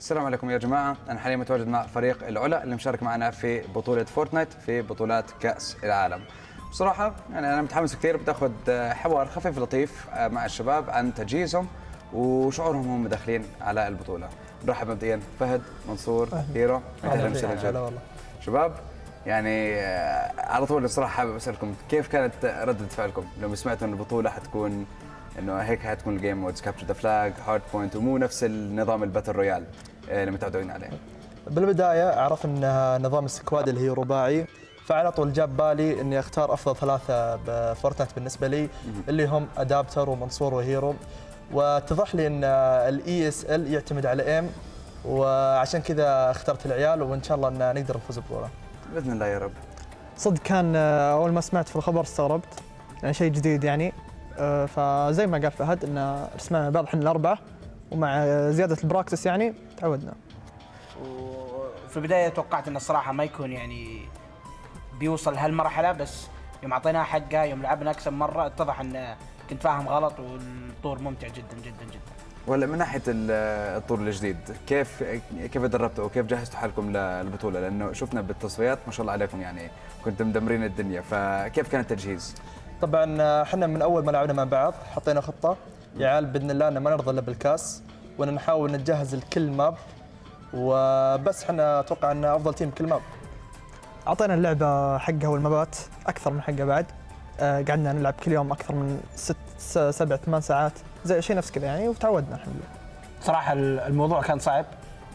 السلام عليكم يا جماعة، أنا حاليا متواجد مع فريق العلا اللي مشارك معنا في بطولة فورتنايت في بطولات كأس العالم. بصراحة يعني أنا متحمس كثير، بتاخذ حوار خفيف لطيف مع الشباب عن تجهيزهم وشعورهم هم داخلين على البطولة. نرحب مبدئيا فهد، منصور، هيرو. هلا والله شباب. يعني على طول الصراحة حابب أسألكم كيف كانت ردة فعلكم لما سمعتوا أن البطولة حتكون انه هيك حتكون الجيم مودز كابتشر ذا فلاج هارد بوينت ومو نفس النظام الباتل رويال اللي متعودين عليه؟ بالبدايه اعرف ان نظام السكواد اللي هي رباعي، فعلى طول جاب بالي اني اختار افضل ثلاثه بفورتنايت بالنسبه لي اللي هم ادابتر ومنصور وهيرو، واتضح لي ان الاي اس ال يعتمد على ايم، وعشان كذا اخترت العيال وان شاء الله ان نقدر نفوز بالبطوله باذن الله يا رب. صدق كان اول ما سمعت في الخبر استغربت، يعني شيء جديد يعني. فزي ما قال فهد ان سمعنا بعض احنا الاربعه، ومع زياده البراكتس يعني تعودنا. وفي البدايه توقعت ان الصراحه ما يكون يعني بيوصل هالمرحله، بس يوم اعطيناه حقه يوم لعبنا اكثر مره اتضح ان كنت فاهم غلط، والطور ممتع جدا جدا جدا. ولا من ناحيه الطور الجديد كيف دربتوا وكيف جهزتوا حالكم للبطوله؟ لانه شفنا بالتصفيات ما شاء الله عليكم يعني كنتم مدمرين الدنيا، فكيف كان التجهيز؟ طبعا احنا من اول ما لعبنا مع بعض حطينا خطه يا عيال باذن الله ان ما نرضى الا بالكاس، وان نحاول نجهز الكل ماب، وبس احنا اتوقع ان افضل تيم كل ماب. اعطينا اللعبه حقها والمابات اكثر من حقها بعد. قعدنا نلعب كل يوم اكثر من 6 7 8 ساعات زي شيء نفس كذا يعني، وتعودنا الحمد لله. صراحه الموضوع كان صعب،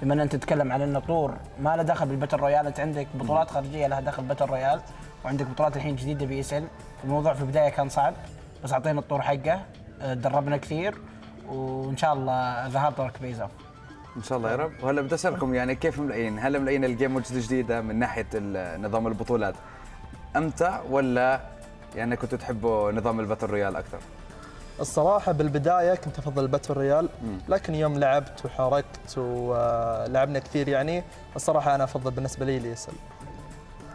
بما ان انت تتكلم عن ان طور ما له دخل بالباتل رويال، انت عندك بطولات خارجيه لها دخل باتل رويال، وعندك بطولات الحين جديده بي اس ال. الموضوع في البدايه كان صعب، بس اعطينا الطور حقه، دربنا كثير، وان شاء الله ذا هارد ورك بيز اوف ان شاء الله يا رب. وهلا بدي اسالكم يعني كيف ملاقين؟ هل ملاقين الجيم مودز الجديده من ناحيه نظام البطولات امتع، ولا يعني كنتوا تحبوا نظام الباتل رويال اكثر؟ الصراحه بالبدايه كنت افضل الباتل رويال، لكن يوم لعبت وحركت ولعبنا كثير يعني الصراحه انا افضل بالنسبه لي اليسل.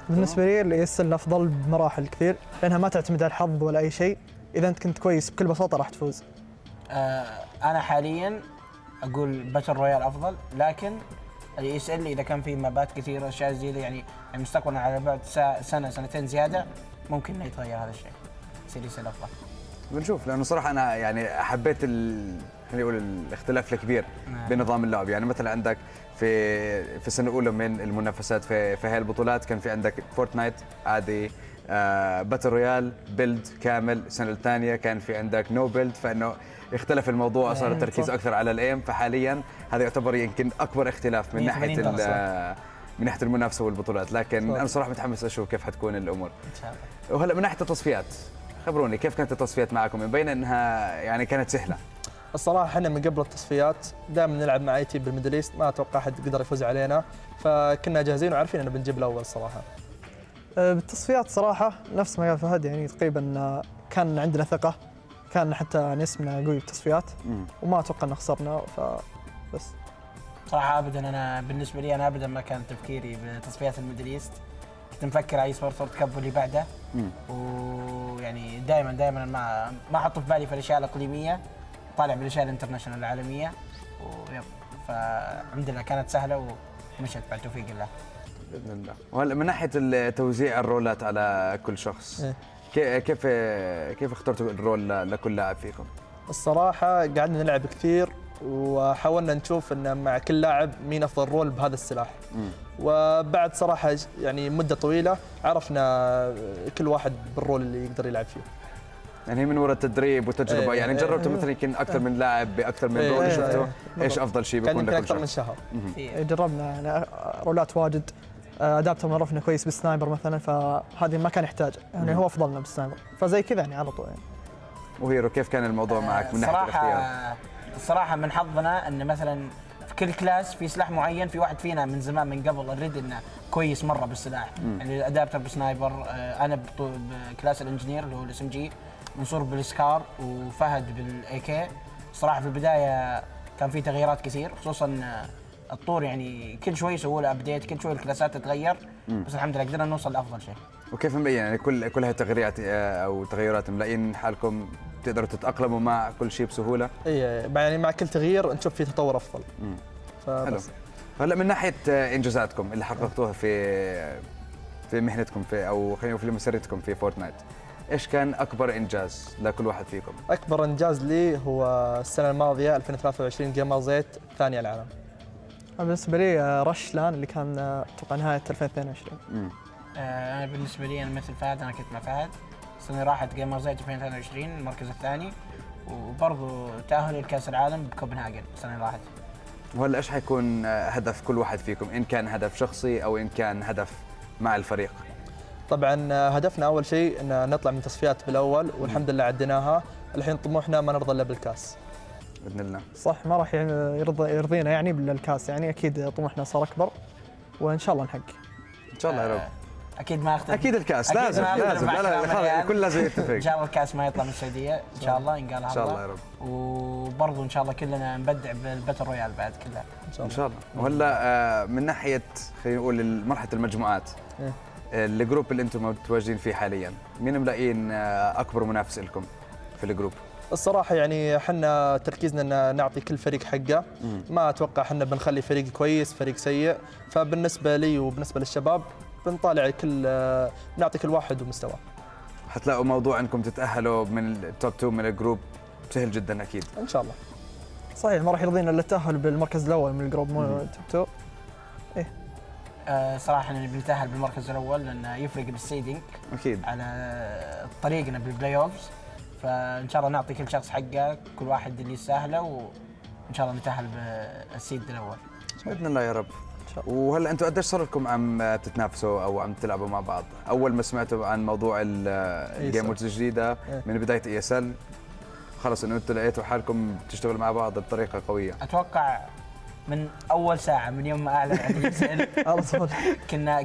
بالنسبه لي اليسل افضل بمراحل كثير، لانها ما تعتمد على الحظ ولا اي شيء. اذا انت كنت كويس بكل بساطه راح تفوز. انا حاليا اقول باتل رويال افضل، لكن الاي اس ال اذا كان في مابات كثيره اشياء زي يعني مستقبلا على بعد سنه سنتين زياده ممكن انه يتغير هذا الشيء، يصير يصير افضل. بنشوف، لانه صراحه انا يعني حبيت خلينا نقول الاختلاف الكبير بنظام اللعب. يعني مثلا عندك في السنه الاولى من المنافسات في هاي البطولات كان في عندك فورتنايت عادي، باتل رويال بيلد كامل. السنه الثانيه كان في عندك نو بيلد، فانه اختلف الموضوع، صار التركيز اكثر على الايم. فحاليا هذا يعتبر يمكن اكبر اختلاف من ناحيه المنافسه والبطولات. لكن انا صراحه متحمس اشوف كيف حتكون الامور ان شاء الله. وهلا من ناحيه التصفيات خبروني كيف كانت التصفيات معكم؟ مبين انها يعني كانت سهله. الصراحه احنا من قبل التصفيات دائما نلعب مع اي تيم بالميدل ايست، ما اتوقع احد يقدر يفوز علينا، فكنا جاهزين وعارفين انه بنجيب الاول الصراحه. بالتصفيات صراحه نفس ما قال فهد، يعني تقريبا كان عندنا ثقه، كان حتى اسمنا قوي بالتصفيات وما اتوقع ان خسرنا، فبس. صراحه ابدا انا بالنسبه لي انا ابدا ما كان تفكيري بتصفيات الميدل ايست، كنت مفكر اي سبورت وورد كاب اللي بعده، ويعني دائما ما احط في بالي في الاشياء الاقليميه، طالع بالاشياء الانترناشونال العالميه، ويب فالحمد لله كانت سهله ومشت بعد توفيق الله باذن الله. وهلا من ناحيه توزيع الرولات على كل شخص، كيف اخترتوا الرول لكل لاعب فيكم؟ الصراحه قعدنا نلعب كثير وحاولنا نشوف ان مع كل لاعب مين افضل رول بهذا السلاح، وبعد صراحه يعني مده طويله عرفنا كل واحد بالرول اللي يقدر يلعب فيه. يعني من وراء التدريب وتجربه، يعني جربتوا مثلا يمكن اكثر من لاعب باكثر من رول، شفتوا ايش افضل شيء بيكون لكل اكثر من شهر. جربنا يعني رولات واجد. ادابتر عرفنا كويس بالسنايبر مثلا، فهذه ما كان يحتاج يعني، هو افضلنا بالسنايبر، فزي كذا يعني على طول يعني. وهيرو كيف كان الموضوع معك من ناحيه الاختيار؟ الصراحه من حظنا ان مثلا في كل كلاس في سلاح معين، في واحد فينا من زمان من قبل الريد انه كويس مره بالسلاح، يعني ادابتر بسنايبر، انا بكلاس الانجينير اللي هو الاس ام جي، منصور بالسكار، وفهد بالاي كي. الصراحه في البدايه كان في تغييرات كثير، خصوصا الطور يعني كل شوي يسووا له ابديت، كل شوي الكلاسات تتغير، بس الحمد لله قدرنا نوصل لافضل شيء. وكيف مبين يعني كل هاي التغييرات او تغيرات ملاقين حالكم تقدروا تتاقلموا مع كل شيء بسهوله؟ اي يعني مع كل تغيير نشوف فيه تطور افضل. حلو. هلا من ناحيه انجازاتكم اللي حققتوها في مهنتكم او خلينا نقول في مسيرتكم في فورتنايت، ايش كان اكبر انجاز لكل واحد فيكم؟ اكبر انجاز لي هو السنه الماضيه 2023 جيمر زيت ثاني العالم. بالنسبه لي رش لان اللي كان اتوقع نهايه 2022. انا بالنسبه لي انا مثل فهد، انا كنت مع فهد السنه راحت جيمر زيت 2022 المركز الثاني، وبرضه تاهلي لكاس العالم بكوبنهاجن السنه اللي راحت. وهلا ايش حيكون هدف كل واحد فيكم، ان كان هدف شخصي او ان كان هدف مع الفريق؟ طبعا هدفنا اول شيء ان نطلع من تصفيات بالاول والحمد لله عديناها. الحين طموحنا ما نرضى الا بالكاس باذن الله. صح، ما راح يرضينا يعني بالكاس، يعني اكيد طموحنا صار اكبر وان شاء الله نحقق. ان شاء الله يا رب. اكيد ما اختلف، اكيد الكاس أكيد لازم ما أختلف لازم، مع لا كلام خلاص ريان. الكل لازم يتفق. ان شاء الله الكاس ما يطلع من السعوديه ان شاء الله، ان قالها ان شاء الله يا رب. وبرضه ان شاء الله كلنا نبدع بالباتل رويال بعد كلها ان شاء الله. وهلا من ناحيه خلينا نقول مرحله المجموعات، الجروب اللي انتم متواجدين فيه حاليا، مين ملاقيين اكبر منافس لكم في الجروب؟ الصراحه يعني احنا تركيزنا ان نعطي كل فريق حقه. ما اتوقع احنا بنخلي فريق كويس فريق سيء. فبالنسبه لي وبالنسبه للشباب بنطالع نعطي كل واحد ومستواه. حتلاقوا موضوع انكم تتاهلوا من التوب 2 من الجروب سهل جدا اكيد ان شاء الله. صحيح، ما راح يرضينا الا التاهل بالمركز الاول من الجروب مو توب 2. صراحه احنا بنتاهل بالمركز الاول لانه يفرق بالسيدنج اكيد على طريقنا بالبلاي اوفز، فان شاء الله نعطي كل شخص حقه، كل واحد اللي يستاهله، وان شاء الله نتاهل بالسيد الاول باذن الله يا رب. وهلا انتم قديش صار لكم عم تتنافسوا او عم تلعبوا مع بعض؟ اول ما سمعتوا عن موضوع الجيم مودز الجديده من بدايه ESL خلص انه انتم لقيتوا حالكم تشتغلوا مع بعض بطريقه قويه؟ اتوقع من اول ساعه من يوم ما اعلن عن ESL على طول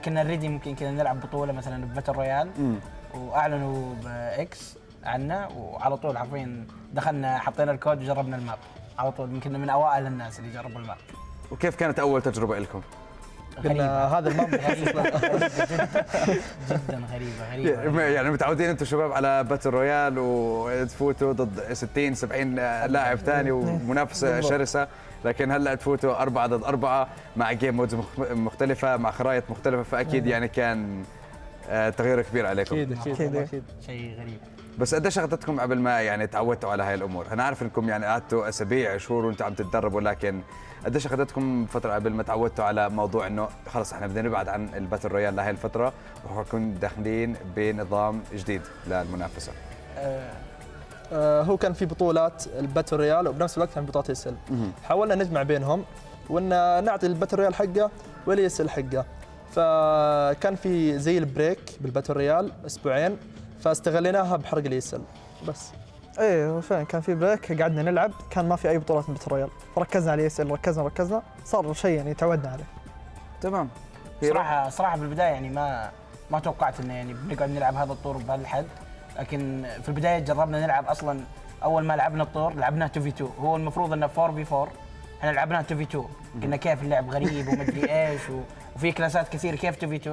كنا ريدي، ممكن كنا نلعب بطوله مثلا بباتل رويال واعلنوا باكس عنا، وعلى طول حرفيا دخلنا حطينا الكود وجربنا الماب على طول. يمكن من اوائل الناس اللي جربوا الماب. وكيف كانت اول تجربه لكم؟ قلنا هذا الماب جدا غريبه يعني متعودين انتم شباب على باتل رويال وتفوتوا ضد 60 70 لاعب ثاني ومنافسه شرسه، لكن هلا تفوتوا 4 ضد 4 مع جيم مودز مختلفه مع خرائط مختلفه، فاكيد يعني كان تغيير كبير عليكم. اكيد شيء غريب. بس قديش اخذتكم قبل ما يعني تعودتوا على هاي الامور؟ انا عارف انكم يعني قعدتوا اسابيع شهور وانتم عم تتدربوا، لكن قديش اخذتكم فتره قبل ما تعودتوا على موضوع انه خلص احنا بدنا نبعد عن الباتل رويال لهي الفتره وحنكون داخلين بنظام جديد للمنافسه؟ هو كان في بطولات الباتل رويال وبنفس الوقت كان بطولات ESL. حاولنا نجمع بينهم وان نعطي الباتل رويال حقه والESL حقه. فكان في زي البريك بالباتل رويال اسبوعين، فاستغليناها بحرق الESL بس. ايه فعلا كان في بريك، قعدنا نلعب، كان ما في اي بطولات باتل رويال، فركزنا على ESL، ركزنا صار شيء يعني تعودنا عليه. تمام. صراحه بالبدايه يعني ما توقعت انه يعني بنقعد نلعب هذا الطور بهالحد، لكن في البدايه جربنا نلعب. اصلا اول ما لعبنا الطور لعبناه 2v2، هو المفروض انه 4v4، احنا لعبناه 2v2. قلنا كيف اللعب غريب ومدري ايش وفي كلاسات كثير كيف 2v2،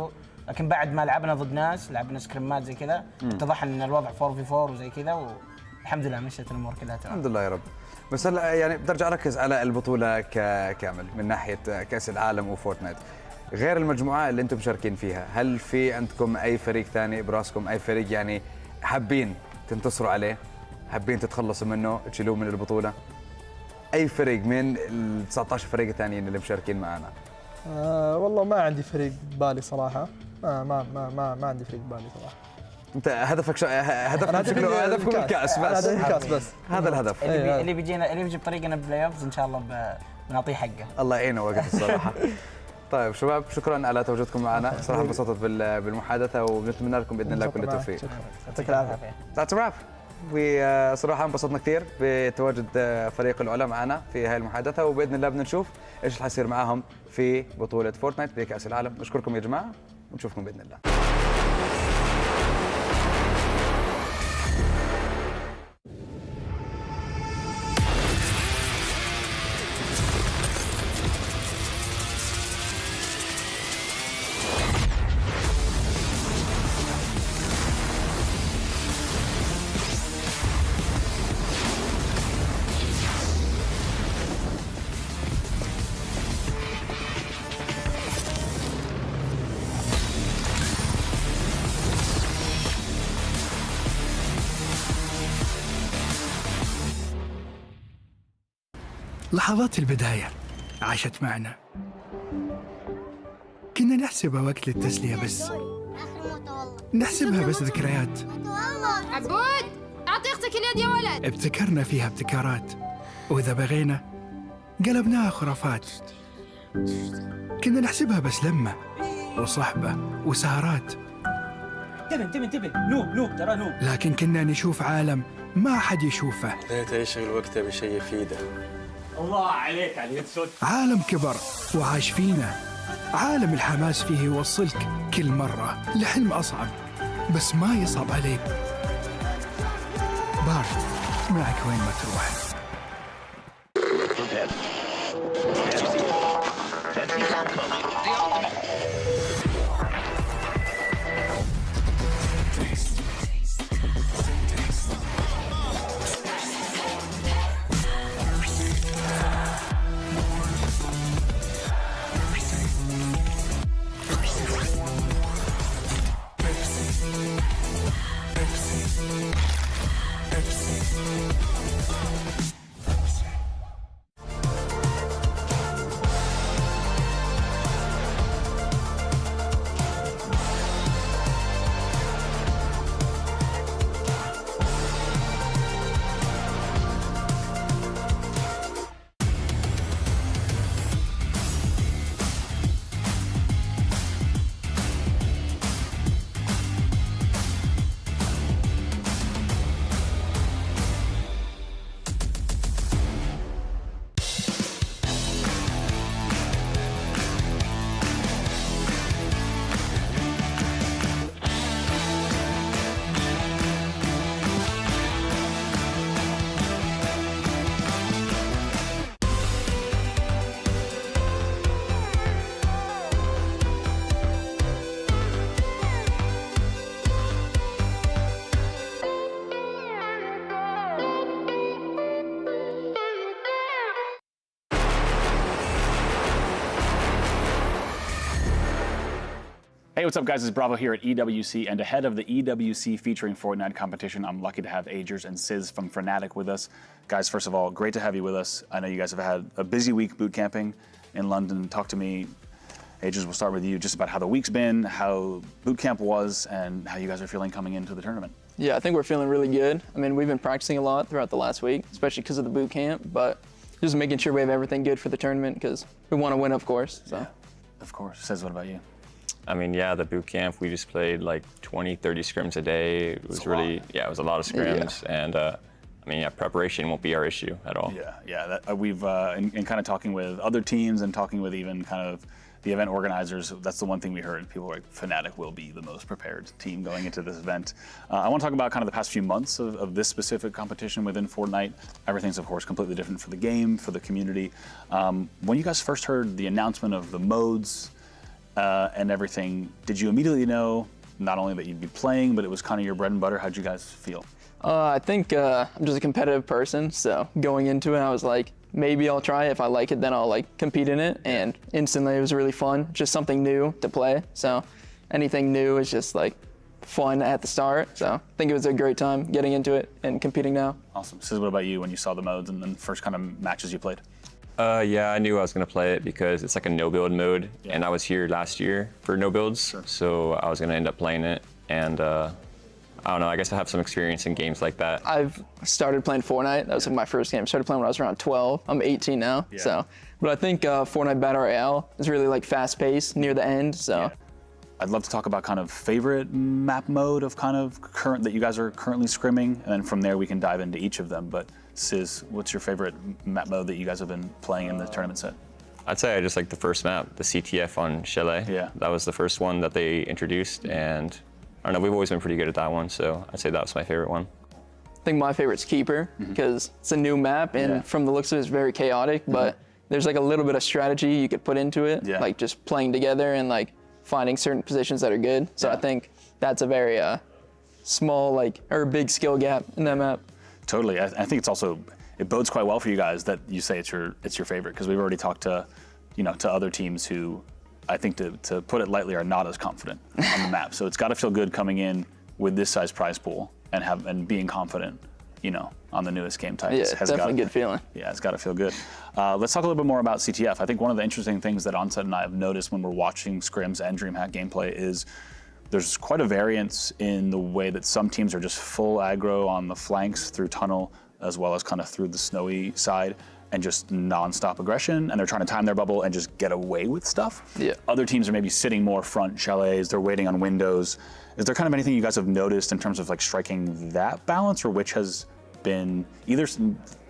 لكن بعد ما لعبنا ضد ناس لعبنا سكريمات زي كذا اتضح ان الوضع 4v4 وزي كذا، والحمد لله مشيت الامور كلها تمام. الحمد لله يا رب. بس هلا يعني بدي ارجع اركز على البطوله كامل من ناحيه كاس العالم وفورتنايت. غير المجموعه اللي انتم مشاركين فيها، هل في عندكم اي فريق ثاني براسكم، اي فريق يعني حابين تنتصروا عليه، حابين تتخلصوا منه تشيلوه من البطوله؟ اي فريق من ال 19 فريق الثانيين اللي مشاركين معنا؟ والله ما عندي فريق بالي صراحه. ما عندي فريق بالي صراحه. انت هدفك هدفكم الكاس بس. هدف الكاس بس. هذا الهدف اللي بيجي بطريقنا بلاي اوفز ان شاء الله بنعطيه حقه. الله يعينه وقت الصراحه. طيب شباب، شكرا على تواجدكم معنا، صراحه انبسطت بالمحادثه وبنتمنى لكم باذن الله كل التوفيق. يعطيك العافيه. That's a wrap. وصراحه انبسطنا كثير بتواجد فريق العلا معنا في هاي المحادثه، وباذن الله بدنا نشوف ايش اللي حيصير معاهم في بطوله فورتنايت بكاس العالم. نشكركم يا جماعه ونشوفكم باذن الله. لحظات البداية عاشت معنا، كنا نحسبها وقت للتسلية بس، نحسبها بس ذكريات. عبود أعطي أختك اليد يا ولد. ابتكرنا فيها ابتكارات، وإذا بغينا قلبناها خرافات. كنا نحسبها بس لمة وصحبة وسهرات، انتبه نوب ترى نوب. لكن كنا نشوف عالم ما حد يشوفه. ليت يشغل وقته بشيء يفيده. الله عليك على اليد سود. عالم كبر وعاش فينا، عالم الحماس فيه يوصلك كل مرة لحلم أصعب بس ما يصعب عليك. بارد معك وين ما تروح. Hey, what's up, guys? It's Bravo here at EWC, and ahead of the EWC featuring Fortnite competition, I'm lucky to have Agers and Sizz from Fnatic with us. Guys, first of all, great to have you with us. I know you guys have had a busy week boot camping in London. Talk to me, Agers, we'll start with you, just about how the week's been, how boot camp was, and how you guys are feeling coming into the tournament. Yeah, I think we're feeling really good. I mean, we've been practicing a lot throughout the last week, especially because of the boot camp, but just making sure we have everything good for the tournament because we want to win, of course. So. Yeah, of course. Sizz, what about you? I mean, yeah, the boot camp, we just played like 20, 30 scrims a day. It was really, yeah, it was a lot of scrims. Yeah. And I mean, yeah, preparation won't be our issue at all. Yeah. We've, in kind of talking with other teams and talking with even kind of the event organizers, that's the one thing we heard. People were like, Fnatic will be the most prepared team going into this event. I want to talk about kind of the past few months of this specific competition within Fortnite. Everything's, of course, completely different for the game, for the community. When you guys first heard the announcement of the modes, and everything, did you immediately know not only that you'd be playing, but it was kind of your bread and butter? How'd you guys feel? I think I'm just a competitive person, so going into it, I was like, maybe I'll try it. If I like it, then I'll like compete in it. And instantly, it was really fun. Just something new to play. So anything new is just like fun at the start. So I think it was a great time getting into it and competing now. Awesome. Sizz, what about you when you saw the modes and then first kind of matches you played? Yeah, I knew I was going to play it because it's like a no-build mode, and I was here last year for no-builds, so I was going to end up playing it, and I don't know, I guess I have some experience in games like that. I've started playing Fortnite. That was like my first game. I started playing when I was around 12. I'm 18 now, so. But I think Fortnite Battle Royale is really like fast-paced near the end, so. Yeah. I'd love to talk about kind of favorite map mode of kind of current that you guys are currently scrimming, and then from there we can dive into each of them. But Sizz, what's your favorite map mode that you guys have been playing in the tournament set? I'd say I just like the first map, the CTF on Chalet. Yeah. That was the first one that they introduced, and I don't know, we've always been pretty good at that one, so I'd say that was my favorite one. I think my favorite's Keeper, because it's a new map, and from the looks of it, it's very chaotic, but there's like a little bit of strategy you could put into it, like just playing together and like finding certain positions that are good. So I think that's a very small, like, or big skill gap in that map. Totally. I think it's also, it bodes quite well for you guys that you say it's your favorite, because we've already talked to, you know, to other teams who, I think to put it lightly, are not as confident on the map. So it's got to feel good coming in with this size prize pool and being confident on the newest game type. Yeah, definitely good feeling. Yeah, it's got to feel good. Let's talk a little bit more about CTF. I think one of the interesting things that Onset and I have noticed when we're watching scrims and DreamHack gameplay is there's quite a variance in the way that some teams are just full aggro on the flanks through tunnel, as well as kind of through the snowy side, and just non-stop aggression, and they're trying to time their bubble and just get away with stuff. Yeah. Other teams are maybe sitting more front chalets, they're waiting on windows. Is there kind of anything you guys have noticed in terms of like striking that balance, or which has been either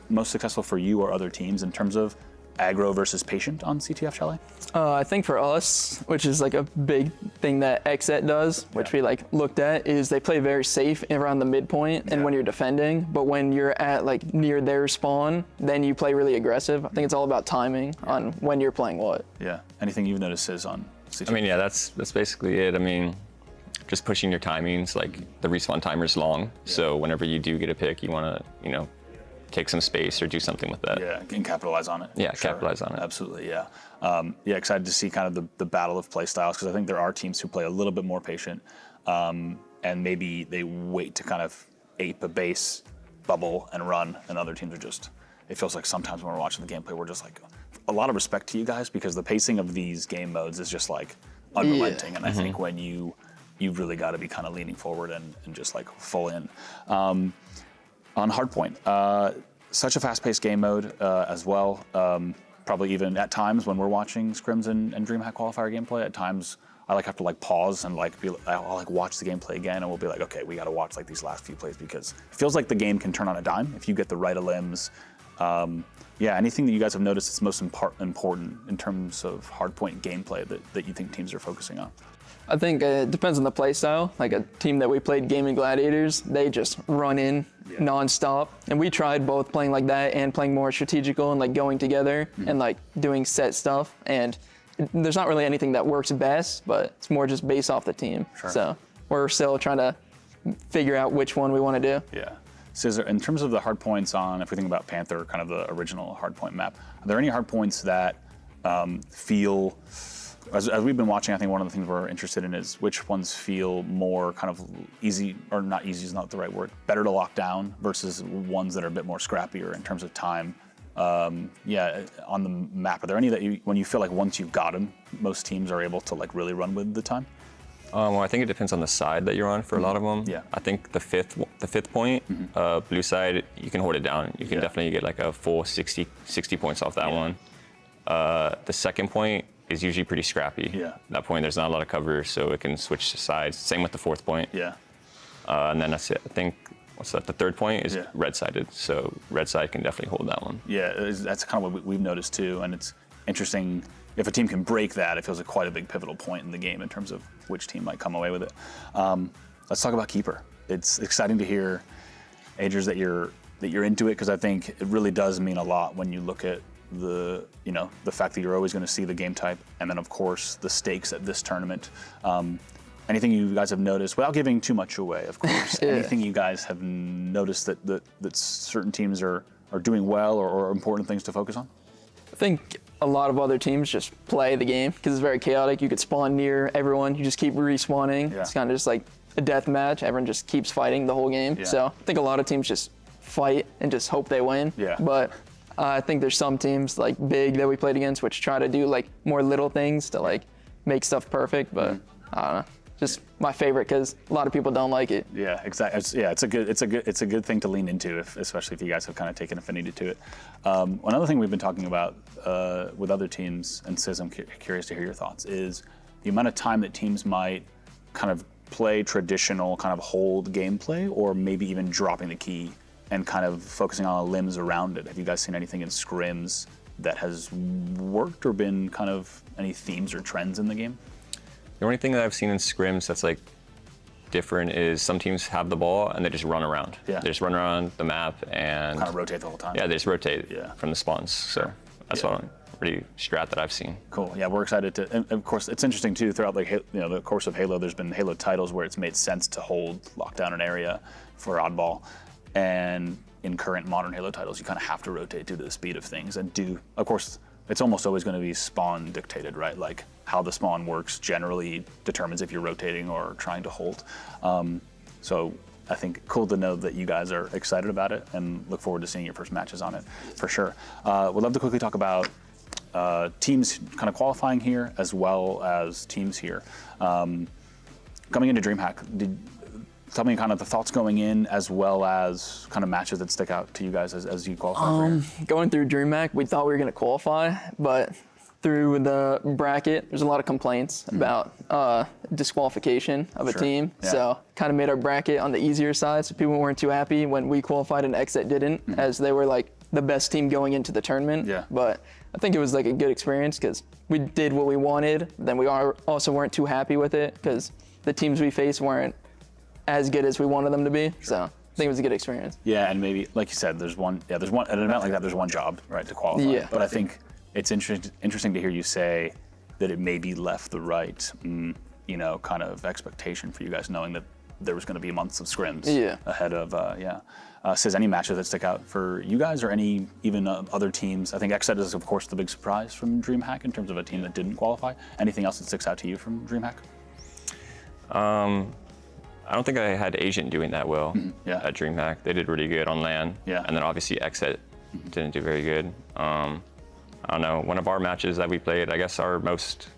most successful for you or other teams in terms of aggro versus patient on CTF Chalet? I think for us, which is like a big thing that XET does, which we like looked at, is they play very safe around the midpoint and when you're defending, but when you're at like near their spawn, then you play really aggressive. I think it's all about timing on when you're playing what. Yeah. Anything you've noticed is on CTF? I mean, yeah, that's basically it. I mean, just pushing your timings, like the respawn timer is long, so whenever you do get a pick, you want to, take some space or do something with that. Yeah, and capitalize on it. Yeah, sure. Capitalize on it. Absolutely, yeah. Excited to see kind of the battle of play styles, because I think there are teams who play a little bit more patient, and maybe they wait to kind of ape a base, bubble, and run, and other teams are just, it feels like sometimes when we're watching the gameplay, we're just like, a lot of respect to you guys, because the pacing of these game modes is just like unrelenting, and I think when you've really got to be kind of leaning forward and just like full in. On Hardpoint, such a fast-paced game mode as well. Probably even at times when we're watching scrims and DreamHack qualifier gameplay, at times I have to pause and I'll watch the gameplay again, and we'll be like, okay, we got to watch these last few plays, because it feels like the game can turn on a dime if you get the right of limbs. Anything that you guys have noticed that's most important in terms of Hardpoint gameplay that you think teams are focusing on? I think it depends on the play style. Like a team that we played, Gaming Gladiators, they just run in nonstop. And we tried both playing like that and playing more strategical and like going together and like doing set stuff. And there's not really anything that works best, but it's more just based off the team. Sure. So we're still trying to figure out which one we want to do. Yeah. Scissor, in terms of the hard points on, if we think about Panther, kind of the original Hardpoint map, are there any hard points that feel, as we've been watching, I think one of the things we're interested in is which ones feel more kind of easy, or not easy is not the right word, better to lock down versus ones that are a bit more scrappier in terms of time. On the map, are there any that when you feel like once you've got them, most teams are able to really run with the time? Well, I think it depends on the side that you're on for a lot of them. Yeah. I think the fifth point, blue side, you can hold it down. You can definitely get a full 60 points off that one. The second point is usually pretty scrappy. Yeah. At that point, there's not a lot of cover, so it can switch sides. Same with the fourth point. Yeah. And then that's it. I think, what's that? The third point is red-sided, so red side can definitely hold that one. Yeah, that's kind of what we've noticed too, and it's interesting. If a team can break that, it feels like quite a big pivotal point in the game in terms of which team might come away with it. Let's talk about Keeper. It's exciting to hear, Agers, that you're into it, because I think it really does mean a lot when you look at the fact that you're always going to see the game type, and then of course the stakes at this tournament. Anything you guys have noticed, without giving too much away, of course, anything you guys have noticed that certain teams are doing well, or important things to focus on? I think a lot of other teams just play the game because it's very chaotic. You could spawn near everyone. You just keep respawning. Yeah. It's kind of just like a death match. Everyone just keeps fighting the whole game. Yeah. So I think a lot of teams just fight and just hope they win. Yeah. But I think there's some teams like Big that we played against which try to do more little things to make stuff perfect. But I don't know. Just my favorite because a lot of people don't like it. Yeah, exactly. It's a good thing to lean into, especially if you guys have kind of taken affinity to it. Another thing we've been talking about with other teams, and Sis, I'm curious to hear your thoughts, is the amount of time that teams might kind of play traditional kind of hold gameplay, or maybe even dropping the key and kind of focusing on the limbs around it. Have you guys seen anything in scrims that has worked, or been kind of any themes or trends in the game? The only thing that I've seen in scrims that's different is some teams have the ball and they just run around. Yeah. They just run around the map and kind of rotate the whole time. Yeah, they just rotate from the spawns. So that's what I'm pretty strat that I've seen. Cool. Yeah, we're excited to. And of course, it's interesting too. Throughout the course of Halo, there's been Halo titles where it's made sense to lock down an area for oddball, and in current modern Halo titles, you kind of have to rotate due to the speed of things, and of course, it's almost always going to be spawn dictated, right? Like how the spawn works generally determines if you're rotating or trying to hold. So I think cool to know that you guys are excited about it and look forward to seeing your first matches on it for sure. Would love to quickly talk about teams kind of qualifying here as well as teams here. Coming into DreamHack, tell me kind of the thoughts going in as well as kind of matches that stick out to you guys as you qualify for here. Going through DreamHack, we thought we were going to qualify, but through the bracket, there's a lot of complaints about disqualification of a team. Yeah. So kind of made our bracket on the easier side, so people weren't too happy when we qualified and Exit didn't, as they were like the best team going into the tournament. Yeah. But I think it was like a good experience because we did what we wanted. Then we also weren't too happy with it because the teams we faced weren't as good as we wanted them to be. So I think it was a good experience. Yeah, and maybe like you said, at an event like that, there's one job, right, to qualify. Yeah. But I think it's interesting to hear you say that it maybe left the right, kind of expectation for you guys, knowing that there was going to be months of scrims ahead of, Says any matches that stick out for you guys or any even other teams? I think Exet is, of course, the big surprise from DreamHack in terms of a team that didn't qualify. Anything else that sticks out to you from DreamHack? I don't think I had Agent doing that well at DreamHack. They did really good on LAN. Yeah. And then obviously Exit didn't do very good. I don't know, one of our matches that we played, I guess our most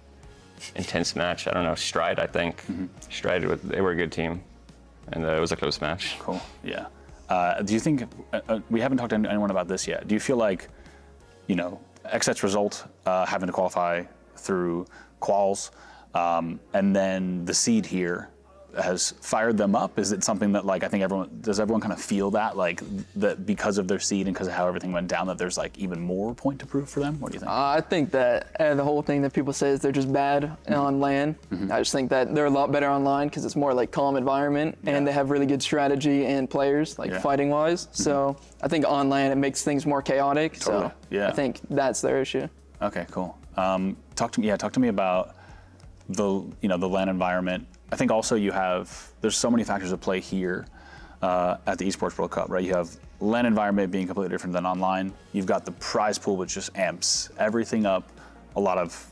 intense match, I don't know, Stride, I think. Stride, they were a good team. And it was a close match. Cool, yeah. Do you think, we haven't talked to anyone about this yet, do you feel like, Exet's result, having to qualify through quals, and then the seed here has fired them up? Is it something that I think does everyone kind of feel that, that because of their seed and because of how everything went down, that there's even more point to prove for them? What do you think? I think that the whole thing that people say is they're just bad on LAN. I just think that they're a lot better online because it's more calm environment and they have really good strategy and players fighting wise. So I think on LAN it makes things more chaotic. Totally. So I think that's their issue. Okay, cool. Talk to me about the LAN environment. I think also there's so many factors at play here at the Esports World Cup, right? You have LAN environment being completely different than online. You've got the prize pool, which just amps everything up. A lot of,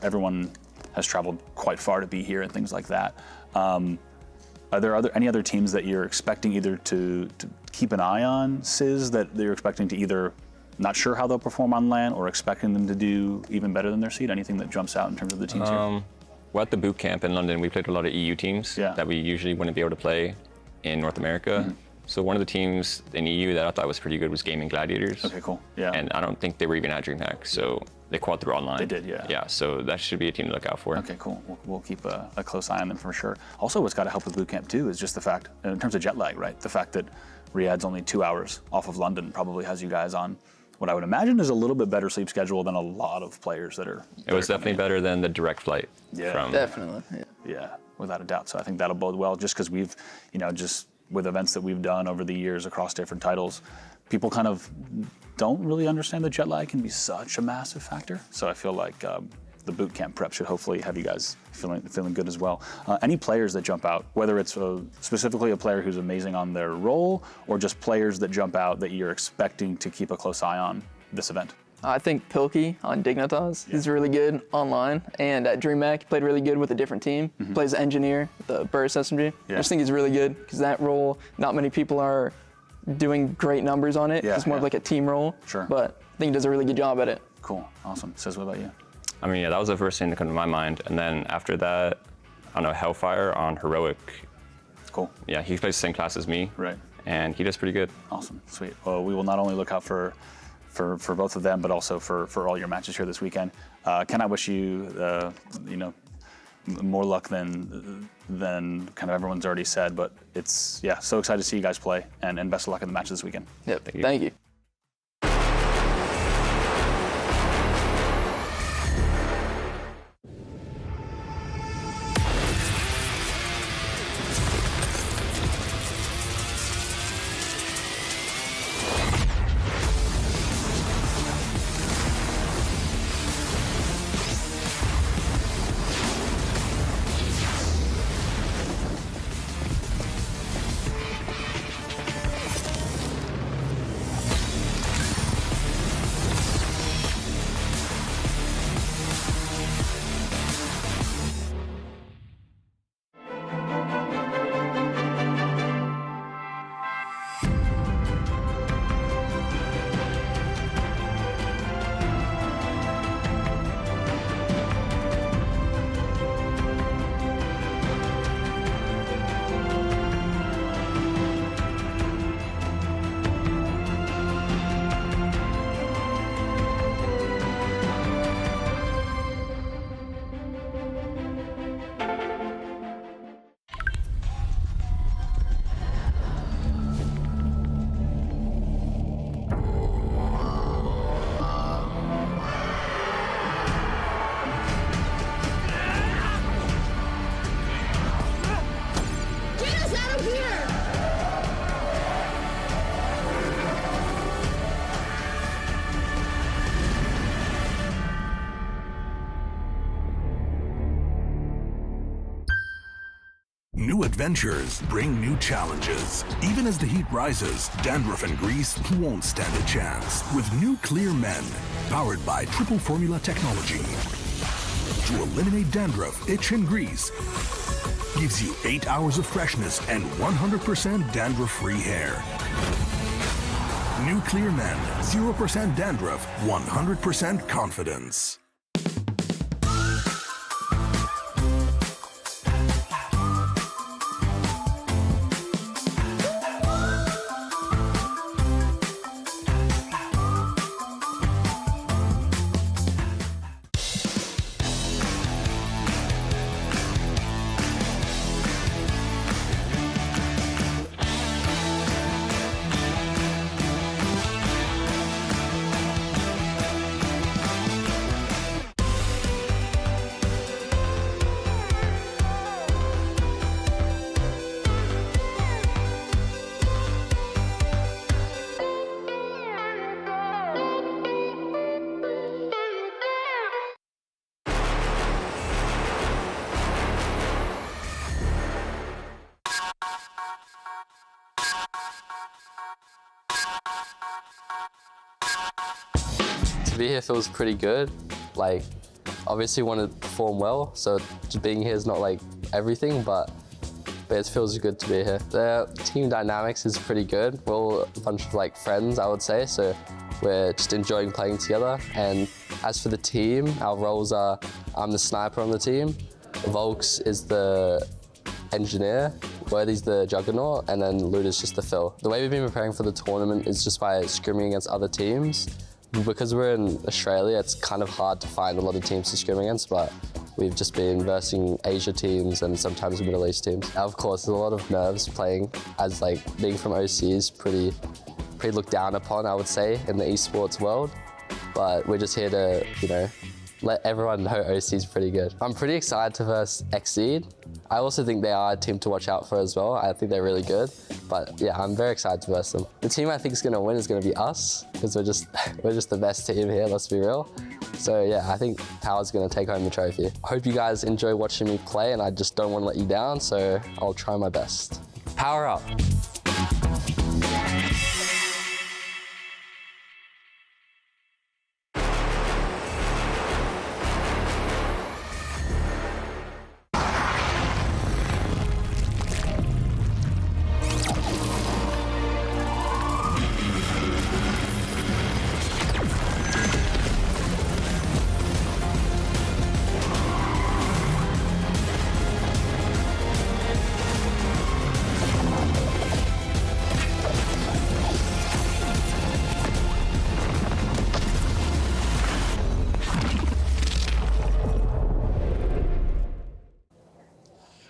everyone has traveled quite far to be here and things like that. Are there any other teams that you're expecting either to keep an eye on, Sizz, that you're expecting to either not sure how they'll perform on LAN or expecting them to do even better than their seed? Anything that jumps out in terms of the teams here? Well, at the boot camp in London, we played a lot of EU teams that we usually wouldn't be able to play in North America. So one of the teams in EU that I thought was pretty good was Gaming Gladiators. Okay, cool. Yeah. And I don't think they were even at DreamHack, so they quad through online. They did, yeah. Yeah, so that should be a team to look out for. Okay, cool. We'll keep a close eye on them for sure. Also, what's got to help with boot camp too is just the fact, in terms of jet lag, right? The fact that Riyadh's only 2 hours off of London probably has you guys on what I would imagine is a little bit better sleep schedule than a lot of players that are. It was definitely better than the direct flight. Yeah, definitely. Yeah, without a doubt. So I think that'll bode well, just because we've, just with events that we've done over the years across different titles, people kind of don't really understand that jet lag can be such a massive factor. So I feel like the boot camp prep should hopefully have you guys feeling good as well. Any players that jump out, whether it's specifically a player who's amazing on their role or just players that jump out that you're expecting to keep a close eye on this event? I think Pilkey on Dignitas is really good online, and at DreamHack he played really good with a different team. Plays engineer, the Burst SMG. I just think he's really good because that role, not many people are doing great numbers on it. It's more of like a team role. Sure. But I think he does a really good job at it. Cool, awesome. Sizz, what about you? I mean, yeah, that was the first thing to come to my mind. And then after that, I don't know, Hellfire on Heroic. Cool. Yeah, he plays the same class as me. Right. And he does pretty good. Awesome, sweet. Well, we will not only look out for both of them, but also for all your matches here this weekend. Can I wish you, more luck than kind of everyone's already said, but it's, so excited to see you guys play, and best of luck in the match this weekend. Yep, thank you. New adventures bring new challenges. Even as the heat rises, dandruff and grease won't stand a chance. With new Clear Men, powered by triple formula technology. To eliminate dandruff, itch and grease, gives you 8 hours of freshness and 100% dandruff-free hair. New Clear Men, 0% dandruff, 100% confidence. To be here feels pretty good. Like, obviously want to perform well, so just being here is not like everything, but it feels good to be here. The team dynamics is pretty good. We're all a bunch of like friends, I would say, so we're just enjoying playing together. And as for the team, our roles are, I'm the sniper on the team, Volks is the engineer, Worthy's the juggernaut, and then Luda's just the fill. The way we've been preparing for the tournament is just by scrimming against other teams. Because we're in Australia, it's kind of hard to find a lot of teams to scrim against, but we've just been versing Asia teams and sometimes Middle East teams. Of course, there's a lot of nerves playing, as like being from OC is pretty looked down upon, I would say, in the esports world. But we're just here to, you know, let everyone know OC is pretty good. I'm pretty excited to verse Exceed. I also think they are a team to watch out for as well. I think they're really good. But yeah, I'm very excited to verse them. The team I think is going to win is going to be us, because we're just the best team here, let's be real. So yeah, I think Power's going to take home the trophy. I hope you guys enjoy watching me play, and I just don't want to let you down, so I'll try my best. Power up.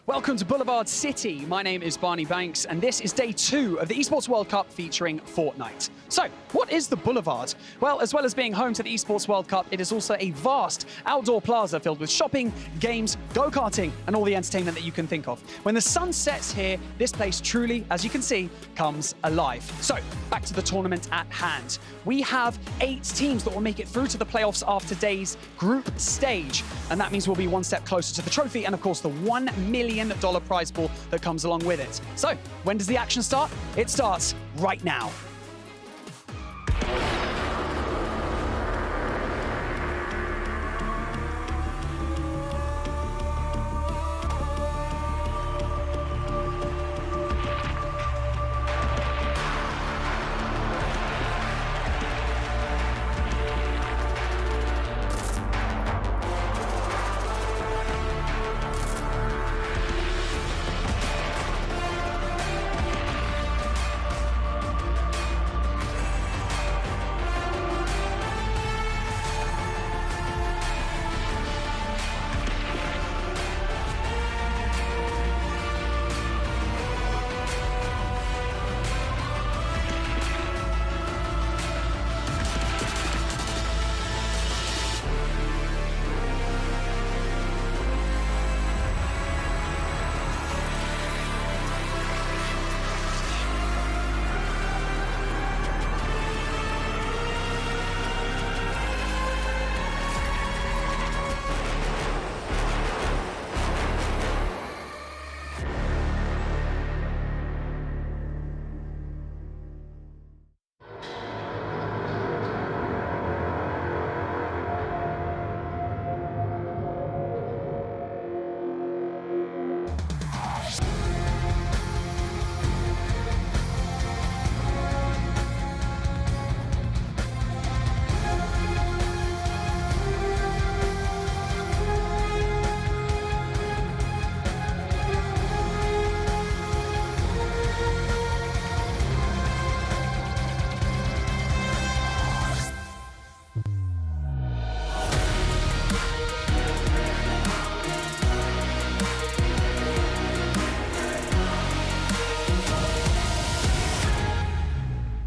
Welcome to Boulevard City. My name is Barney Banks, and this is day 2 of the Esports World Cup featuring Fortnite. So, what is the Boulevard? Well, as well as being home to the Esports World Cup, it is also a vast outdoor plaza filled with shopping, games, go-karting, and all the entertainment that you can think of. When the sun sets here, this place truly, as you can see, comes alive. So, back to the tournament at hand. We have 8 teams that will make it through to the playoffs after today's group stage, and that means we'll be one step closer to the trophy and, of course, the $1 million prize pool that comes along with it. So, when does the action start? It starts right now.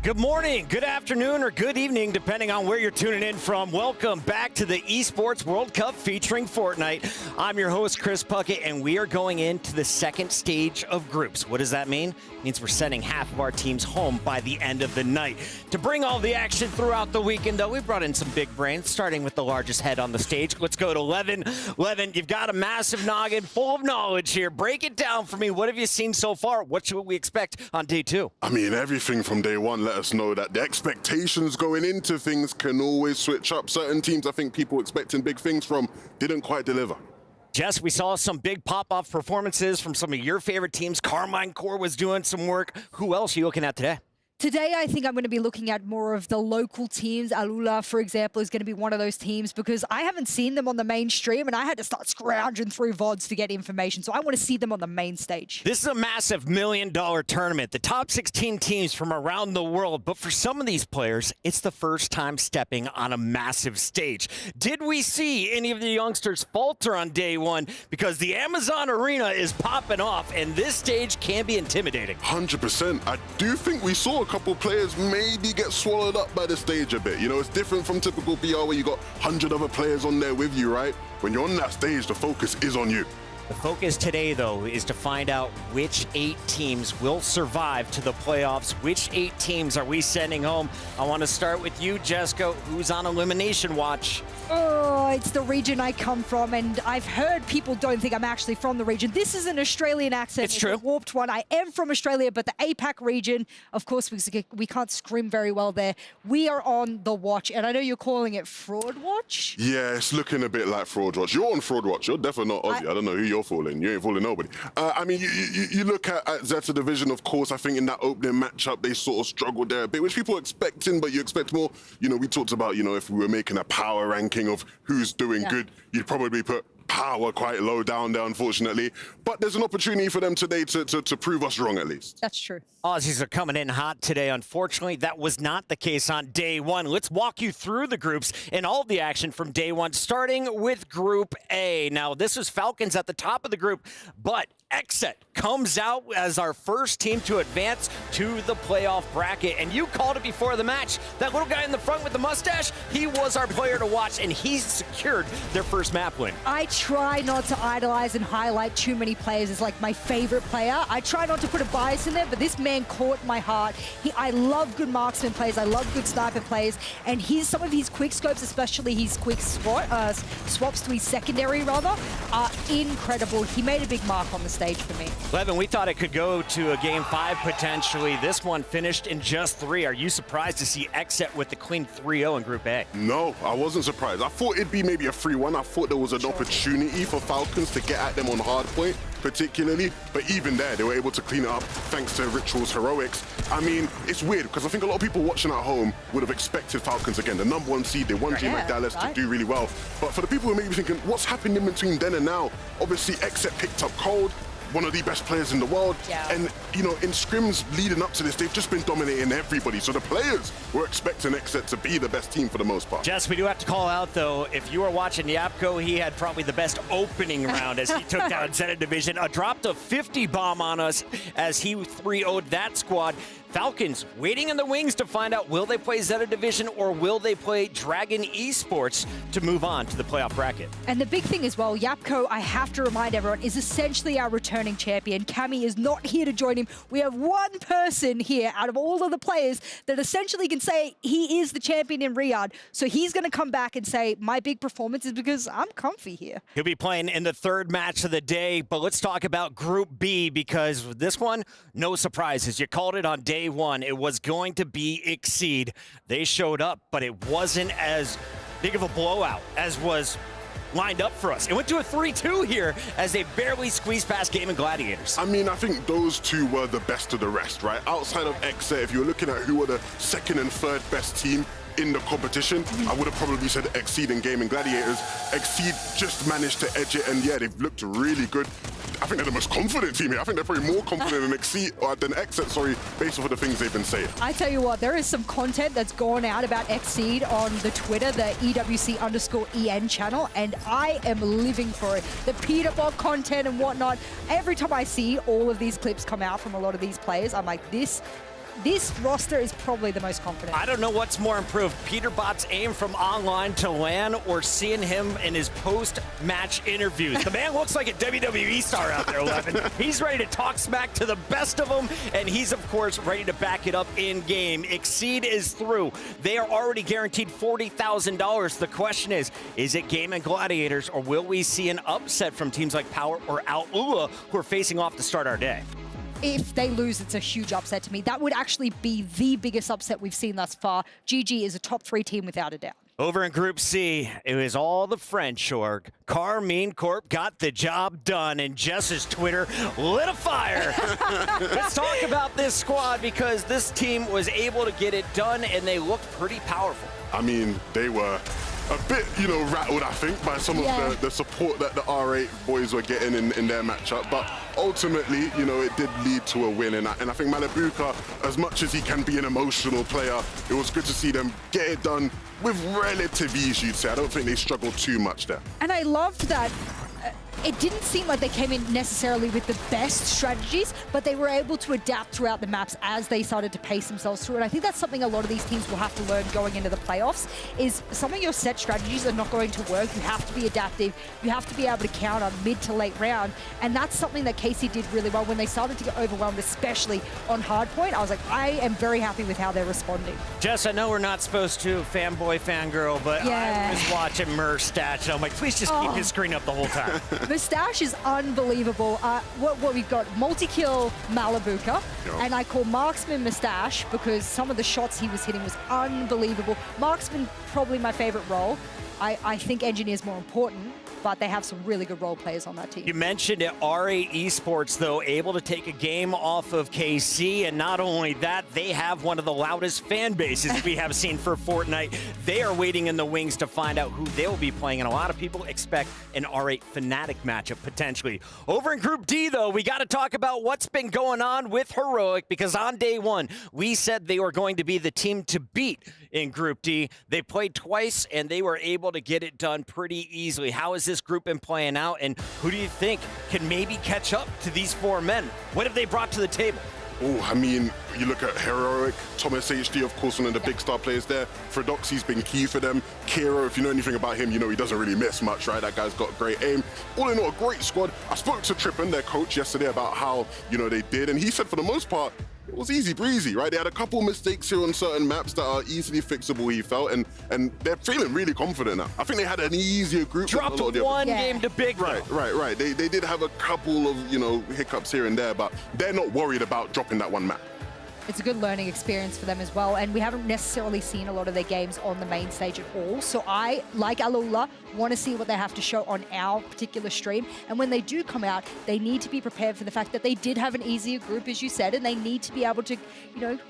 Good morning, good afternoon, or good evening, depending on where you're tuning in from. Welcome back to the Esports World Cup featuring Fortnite. I'm your host, Chris Puckett, and we are going into the second stage of groups. What does that mean? It means we're sending half of our teams home by the end of the night. To bring all the action throughout the weekend, though, we brought in some big brains, starting with the largest head on the stage. Let's go to Levin. Levin, you've got a massive noggin full of knowledge here. Break it down for me. What have you seen so far? What should we expect on day 2? I mean, everything from day 1 let us know that the expectations going into things can always switch up. Certain teams I think people expecting big things from didn't quite deliver. Jess, we saw some big pop-off performances from some of your favorite teams. Carmine Core was doing some work. Who else are you looking at today? Today, I think I'm going to be looking at more of the local teams. Alula, for example, is going to be one of those teams because I haven't seen them on the mainstream and I had to start scrounging through VODs to get information. So I want to see them on the main stage. This is a massive $1 million tournament. The top 16 teams from around the world. But for some of these players, it's the first time stepping on a massive stage. Did we see any of the youngsters falter on day 1? Because the Amazon Arena is popping off and this stage can be intimidating. 100%. I do think we saw a couple players maybe get swallowed up by the stage a bit. You know, it's different from typical BR where you got 100 other players on there with you, right? When you're on that stage, the focus is on you. The focus today, though, is to find out which 8 teams will survive to the playoffs. Which 8 teams are we sending home? I want to start with you, Jessica, who's on elimination watch. Oh, it's the region I come from, and I've heard people don't think I'm actually from the region. This is an Australian accent. It's true. A warped one. I am from Australia, but the APAC region, of course, we can't scream very well there. We are on the watch, and I know you're calling it Fraud Watch. Yeah, it's looking a bit like Fraud Watch. You're on Fraud Watch. You're definitely not Aussie. I don't know who you're fooling. You ain't fooling nobody. I mean, you look at Zeta Division, of course. I think in that opening matchup, they sort of struggled there a bit, which people are expecting, but you expect more. You know, we talked about, you know, if we were making a power ranking of who's doing good, you'd probably put Power quite low down there, unfortunately. But there's an opportunity for them today to prove us wrong, at least. That's true. Aussies are coming in hot today. Unfortunately, that was not the case on day 1. Let's walk you through the groups and all of the action from day 1, starting with Group A. Now, this was Falcons at the top of the group, but Exet comes out as our first team to advance to the playoff bracket. And you called it before the match. That little guy in the front with the mustache, he was our player to watch, and he secured their first map win. I try not to idolize and highlight too many players as like my favorite player. I try not to put a bias in there, but this man caught my heart. I love good marksman plays. I love good sniper plays. And some of his quick scopes, especially his quick swaps to his secondary rather, are incredible. He made a big mark on the stage for me. Levin, we thought it could go to a game 5 potentially. This one finished in just 3. Are you surprised to see Exet with the clean 3-0 in Group A? No, I wasn't surprised. I thought it'd be maybe a 3-1. I thought there was an opportunity for Falcons to get at them on Hardpoint, particularly. But even there, they were able to clean it up thanks to Ritual's heroics. I mean, it's weird because I think a lot of people watching at home would have expected Falcons again. The #1 seed, they won GMAC Dallas to do really well. But for the people who may be thinking, what's happened in between then and now? Obviously, Exet picked up Cold, one of the best players in the world. And, you know, in scrims leading up to this, they've just been dominating everybody. So the players were expecting Exet to be the best team for the most part. Jess, we do have to call out, though, if you were watching Yapko, he had probably the best opening round as he took down Zeta Division. A drop to 50 bomb on us as he 3-0'd that squad. Falcons waiting in the wings to find out, will they play Zeta Division or will they play Dragon Esports to move on to the playoff bracket? And the big thing as well, Yapko, I have to remind everyone, is essentially our returning champion. Cammy is not here to join him. We have one person here out of all of the players that essentially can say he is the champion in Riyadh. So he's going to come back and say, my big performance is because I'm comfy here. He'll be playing in the 3rd match of the day, but let's talk about Group B because this one, no surprises. You called it on day 1. It was going to be Exceed. They showed up, but it wasn't as big of a blowout as was lined up for us. It went to a 3-2 here as they barely squeezed past Game and Gladiators. I mean, I think those two were the best of the rest, right? Outside of Exet, if you were looking at who were the 2nd and 3rd best team in the competition, I would have probably said Exceed and Game and Gladiators. Exceed just managed to edge it, and yeah, they've looked really good. I think they're the most confident team here. I think they're probably more confident than Exet, based off of the things they've been saying. I tell you what, there is some content that's gone out about Exceed on the Twitter, the EWC_EN channel, and I am living for it. The Peter Bog content and whatnot. Every time I see all of these clips come out from a lot of these players, I'm like, this this roster is probably the most confident. I don't know what's more improved, Peterbot's aim from online to LAN or seeing him in his post-match interviews. The man looks like a WWE star out there, Levin. He's ready to talk smack to the best of them, and he's, of course, ready to back it up in-game. Exceed is through. They are already guaranteed $40,000. The question is it Game and Gladiators, or will we see an upset from teams like Power or Al-Ula, who are facing off to start our day? If they lose, it's a huge upset to me. That would actually be the biggest upset we've seen thus far. GG is a top 3 team without a doubt. Over in Group C, it was all the French org. Carmine Corp got the job done, and Jess's Twitter lit a fire. Let's talk about this squad, because this team was able to get it done, and they looked pretty powerful. I mean, they were a bit, rattled, I think, by some of the support that the R8 boys were getting in their matchup. But ultimately, it did lead to a win. And I think Malabuka, as much as he can be an emotional player, it was good to see them get it done with relative ease, you'd say. I don't think they struggled too much there. And I loved that. It didn't seem like they came in necessarily with the best strategies, but they were able to adapt throughout the maps as they started to pace themselves through. And I think that's something a lot of these teams will have to learn going into the playoffs, is some of your set strategies are not going to work. You have to be adaptive. You have to be able to counter mid to late round. And that's something that KC did really well when they started to get overwhelmed, especially on Hardpoint. I was like, I am very happy with how they're responding. Jess, I know we're not supposed to fanboy, fangirl, but I was watching Mer's stats, and I'm like, please just keep his screen up the whole time. Mustache is unbelievable. What we've got, multi-kill Malabuka, and I call Marksman Mustache because some of the shots he was hitting was unbelievable. Marksman, probably my favorite role. I think Engineer's more important, but they have some really good role players on that team. You mentioned it, RA Esports, though, able to take a game off of KC, and not only that, they have one of the loudest fan bases we have seen for Fortnite. They are waiting in the wings to find out who they'll be playing, and a lot of people expect an R8 Fnatic matchup, potentially. Over in Group D, though, we got to talk about what's been going on with Heroic, because on day one, we said they were going to be the team to beat in Group D. They played twice, and they were able to get it done pretty easily. How has this group been playing out, and who do you think can maybe catch up to these 4 men? What have they brought to the table? Oh, I mean, you look at Heroic, Thomas HD, of course, one of the big star players there. Fredoxy's been key for them. Kiro, if you know anything about him, he doesn't really miss much, right? That guy's got great aim. All in all, a great squad. I spoke to Trippin, their coach, yesterday about how, they did, and he said for the most part, it was easy breezy, right? They had a couple mistakes here on certain maps that are easily fixable, he felt, and they're feeling really confident now. I think they had an easier group. Dropped one game to big. Right. They did have a couple of, hiccups here and there, but they're not worried about dropping that one map. It's a good learning experience for them as well, and we haven't necessarily seen a lot of their games on the main stage at all. So I, like Alula, want to see what they have to show on our particular stream. And when they do come out, they need to be prepared for the fact that they did have an easier group, as you said, and they need to be able to,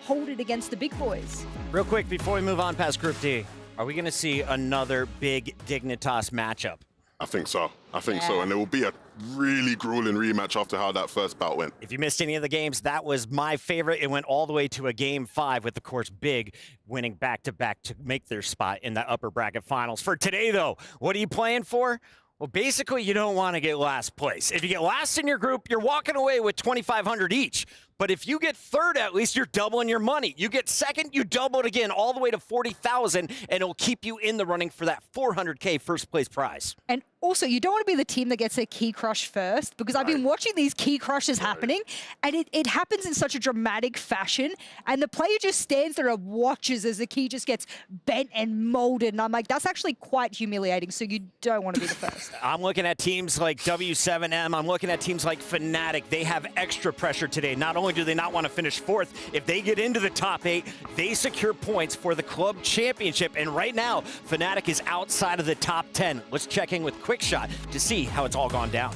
hold it against the big boys. Real quick, before we move on past Group D, are we going to see another big Dignitas matchup? I think so. And there will be a really grueling rematch after how that first bout went. If you missed any of the games, that was my favorite. It went all the way to a Game 5 with, of course, Big winning back-to-back to make their spot in the upper bracket finals. For today, though, what are you playing for? Well, basically, you don't want to get last place. If you get last in your group, you're walking away with $2,500 each. But if you get third, at least you're doubling your money. You get second, you double it again, all the way to $40,000, and it'll keep you in the running for that $400K first place prize. And also, you don't want to be the team that gets a key crush first, because I've been watching these key crushes happening, and it happens in such a dramatic fashion, and the player just stands there and watches as the key just gets bent and molded, and I'm like, that's actually quite humiliating, so you don't want to be the first. I'm looking at teams like W7M, I'm looking at teams like Fnatic. They have extra pressure today. Not only do they not want to finish fourth, if they get into the top 8, they secure points for the club championship, and right now, Fnatic is outside of the top 10. Let's check in with Quickshot to see how it's all gone down.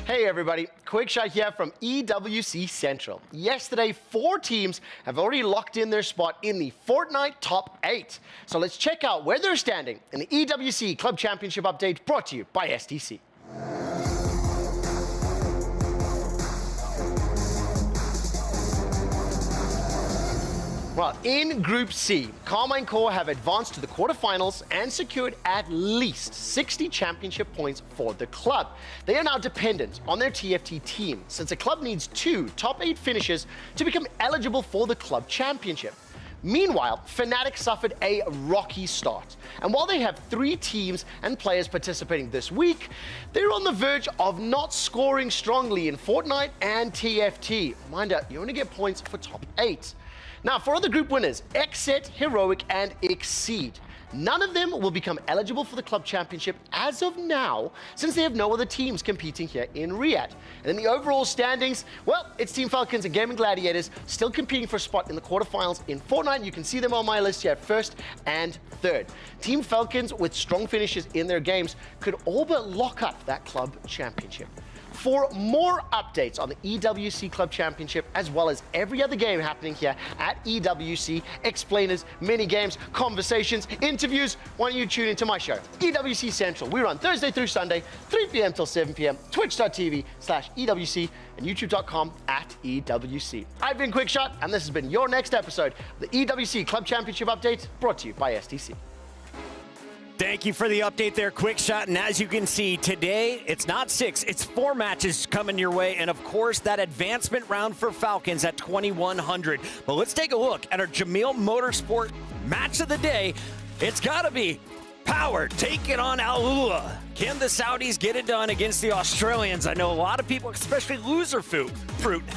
Hey everybody, Quickshot here from EWC Central. Yesterday, 4 teams have already locked in their spot in the Fortnite top 8. So let's check out where they're standing in the EWC Club Championship update brought to you by STC. Well, in Group C, Carmine Corps have advanced to the quarterfinals and secured at least 60 championship points for the club. They are now dependent on their TFT team, since the club needs 2 top 8 finishes to become eligible for the club championship. Meanwhile, Fnatic suffered a rocky start. And while they have 3 teams and players participating this week, they're on the verge of not scoring strongly in Fortnite and TFT. Mind you, you only get points for top 8. Now, for other group winners, Xset, Heroic, and Exceed. None of them will become eligible for the club championship as of now, since they have no other teams competing here in Riyadh. And in the overall standings, well, it's Team Falcons and Gaming Gladiators still competing for a spot in the quarterfinals in Fortnite. You can see them on my list here, 1st and 3rd. Team Falcons, with strong finishes in their games, could all but lock up that club championship. For more updates on the EWC Club Championship, as well as every other game happening here at EWC, explainers, mini games, conversations, interviews, why don't you tune into my show, EWC Central. We run Thursday through Sunday, 3 p.m. till 7 p.m, twitch.tv/EWC and youtube.com/EWC. I've been Quickshot, and this has been your next episode of the EWC Club Championship Update, brought to you by STC. Thank you for the update there, Quickshot. And as you can see, today, it's not 6, it's 4 matches coming your way. And of course, that advancement round for Falcons at 2,100. But let's take a look at our Jamil Motorsport match of the day. It's got to be Power taking on Alula. Can the Saudis get it done against the Australians? I know a lot of people, especially Loser Fruit,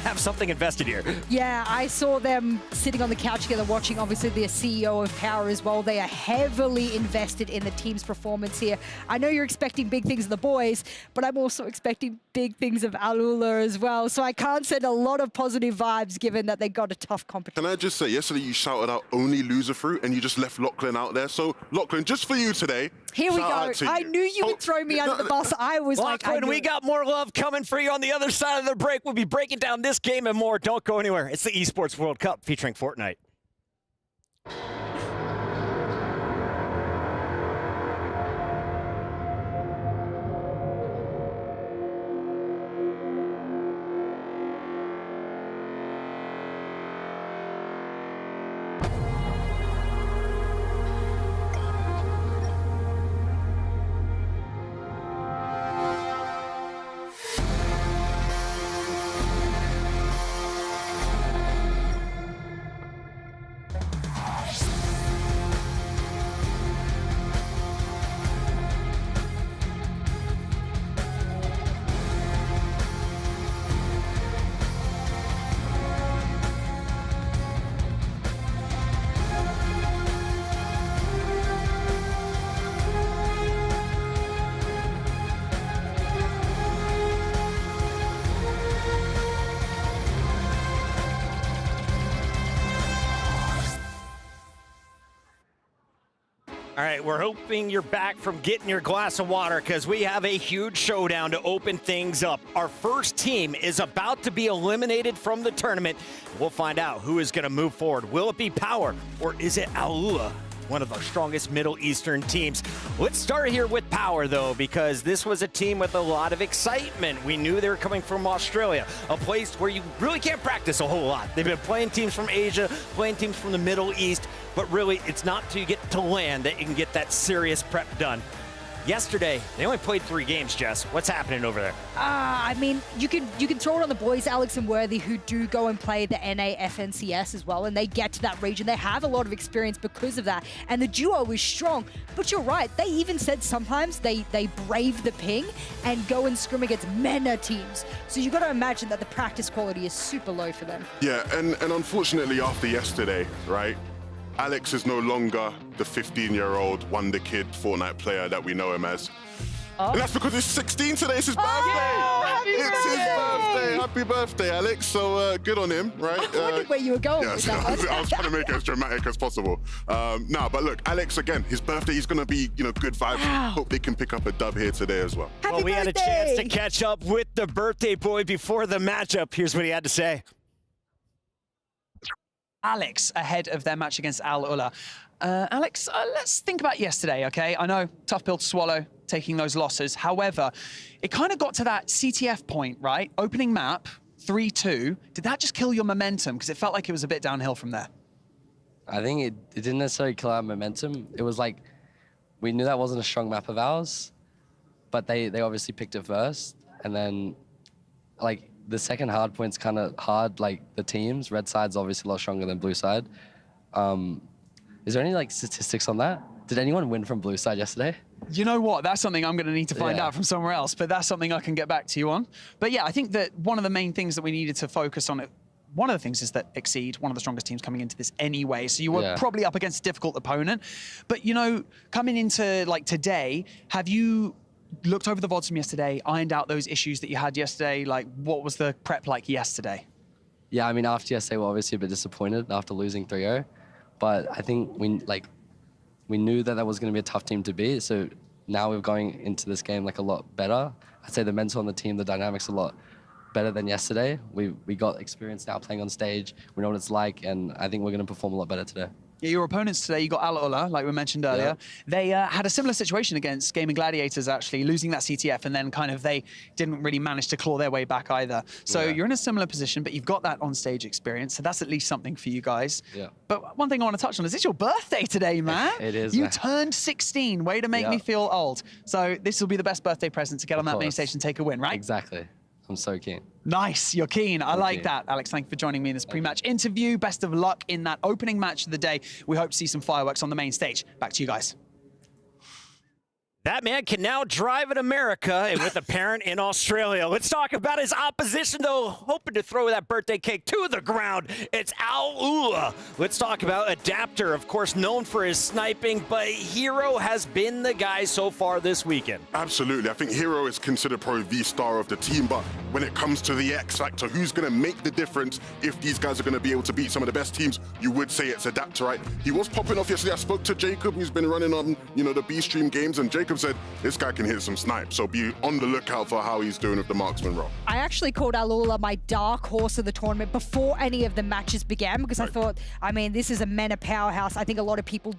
have something invested here. Yeah, I saw them sitting on the couch together watching, obviously, the CEO of Power as well. They are heavily invested in the team's performance here. I know you're expecting big things of the boys, but I'm also expecting big things of Alula as well. So I can't send a lot of positive vibes given that they got a tough competition. Can I just say, yesterday you shouted out only Loser Fruit and you just left Lachlan out there. So, Lachlan, just for you today, here we go. I knew you would throw me under the bus. I was Lachlan, like, we got more love coming for you on the other side of the break. We'll be breaking down this game and more. Don't go anywhere. It's the Esports World Cup featuring Fortnite. All right, we're hoping you're back from getting your glass of water because we have a huge showdown to open things up. Our first team is about to be eliminated from the tournament. We'll find out who is going to move forward. Will it be Power or is it Alula, one of our strongest Middle Eastern teams? Let's start here with Power, though, because this was a team with a lot of excitement. We knew they were coming from Australia, a place where you really can't practice a whole lot. They've been playing teams from Asia, playing teams from the Middle East, but really, it's not till you get to land that you can get that serious prep done. Yesterday, they only played 3 games, Jess. What's happening over there? I mean, you can throw it on the boys, Alex and Worthy, who do go and play the NA FNCS as well, and they get to that region. They have a lot of experience because of that, and the duo is strong. But you're right, they even said sometimes they brave the ping and go and scrim against MENA teams. So you've got to imagine that the practice quality is super low for them. Yeah, and unfortunately after yesterday, right, Alex is no longer the 15-year-old wonder kid Fortnite player that we know him as. Oh. And that's because he's 16 today, it's his birthday! It's his birthday! Happy birthday, Alex. So good on him, right? I wondered where you were going with that. I was trying to make it as dramatic as possible. No, but look, Alex, again, his birthday, he's going to be, good vibes. Wow. Hope they can pick up a dub here today as well. Well, we had a chance to catch up with the birthday boy before the matchup. Here's what he had to say. Alex ahead of their match against Al Ula. Alex, let's think about yesterday, okay? I know, tough pill to swallow, taking those losses. However, it kind of got to that CTF point, right? Opening map, 3-2. Did that just kill your momentum? Because it felt like it was a bit downhill from there. I think it didn't necessarily kill our momentum. It was like, we knew that wasn't a strong map of ours, but they obviously picked it first. And then, like, the second hard point's kind of hard, like, the teams. Red side's obviously a lot stronger than blue side. Is there any, like, statistics on that? Did anyone win from blue side yesterday? You know what? That's something I'm going to need to find out from somewhere else, but that's something I can get back to you on. But yeah, I think that one of the main things that we needed to focus on, one of the things is that Exceed, one of the strongest teams coming into this anyway, so you were probably up against a difficult opponent. But, you know, coming into, like, today, have you looked over the VODs from yesterday, ironed out those issues that you had yesterday? Like, what was the prep like yesterday? Yeah, I mean, after yesterday, we're obviously a bit disappointed after losing 3-0. But I think we knew that was going to be a tough team to beat. So now we're going into this game like a lot better. I'd say the mental on the team, the dynamics a lot better than yesterday. We got experience now playing on stage. We know what it's like, and I think we're going to perform a lot better today. Yeah, your opponents today, you got Al-Ula, like we mentioned earlier. They had a similar situation against Gaming Gladiators, actually, losing that CTF, and then kind of they didn't really manage to claw their way back either. So you're in a similar position, but you've got that on-stage experience, so that's at least something for you guys. Yeah. But one thing I want to touch on is it's your birthday today, man. It is, You man. turned 16, way to make me feel old. So this will be the best birthday present to get on that main stage and take a win, right? Exactly. I'm so keen. Nice, you're keen. I like that. Alex, thank you for joining me in this pre-match interview. Best of luck in that opening match of the day. We hope to see some fireworks on the main stage. Back to you guys. That man can now drive in America and with a parent in Australia. Let's talk about his opposition, though, hoping to throw that birthday cake to the ground. It's Al-Ula. Let's talk about Adapter, of course, known for his sniping, but Hero has been the guy so far this weekend. Absolutely. I think Hero is considered probably the star of the team, but when it comes to the X factor, who's going to make the difference if these guys are going to be able to beat some of the best teams? You would say it's Adapter, right? He was popping off yesterday. I spoke to Jacob, who's been running on, the B-Stream games, and Jacob said this guy can hit some snipes, so be on the lookout for how he's doing with the marksman role. I actually called Al-Ula my dark horse of the tournament before any of the matches began, because I thought, I mean, this is a MENA powerhouse. I think a lot of people,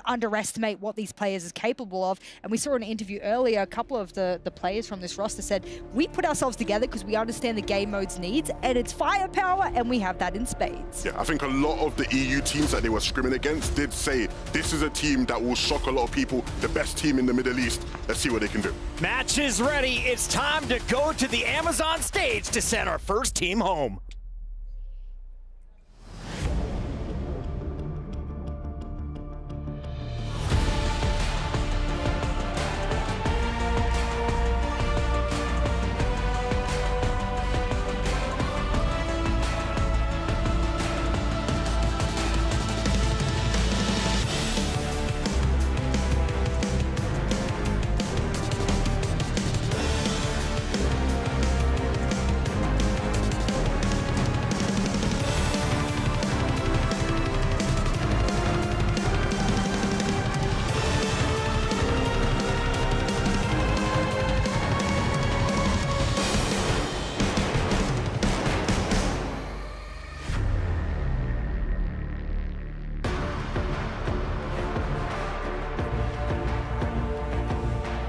underestimate what these players is capable of. And we saw in an interview earlier, a couple of the players from this roster said, we put ourselves together because we understand the game mode's needs, and it's firepower, and we have that in spades. Yeah, I think a lot of the EU teams that they were scrimming against did say, this is a team that will shock a lot of people, the best team in the Middle East. Let's see what they can do. Match is ready. It's time to go to the Amazon stage to send our first team home.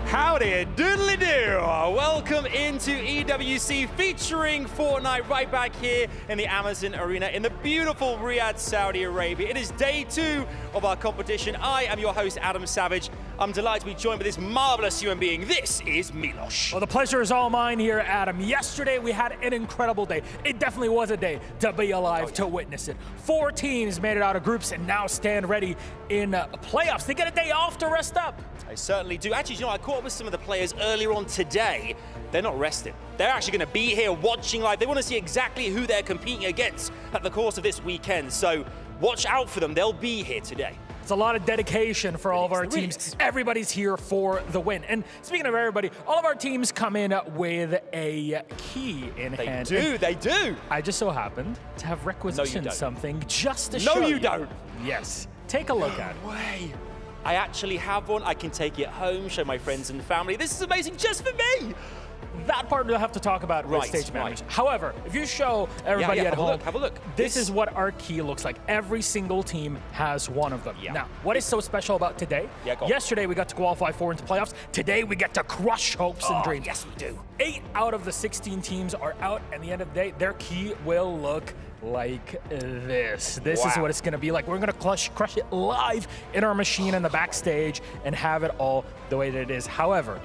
Howdy doodly doo! Welcome into EWC featuring Fortnite right back here in the Amazon Arena in the beautiful Riyadh, Saudi Arabia. It is day 2 of our competition. I am your host, Adam Savage. I'm delighted to be joined by this marvelous human being. This is Milos. Well, the pleasure is all mine here, Adam. Yesterday, we had an incredible day. It definitely was a day to be alive, to witness it. 4 teams made it out of groups and now stand ready in playoffs. They get a day off to rest up. I certainly do. Actually, I caught up with some of the players earlier on today. They're not resting. They're actually going to be here watching live. They want to see exactly who they're competing against at the course of this weekend. So watch out for them. They'll be here today. It's a lot of dedication for all of our teams. Everybody's here for the win. And speaking of everybody, all of our teams come in with a key in hand. They do. I just so happened to have requisitioned something just to show you. No, you don't. Yes. Take a look at it. No way. I actually have one. I can take it home, show my friends and family. This is amazing just for me. that part we'll have to talk about with stage managers. However, if you show everybody at home, have a look. This is what our key looks like. Every single team has one of them. Now, what is so special about today? Yesterday we got to qualify 4 into playoffs. Today we get to crush hopes and dreams. Yes, we do. 8 out of the 16 teams are out, and at the end of the day, their key will look like this. This is what it's going to be like. We're going to crush it live in our machine in the backstage and have it all the way that it is. However,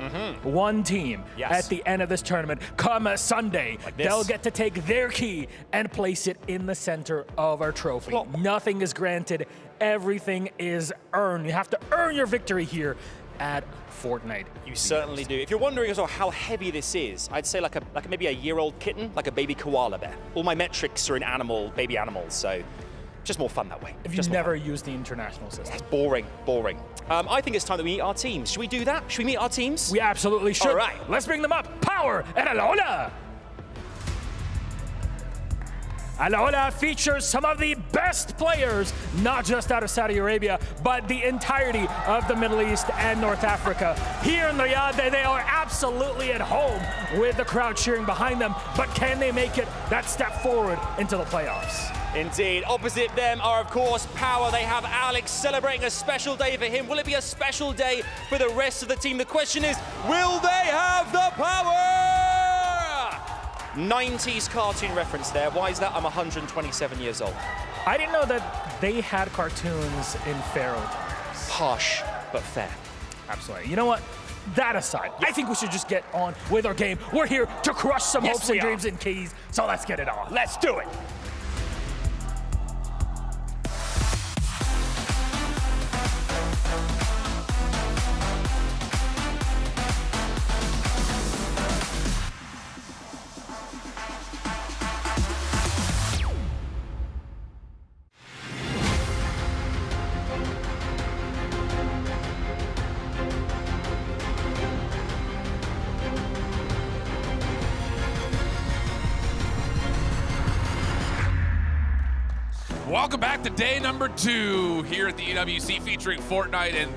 one team at the end of this tournament, come Sunday, they'll get to take their key and place it in the center of our trophy. Nothing is granted. Everything is earned. You have to earn your victory here at Fortnite. You certainly do. If you're wondering as well how heavy this is, I'd say like maybe a year-old kitten, like a baby koala bear. All my metrics are in baby animals, so just more fun that way. If you've never used the international system. It's boring. I think it's time that we meet our teams. Should we do that? Should we meet our teams? We absolutely should. All right. Let's bring them up. Power and Alola. Alola features some of the best players, not just out of Saudi Arabia, but the entirety of the Middle East and North Africa. Here in Riyadh, they are absolutely at home with the crowd cheering behind them, but can they make it that step forward into the playoffs? Indeed. Opposite them are, of course, Power. They have Alex celebrating a special day for him. Will it be a special day for the rest of the team? The question is, will they have the power? 90s cartoon reference there. Why is that? I'm 127 years old. I didn't know that they had cartoons in Pharaoh times. Harsh, but fair. Absolutely. You know what? That aside, I think we should just get on with our game. We're here to crush some hopes and dreams and keys, so let's get it on. Let's do it. Welcome back to day number 2 here at the EWC featuring Fortnite, and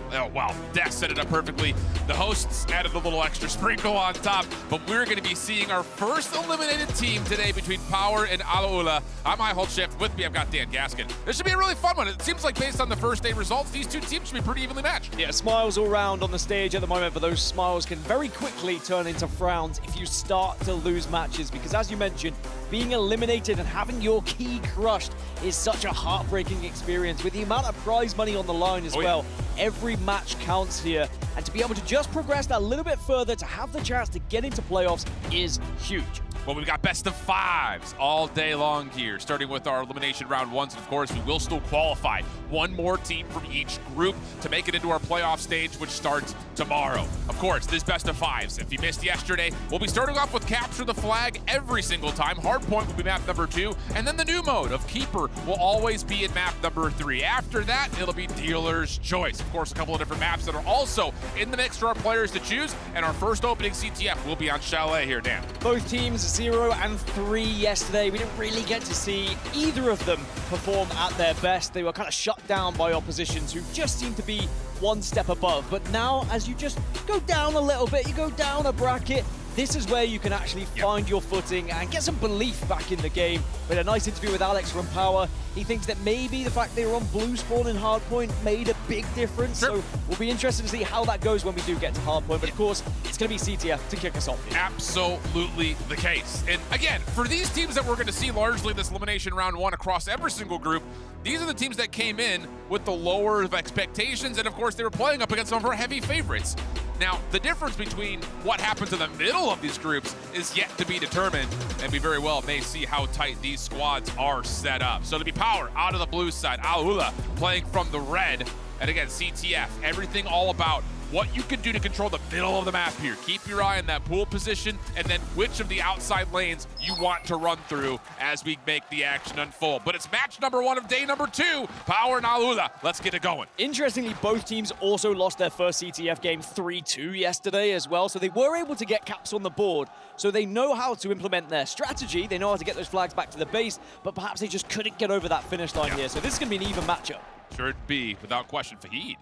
Dex set it up perfectly. The hosts added a little extra sprinkle on top, but we're going to be seeing our first eliminated team today between Power and Alola. I'm iHoldShift. With me, I've got Dan Gaskin. This should be a really fun one. It seems like based on the first day results, these two teams should be pretty evenly matched. Yeah, smiles all around on the stage at the moment, but those smiles can very quickly turn into frowns if you start to lose matches, because as you mentioned, being eliminated and having your key crushed is such a heartbreaking experience with the amount of prize money on the line as well. Every match counts here, and to be able to just progress that a little bit further to have the chance to get into playoffs is huge. Well, we've got best of 5s all day long here, starting with our elimination round 1s. And of course, we will still qualify one more team from each group to make it into our playoff stage, which starts tomorrow. Of course, this best of 5s. If you missed yesterday, we'll be starting off with Capture the Flag every single time. Hardpoint will be map number 2, and then the new mode of Keeper will always be in map number 3. After that, it'll be Dealer's Choice. Of course, a couple of different maps that are also in the mix for our players to choose, and our first opening CTF will be on Chalet here, Dan. Both teams 0 and 3 yesterday. We didn't really get to see either of them perform at their best. They were kind of shut down by oppositions who just seemed to be one step above. But now, as you just go down a little bit, you go down a bracket, this is where you can actually find your footing and get some belief back in the game. We had a nice interview with Alex from Power. He thinks that maybe the fact they were on blue spawn in Hardpoint made a big difference. So we'll be interested to see how that goes when we do get to Hardpoint. But of course, it's going to be CTF to kick us off here. Absolutely the case. And again, for these teams that we're going to see largely this elimination round 1 across every single group, these are the teams that came in with the lower of expectations. And of course, they were playing up against some of our heavy favorites. Now, the difference between what happens in the middle of these groups is yet to be determined, and we very well may see how tight these squads are set up. So to be Power out of the blue side, Alola playing from the red, and again, CTF, everything all about what you can do to control the middle of the map here. Keep your eye on that pool position, and then which of the outside lanes you want to run through as we make the action unfold. But it's match number 1 of day number 2, Power and Alola. Let's get it going. Interestingly, both teams also lost their first CTF game 3-2 yesterday as well, so they were able to get caps on the board. So they know how to implement their strategy, they know how to get those flags back to the base, but perhaps they just couldn't get over that finish line here. So this is going to be an even matchup. Sure it'd be, without question. Fahid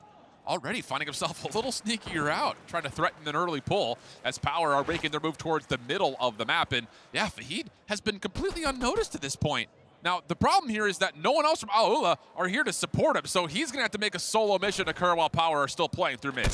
already finding himself a little sneakier out, trying to threaten an early pull as Power are making their move towards the middle of the map. And yeah, Fahid has been completely unnoticed to this point. Now, the problem here is that no one else from Alula are here to support him, so he's going to have to make a solo mission occur while Power are still playing through mid.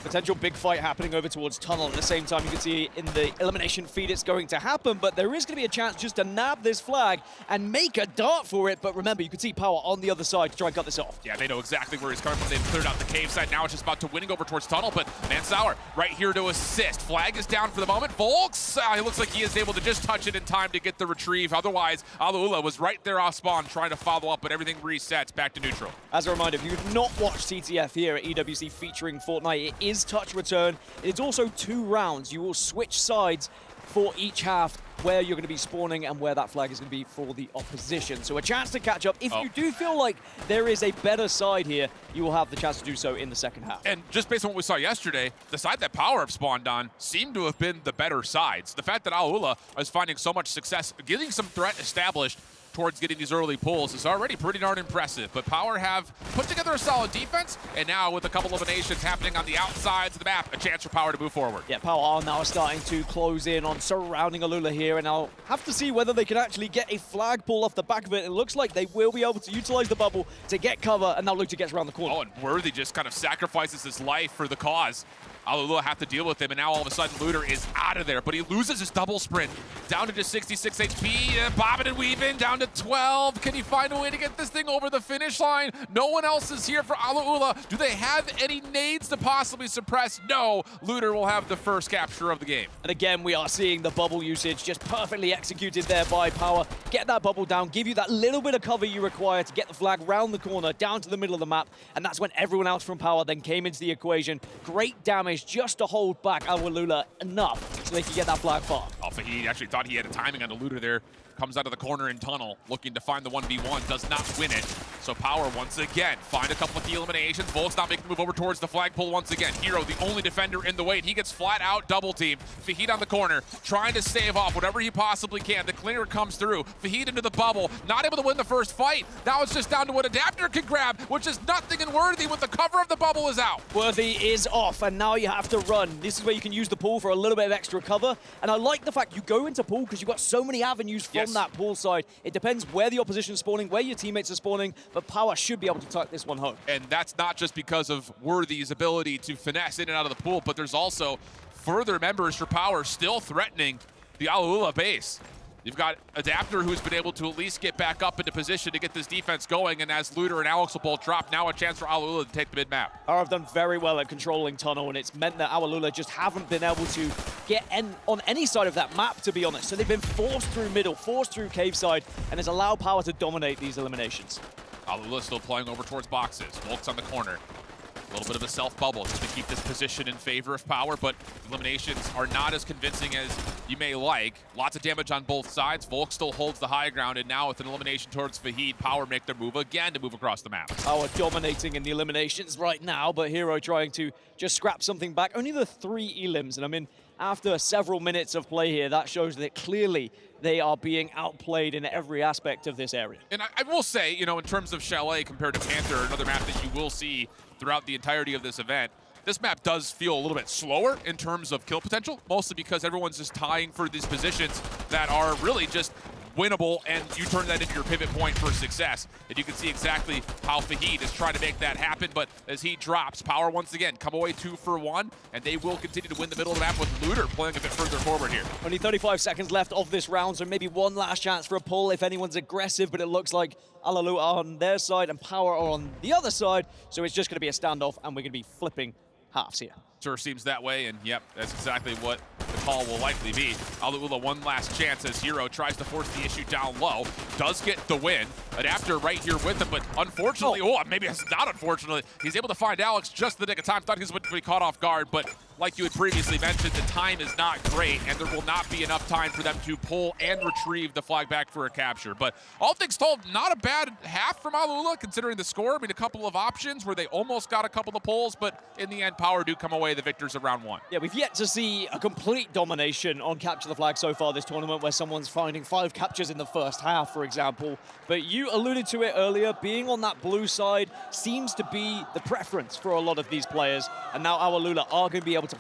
Potential big fight happening over towards Tunnel. At the same time, you can see in the elimination feed it's going to happen, but there is going to be a chance just to nab this flag and make a dart for it. But remember, you can see Power on the other side to try and cut this off. Yeah, they know exactly where he's coming from. They've cleared out the cave side. Now it's just about to winning over towards Tunnel, but Mansour right here to assist. Flag is down for the moment. Volks, it looks like he is able to just touch it in time to get the retrieve. Otherwise, Alula was right there off spawn trying to follow up, but everything resets back to neutral. As a reminder, if you've not watched CTF here at EWC featuring Fortnite, it is touch return. It's also 2 rounds. You will switch sides for each half where you're going to be spawning and where that flag is going to be for the opposition. So a chance to catch up. If you do feel like there is a better side here, you will have the chance to do so in the second half. And just based on what we saw yesterday, the side that Power have spawned on seemed to have been the better sides. The fact that Alula is finding so much success, getting some threat established towards getting these early pulls is already pretty darn impressive. But Power have put together a solid defense, and now with a couple eliminations happening on the outsides of the map, a chance for Power to move forward. Yeah, Power are now starting to close in on surrounding Alula here, and I'll have to see whether they can actually get a flag pull off the back of it. It looks like they will be able to utilize the bubble to get cover, and now Lucha gets around the corner. Oh, and Worthy just kind of sacrifices his life for the cause. Alula have to deal with him, and now all of a sudden Looter is out of there, but he loses his double sprint. Down to just 66 HP, bobbing and weaving, down to 12. Can he find a way to get this thing over the finish line? No one else is here for Alula. Do they have any nades to possibly suppress? No. Looter will have the first capture of the game. And again, we are seeing the bubble usage just perfectly executed there by Power. Get that bubble down, give you that little bit of cover you require to get the flag round the corner, down to the middle of the map, and that's when everyone else from Power then came into the equation. Great damage just to hold back Alula enough so they can get that flag far. He actually thought he had a timing on the Looter there. Comes out of the corner in Tunnel, looking to find the 1v1, does not win it. So Power once again find a couple of key eliminations. Volk's not making the move over towards the flagpole once again. Hero, the only defender in the way, and he gets flat out double teamed. Fahid on the corner, trying to stave off whatever he possibly can. The clear comes through. Fahid into the bubble, not able to win the first fight. Now it's just down to what Adapter can grab, which is nothing in Worthy when the cover of the bubble is out. Worthy is off, and now you have to run. This is where you can use the pool for a little bit of extra cover. And I like the fact you go into pool because you've got so many avenues from that pool side. It depends where the opposition is spawning, where your teammates are spawning, but Power should be able to tuck this one home. And that's not just because of Worthy's ability to finesse in and out of the pool, but there's also further members for Power still threatening the Alula base. You've got Adapter, who's been able to at least get back up into position to get this defense going, and as Looter and Alex will both drop, now a chance for Alula to take the mid-map. Power have done very well at controlling Tunnel, and it's meant that Alula just haven't been able to get on any side of that map, to be honest. So they've been forced through middle, forced through cave side, and has allowed Power to dominate these eliminations. Alula still playing over towards boxes. Volk's on the corner. A little bit of a self-bubble just to keep this position in favor of Power, but eliminations are not as convincing as you may like. Lots of damage on both sides. Volk still holds the high ground, and now with an elimination towards Fahid, Power make their move again to move across the map. Power dominating in the eliminations right now, but Hero trying to just scrap something back. Only the 3 elims, and I mean, after several minutes of play here, that shows that clearly they are being outplayed in every aspect of this area. And I will say, you know, in terms of Chalet compared to Panther, another map that you will see throughout the entirety of this event, this map does feel a little bit slower in terms of kill potential, mostly because everyone's just tying for these positions that are really just winnable, and you turn that into your pivot point for success. And you can see exactly how Fahid is trying to make that happen, but as he drops, Power once again come away 2 for 1, and they will continue to win the middle of the map with Looter playing a bit further forward here. Only 35 seconds left of this round, so maybe one last chance for a pull if anyone's aggressive, but it looks like Alula are on their side and Power are on the other side, so it's just going to be a standoff, and we're going to be flipping halves here. Sure seems that way, and yep, that's exactly what the call will likely be. Alula one last chance as Hero tries to force the issue down low, does get the win. Adapter right here with him, but unfortunately, maybe it's not unfortunately, he's able to find Alex just in the nick of time. Thought he was going to be caught off guard, but like you had previously mentioned, the time is not great, and there will not be enough time for them to pull and retrieve the flag back for a capture. But all things told, not a bad half from Alula, considering the score. I mean, a couple of options where they almost got a couple of pulls, but in the end, Power do come away the victors of round 1. Yeah, we've yet to see a complete domination on Capture the Flag so far this tournament, where someone's finding 5 captures in the first half, for example. But you alluded to it earlier, being on that blue side seems to be the preference for a lot of these players, and now our Lula are going to be able to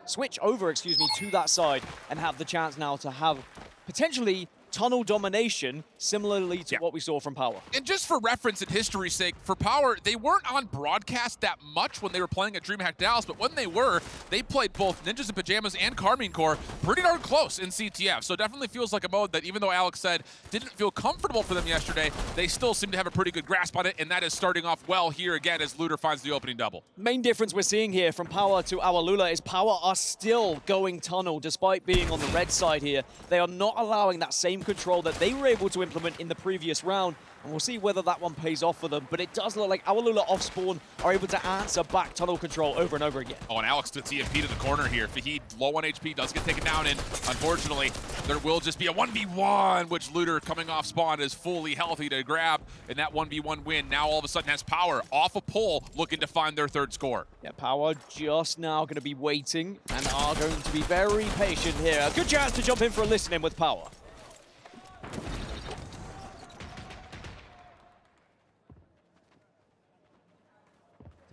switch over, to that side and have the chance now to have potentially tunnel domination, similarly to what we saw from Power. And just for reference and history's sake, for Power, they weren't on broadcast that much when they were playing at DreamHack Dallas, but when they were, they played both Ninjas in Pajamas and Carmine Corps pretty darn close in CTF. So it definitely feels like a mode that, even though Alex said didn't feel comfortable for them yesterday, they still seem to have a pretty good grasp on it, and that is starting off well here again as Looter finds the opening double. Main difference we're seeing here from Power to our Lula is Power are still going tunnel despite being on the red side here. They are not allowing that same control that they were able to implement in the previous round, and we'll see whether that one pays off for them. But it does look like our Lula off spawn are able to answer back tunnel control over and over again. Oh, and Alex gets EMP to the corner here. Fahid, low on HP, does get taken down, and unfortunately, there will just be a 1v1, which Looter coming off spawn is fully healthy to grab, and that 1v1 win now all of a sudden has Power off a pull, looking to find their 3rd score. Yeah, Power just now going to be waiting and are going to be very patient here. A good chance to jump in for a listen-in with Power.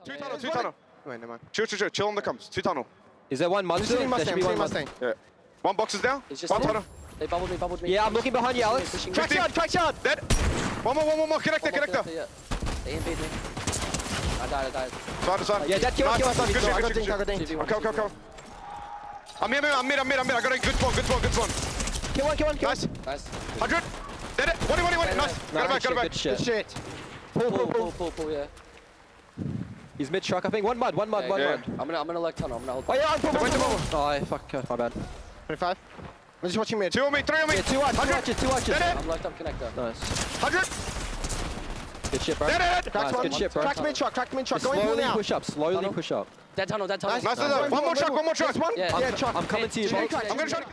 Two tunnel. Wait, never mind. Chill on the comms. 2 tunnel. Is there one Mustang? There should be one Mustang. Yeah. 1 box is down. It's just 1 tunnel. They bubbled me. Yeah, I'm looking behind you, Alex. Crack shot. Dead. One more. Connector. They invade me. I died. Side. Yeah, that kill. Nice. Good. I got ding. Okay. I'm here. I got a good spawn. Kill one. Nice. 100. Dead it. 20. Nice. Got it back. Good shit. Pull, yeah. He's mid truck, I think. One mud. Yeah. I'm gonna like tunnel. I'm gonna hold. Oh yeah, Fuck, my bad. 25. I'm just watching mid. 2 on me, 3 on me. Yeah, two archers. Dead. I'm locked up connector. Nice. 100. Good shit, bro. Dead. Nice, good shit, bro. Cracked mid truck. Slowly push up. Dead tunnel. Nice. One more truck. Yeah, truck. I'm coming to you, bro. I'm gonna try to...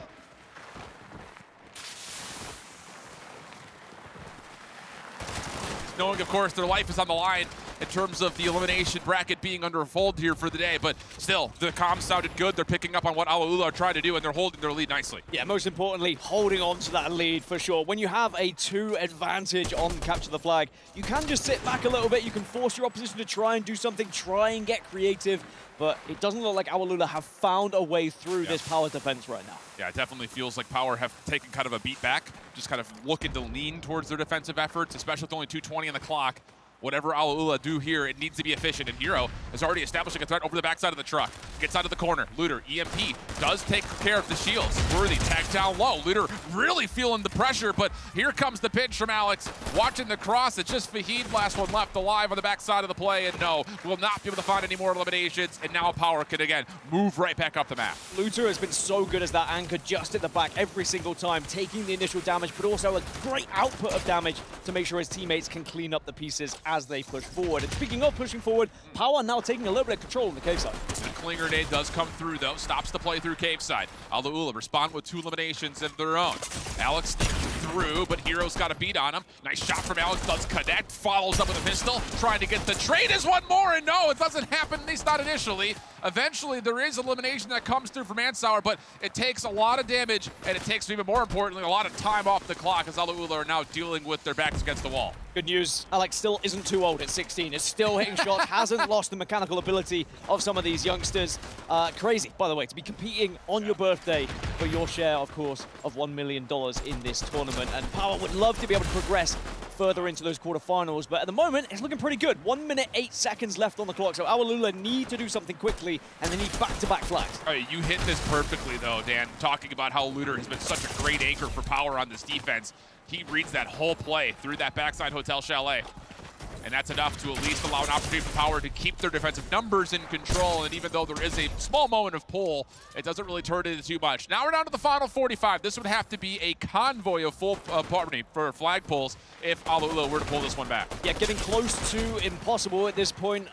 Knowing, of course, their life is on the line in terms of the elimination bracket being under a fold here for the day, but still, the comms sounded good. They're picking up on what Alula are trying to do, and they're holding their lead nicely. Yeah, most importantly, holding on to that lead for sure. When you have a 2 advantage on Capture the Flag, you can just sit back a little bit. You can force your opposition to try and do something, try and get creative, but it doesn't look like our Lula have found a way through this Power defense right now. Yeah, it definitely feels like Power have taken kind of a beat back, just kind of looking to lean towards their defensive efforts, especially with only 2:20 on the clock. Whatever Alula do here, it needs to be efficient, and Hero is already establishing a threat over the backside of the truck. Gets out of the corner. Looter, EMP, does take care of the shields. Worthy, tagged down low. Looter really feeling the pressure, but here comes the pitch from Alex. Watching the cross, it's just Fahid, last one left alive on the backside of the play, and no, will not be able to find any more eliminations, and now Power can, again, move right back up the map. Looter has been so good as that anchor just at the back every single time, taking the initial damage, but also a great output of damage to make sure his teammates can clean up the pieces as they push forward. And speaking of pushing forward, Power now taking a little bit of control on the cave side. The clean grenade does come through, though. Stops the play through cave side. Alula respond with 2 eliminations of their own. Alex through, but Hero's got a beat on him. Nice shot from Alex, does connect, follows up with a pistol, trying to get the trade. Is one more, and no, it doesn't happen, at least not initially. Eventually, there is elimination that comes through from Ansauer, but it takes a lot of damage, and it takes, even more importantly, a lot of time off the clock as Alula are now dealing with their backs against the wall. Good news, Alex still isn't too old at 16. Is still hitting shots, hasn't lost the mechanical ability of some of these youngsters. Crazy, by the way, to be competing on your birthday for your share, of course, of $1 million in this tournament. And Power would love to be able to progress further into those quarterfinals, but at the moment, it's looking pretty good. 1 minute, 8 seconds left on the clock, so Alula need to do something quickly, and they need back-to-back flags. All right, you hit this perfectly, though, Dan, talking about how Looter has been such a great anchor for Power on this defense. He reads that whole play through that backside Hotel Chalet. and that's enough to at least allow an opportunity for Power to keep their defensive numbers in control, and even though there is a small moment of pull, it doesn't really turn into too much. Now we're down to the final 45. This would have to be a convoy of full for flag pulls if Alula were to pull this one back. Yeah, getting close to impossible at this point.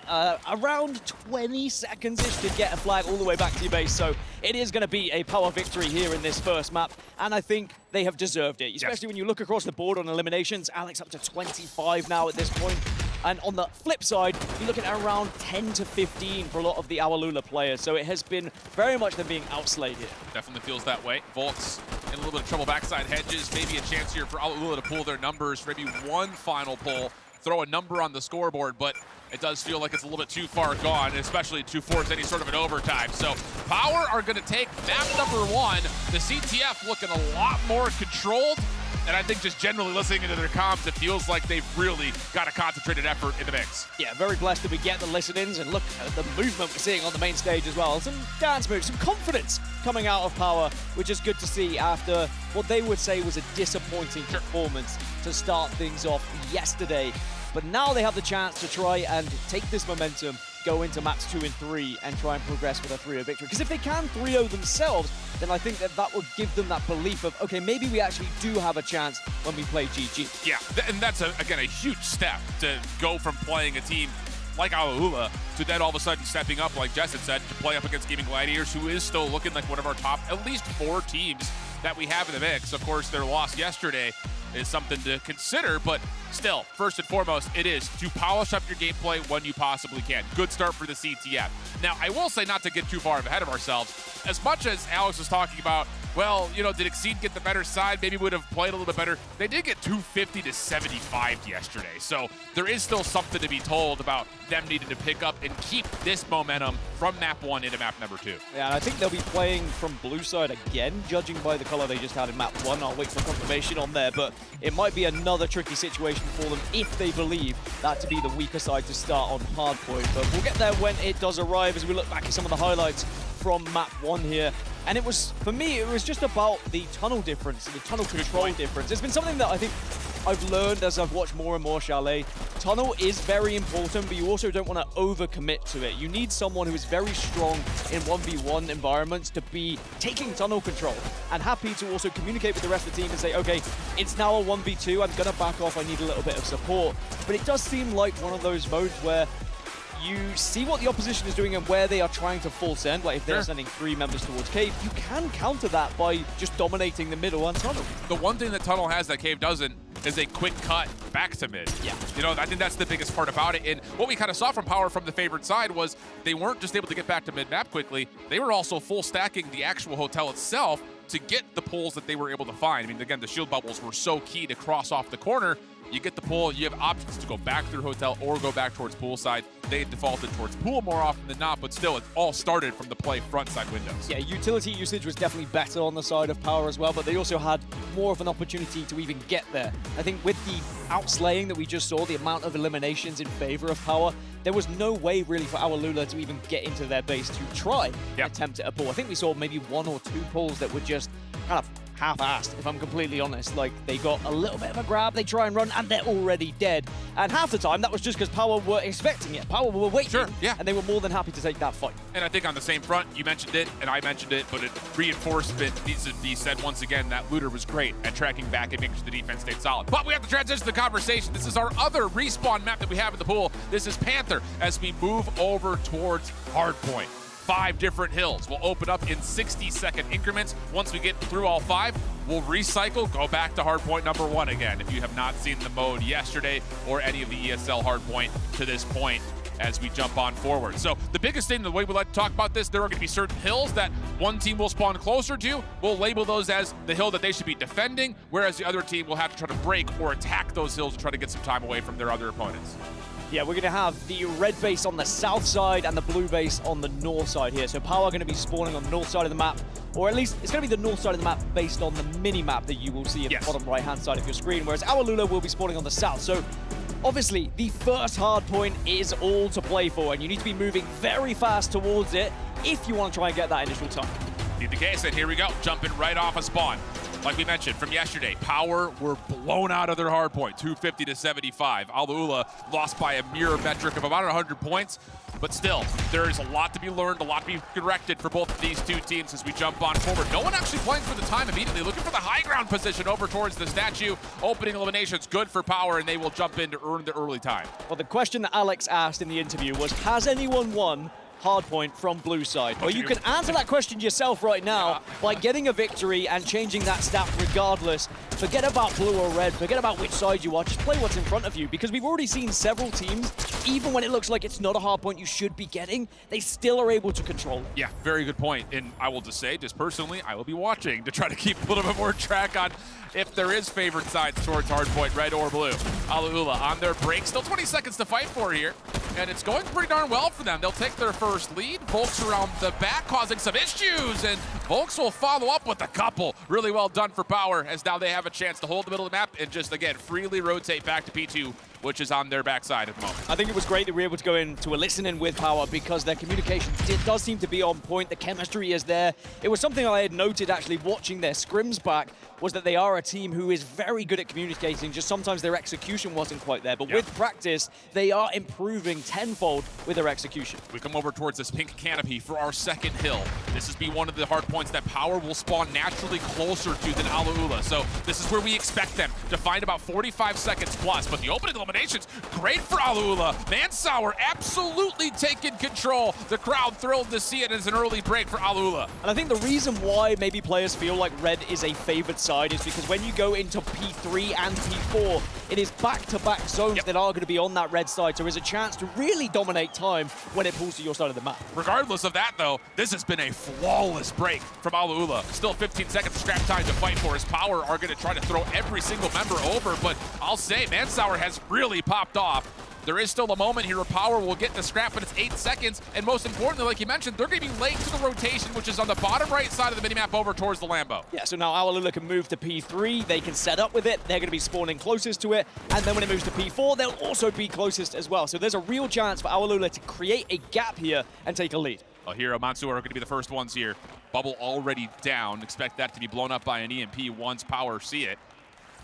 Around 20 seconds-ish to get a flag all the way back to your base, so it is going to be a Power victory here in this first map, and I think they have deserved it, especially when you look across the board on eliminations. Alex up to 25 now at this point. And on the flip side, you're looking at around 10 to 15 for a lot of the Awalula players. So it has been very much them being outslayed here. Definitely feels that way. Volks in a little bit of trouble backside hedges. Maybe a chance here for Awalula to pull their numbers. Maybe one final pull, throw a number on the scoreboard, but it does feel like it's a little bit too far gone, especially to force any sort of an overtime. So Power are going to take map number 1. The CTF looking a lot more controlled. And I think just generally listening into their comms, it feels like they've really got a concentrated effort in the mix. Yeah, very blessed that we get the listen-ins, and look at the movement we're seeing on the main stage as well. Some dance moves, some confidence coming out of Power, which is good to see after what they would say was a disappointing performance to start things off yesterday. But now they have the chance to try and take this momentum, go into maps 2 and 3, and try and progress with a 3-0 victory. Because if they can 3-0 themselves, then I think that would give them that belief of, okay, maybe we actually do have a chance when we play GG. Yeah, and that's, again, a huge step to go from playing a team like Awalula to then all of a sudden stepping up, like Jess had said, to play up against Gaming Gladiators, who is still looking like one of our top, at least 4 teams that we have in the mix. Of course, their loss yesterday is something to consider, but still, first and foremost, it is to polish up your gameplay when you possibly can. Good start for the CTF. Now, I will say, not to get too far ahead of ourselves, as much as Alex was talking about, well, you know, did Exceed get the better side? Maybe would have played a little bit better. They did get 250 to 75 yesterday, so there is still something to be told about them needing to pick up and keep this momentum from map 1 into map number 2. Yeah, and I think they'll be playing from blue side again, judging by the color they just had in map 1. I'll wait for confirmation on there, but it might be another tricky situation for them if they believe that to be the weaker side to start on Hardpoint. But we'll get there when it does arrive as we look back at some of the highlights from map 1 here. And it was, for me, it was just about the tunnel difference and the tunnel control difference. It's been something that I think I've learned as I've watched more and more Chalet. Tunnel is very important, but you also don't want to overcommit to it. You need someone who is very strong in 1v1 environments to be taking tunnel control and happy to also communicate with the rest of the team and say, okay, it's now a 1v2, I'm going to back off, I need a little bit of support. But it does seem like one of those modes where you see what the opposition is doing and where they are trying to full send. Like if they're sending 3 members towards Cave, you can counter that by just dominating the middle on Tunnel. The one thing that Tunnel has that Cave doesn't is a quick cut back to mid. Yeah. You know, I think that's the biggest part about it. And what we kind of saw from Power from the favored side was they weren't just able to get back to mid-map quickly, they were also full stacking the actual hotel itself to get the pulls that they were able to find. I mean, again, the shield bubbles were so key to cross off the corner. You get the pull, you have options to go back through hotel or go back towards pool side. They defaulted towards pool more often than not, but still, it all started from the play front side windows. Yeah, utility usage was definitely better on the side of Power as well, but they also had more of an opportunity to even get there. I think with the outslaying that we just saw, the amount of eliminations in favor of Power, there was no way really for Awalula to even get into their base to try and attempt at a pull. I think we saw maybe 1 or 2 pulls that were just kind of half-assed, if I'm completely honest. Like, they got a little bit of a grab, they try and run, and they're already dead. And half the time, that was just because Power were expecting it. Power were waiting, and they were more than happy to take that fight. And I think on the same front, you mentioned it, and I mentioned it, but it reinforcement needs to be said once again that Looter was great at tracking back and making sure the defense stayed solid. But we have to transition to the conversation. This is our other respawn map that we have in the pool. This is Panther as we move over towards Hardpoint. 5 different hills will open up in 60-second increments. Once we get through all 5, we'll recycle, go back to Hardpoint number 1 again. If you have not seen the mode yesterday or any of the ESL Hardpoint to this point as we jump on forward. So the biggest thing, the way we like to talk about this, there are going to be certain hills that one team will spawn closer to. We'll label those as the hill that they should be defending, whereas the other team will have to try to break or attack those hills and try to get some time away from their other opponents. Yeah, we're going to have the red base on the south side and the blue base on the north side here. So Power are going to be spawning on the north side of the map, or at least it's going to be the north side of the map based on the mini-map that you will see at the bottom right-hand side of your screen, whereas Awalula will be spawning on the south. So obviously, the first hard point is all to play for, and you need to be moving very fast towards it if you want to try and get that initial time. Need the case, and here we go, jumping right off a spawn. Like we mentioned from yesterday, Power were blown out of their hard point, 250 to 75. Alula lost by a mere metric of about 100 points. But still, there is a lot to be learned, a lot to be corrected for both of these two teams as we jump on forward. No one actually playing for the time immediately, looking for the high ground position over towards the statue. Opening eliminations, good for Power, and they will jump in to earn the early time. Well, the question that Alex asked in the interview was, has anyone won Hardpoint from blue side? Well, you can answer that question yourself right now by getting a victory and changing that stat regardless. Forget about blue or red, forget about which side you are, just play what's in front of you, because we've already seen several teams, even when it looks like it's not a hardpoint you should be getting, they still are able to control it. Yeah, very good point. And I will just say, just personally, I will be watching to try to keep a little bit more track on if there is favored sides towards hardpoint, red or blue. Alula on their break, still 20 seconds to fight for here, and it's going pretty darn well for them. They'll take their first lead. Volks around the back causing some issues, and Volks will follow up with a couple. Really well done for Power, as now they have a chance to hold the middle of the map and just, again, freely rotate back to P2, which is on their backside at the moment. I think it was great that we were able to go into a listening with Power because their communication does seem to be on point. The chemistry is there. It was something I had noted actually watching their scrims back, was that they are a team who is very good at communicating, just sometimes their execution wasn't quite there. But with practice, they are improving tenfold with their execution. We come over towards this pink canopy for our second hill. This has been one of the hard points that Power will spawn naturally closer to than Alula. So this is where we expect them to find about 45 seconds plus. But the opening eliminations, great for Alula. Mansour absolutely taking control. The crowd thrilled to see it as an early break for Alula. And I think the reason why maybe players feel like red is a favored side is because when you go into P3 and P4, it is back-to-back zones that are going to be on that red side, so there's a chance to really dominate time when it pulls to your side of the map. Regardless of that, though, this has been a flawless break from Alula. Still 15 seconds of scrap time to fight for. His Power are going to try to throw every single member over, but I'll say Mansour has really popped off. There is still a moment here where Power will get the scrap, but it's 8 seconds. And most importantly, like you mentioned, they're going to be late to the rotation, which is on the bottom right side of the minimap over towards the Lambo. Yeah, so now Alula can move to P3. They can set up with it. They're going to be spawning closest to it. And then when it moves to P4, they'll also be closest as well. So there's a real chance for Alula to create a gap here and take a lead. Well, Hero, Mansour are going to be the first ones here. Bubble already down. Expect that to be blown up by an EMP once Power see it.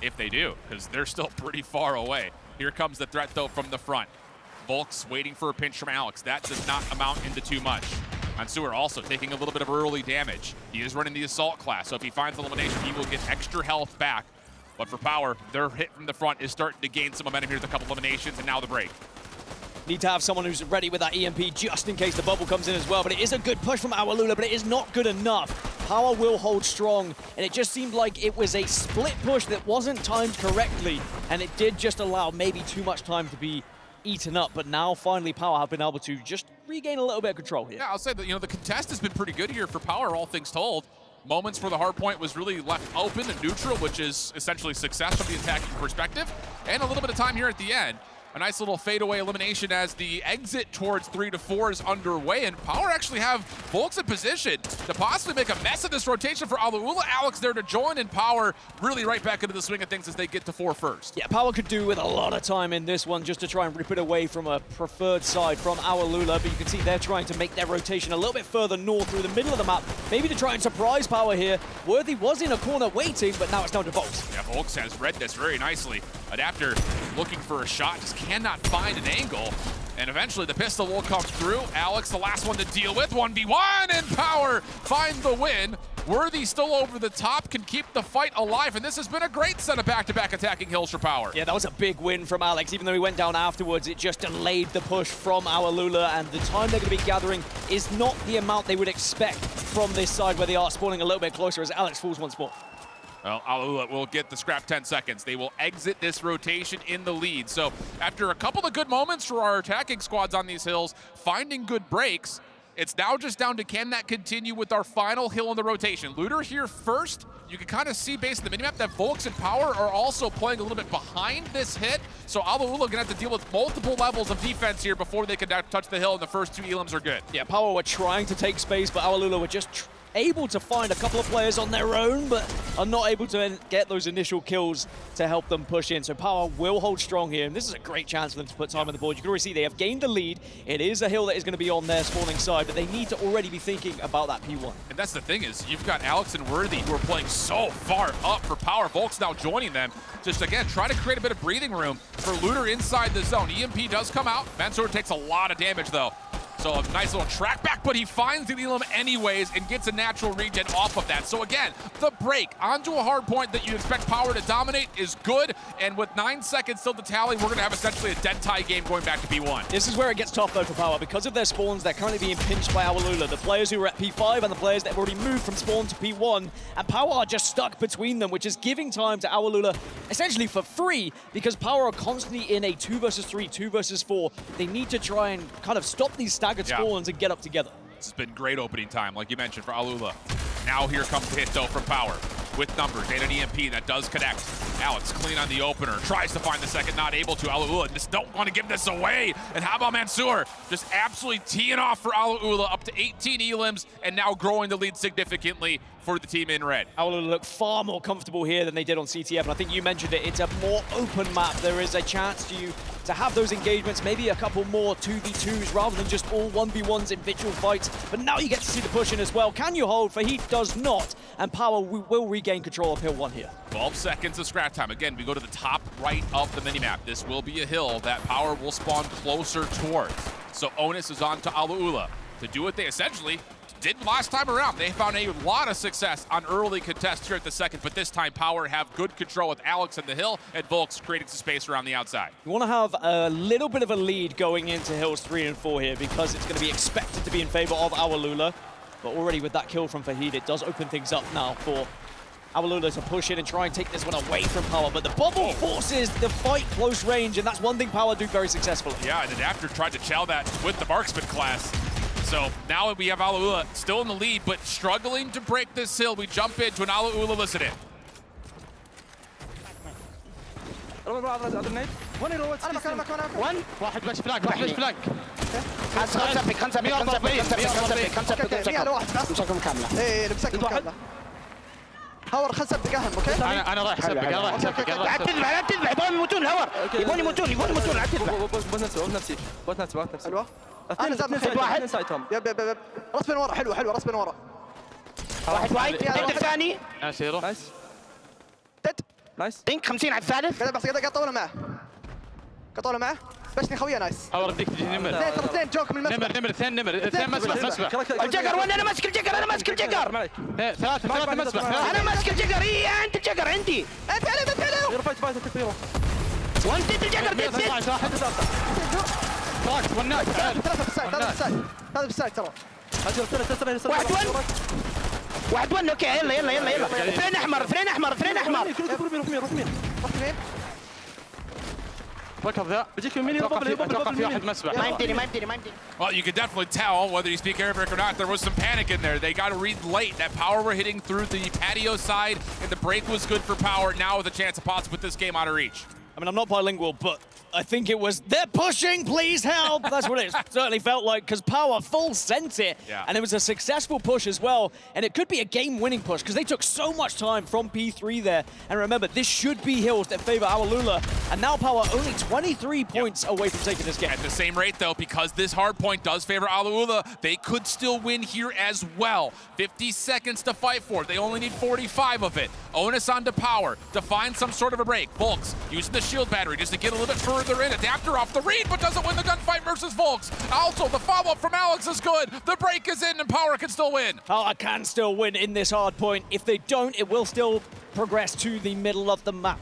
If they do, because they're still pretty far away. Here comes the threat, though, from the front. Volks waiting for a pinch from Alex. That does not amount into too much. Mansour also taking a little bit of early damage. He is running the assault class, so if he finds elimination, he will get extra health back. But for Power, their hit from the front is starting to gain some momentum. Here's a couple eliminations, and now the break. Need to have someone who's ready with that EMP just in case the bubble comes in as well. But it is a good push from Alula, but it is not good enough. Power will hold strong, and it just seemed like it was a split push that wasn't timed correctly, and it did just allow maybe too much time to be eaten up, but now finally Power have been able to just regain a little bit of control here. Yeah, I'll say that, the contest has been pretty good here for Power, all things told. Moments where the hard point was really left open and neutral, which is essentially success from the attacking perspective, and a little bit of time here at the end. A nice little fadeaway elimination as the exit towards 3 to 4 is underway, and Power actually have Volks in position to possibly make a mess of this rotation for Alula. Alex there to join, and Power really right back into the swing of things as they get to 4 first. Yeah, Power could do with a lot of time in this one just to try and rip it away from a preferred side from Alula, but you can see they're trying to make their rotation a little bit further north through the middle of the map, maybe to try and surprise Power here. Worthy was in a corner waiting, but now it's down to Volks. Yeah, Volks has read this very nicely. Adapter looking for a shot, just cannot find an angle, and eventually the pistol will come through. Alex, the last one to deal with, 1v1, and Power find the win. Worthy still over the top, can keep the fight alive, and this has been a great set of back-to-back attacking hills for Power. Yeah, that was a big win from Alex. Even though he went down afterwards, it just delayed the push from Alula, and the time they're going to be gathering is not the amount they would expect from this side where they are spawning a little bit closer as Alex falls once more. Well, Alula will get the scrap 10 seconds. They will exit this rotation in the lead. So after a couple of good moments for our attacking squads on these hills, finding good breaks, it's now just down to can that continue with our final hill in the rotation. Looter here first. You can kind of see based on the minimap that Volks and Power are also playing a little bit behind this hit. So Alula going to have to deal with multiple levels of defense here before they can touch the hill, and the first 2 elims are good. Yeah, Power were trying to take space, but Alula were just able to find a couple of players on their own, but are not able to get those initial kills to help them push in. So Power will hold strong here, and this is a great chance for them to put time on the board. You can already see they have gained the lead. It is a hill that is going to be on their spawning side, but they need to already be thinking about that P1. And that's the thing is, you've got Alex and Worthy who are playing so far up for Power. Volk's now joining them. Just again, try to create a bit of breathing room for Looter inside the zone. EMP does come out. Mansour takes a lot of damage though. So a nice little track back, but he finds the Elam anyways and gets a natural regen off of that. So again, the break onto a hard point that you expect Power to dominate is good. And with 9 seconds still to tally, we're gonna have essentially a dead tie game going back to P1. This is where it gets tough though for Power. Because of their spawns, they're currently being pinched by Awalula. The players who are at P5 and the players that have already moved from spawn to P1. And Power are just stuck between them, which is giving time to Awalula essentially for free, because Power are constantly in a 2 versus 3, 2 versus 4. They need to try and kind of stop these staggered spawns and get up together. This has been great opening time, like you mentioned, for Alula. Now here comes the hit, though, from Power. With numbers and an EMP that does connect. Alex clean on the opener, tries to find the second, not able to. Alula just don't want to give this away. And how about Mansour? Just absolutely teeing off for Alula, up to 18 elims, and now growing the lead significantly for the team in red. Alula look far more comfortable here than they did on CTF, and I think you mentioned it, it's a more open map. There is a chance to you to have those engagements, maybe a couple more 2v2s rather than just all 1v1s in individual fights, but now you get to see the push in as well. Can you hold? Fahid does not, and Power will regain control of hill 1 here. 12 seconds of scratch time. Again, we go to the top right of the minimap. This will be a hill that Power will spawn closer towards. So Onus is on to Alula to do what they essentially did last time around. They found a lot of success on early contests here at the second, but this time Power have good control with Alex in the hill and Volks creating some space around the outside. You want to have a little bit of a lead going into hills 3 and 4 here, because it's going to be expected to be in favor of Awalula. But already with that kill from Fahid, it does open things up now for Awalula to push in and try and take this one away from Power. But the bubble forces the fight close range, and that's one thing Power do very successfully. Yeah, and Adapter tried to chow that with the marksman class. So now we have Alula still in the lead, but struggling to break this hill. We jump into an Alula listen in. هاور خل سبق اهم اوكي انا رايح اسبق انا رايح اسبق لا تذبح لا تذبح يبون يموتون هاور يبون يموتون لا تذبح بوت نفسي حلوه اثنين سايد واحد يب راس من ورا حلوه راس من ورا واحد وايد الثاني نايس هيرو نايس دينك 50 على الثالث قاعد قطوله معه بس خويه نايس هاور اديك نمر اثنين جوك من المسبح اثنين مسبح الجقر وانا انا ماسك الجقر ثلاثة مسبح انا ماسك الجقر انت الجقر عندي انت عليه رفعت بايت التكبيره وانت الجقر راكس والناس ثلاثة في السايد ترى واحد ون اوكي يلا اثنين احمر Well, you could definitely tell, whether you speak Arabic or not, there was some panic in there. They got to read late that Power were hitting through the patio side, and the break was good for Power, now with a chance to possibly put this game out of reach. I mean, I'm not bilingual, but I think it was, they're pushing, please help. That's what it certainly felt like, because Power full sent it. Yeah. And it was a successful push as well. And it could be a game-winning push, because they took so much time from P3 there. And remember, this should be hills that favor Awalula. And now Power only 23 points away from taking this game. At the same rate, though, because this hard point does favor Awalula, they could still win here as well. 50 seconds to fight for. They only need 45 of it. Onus on to Power to find some sort of a break. Volks using the shield battery just to get a little bit further in. Adapter off the read, but doesn't win the gunfight versus Volks. Also, the follow-up from Alex is good. The break is in, and Power can still win. Power can still win in this hard point. If they don't, it will still progress to the middle of the map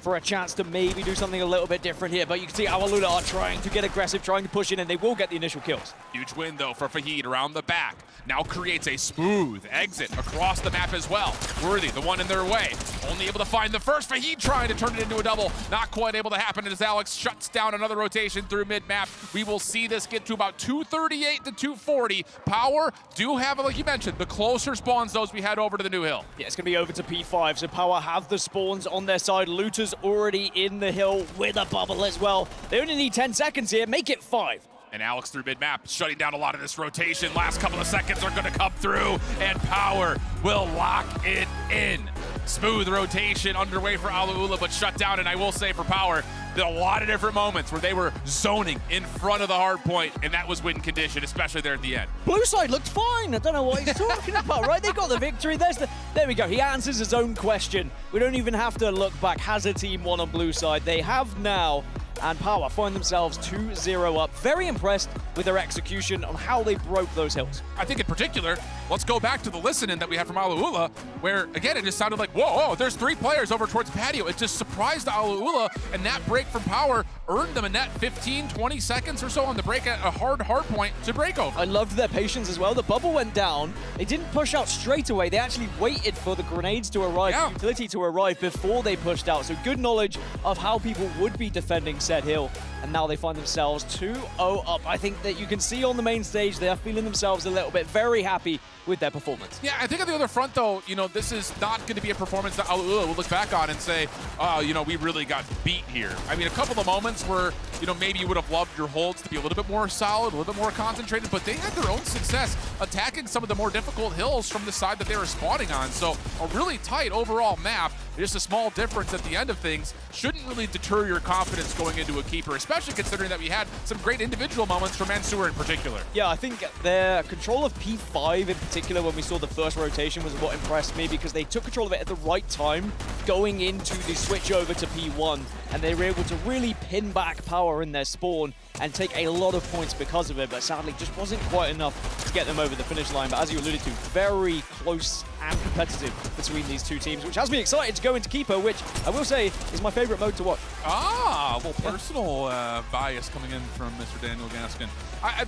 for a chance to maybe do something a little bit different here. But you can see Awalula are trying to get aggressive, trying to push in, and they will get the initial kills. Huge win, though, for Fahid around the back. Now creates a smooth exit across the map as well. Worthy, the one in their way. Only able to find the first. Fahid trying to turn it into a double. Not quite able to happen as Alex shuts down another rotation through mid-map. We will see this get to about 238 to 240. Power do have, like you mentioned, the closer spawn zones we head over to the new hill. Yeah, it's going to be over to P5, so Power have the spawns on their side. Looter's already in the hill with a bubble as well. They only need 10 seconds here. Make it 5. And Alex through mid-map, shutting down a lot of this rotation. Last couple of seconds are going to come through, and Power will lock it in. Smooth rotation underway for Alula, but shut down. And I will say for Power, there are a lot of different moments where they were zoning in front of the hard point, and that was win condition, especially there at the end. Blue side looked fine. I don't know what he's talking about, right? They got the victory. There we go. He answers his own question. We don't even have to look back. Has a team won on blue side? They have now. And Power find themselves 2-0 up. Very impressed with their execution on how they broke those hills. I think in particular, let's go back to the listening that we had from Alula, where, again, it just sounded like, whoa, there's 3 players over towards patio. It just surprised Alula, and that break from Power earned them a net 15, 20 seconds or so on the break at a hard point to break over. I loved their patience as well. The bubble went down. They didn't push out straight away. They actually waited for the grenades to arrive, the utility to arrive before they pushed out. So good knowledge of how people would be defending said hill. And now they find themselves 2-0 up. I think that you can see on the main stage, they are feeling themselves a little bit very happy with their performance. Yeah, I think on the other front, though, this is not going to be a performance that Alula will look back on and say, oh, we really got beat here. I mean, a couple of moments where, maybe you would have loved your holds to be a little bit more solid, a little bit more concentrated, but they had their own success attacking some of the more difficult hills from the side that they were spawning on. So a really tight overall map, just a small difference at the end of things, shouldn't really deter your confidence going into a keeper, especially considering that we had some great individual moments from Mansour in particular. Yeah, I think their control of P5 in particular, when we saw the first rotation, was what impressed me, because they took control of it at the right time, going into the switch over to P1, and they were able to really pin back Power in their spawn and take a lot of points because of it, but sadly just wasn't quite enough to get them over the finish line. But as you alluded to, very close and competitive between these two teams, which has me excited to go into Keeper, which I will say is my favorite mode to watch. A little personal bias coming in from Mr. Daniel Gaskin.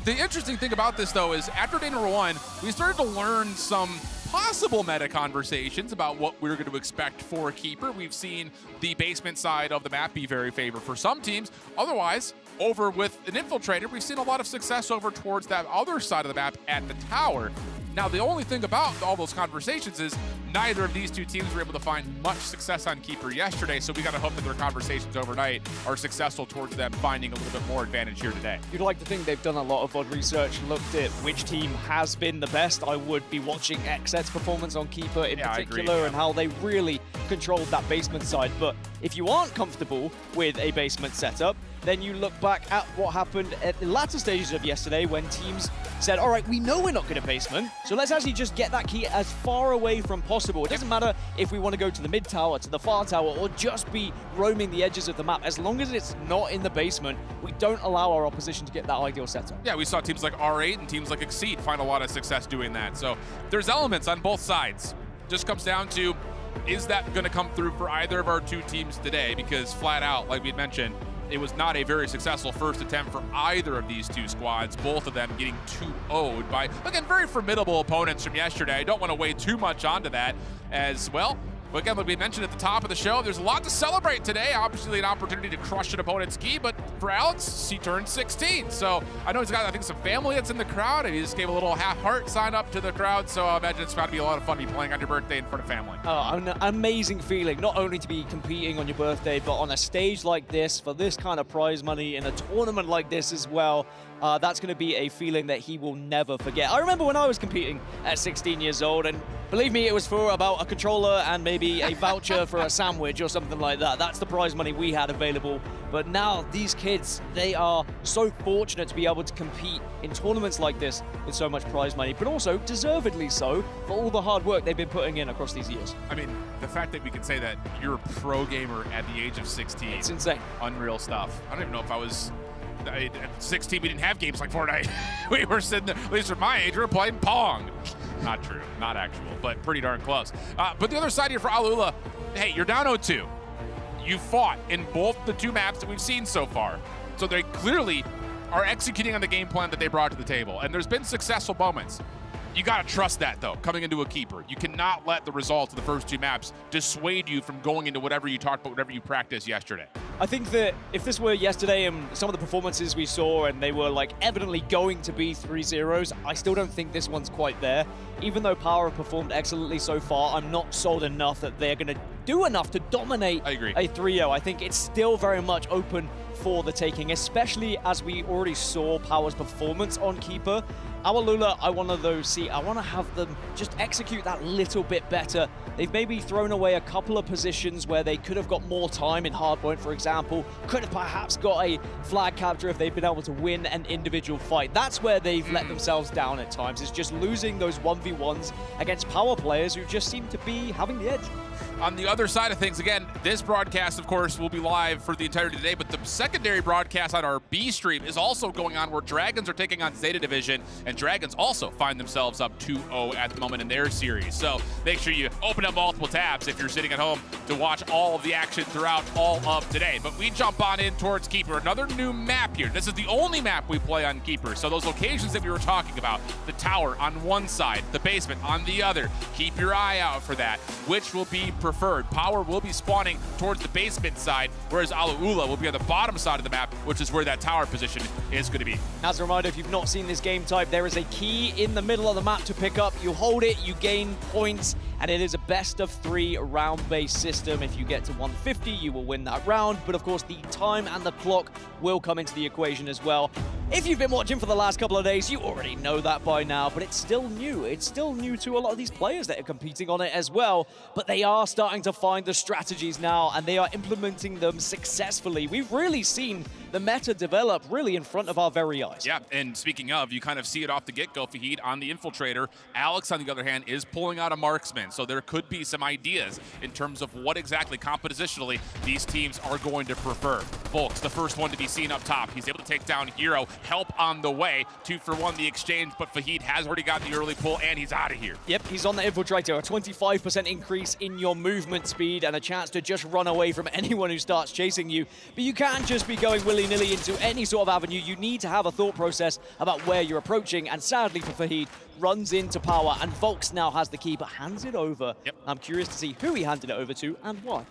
The interesting thing about this, though, is after day number 1, we started to learn some possible meta conversations about what we're going to expect for a keeper. We've seen the basement side of the map be very favored for some teams. Otherwise, over with an infiltrator, we've seen a lot of success over towards that other side of the map at the tower. Now, the only thing about all those conversations is neither of these two teams were able to find much success on Keeper yesterday, so we got to hope that their conversations overnight are successful towards them finding a little bit more advantage here today. You'd like to think they've done a lot of odd research, looked at which team has been the best. I would be watching XZ's performance on Keeper in particular, and how they really controlled that basement side. But if you aren't comfortable with a basement setup, then you look back at what happened at the latter stages of yesterday when teams said, all right, we know we're not good at basement, so let's actually just get that key as far away from possible. It doesn't matter if we want to go to the mid tower, to the far tower, or just be roaming the edges of the map. As long as it's not in the basement, we don't allow our opposition to get that ideal setup. Yeah, we saw teams like R8 and teams like Exceed find a lot of success doing that. So there's elements on both sides. Just comes down to, is that going to come through for either of our two teams today? Because flat out, like we mentioned, it was not a very successful first attempt for either of these two squads, both of them getting 2-0'd by, again, very formidable opponents from yesterday. I don't want to weigh too much onto that as well. But again, like we mentioned at the top of the show, there's a lot to celebrate today. Obviously, an opportunity to crush an opponent's key, but for Alex, he turned 16. So I know he's got, I think, some family that's in the crowd, and he just gave a little half-heart sign up to the crowd. So I imagine it's got to be a lot of fun to be playing on your birthday in front of family. Oh, an amazing feeling, not only to be competing on your birthday, but on a stage like this, for this kind of prize money, in a tournament like this as well. That's going to be a feeling that he will never forget. I remember when I was competing at 16 years old, and believe me, it was for about a controller and maybe a voucher for a sandwich or something like that. That's the prize money we had available. But now these kids, they are so fortunate to be able to compete in tournaments like this with so much prize money, but also deservedly so for all the hard work they've been putting in across these years. I mean, the fact that we can say that you're a pro gamer at the age of 16. It's insane. Unreal stuff. I don't even know if I was... At 16, we didn't have games like Fortnite. We were sitting there, at least for my age, we were playing Pong. Not true, not actual, but pretty darn close. But the other side here for Alula, hey, you're down 0-2. You fought in both the two maps that we've seen so far. So they clearly are executing on the game plan that they brought to the table. And there's been successful moments. You got to trust that, though, coming into a keeper. You cannot let the results of the first two maps dissuade you from going into whatever you talked about, whatever you practiced yesterday. I think that if this were yesterday and some of the performances we saw and they were like evidently going to be 3-0s, I still don't think this one's quite there. Even though Power have performed excellently so far, I'm not sold enough that they're going to do enough to dominate I agree. a 3-0, I think it's still very much open for the taking, especially as we already saw Power's performance on Keeper. Awalula, I want to have them just execute that little bit better. They've maybe thrown away a couple of positions where they could have got more time in Hardpoint, for example. Could have perhaps got a flag capture if they've been able to win an individual fight. That's where they've let themselves down at times, is just losing those 1v1s against Power players who just seem to be having the edge. On the other side of things, again, this broadcast, of course, will be live for the entirety of the day, but the secondary broadcast on our B stream is also going on where Dragons are taking on Zeta Division, and Dragons also find themselves up 2-0 at the moment in their series. So make sure you open up multiple tabs if you're sitting at home to watch all of the action throughout all of today. But we jump on in towards Keeper, another new map here. This is the only map we play on Keeper. So those locations that we were talking about, the tower on one side, the basement on the other, keep your eye out for that. Which will be preferred? Power will be spawning towards the basement side, whereas Alula will be on the bottom side of the map, which is where that tower position is going to be. As a reminder, if you've not seen this game type, there is a key in the middle of the map to pick up. You hold it, you gain points, and it is a best of 3 round-based system. If you get to 150, you will win that round, but of course the time and the clock will come into the equation as well. If you've been watching for the last couple of days, you already know that by now, but it's still new. It's still new to a lot of these players that are competing on it as well, but they are starting to find the strategies now, and they are implementing them successfully. We've really seen the meta develop really in front of our very eyes. Yeah, and speaking of, you kind of see it off the get-go, Fahid on the Infiltrator. Alex, on the other hand, is pulling out a marksman, so there could be some ideas in terms of what exactly compositionally these teams are going to prefer. Volks, the first one to be seen up top. He's able to take down Hero. Help on the way. 2-for-1 the exchange, but Fahid has already got the early pull, and he's out of here. Yep, he's on the Infiltrator. A 25% increase in your movement speed and a chance to just run away from anyone who starts chasing you. But you can't just be going willy-nilly into any sort of avenue. You need to have a thought process about where you're approaching, and sadly for Fahid, runs into Power, and Volks now has the key, but hands it over. Yep. I'm curious to see who he handed it over to and why.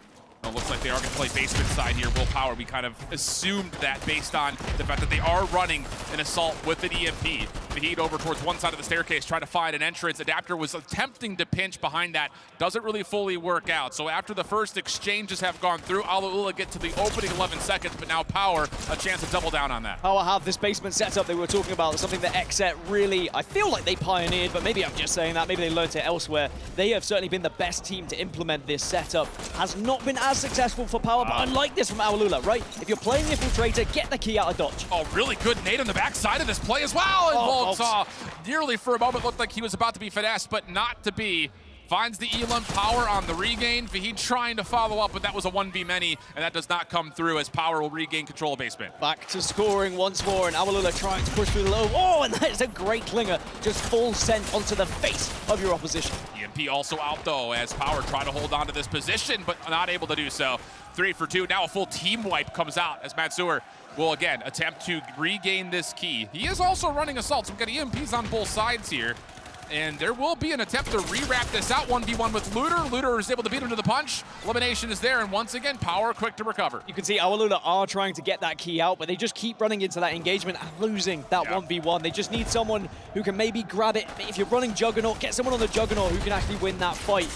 It looks like they are going to play basement side here. Will Power, we kind of assumed that based on the fact that they are running an assault with an EMP. Fahid over towards one side of the staircase, trying to find an entrance. Adapter was attempting to pinch behind that. Doesn't really fully work out. So after the first exchanges have gone through, Alula get to the opening 11 seconds, but now Power, a chance to double down on that. Power have this basement setup they were talking about, something that Xset really, I feel like they pioneered, but maybe I'm just saying that, maybe they learned it elsewhere. They have certainly been the best team to implement this setup. Has not been as successful for Power, but I like this from Awalula, right? If you're playing the Infiltrator, get the key out of dodge. Oh, really good nade on the backside of this play as well. And Volks nearly for a moment looked like he was about to be finessed, but not to be. Finds the Elam. Power on the regain. Fahid trying to follow up, but that was a 1v many, and that does not come through as Power will regain control of basement. Back to scoring once more, and Awalula trying to push through the low. Oh, and that is a great clinger. Just full send onto the face of your opposition. EMP also out, though, as Power try to hold on to this position, but not able to do so. 3 for 2. Now a full team wipe comes out as Matsur will again attempt to regain this key. He is also running assaults. We've got EMPs on both sides here. And there will be an attempt to re-wrap this out 1v1 with Looter. Looter is able to beat him to the punch. Elimination is there, and once again, Power quick to recover. You can see Awalula are trying to get that key out, but they just keep running into that engagement and losing that 1v1. They just need someone who can maybe grab it. If you're running Juggernaut, get someone on the Juggernaut who can actually win that fight.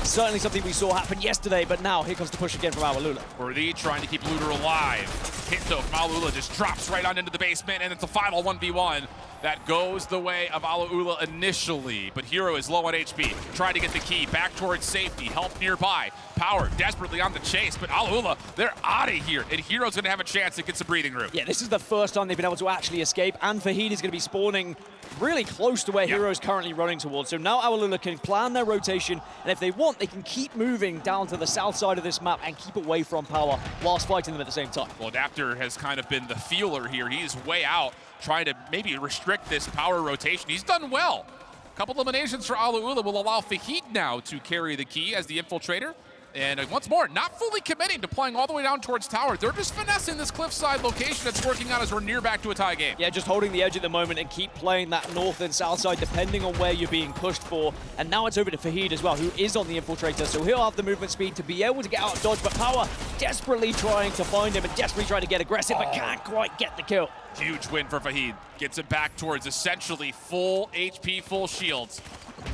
Certainly something we saw happen yesterday, but now here comes the push again from Awalula. Worthy trying to keep Looter alive. Hit though from Awalula just drops right on into the basement, and it's a final 1v1. That goes the way of Alula initially, but Hero is low on HP. Trying to get the key back towards safety. Help nearby. Power desperately on the chase, but Alula, they're out of here, and Hero's going to have a chance to get some breathing room. Yeah, this is the first time they've been able to actually escape, and Fahid is going to be spawning really close to where Hero's currently running towards. So now Awalula can plan their rotation, and if they want, they can keep moving down to the south side of this map and keep away from Power whilst fighting them at the same time. Well, Adapter has kind of been the feeler here. He's way out, trying to maybe restrict this Power rotation. He's done well. A couple eliminations for Alula will allow Fahid now to carry the key as the Infiltrator. And once more, not fully committing to playing all the way down towards tower. They're just finessing this cliffside location that's working out as we're near back to a tie game. Yeah, just holding the edge at the moment and keep playing that north and south side depending on where you're being pushed for. And now it's over to Fahid as well, who is on the Infiltrator, so he'll have the movement speed to be able to get out of dodge, but Power desperately trying to find him and desperately trying to get aggressive, but can't quite get the kill. Huge win for Fahid. Gets it back towards essentially full HP, full shields.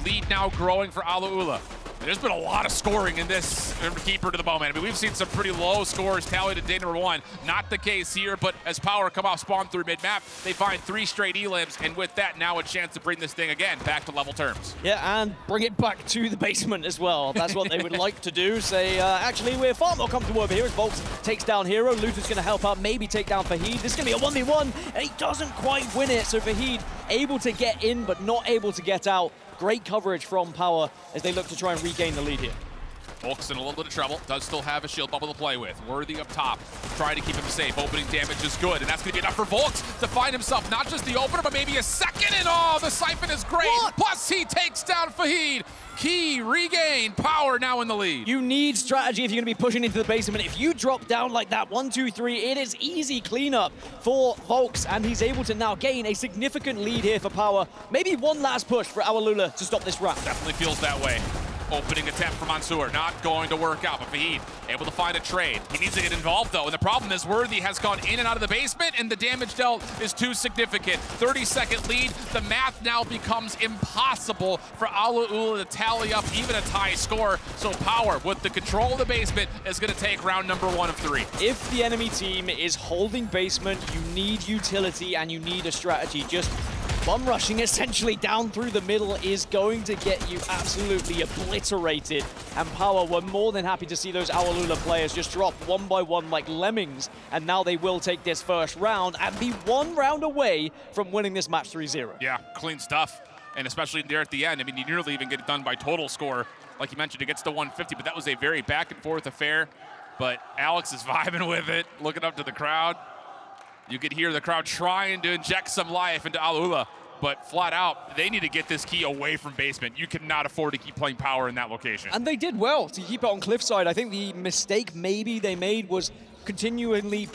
Lead now growing for Alula. There's been a lot of scoring in this keeper to the moment. I mean, we've seen some pretty low scores tallied in day number 1. Not the case here, but as Power come off spawn through mid-map, they find 3 straight elims, and with that, now a chance to bring this thing again back to level terms. Yeah, and bring it back to the basement as well. That's what they would like to do. Say, actually, we're far more comfortable over here as Volks takes down Hero. Luther's going to help out, maybe take down Fahid. This is going to be a 1v1, and he doesn't quite win it. So Fahid able to get in, but not able to get out. Great coverage from Power as they look to try and regain the lead here. Volks in a little bit of trouble, does still have a shield bubble to play with. Worthy up top, trying to keep him safe. Opening damage is good, and that's going to be enough for Volks to find himself not just the opener, but maybe a second, and oh, the siphon is great. What? Plus he takes down Fahid. Key, regain, Power now in the lead. You need strategy if you're going to be pushing into the basement. If you drop down like that, 1, 2, 3, it is easy cleanup for Volks, and he's able to now gain a significant lead here for Power. Maybe one last push for Awalula to stop this round. Definitely feels that way. Opening attempt from Mansour, not going to work out, but Fahid able to find a trade. He needs to get involved though, and the problem is Worthy has gone in and out of the basement, and the damage dealt is too significant. 30-second lead, the math now becomes impossible for Awalula to tally up even a tie score, so Power, with the control of the basement, is going to take round number 1 of 3. If the enemy team is holding basement, you need utility and you need a strategy. Just bum rushing essentially down through the middle is going to get you absolutely obliterated. And Power were more than happy to see those Awalula players just drop one by one like lemmings. And now they will take this first round and be 1 round away from winning this match 3-0. Yeah, clean stuff. And especially there at the end, I mean, you nearly even get it done by total score. Like you mentioned, it gets to 150, but that was a very back and forth affair. But Alex is vibing with it, looking up to the crowd. You could hear the crowd trying to inject some life into Awalula, but flat out, they need to get this key away from basement. You cannot afford to keep playing Power in that location. And they did well to keep it on cliffside. I think the mistake maybe they made was continually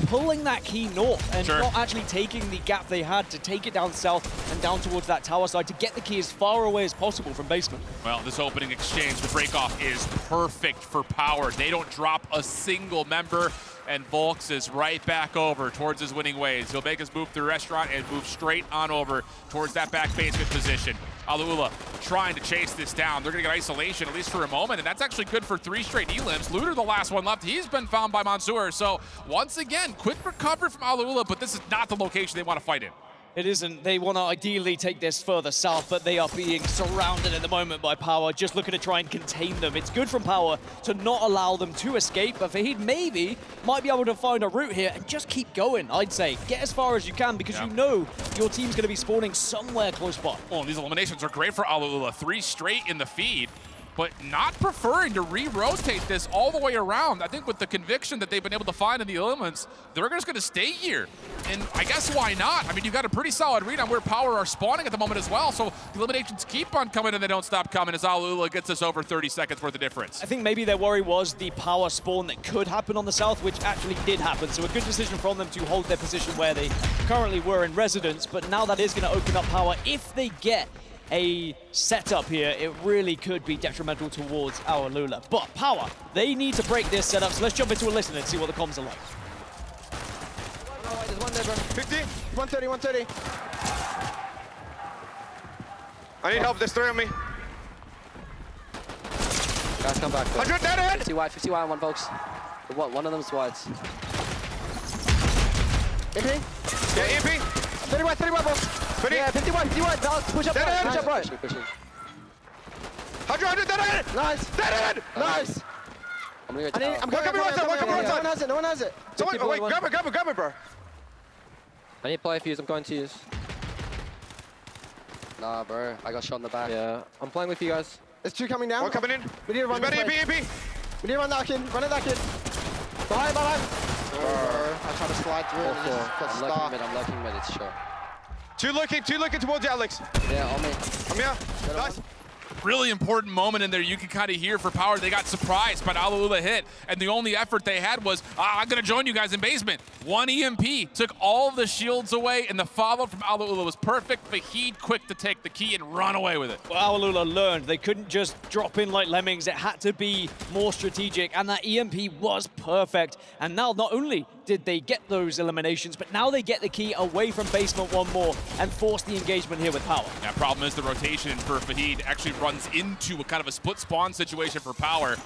pulling that key north and not actually taking the gap they had to take it down south and down towards that tower side to get the key as far away as possible from basement. Well, this opening exchange, the breakoff is perfect for Power. They don't drop a single member, and Volks is right back over towards his winning ways. He'll make his move through restaurant and move straight on over towards that back basement position. Awalula trying to chase this down. They're going to get isolation, at least for a moment, and that's actually good for 3 straight elims. Looter, the last one left, he's been found by Mansour. So once again, quick recovery from Awalula, but this is not the location they want to fight in. It isn't. They want to ideally take this further south, but they are being surrounded at the moment by Power, just looking to try and contain them. It's good from Power to not allow them to escape, but Fahid maybe might be able to find a route here and just keep going, I'd say. Get as far as you can, because you know your team's going to be spawning somewhere close by. Oh, these eliminations are great for Awalula. 3 straight in the feed, but not preferring to re-rotate this all the way around. I think with the conviction that they've been able to find in the elements, they're just going to stay here. And I guess why not? I mean, you've got a pretty solid read on where Power are spawning at the moment as well, so the eliminations keep on coming and they don't stop coming as Awalula gets us over 30 seconds worth of difference. I think maybe their worry was the Power spawn that could happen on the south, which actually did happen. So a good decision from them to hold their position where they currently were in residence, but now that is going to open up Power. If they get a setup here, it really could be detrimental towards Awalula. But Power, they need to break this setup, so let's jump into a listen and see what the comms are like. There's one there, bro. 50, 130, 130. I need help, there's 3 on me. Guys, come back. 100 dead end! 50 wide, 1 folks. One of them's wides. EMP? Yeah, EMP. 30 wide, bro. 20. Yeah, 51, Alex, push up right, push up right. 100, dead end! Nice. Dead end! Nice! I'm gonna go I'm coming right side, No one has it. Someone, oh, wait, grab it, bro. I need play fuse, I'm going to use. Nah, bro, I got shot in the back. Yeah, I'm playing with you guys. There's 2 coming down. 1 coming in. We need to run this way. EMP. We need to run that kid, Behind. I tried to slide through and just got stuck. I'm lurking mid, it's shot. 2 looking towards you, Alex. Yeah, on me. I'm here. Nice. Really important moment in there. You can kind of hear for Power. They got surprised, but Awalula hit, and the only effort they had was, I'm going to join you guys in basement. 1 EMP took all of the shields away, and the follow from Awalula was perfect. Fahid quick to take the key and run away with it. Well, Awalula learned they couldn't just drop in like lemmings. It had to be more strategic, and that EMP was perfect. And now not only did they get those eliminations, but now they get the key away from basement 1 more and force the engagement here with Power. Yeah, problem is the rotation for Fahid actually runs runs into a kind of a split spawn situation for Power.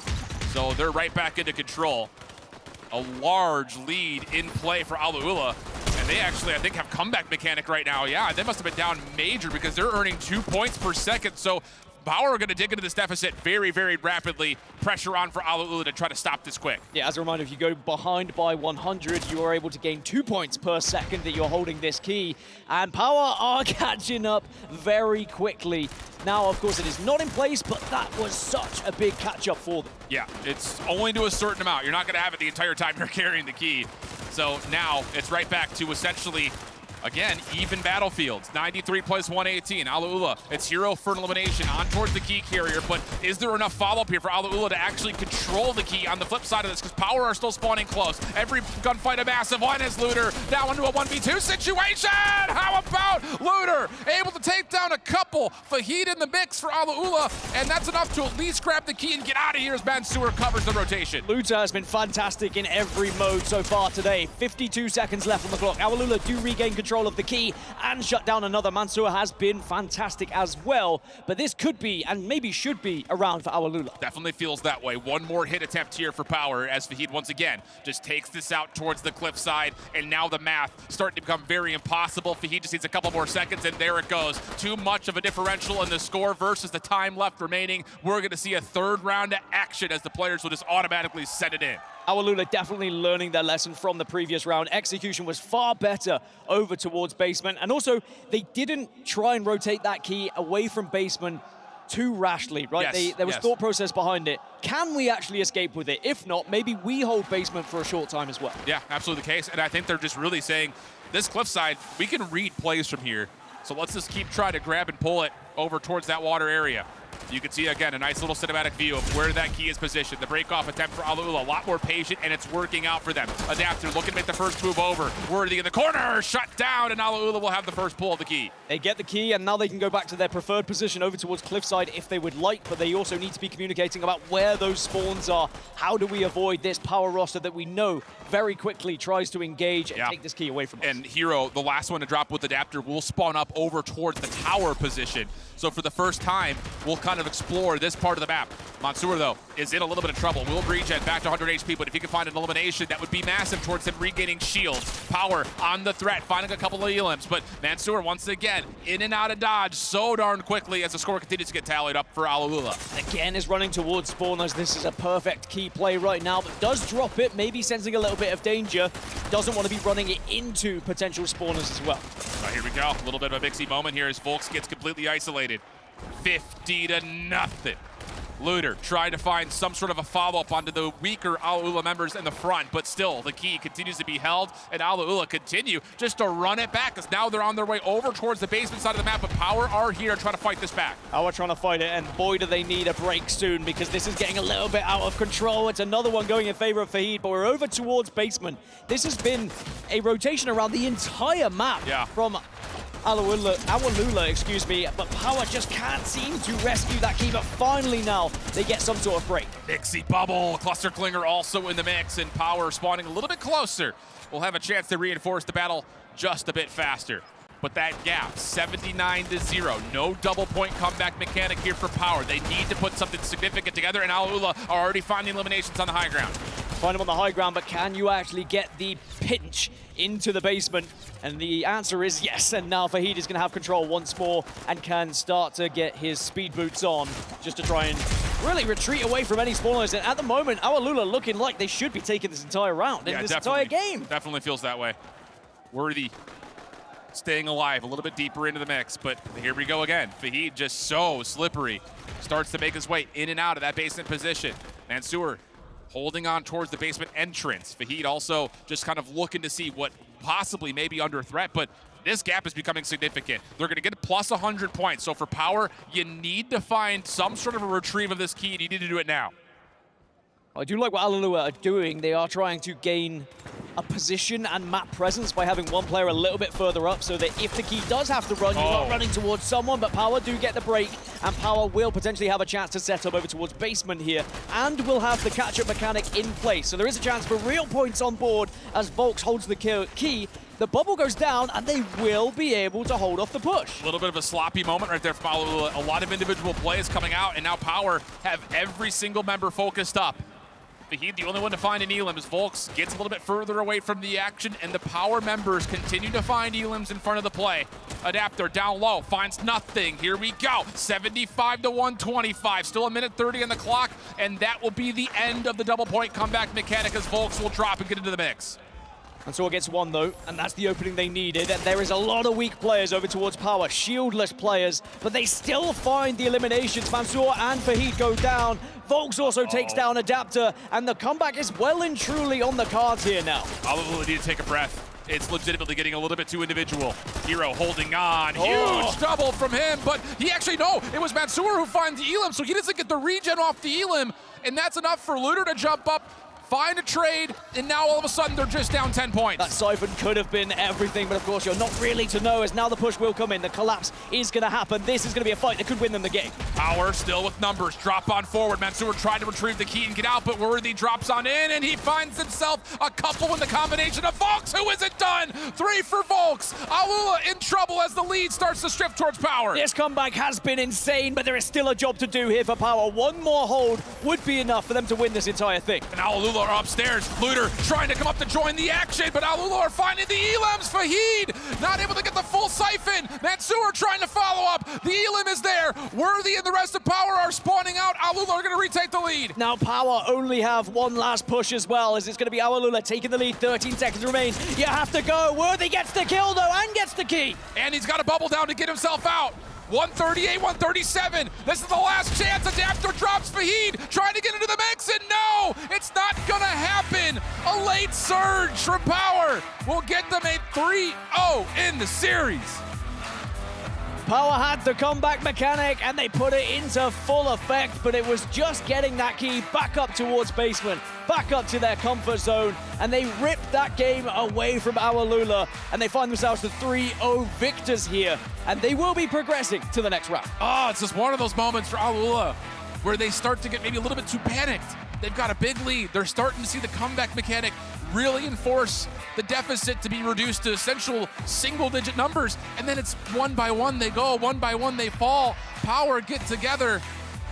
So they're right back into control. A large lead in play for Alula. And they actually, I think, have comeback mechanic right now. Yeah, they must have been down major because they're earning 2 points per second. So Power are going to dig into this deficit very, very rapidly. Pressure on for Alula to try to stop this quick. Yeah, as a reminder, if you go behind by 100, you are able to gain 2 points per second that you're holding this key. And Power are catching up very quickly. Now, of course, it is not in place, but that was such a big catch-up for them. Yeah, it's only to a certain amount. You're not going to have it the entire time you're carrying the key. So now it's right back to essentially, again, even battlefields. 93 plays 118. Alula, it's hero for an elimination on towards the key carrier, but is there enough follow-up here for Alula to actually control the key on the flip side of this? Because Power are still spawning close. Every gunfight a massive one is Looter now into a 1v2 situation. How about Looter able to take down a couple? Fahid in the mix for Alula, and that's enough to at least grab the key and get out of here as Mansour covers the rotation. Looter has been fantastic in every mode so far today. 52 seconds left on the clock. Alula do regain control of the key and shut down another. Mansour has been fantastic as well, but this could be and maybe should be a round for Alula. Definitely feels that way. One more hit attempt here for Power as Fahid once again just takes this out towards the cliffside, and now the math starting to become very impossible. Fahid just needs a couple more seconds, and there it goes. Too much of a differential in the score versus the time left remaining. We're going to see a third round of action as the players will just automatically send it in. Alula definitely learning their lesson from the previous round. Execution was far better over towards basement, and also they didn't try and rotate that key away from basement too rashly, right? Yes, There was yes. thought process behind it. Can we actually escape with it? If not, maybe we hold basement for a short time as well. Yeah, absolutely the case, and I think they're just really saying, this cliffside, we can read plays from here, so let's just keep trying to grab and pull it over towards that water area. You can see, again, a nice little cinematic view of where that key is positioned. The break-off attempt for Alula, a lot more patient, and it's working out for them. Adapter looking to make the first move over. Worthy in the corner, shut down, and Alula will have the first pull of the key. They get the key, and now they can go back to their preferred position over towards cliffside if they would like, but they also need to be communicating about where those spawns are. How do we avoid this Power roster that we know very quickly tries to engage and take this key away from us? And Hero, the last one to drop with Adapter, will spawn up over towards the tower position. So for the first time, we'll kind of explore this part of the map. Mansour, though, is in a little bit of trouble. Will regen back to 100 HP, but if he can find an elimination, that would be massive towards him regaining shields. Power on the threat, finding a couple of elims, but Mansour, once again, in and out of dodge so darn quickly as the score continues to get tallied up for Alula. Again is running towards spawners. This is a perfect key play right now, but does drop it, maybe sensing a little bit of danger. Doesn't want to be running it into potential spawners as well. Right, here we go. A little bit of a Mixie moment here as Volks gets completely isolated. 50-0. Looter trying to find some sort of a follow-up onto the weaker Alula members in the front, but still the key continues to be held, and Alula continue just to run it back as now they're on their way over towards the basement side of the map, but Power are here trying to fight this back. Power trying to fight it, and boy do they need a break soon because this is getting a little bit out of control. It's another one going in favor of Fahid, but we're over towards basement. This has been a rotation around the entire map from Alula, excuse me, but Power just can't seem to rescue that key, but finally now they get some sort of break. Mixie bubble, Cluster Clinger also in the mix, and Power spawning a little bit closer. We'll have a chance to reinforce the battle just a bit faster. But that gap, 79-0, no double point comeback mechanic here for Power. They need to put something significant together, and Alula are already finding eliminations on the high ground. Find him on the high ground, but can you actually get the pinch into the basement? And the answer is yes, and now Fahid is going to have control once more and can start to get his speed boots on just to try and really retreat away from any spawners. And at the moment, Alula looking like they should be taking this entire round and this entire game. Definitely feels that way. Worthy staying alive a little bit deeper into the mix, but here we go again. Fahid just so slippery. Starts to make his way in and out of that basement position. Mansour holding on towards the basement entrance. Fahid also just kind of looking to see what possibly may be under threat, but this gap is becoming significant. They're going to get plus 100 points. So for Power, you need to find some sort of a retrieve of this key, and you need to do it now. I do like what Alula are doing. They are trying to gain a position and map presence by having one player a little bit further up so that if the key does have to run, you're not running towards someone, but Power do get the break, and Power will potentially have a chance to set up over towards basement here, and will have the catch-up mechanic in place. So there is a chance for real points on board as Volks holds the key, the bubble goes down, and they will be able to hold off the push. A little bit of a sloppy moment right there from Alula. A lot of individual plays coming out, and now Power have every single member focused up. Fahid, the only one to find an Elim, as Volks gets a little bit further away from the action, and the Power members continue to find Elims in front of the play. Adapter down low, finds nothing. Here we go, 75 to 125. Still a minute 30 on the clock, and that will be the end of the double point comeback mechanic as Volks will drop and get into the mix. Mansoor gets one though, and that's the opening they needed. And there is a lot of weak players over towards Power, shieldless players, but they still find the eliminations. Mansoor and Fahid go down. Volks also takes down Adapter, and the comeback is well and truly on the cards here now. Alula need to take a breath. It's legitimately getting a little bit too individual. Hero holding on, huge double from him, but he actually, no, it was Mansoor who finds the Elim, so he doesn't get the regen off the Elim, and that's enough for Looter to jump up, find a trade, and now all of a sudden they're just down 10 points. That siphon could have been everything, but of course you're not really to know, as now the push will come in. The collapse is going to happen. This is going to be a fight that could win them the game. Power still with numbers, drop on forward. Mansoor tried to retrieve the key and get out, but Worthy drops on in, and he finds himself a couple in the combination of Volks, who isn't done. 3 for Volks. Alula in trouble as the lead starts to shift towards Power. This comeback has been insane, but there is still a job to do here for Power. One more hold would be enough for them to win this entire thing. And now Alula are upstairs. Looter trying to come up to join the action, but Alula are finding the Elims. Fahid not able to get the full siphon. Mansoor trying to follow up. The Elim is there. Worthy and the rest of Power are spawning out. Alula are going to retake the lead. Now Power only have one last push as well, as it's going to be Alula taking the lead. 13 seconds remain. You have to go. Worthy gets the kill though and gets the key. And he's got a bubble down to get himself out. 138, 137. This is the last chance. Adapter drops Fahid, trying to get into the mix, and no, it's not gonna happen. A late surge from Power will get them a 3-0 in the series. Power had the comeback mechanic and they put it into full effect, but it was just getting that key back up towards basement, back up to their comfort zone, and they ripped that game away from Alula, and they find themselves the 3-0 victors here, and they will be progressing to the next round. Oh, it's just one of those moments for Alula where they start to get maybe a little bit too panicked. They've got a big lead. They're starting to see the comeback mechanic really enforce the deficit to be reduced to essential single-digit numbers, and then it's one by one they go, one by one they fall. Power get together,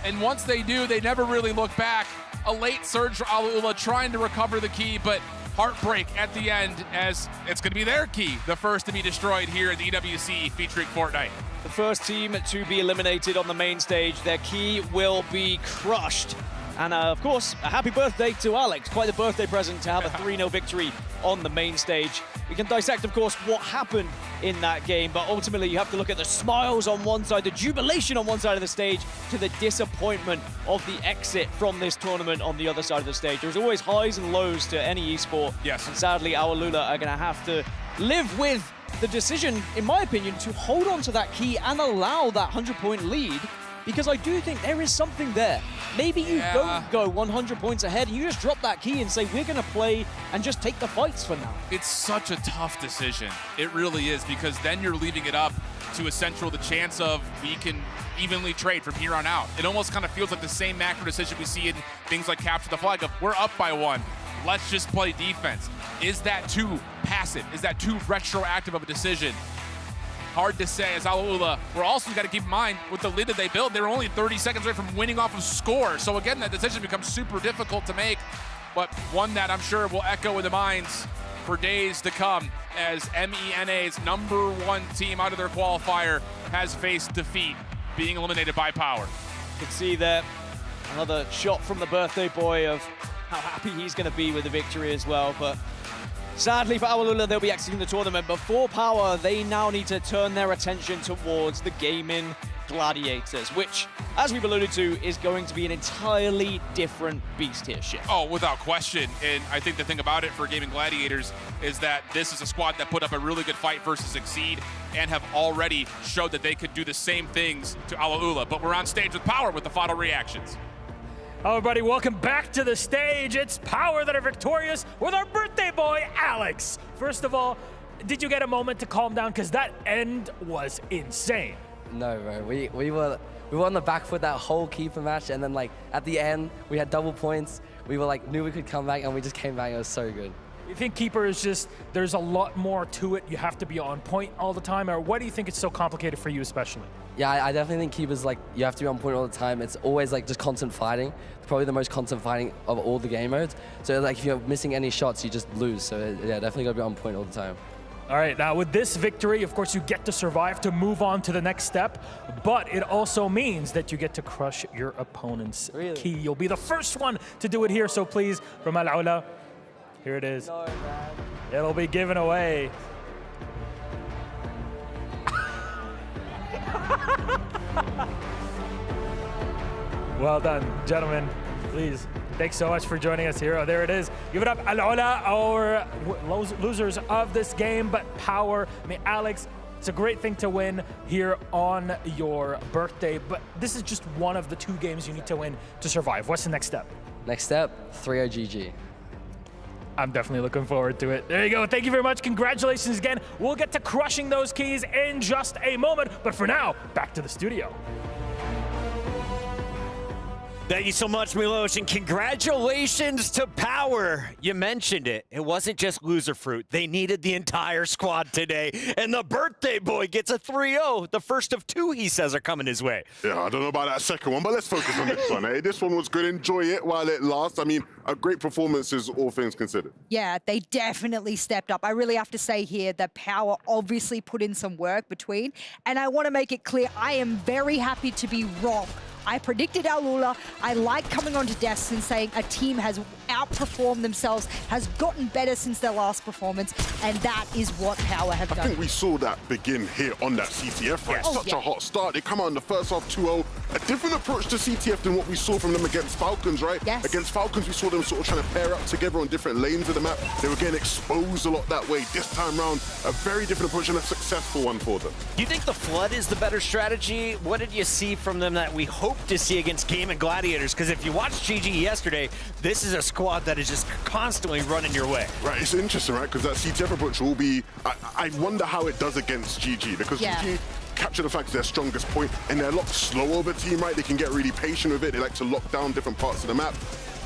and once they do, they never really look back. A late surge for Alula trying to recover the key, but heartbreak at the end, as it's going to be their key, the first to be destroyed here at the EWC featuring Fortnite. The first team to be eliminated on the main stage, their key will be crushed. And of course, a happy birthday to Alex. Quite the birthday present to have a 3-0 victory on the main stage. We can dissect, of course, what happened in that game, but ultimately you have to look at the smiles on one side, the jubilation on one side of the stage, to the disappointment of the exit from this tournament on the other side of the stage. There's always highs and lows to any esport. Yes. And sadly, Alula are going to have to live with the decision, in my opinion, to hold on to that key and allow that 100-point lead, because I do think there is something there. Maybe you don't go 100 points ahead, and you just drop that key and say, we're going to play and just take the fights for now. It's such a tough decision. It really is, because then you're leaving it up to Essential the chance of we can evenly trade from here on out. It almost kind of feels like the same macro decision we see in things like Capture the Flag of we're up by 1. Let's just play defense. Is that too passive? Is that too retroactive of a decision? Hard to say, as Alula, we're also got to keep in mind with the lead that they built, they're only 30 seconds away from winning off of score. So again, that decision becomes super difficult to make, but one that I'm sure will echo in the minds for days to come, as MENA's #1 team out of their qualifier has faced defeat, being eliminated by Power. You can see there another shot from the birthday boy of how happy he's going to be with the victory as well, but sadly for Alula, they'll be exiting the tournament. But for Power, they now need to turn their attention towards the Gaming Gladiators, which, as we've alluded to, is going to be an entirely different beast here, Shift. Oh, without question. And I think the thing about it for Gaming Gladiators is that this is a squad that put up a really good fight versus Exceed and have already showed that they could do the same things to Alula. But we're on stage with Power with the final reactions. Hello, everybody. Welcome back to the stage. It's Power that are victorious with our birthday boy, Alex. First of all, did you get a moment to calm down? Because that end was insane. No, bro. We were on the back foot that whole keeper match, and then like at the end we had double points. We were like knew we could come back, and we just came back. It was so good. You think Keeper is just, there's a lot more to it, you have to be on point all the time, or why do you think it's so complicated for you especially? Yeah, I definitely think Keeper's like, you have to be on point all the time. It's always like just constant fighting. Probably the most constant fighting of all the game modes. So like if you're missing any shots, you just lose. So yeah, definitely gotta be on point all the time. All right, now with this victory, of course, you get to survive to move on to the next step, but it also means that you get to crush your opponent's key. You'll be the first one to do it here, so please, from Al-Ula, here it is. No, man. It'll be given away. Well done, gentlemen. Please, thanks so much for joining us here. Oh, there it is. Give it up, Al-Ula, our losers of this game, but Power, Alex, it's a great thing to win here on your birthday, but this is just one of the 2 games you need to win to survive. What's the next step? Next step, 3-0 GG. I'm definitely looking forward to it. There you go. Thank you very much. Congratulations again. We'll get to crushing those keys in just a moment. But for now, back to the studio. Thank you so much, Milos, and congratulations to Power. You mentioned it. It wasn't just loser fruit. They needed the entire squad today, and the birthday boy gets a 3-0. The first of 2, he says, are coming his way. Yeah, I don't know about that second one, but let's focus on this one. This one was good. Enjoy it while it lasts. I mean, a great performance is all things considered. Yeah, they definitely stepped up. I really have to say here that Power obviously put in some work between, and I want to make it clear, I am very happy to be wrong. I predicted Al-Ula. I like coming onto desks and saying a team has outperformed themselves, has gotten better since their last performance, and that is what Power have done. I think we saw that begin here on that CTF, right? Such a hot start. They come out in the first half 2-0. A different approach to CTF than what we saw from them against Falcons, right? Yes. Against Falcons, we saw them sort of trying to pair up together on different lanes of the map. They were getting exposed a lot that way. This time round, a very different approach and a successful one for them. Do you think the Flood is the better strategy? What did you see from them that we hope to see against Game and Gladiators? Because if you watched GG yesterday, this is a squad that is just constantly running your way. Right, it's interesting, right? Because that CTF approach will be, I wonder how it does against GG, because GG capture the fact it's their strongest point, and they're a lot slower of a team, right? They can get really patient with it. They like to lock down different parts of the map.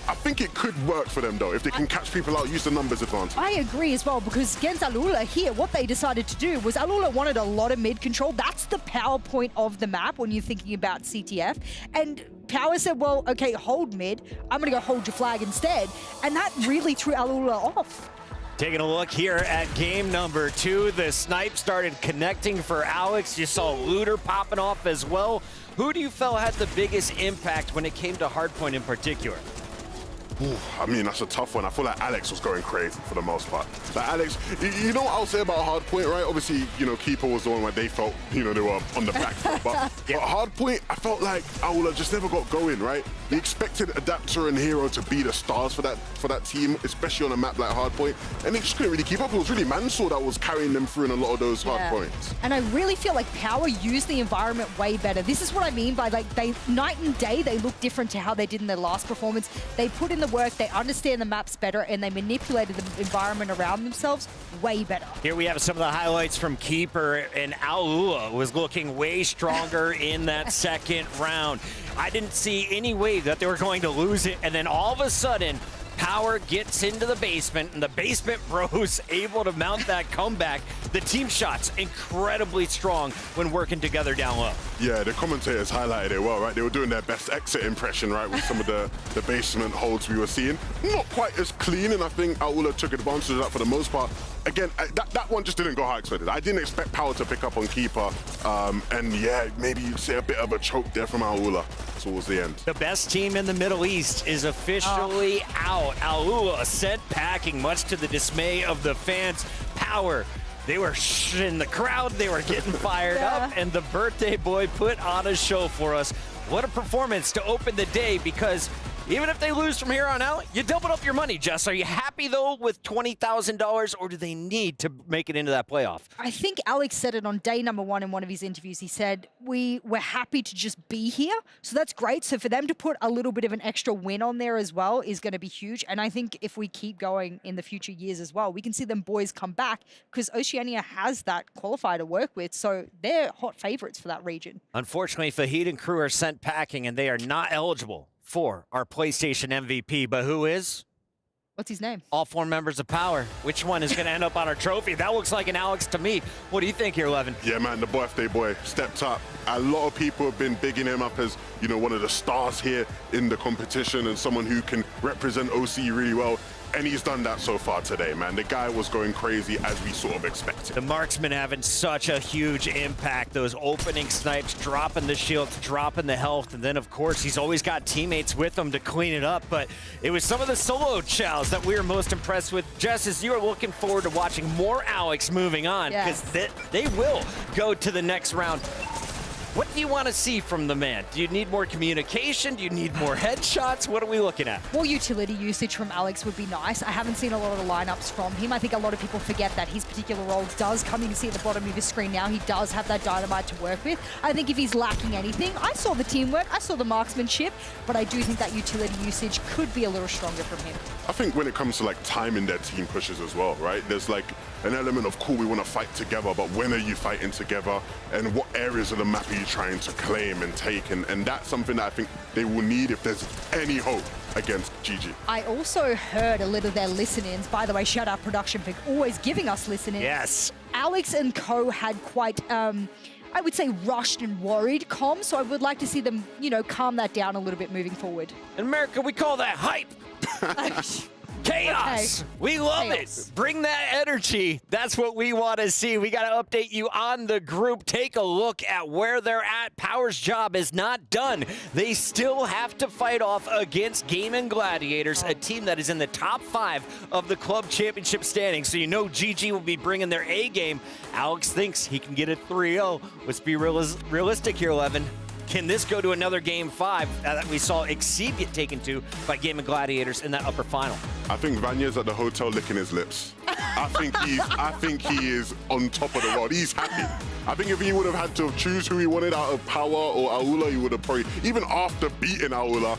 I think it could work for them, though, if they can catch people out, use the numbers advantage. I agree as well, because against Al-Ula here, what they decided to do was Al-Ula wanted a lot of mid control. That's the power point of the map when you're thinking about CTF. And Power said, well, okay, hold mid. I'm going to go hold your flag instead. And that really threw Al-Ula off. Taking a look here at game number 2, the snipe started connecting for Alex. You saw Looter popping off as well. Who do you feel had the biggest impact when it came to Hardpoint in particular? Ooh, I mean, that's a tough one. I feel like Alex was going crazy for the most part. Like Alex, you know what I'll say about Hardpoint, right? Obviously, you know, Keeper was the one where they felt, you know, they were on the back foot. But Hardpoint, I felt like Al-Ula just never got going, right? We expected Adapter and Hero to be the stars for that team, especially on a map like Hardpoint, and they just couldn't really keep up. It was really Mansour that was carrying them through in a lot of those Hardpoints. And I really feel like Power used the environment way better. This is what I mean by, like, they night and day, they look different to how they did in their last performance. They put in the work, they understand the maps better, and they manipulated the environment around themselves way better. Here we have some of the highlights from Keeper, and Al-Ula was looking way stronger in that second round. I didn't see any way that they were going to lose it, and then all of a sudden, Power gets into the basement, and the basement bros able to mount that comeback. The team shots incredibly strong when working together down low. Yeah, the commentators highlighted it well, right? They were doing their best exit impression, right, with some of the basement holds we were seeing. Not quite as clean, and I think Al-Ula took advantage of that for the most part. Again, that one just didn't go how I expected. I didn't expect Power to pick up on Keeper, and yeah, maybe you'd say a bit of a choke there from Al-Ula towards the end. The best team in the Middle East is officially out. Al-Ula sent packing, much to the dismay of the fans. Power, they were in the crowd, they were getting fired up, and the birthday boy put on a show for us. What a performance to open the day, because even if they lose from here on out, you doubled up your money, Jess. Are you happy, though, with $20,000, or do they need to make it into that playoff? I think Alex said it on day number 1 in one of his interviews. He said, we're happy to just be here. So that's great. So for them to put a little bit of an extra win on there as well is going to be huge. And I think if we keep going in the future years as well, we can see them boys come back, because Oceania has that qualifier to work with. So they're hot favorites for that region. Unfortunately, Fahid and crew are sent packing, and they are not eligible for our PlayStation MVP, but who is? What's his name? All 4 members of Power. Which one is going to end up on our trophy? That looks like an Alex to me. What do you think here, Levin? Yeah, man, the birthday boy stepped up. A lot of people have been bigging him up as, you know, one of the stars here in the competition and someone who can represent OC really well. And he's done that so far today, man. The guy was going crazy as we sort of expected. The marksman having such a huge impact. Those opening snipes, dropping the shields, dropping the health. And then, of course, he's always got teammates with him to clean it up. But it was some of the solo chows that we were most impressed with. Jess, as you are looking forward to watching more Alex moving on, because they will go to the next round. What do you want to see from the man? Do you need more communication? Do you need more headshots? What are we looking at? More utility usage from Alex would be nice. I haven't seen a lot of the lineups from him. I think a lot of people forget that his particular role does come. You can see at the bottom of his screen now, he does have that dynamite to work with. I think if he's lacking anything, I saw the teamwork, I saw the marksmanship, but I do think that utility usage could be a little stronger from him. I think when it comes to like timing their team pushes as well, right? There's like an element of, cool, we want to fight together, but when are you fighting together? And what areas of the map are you trying to claim and take? And that's something that I think they will need if there's any hope against GG. I also heard a little of their listen-ins. By the way, shout out production for always giving us listen-ins. Yes. Alex and co had quite, I would say, rushed and worried comms, so I would like to see them, you know, calm that down a little bit moving forward. In America, we call that hype. Chaos. Okay. We love it. Bring that energy. That's what we want to see. We got to update you on the group. Take a look at where they're at. Power's job is not done. They still have to fight off against Game Gladiators, a team that is in the top 5 of the club championship standings. So you know GG will be bringing their A game. Alex thinks he can get a 3-0. Let's be realistic here, Levin. Can this go to another Game 5 that we saw Exceed get taken to by Game of Gladiators in that upper final? I think Vanya's at the hotel licking his lips. I think he is on top of the world. He's happy. I think if he would have had to choose who he wanted out of Power or Aula, he would have probably, even after beating Aula,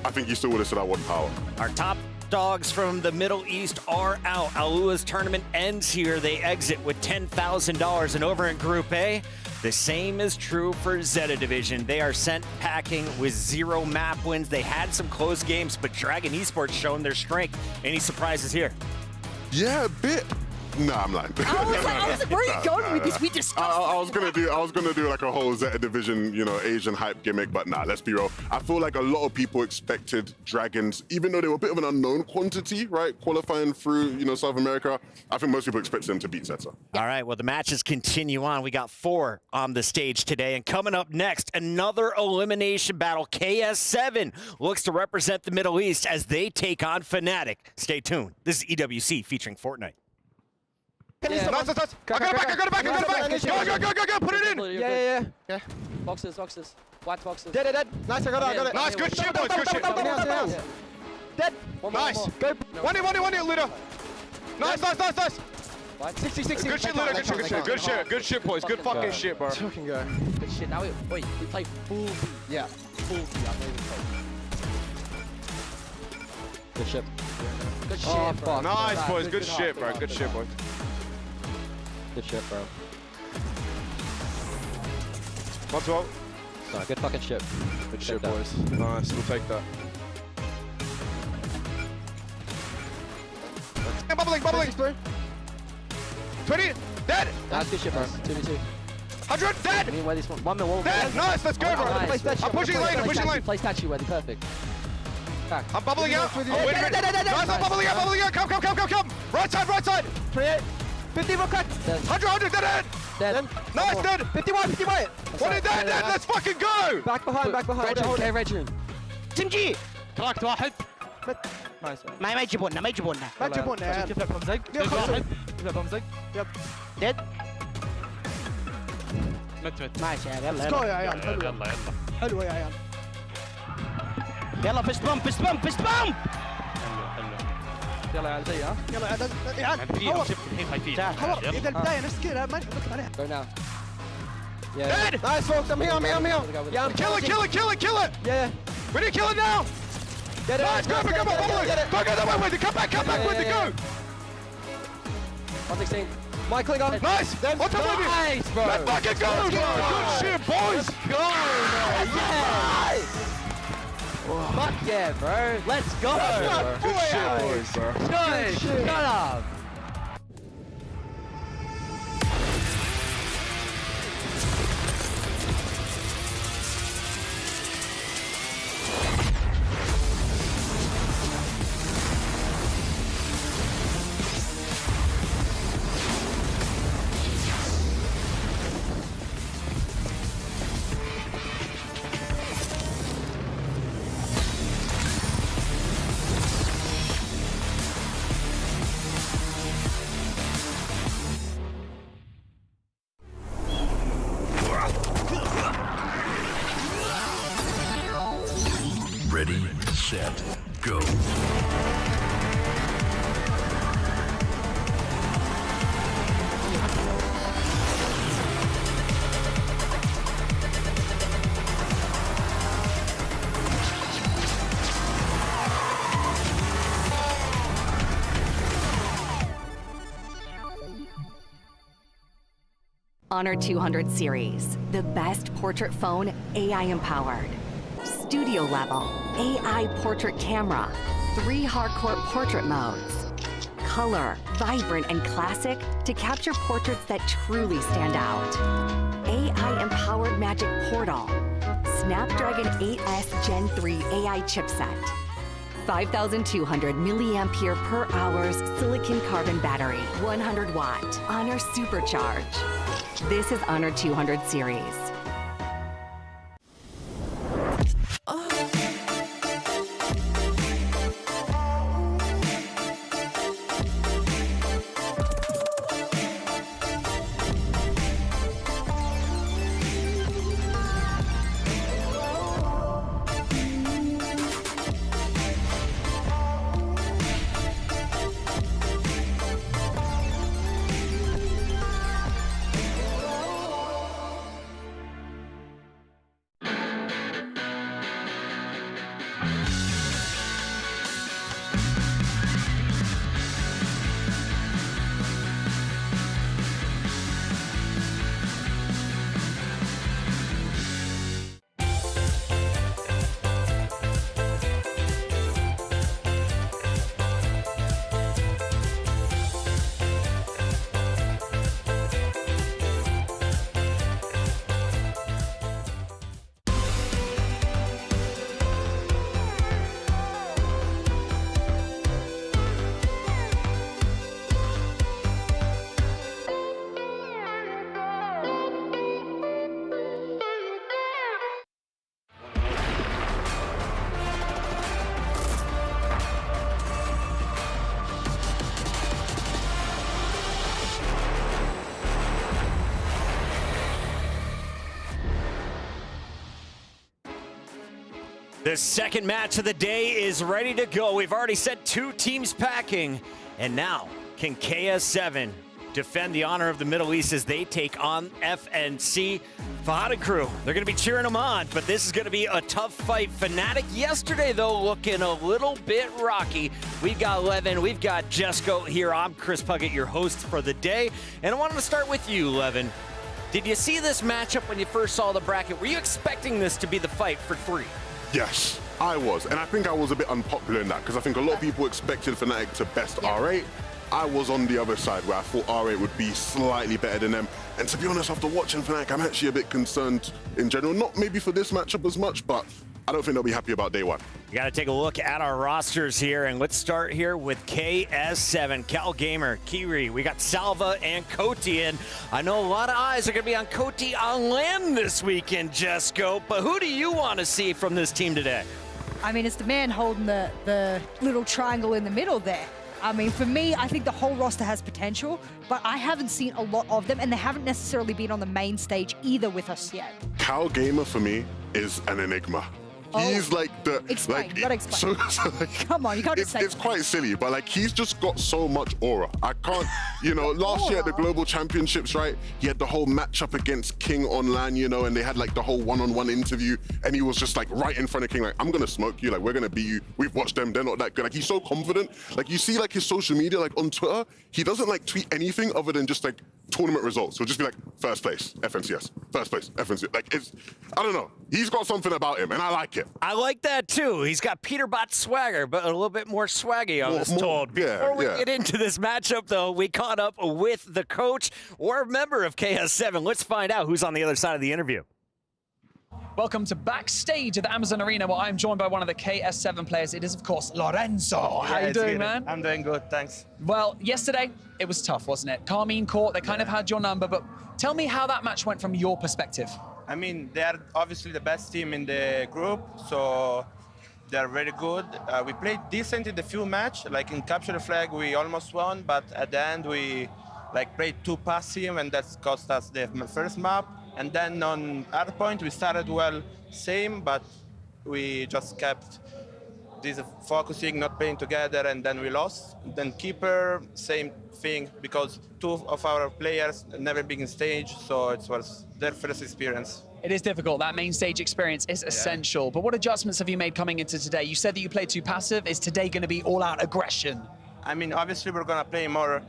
I think he still would have said I want Power. Our top dogs from the Middle East are out. Aula's tournament ends here. They exit with $10,000. And over in Group A, the same is true for Zeta Division. They are sent packing with 0 map wins. They had some close games, but Dragon Esports showing their strength. Any surprises here? Yeah, a bit. Nah, I'm lying. I was like, where are you going with this? We discussed I was gonna do like a whole Zeta Division, you know, Asian hype gimmick, but nah, let's be real. I feel like a lot of people expected Dragons, even though they were a bit of an unknown quantity, right, qualifying through, you know, South America. I think most people expected them to beat Zeta. All right, well, the matches continue on. We got 4 on the stage today, and coming up next, another elimination battle. KS7 looks to represent the Middle East as they take on Fnatic. Stay tuned. This is EWC featuring Fortnite. Yeah. Nice. I got it back. Go. Put it in. Yeah. Boxes. White boxes. Dead. Nice, I got it. Nice, good shit, boys. Good shit. Dead. Nice. Go. One in, Luda. Nice. 60. Good shit. Good shit, boys. Good fucking shit, bro. Fucking go. Good shit. Now we play full B. Yeah. Full B. I'm moving Good shit. Good shit, bro. Nice, boys. Good shit, bro. Good shit, boys. Good shit, bro. 112. No, good fucking shit. Good shit, boys. Nice, we'll take that. Bubbling. 20, dead. That's good shit, bro. 2v2. 100, dead. I mean, where this one more. Dead. Nice, let's go, bro. Nice. I'm pushing lane. Play statue, ready, perfect. Back. I'm bubbling out. Nice, I'm bubbling out. Come. Right side. 28. 50 more cut. 100, dead. Nice, dead. 51. One in dead. Let's fucking go. Back behind. Regin. Team G. تراكت واحد. نايس. ما يجيبوننا. جيب لك بمزق. يب. ديد. مت. ماشي يلا. ليتس جو يا عيال. حلوه يا عيال. يلا فيست بامب. يلا يا عيال زي ها. يلا يا عيال. شفت الحين خايفين. اذا البدايه نفس كذا ما نحط عليها. Go now. Dead. Nice folks. I'm here. Yeah, kill it. Yeah. We need to kill it now. Nice, go. Go that way. Come back with the go. 116. Michaeling on. Nice. What's up with you? Nice, bro. Let's fucking go. Good shit, boys. Go. Yeah. Fuck yeah, bro. Let's go. Good shit, boys, bro. Good. Shut up. Ready, set, go. Honor 200 series, the best portrait phone AI empowered. Studio level, AI portrait camera, 3 hardcore portrait modes. Color, vibrant and classic to capture portraits that truly stand out. AI empowered magic portal. Snapdragon 8S Gen 3 AI chipset. 5,200 milliampere per hour silicon carbon battery, 100 watt, Honor Supercharge. This is Honor 200 series. The second match of the day is ready to go. We've already sent 2 teams packing. And now, can KS7 defend the honor of the Middle East as they take on FNC? Fnatic crew, they're going to be cheering them on, but this is going to be a tough fight. Fnatic yesterday, though, looking a little bit rocky. We've got Levin, we've got Jesco here. I'm Chris Puckett, your host for the day. And I wanted to start with you, Levin. Did you see this matchup when you first saw the bracket? Were you expecting this to be the fight for 3? Yes, I was. And I think I was a bit unpopular in that because I think a lot of people expected Fnatic to best R8. I was on the other side where I thought R8 would be slightly better than them. And to be honest, after watching Fnatic, I'm actually a bit concerned in general. Not maybe for this matchup as much, but I don't think they'll be happy about day 1. You got to take a look at our rosters here, and let's start here with KS7, Cal Gamer, Kiri. We got Salva and Koti, and I know a lot of eyes are going to be on Koti on land this weekend, Jesco, but who do you want to see from this team today? I mean, it's the man holding the little triangle in the middle there. I mean, for me, I think the whole roster has potential, but I haven't seen a lot of them, and they haven't necessarily been on the main stage either with us yet. Cal Gamer, for me, is an enigma. He's like the... Explain, you gotta explain. Come on, you can't just say It's quite silly, but like he's just got so much aura. I can't, you know, last year at the Global Championships, right, he had the whole matchup against King online, you know, and they had like the whole one-on-one interview, and he was just like right in front of King, like, I'm gonna smoke you, like, we're gonna beat you. We've watched them, they're not that good. Like, he's so confident. Like, you see like his social media, like on Twitter, he doesn't like tweet anything other than just like tournament results, he'll just be like, first place, FNCS, first place, FNCS. Like, it's, I don't know. He's got something about him, and I like it. I like that, too. He's got Peter Bot swagger, but a little bit more swaggy, I was told. Before we get into this matchup, though, we caught up with the coach or a member of KS7. Let's find out who's on the other side of the interview. Welcome to backstage at the Amazon Arena, where I'm joined by one of the KS7 players. It is, of course, Lorenzo. How you doing, man? I'm doing good, thanks. Well, yesterday, it was tough, wasn't it? Carmine Court, they kind of had your number, but tell me how that match went from your perspective. I mean, they are obviously the best team in the group, so they're very good. We played decent in the few match, like in Capture the Flag, we almost won, but at the end, we played too passive, and that's cost us the first map. And then on Hardpoint, we started well, same, but we just kept this focusing, not playing together, and then we lost. Then Keeper, same thing, because two of our players never been in stage, so it was their first experience. It is difficult. That main stage experience is essential. But what adjustments have you made coming into today? You said that you played too passive. Is today going to be all-out aggression? I mean, obviously, we're going to play more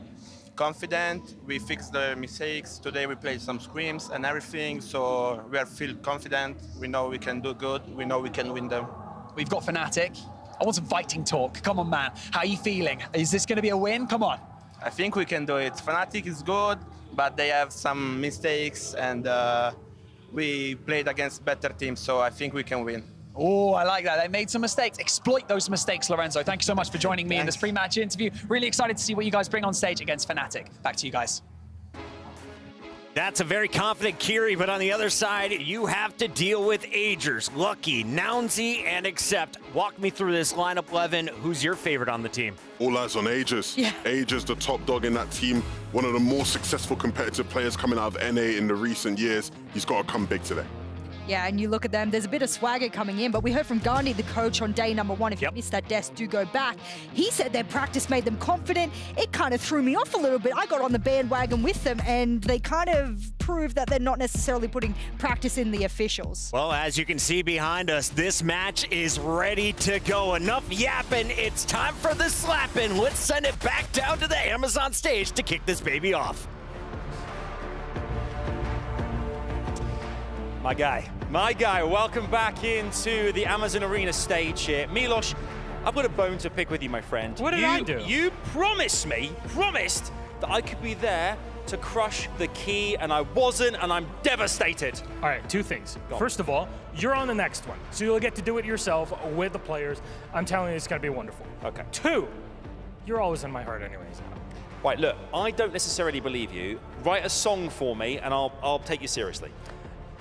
confident. We fixed the mistakes. Today we played some screams and everything, so we feel confident. We know we can do good. We know we can win them. We've got Fnatic. I want some fighting talk. Come on, man. How are you feeling? Is this going to be a win? Come on. I think we can do it. Fnatic is good, but they have some mistakes, and we played against better teams, so I think we can win. Oh, I like that. They made some mistakes. Exploit those mistakes, Lorenzo. Thank you so much for joining me in this pre-match interview. Really excited to see what you guys bring on stage against Fnatic. Back to you guys. That's a very confident Kiri, but on the other side, you have to deal with Agers, Lucky, Nounsy, and Accept. Walk me through this lineup, Levin. Who's your favorite on the team? All eyes on Agers. Yeah. Agers, the top dog in that team, one of the more successful competitive players coming out of NA in the recent years. He's got to come big today. Yeah, and you look at them, there's a bit of swagger coming in, but we heard from Gandhi, the coach, on day number 1. If you missed that desk, do go back. He said their practice made them confident. It kind of threw me off a little bit. I got on the bandwagon with them, and they kind of proved that they're not necessarily putting practice in the officials. Well, as you can see behind us, this match is ready to go. Enough yapping. It's time for the slapping. Let's send it back down to the Amazon stage to kick this baby off. My guy, welcome back into the Amazon Arena stage here. Milos, I've got a bone to pick with you, my friend. What did I do? You promised that I could be there to crush the key, and I wasn't, and I'm devastated. All right, 2 things. First of all, you're on the next one, so you'll get to do it yourself with the players. I'm telling you, it's going to be wonderful. Okay. 2, you're always in my heart anyways. Right, look, I don't necessarily believe you. Write a song for me, and I'll take you seriously.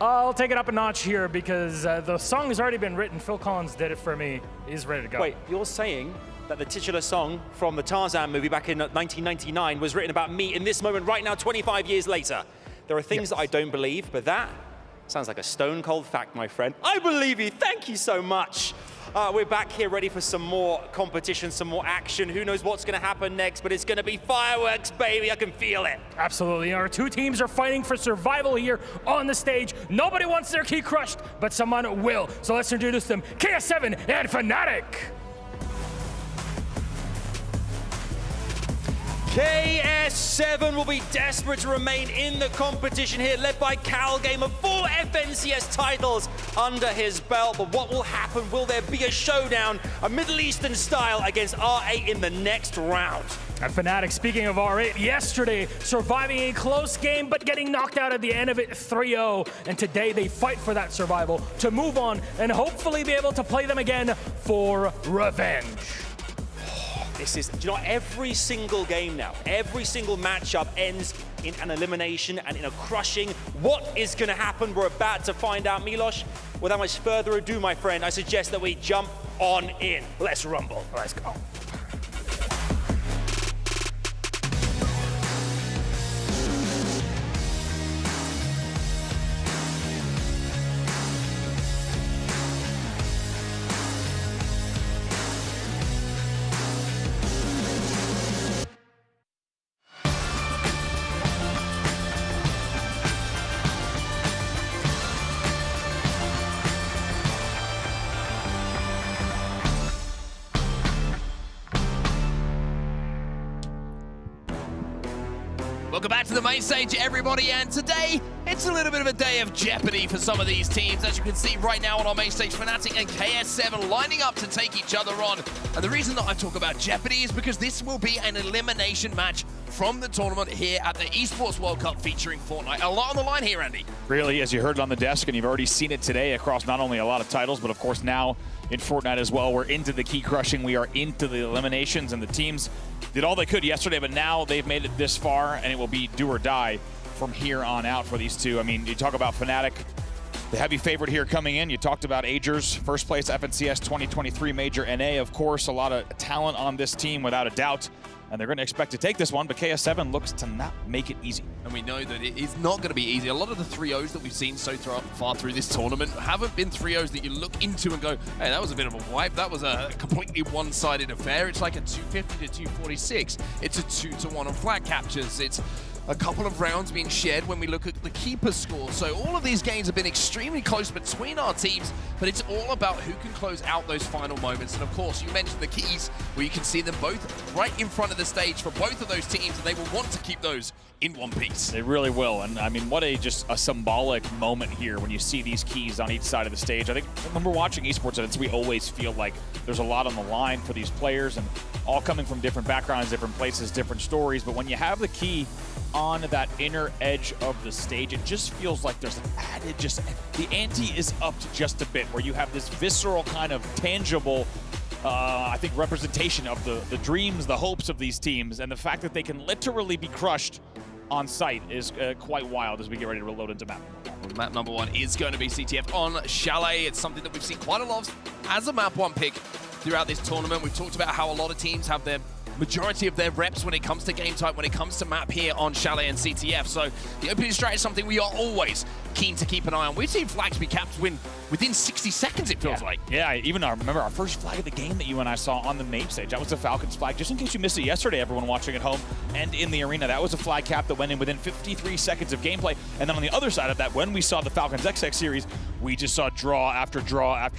I'll take it up a notch here because the song has already been written. Phil Collins did it for me. He's ready to go. Wait, you're saying that the titular song from the Tarzan movie back in 1999 was written about me in this moment right now, 25 years later? There are things that I don't believe, but that sounds like a stone cold fact, my friend. I believe you. Thank you so much. We're back here ready for some more competition, some more action. Who knows what's going to happen next, but it's going to be fireworks, baby. I can feel it. Absolutely. Our 2 teams are fighting for survival here on the stage. Nobody wants their key crushed, but someone will. So let's introduce them, KS7 and Fnatic. KS7 will be desperate to remain in the competition here, led by Cal Gamer, 4 FNCS titles under his belt. But what will happen? Will there be a showdown, a Middle Eastern style against R8 in the next round? And Fnatic, speaking of R8, yesterday surviving a close game, but getting knocked out at the end of it 3-0. And today they fight for that survival to move on and hopefully be able to play them again for revenge. This is, do you know what? Every single game now, every single matchup ends in an elimination and in a crushing. What is going to happen? We're about to find out, Milos. Without much further ado, my friend, I suggest that we jump on in. Let's rumble. Let's go. Welcome back to the main stage, everybody, and today, it's a little bit of a day of jeopardy for some of these teams. As you can see right now on our main stage, Fnatic and KS7 lining up to take each other on. And the reason that I talk about jeopardy is because this will be an elimination match from the tournament here at the Esports World Cup featuring Fortnite. A lot on the line here, Andy. Really, as you heard it on the desk, and you've already seen it today across not only a lot of titles, but of course now in Fortnite as well. We're into the key crushing. We are into the eliminations, and the teams did all they could yesterday, but now they've made it this far, and it will be do or die from here on out for these two. I mean, you talk about Fnatic, the heavy favorite here coming in. You talked about Agers, first place FNCS 2023 Major NA. Of course, a lot of talent on this team without a doubt, and they're going to expect to take this one, but KS7 looks to not make it easy. And we know that it is not going to be easy. A lot of the 3-0s that we've seen so far through this tournament haven't been 3-0s that you look into and go, hey, that was a bit of a wipe. That was a completely one-sided affair. It's like a 250 to 246. It's a 2-1 on flag captures. It's a couple of rounds being shared when we look at the keeper score. So all of these games have been extremely close between our teams, but it's all about who can close out those final moments. And of course, you mentioned the keys, where you can see them both right in front of the stage for both of those teams, and they will want to keep those in one piece. They really will, and I mean, what just a symbolic moment here when you see these keys on each side of the stage. I think when we're watching esports events, we always feel like there's a lot on the line for these players, and all coming from different backgrounds, different places, different stories. But when you have the key on that inner edge of the stage, it just feels like there's an added, the ante is upped just a bit, where you have this visceral kind of tangible I think representation of the dreams, the hopes of these teams, and the fact that they can literally be crushed on site is quite wild as we get ready to reload into map. Well, map number 1 is going to be CTF on Chalet. It's something that we've seen quite a lot of as a map 1 pick throughout this tournament. We've talked about how a lot of teams have their majority of their reps when it comes to game type, when it comes to map here on Chalet and CTF. So the opening strat is something we are always keen to keep an eye on. We've seen flags be capped within 60 seconds, it feels like. Yeah, even remember our first flag of the game that you and I saw on the main stage. That was the Falcons flag. Just in case you missed it yesterday, everyone watching at home and in the arena, that was a flag cap that went in within 53 seconds of gameplay. And then on the other side of that, when we saw the Falcons XX series, we just saw draw after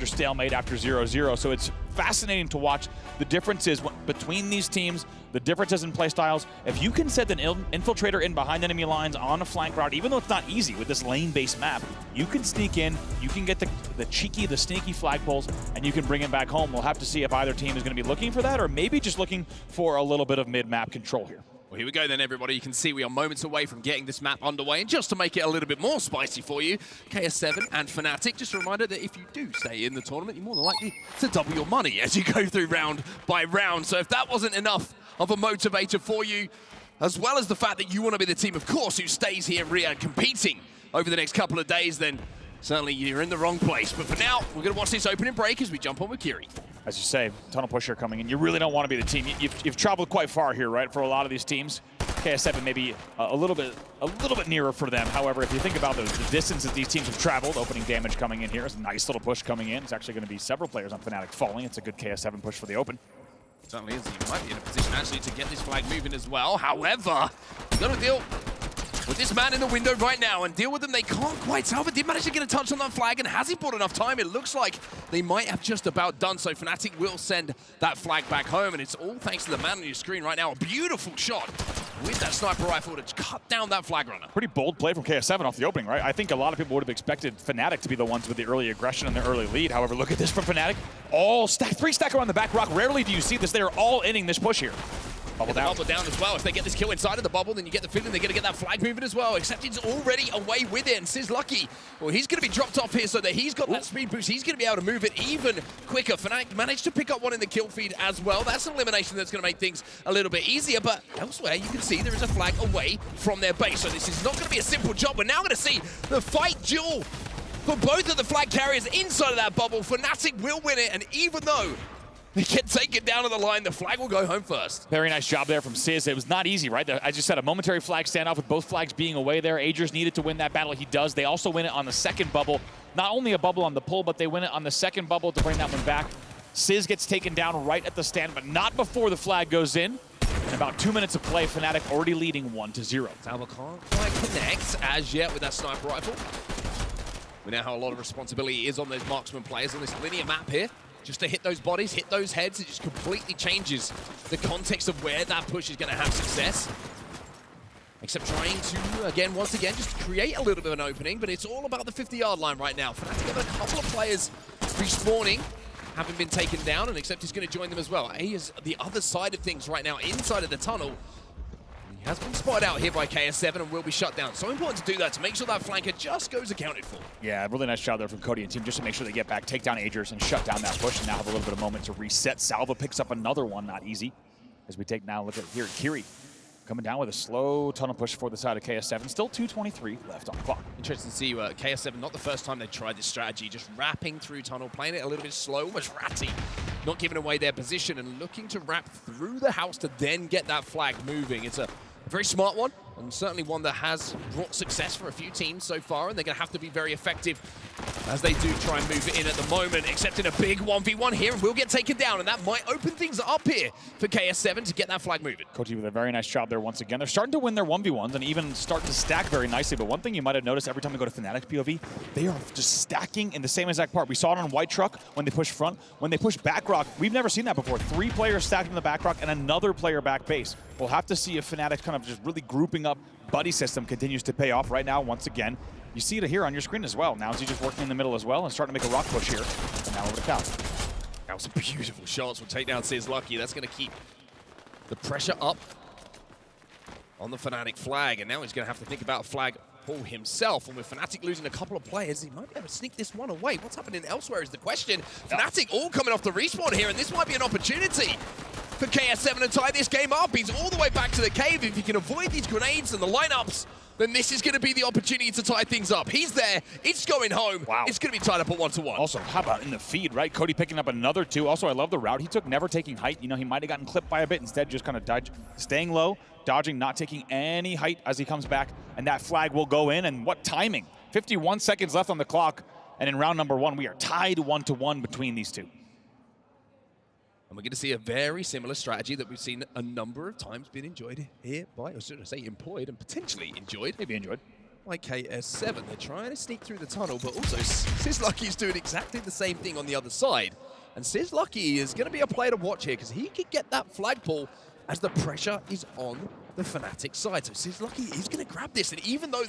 stalemate after 0-0. So it's fascinating to watch the differences between these teams, the differences in play styles. If you can set an infiltrator in behind enemy lines on a flank route, even though it's not easy with this lane-based map, you can sneak in, you can get the sneaky flagpoles, and you can bring it back home. We'll have to see if either team is going to be looking for that, or maybe just looking for a little bit of mid-map control here. Well, here we go then, everybody. You can see we are moments away from getting this map underway. And just to make it a little bit more spicy for you, KS7 and Fnatic, just a reminder that if you do stay in the tournament, you're more than likely to double your money as you go through round by round. So if that wasn't enough of a motivator for you, as well as the fact that you want to be the team, of course, who stays here in Riyadh competing over the next couple of days, then certainly you're in the wrong place. But for now, we're going to watch this opening break as we jump on with Kiri. As you say, tunnel pusher coming in. You really don't want to be the team. You've traveled quite far here, right? For a lot of these teams, KS7 maybe a little bit nearer for them. However, if you think about the distance that these teams have traveled, opening damage coming in here is a nice little push coming in. It's actually going to be several players on Fnatic falling. It's a good KS7 push for the open. Certainly is. You might be in a position actually to get this flag moving as well. However, you've got to deal with this man in the window right now and deal with them. They can't quite tell, but did manage to get a touch on that flag, and has he bought enough time? It looks like they might have just about done, so Fnatic will send that flag back home, and it's all thanks to the man on your screen right now. A beautiful shot with that sniper rifle to cut down that flag runner. Pretty bold play from KS7 off the opening, right? I think a lot of people would have expected Fnatic to be the ones with the early aggression and the early lead. However, look at this from Fnatic. All stack, 3-stacker on the back rock. Rarely do you see this. They are all inning this push here. Bubble down as well. If they get this kill inside of the bubble, then you get the feeling they're going to get that flag moving as well. Except it's already away with it, and Sizz lucky. Well, he's going to be dropped off here so that he's got that speed boost. He's going to be able to move it even quicker. Fnatic managed to pick up one in the kill feed as well. That's an elimination that's going to make things a little bit easier, but elsewhere you can see there is a flag away from their base. So this is not going to be a simple job. We're now going to see the fight duel for both of the flag carriers inside of that bubble. Fnatic will win it, and even though they can take it down to the line, the flag will go home first. Very nice job there from Sizz. It was not easy, right? As you said, a momentary flag standoff with both flags being away there. Agers needed to win that battle. He does. They also win it on the second bubble. Not only a bubble on the pull, but they win it on the second bubble to bring that one back. Sizz gets taken down right at the stand, but not before the flag goes in. In about 2 minutes of play, Fnatic already leading 1-0. Talbot can't quite connect as yet with that sniper rifle. We know how a lot of responsibility is on those marksman players on this linear map here. Just to hit those bodies, hit those heads, it just completely changes the context of where that push is going to have success. Except trying to, again, once again, just create a little bit of an opening, but it's all about the 50-yard line right now. Fnatic have a couple of players respawning, having been taken down, and Except is going to join them as well. He is the other side of things right now, inside of the tunnel. He has been spotted out here by KS7 and will be shut down. So important to do that, to make sure that flanker just goes accounted for. Yeah, really nice job there from Cody and team, just to make sure they get back, take down Agers, and shut down that push, and now have a little bit of moment to reset. Salva picks up another one, not easy. As we take now a look at here, Kiri coming down with a slow tunnel push for the side of KS7. Still 2:23 left on the clock. Interesting to see KS7, not the first time they tried this strategy, just wrapping through tunnel, playing it a little bit slow, almost ratty, not giving away their position and looking to wrap through the house to then get that flag moving. It's a very smart one, and certainly one that has brought success for a few teams so far, and they're going to have to be very effective as they do try and move it in at the moment, except in a big 1v1 here, and will get taken down, and that might open things up here for KS7 to get that flag moving. Koji with a very nice job there once again. They're starting to win their 1v1s and even start to stack very nicely, but one thing you might have noticed every time we go to Fnatic POV, they are just stacking in the same exact part. We saw it on White Truck when they push front. When they push back rock, we've never seen that before. 3 players stacked in the back rock and another player back base. We'll have to see if Fnatic kind of just really grouping up buddy system continues to pay off right now once again. You see it here on your screen as well. Now is he just working in the middle as well and starting to make a rock push here. And now over to Cal. That was some beautiful shots. We'll take down Sizlucky. That's going to keep the pressure up on the Fnatic flag. And now he's going to have to think about a flag pull himself. And with Fnatic losing a couple of players, he might be able to sneak this one away. What's happening elsewhere is the question. Fnatic all coming off the respawn here, and this might be an opportunity for KS7 to tie this game up. He's all the way back to the cave. If he can avoid these grenades and the lineups, then this is going to be the opportunity to tie things up. He's there. It's going home. Wow. It's going to be tied up at 1-1. Also, how about in the feed, right? Cody picking up another 2. Also, I love the route he took, never taking height. You know, he might have gotten clipped by a bit. Instead, just kind of staying low, dodging, not taking any height as he comes back. And that flag will go in. And what timing? 51 seconds left on the clock. And in round number 1, we are tied 1-1 between these two. And we're going to see a very similar strategy that we've seen a number of times being enjoyed here by, or should I say employed and potentially enjoyed. Maybe enjoyed. By KS7. They're trying to sneak through the tunnel, but also Sizlucky is doing exactly the same thing on the other side. And Sizlucky is going to be a player to watch here because he could get that flagpole as the pressure is on the Fnatic side. So Sizlucky is going to grab this, and even though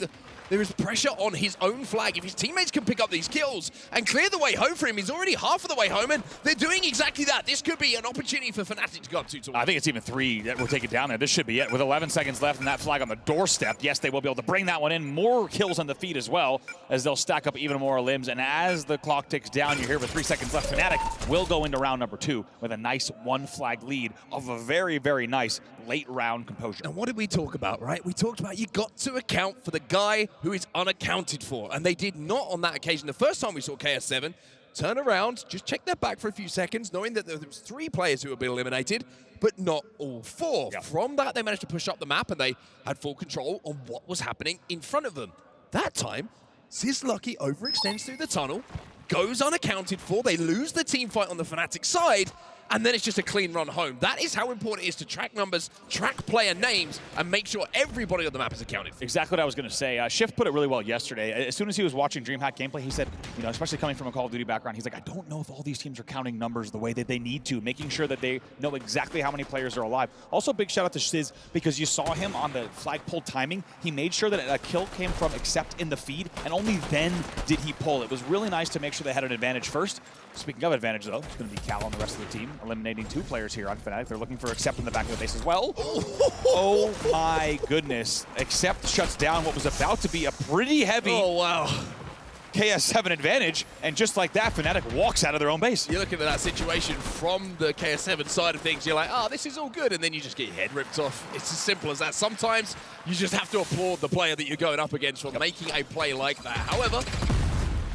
there is pressure on his own flag, if his teammates can pick up these kills and clear the way home for him, he's already half of the way home, and they're doing exactly that. This could be an opportunity for Fnatic to go up 2-1. I think it's even 3 that will take it down there. This should be it. With 11 seconds left and that flag on the doorstep, yes, they will be able to bring that one in. More kills on the feed as well, as they'll stack up even more limbs. And as the clock ticks down, you're here with 3 seconds left. Fnatic will go into round number 2 with a nice 1 flag lead of a very, very nice late round composure. And what did we talk about, right? We talked about you got to account for the guy who is unaccounted for, and they did not on that occasion. The first time we saw KS7 turn around, just check their back for a few seconds, knowing that there was 3 players who had been eliminated, but not all 4. Yeah. From that, they managed to push up the map, and they had full control on what was happening in front of them. That time, Sizlucky overextends through the tunnel, goes unaccounted for, they lose the team fight on the Fnatic side, and then it's just a clean run home. That is how important it is to track numbers, track player names, and make sure everybody on the map is accounted for. Exactly what I was going to say. Shift put it really well yesterday. As soon as he was watching DreamHack gameplay, he said, you know, especially coming from a Call of Duty background, he's like, I don't know if all these teams are counting numbers the way that they need to, making sure that they know exactly how many players are alive. Also, big shout out to Sizz, because you saw him on the flagpole timing. He made sure that a kill came from Accept in the feed, and only then did he pull. It was really nice to make sure they had an advantage first. Speaking of advantage, though, it's going to be Cal and the rest of the team, eliminating 2 players here on Fnatic. They're looking for Accept in the back of the base as well. Oh my goodness. Accept shuts down what was about to be a pretty heavy KS7 advantage, and just like that, Fnatic walks out of their own base. You're looking at that situation from the KS7 side of things, you're like, oh, this is all good, and then you just get your head ripped off. It's as simple as that. Sometimes you just have to applaud the player that you're going up against for making a play like that. However,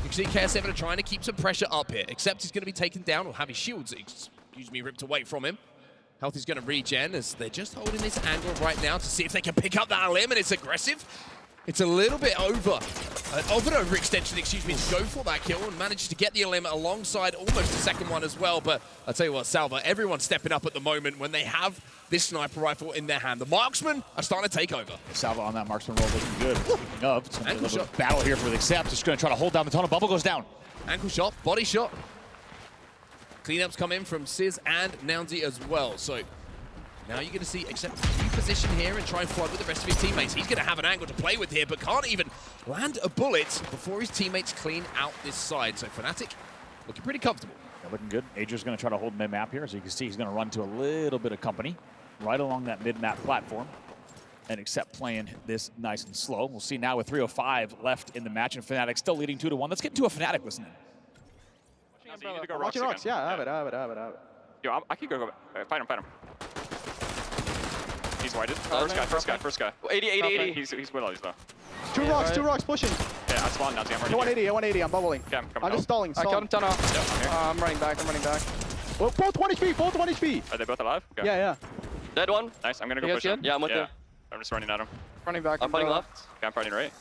you can see KS7 are trying to keep some pressure up here. Except he's going to be taken down, or have his shields, ripped away from him. Health is going to regen as they're just holding this angle right now to see if they can pick up that limb, and it's aggressive. It's a little bit of an overextension, to go for that kill and manage to get the limb alongside almost the second one as well. But I'll tell you what, Salva, everyone's stepping up at the moment when they have this sniper rifle in their hand. The marksmen are starting to take over. Salva on that marksman roll looking good. Speaking of, it's going to be a little battle here for the Accept. Just going to try to hold down the tunnel. Bubble goes down. Ankle shot, body shot. Cleanups come in from Sizz and Nounzy as well. So Now you're going to see Accept reposition here and try and flood with the rest of his teammates. He's going to have an angle to play with here, but can't even land a bullet before his teammates clean out this side. So Fnatic looking pretty comfortable. Yeah, looking good. Ager's going to try to hold mid-map here. As you can see, he's going to run to a little bit of company right along that mid-map platform. And Accept playing this nice and slow. We'll see now with 3:05 left in the match, and Fnatic still leading 2-1. Let's get into a Fnatic listening. Watching rocks, yeah, I have it. Yo, I can go fight him. He's whited. First guy. 80. He's with all these though. Two rocks pushing. Yeah, I spawned now. I'm ready. 180, I'm bubbling. Okay, I'm just stalling. I killed him, ton off. Yeah, I'm running back. Well, both 1 HP, Are they both alive? Okay. Yeah. Dead one. Nice, I'm gonna go push him. Yeah, I'm with you. I'm just running at him. Running back. I'm fighting left. Okay, I'm fighting right.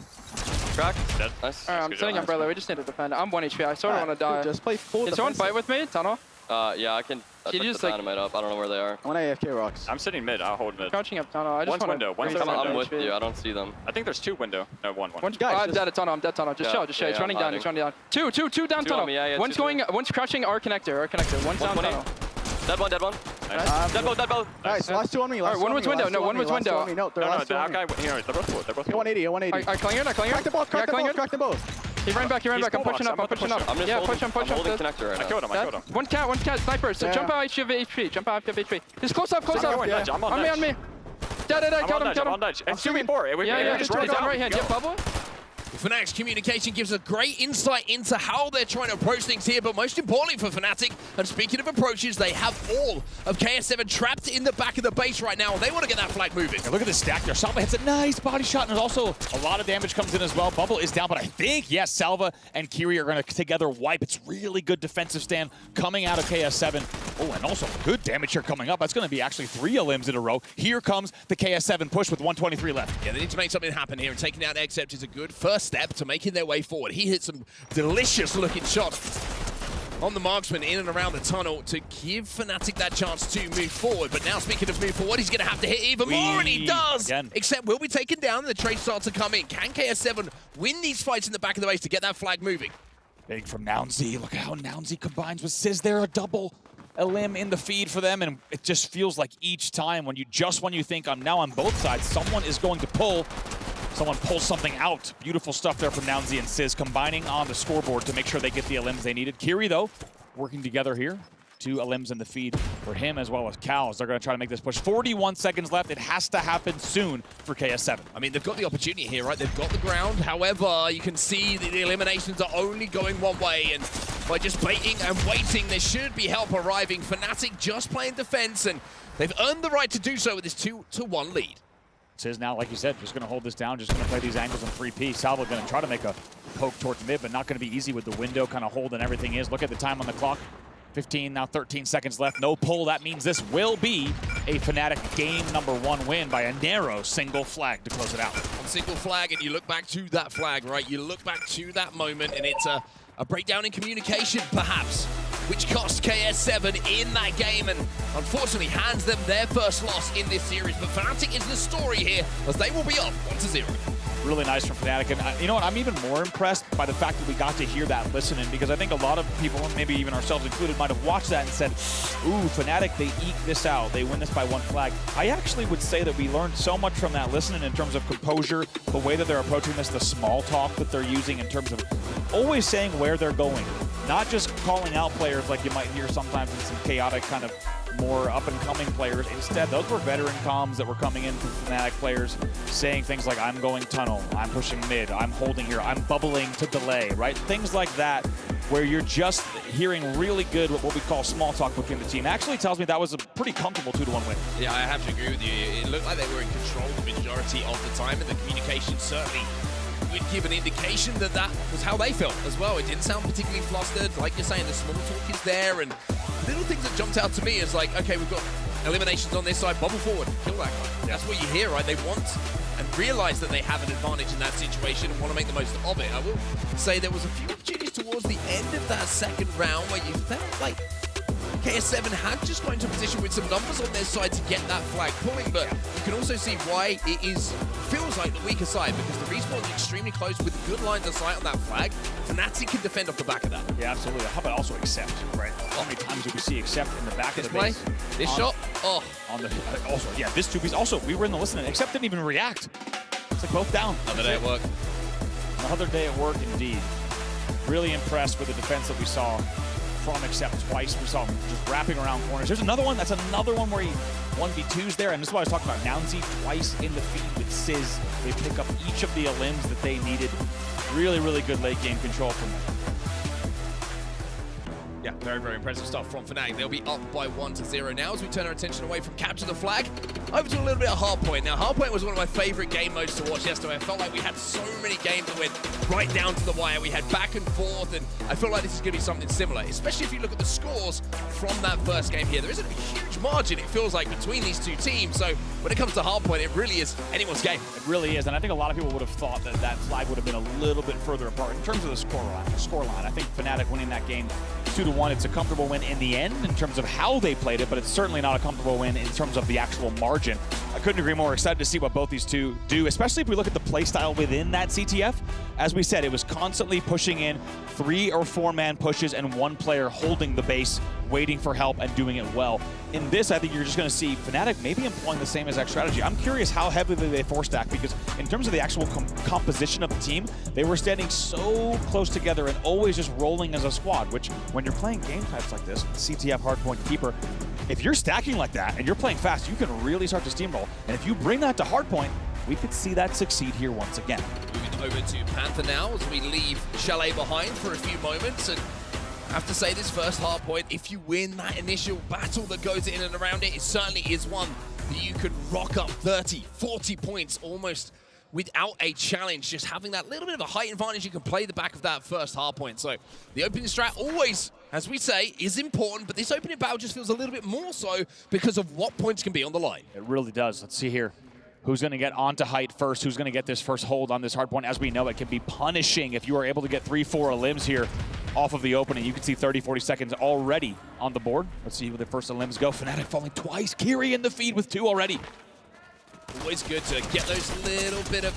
Crack. Dead. Nice. Alright, I'm sitting umbrella. We just need to defend. I'm 1 HP. I sort of want to die. Just play full. Can someone fight with me? Tunnel? Yeah, I can. Can you just like dynamite up. I don't know where they are. I want AFK rocks. I'm sitting mid. I'll hold mid. Crouching up tunnel. I just One's window. One's tunnel. I'm with you. I don't see them. I think there's 2 window. No, one. One's I'm dead at tunnel. I'm dead tunnel. Just chill. He's running down. Two down tunnel. One's going. One's crouching our connector. One's down tunnel. Dead one. Nice. Dead both. Nice. Last 2 on me. Alright, one was window. No, one was window. No, that guy. They're both 180. I clear. Crack them both. He ran back. I'm pushing up. Yeah, push him. I'm holding connector right now. I killed him. One cat, sniper. So jump out HP. He's close up. I'm on me. Dead. Killed him. It's 2v4. Yeah, just run down right hand. Yeah, bubble. Fnatic's communication gives a great insight into how they're trying to approach things here, but most importantly for Fnatic, and speaking of approaches, they have all of KS7 trapped in the back of the base right now, and they want to get that flag moving. Yeah, look at this stack there. Salva hits a nice body shot, and there's also a lot of damage comes in as well. Bubble is down, but I think, yes, Salva and Kiri are going to together wipe. It's really good defensive stand coming out of KS7. Oh, and also good damage here coming up. That's going to be actually 3 elims in a row. Here comes the KS7 push with 123 left. Yeah, they need to make something happen here, and taking out Accept is a good first step to making their way forward. He hit some delicious-looking shots on the marksman in and around the tunnel to give Fnatic that chance to move forward. But now, speaking of move forward, he's going to have to hit even more, and he does! Again. Accept will be taken down, and the trade starts to come in. Can KS7 win these fights in the back of the base to get that flag moving? Big from Nounsy. Look at how Nounsy combines with Sizz there. A double elim in the feed for them, and it just feels like each time when you think I'm now on both sides, someone is going to pull. Someone pulls something out. Beautiful stuff there from Nounsy and Sizz, combining on the scoreboard to make sure they get the elims they needed. Kiri, though, working together here. 2 elims in the feed for him as well as Cows. They're going to try to make this push. 41 seconds left. It has to happen soon for KS7. I mean, they've got the opportunity here, right? They've got the ground. However, you can see that the eliminations are only going one way, and by just baiting and waiting, there should be help arriving. Fnatic just playing defense, and they've earned the right to do so with this 2-1 lead. Sizz now, like you said, just going to hold this down, just going to play these angles in 3P. Salva going to try to make a poke towards mid, but not going to be easy with the window kind of holding everything is. Look at the time on the clock. 15, now 13 seconds left. No pull. That means this will be a Fnatic game #1 win by a narrow single flag to close it out. One single flag, and you look back to that flag, right? You look back to that moment, and it's a breakdown in communication, perhaps, which cost KS7 in that game and unfortunately hands them their first loss in this series. But Fnatic is the story here, as they will be up 1-0. Really nice from Fnatic. And you know what? I'm even more impressed by the fact that we got to hear that listening, because I think a lot of people, maybe even ourselves included, might have watched that and said, ooh, Fnatic, they eke this out. They win this by 1 flag. I actually would say that we learned so much from that listening in terms of composure, the way that they're approaching this, the small talk that they're using in terms of always saying where they're going. Not just calling out players like you might hear sometimes in some chaotic kind of more up-and-coming players. Instead, those were veteran comms that were coming in from Fnatic players saying things like, I'm going tunnel, I'm pushing mid, I'm holding here, I'm bubbling to delay, right? Things like that where you're just hearing really good what we call small talk within the team. Actually tells me that was a pretty comfortable 2-1 win. Yeah, I have to agree with you. It looked like they were in control the majority of the time, and the communication certainly would give an indication that that was how they felt as well. It didn't sound particularly flustered. Like you're saying, the small talk is there, and little things that jumped out to me is like, okay, we've got eliminations on this side, bubble forward, kill that guy. That's what you hear, right? They want and realize that they have an advantage in that situation and want to make the most of it. I will say there was a few opportunities towards the end of that second round where you felt like KS7 had just got into a position with some numbers on their side to get that flag pulling, but you can also see why it feels like the weaker side, because the respawn is extremely close with good lines of sight on that flag. Fnatic can defend off the back of that. Yeah, absolutely. How about also Accept, right? How many times do we see Accept in the back of the base? This shot Oh. On the also, yeah, this 2-piece. Also, we were in the listening. Except didn't even react. It's like both down. Another day at work. Another day at work, indeed. Really impressed with the defense that we saw from Accept twice. We saw him just wrapping around corners. There's another one. That's another one where he 1v2s there. And this is what I was talking about. Nounsy twice in the feed with Sizz. They pick up each of the limbs that they needed. Really, really good late game control from them. Yeah, very, very impressive stuff from Fnatic. They'll be up by 1-0 now as we turn our attention away from Capture the Flag over to a little bit of Hardpoint. Now, Hardpoint was one of my favorite game modes to watch yesterday. I felt like we had so many games that went right down to the wire. We had back and forth, and I feel like this is going to be something similar, especially if you look at the scores from that first game here. There isn't a huge margin, it feels like, between these two teams. So when it comes to Hardpoint, it really is anyone's game. It really is, and I think a lot of people would have thought that that flag would have been a little bit further apart in terms of the scoreline. I think Fnatic winning that game 2-1, it's a comfortable win in the end in terms of how they played it, but it's certainly not a comfortable win in terms of the actual margin. I couldn't agree more. Excited to see what both these two do, especially if we look at the play style within that CTF. As we said, it was constantly pushing in 3 or 4 man pushes and 1 player holding the base, waiting for help and doing it well. In this, I think you're just going to see Fnatic maybe employing the same exact strategy. I'm curious how heavily they force stack, because in terms of the actual composition of the team, they were standing so close together and always just rolling as a squad, which when you're playing game types like this, CTF, Hardpoint, Keeper, if you're stacking like that and you're playing fast, you can really start to steamroll. And if you bring that to Hardpoint, we could see that succeed here once again. Moving over to Panther now as we leave Chalet behind for a few moments. And I have to say, this first Hardpoint, if you win that initial battle that goes in and around it, it certainly is one that you could rock up 30, 40 points almost without a challenge. Just having that little bit of a height advantage, you can play the back of that first Hardpoint. So the opening strat always, as we say, is important, but this opening battle just feels a little bit more so because of what points can be on the line. It really does. Let's see here. Who's going to get onto height first? Who's going to get this first hold on this Hardpoint? As we know, it can be punishing if you are able to get 3-4 limbs here off of the opening. You can see 30, 40 seconds already on the board. Let's see where the first limbs go. Fnatic falling twice. Kiri in the feed with 2 already. Always good to get those little bit of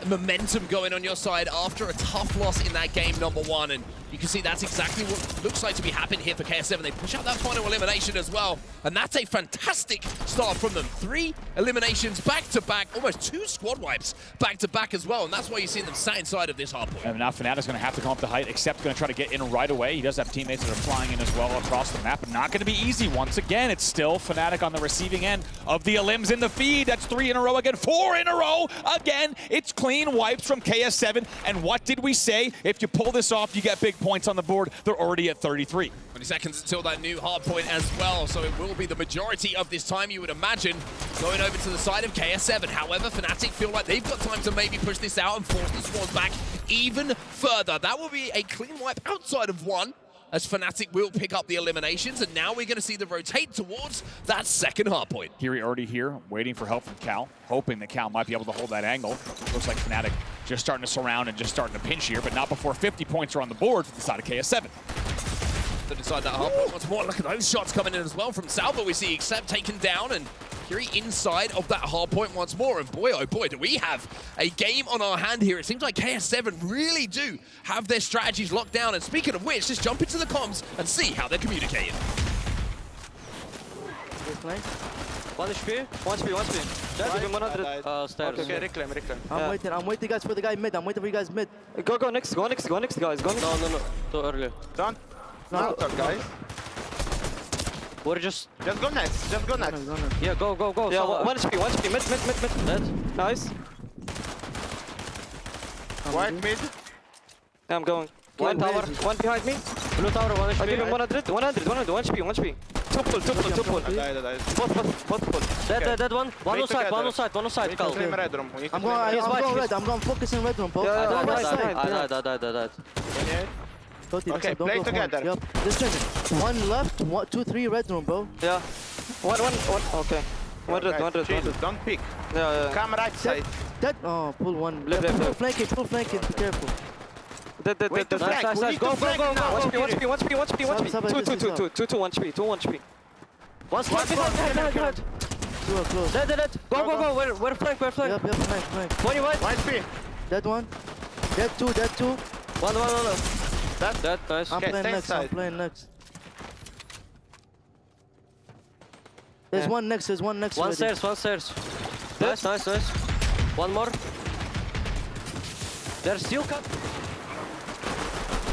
momentum going on your side after a tough loss in that game number 1, and you can see that's exactly what looks like to be happening here for KS7. They push out that final elimination as well, and that's a fantastic start from them. 3 eliminations back-to-back, almost 2 squad wipes back-to-back as well, and that's why you see them sat inside of this Hardpoint. And now Fnatic's going to have to come up to height, except going to try to get in right away. He does have teammates that are flying in as well across the map, but not going to be easy. Once again, it's still Fnatic on the receiving end of the elims in the feed. That's 3 in a row again, 4 in a row again. It's clean wipes from KS7, and what did we say? If you pull this off, you get big points on the board. They're already at 33. 20 seconds until that new Hardpoint as well, so it will be the majority of this time, you would imagine, going over to the side of KS7. However, Fnatic feel like they've got time to maybe push this out and force the squad back even further. That will be a clean wipe outside of 1, as Fnatic will pick up the eliminations, and now we're going to see them rotate towards that second Hardpoint. Kiri already here, waiting for help from Cal, hoping that Cal might be able to hold that angle. Looks like Fnatic just starting to surround and just starting to pinch here, but not before 50 points are on the board for the side of KS7. Inside that Hardpoint once more. Look at those shots coming in as well from Salva. We see Accept taken down, and Kiri inside of that Hardpoint once more. And boy, oh boy, do we have a game on our hand here. It seems like KS7 really do have their strategies locked down. And speaking of which, just jump into the comms and see how they're communicating. One HP, one HP, one HP. Dead, 100 stairs. Okay, reclaim. I'm waiting guys for the guy mid. I'm waiting for you guys mid. Go next guys. Go next. No. Too early. Don't talk, guys. We're just go next. Yeah, go. Yeah, one HP, mid. Dead. Nice. White mid. Yeah, I'm going. One tower, one behind me. Blue tower, one HP. I give him 100, 1 HP. Two pull. Both pull. Dead one. One on side. Cal. I'm going focus in red room, bro. I died. Okay, play together. Yep. Listen, 1 left, 2, 3 red room, bro. Yeah. One. Okay. 100. Don't pick. Yeah. Come right side. Dead. Oh, pull 1. Left. Pull flanking. Be careful. Dead. Nice. Go. 1 HP. 2 1 HP. One spot behind. 2 are close. Dead. Go. We're flank. Yep, flank. 1 HP. Dead 1. Dead 2. One. Dead, nice. I'm playing next. There's one next, One stairs, one stairs. Nice, nice, nice. One more. They're still cut.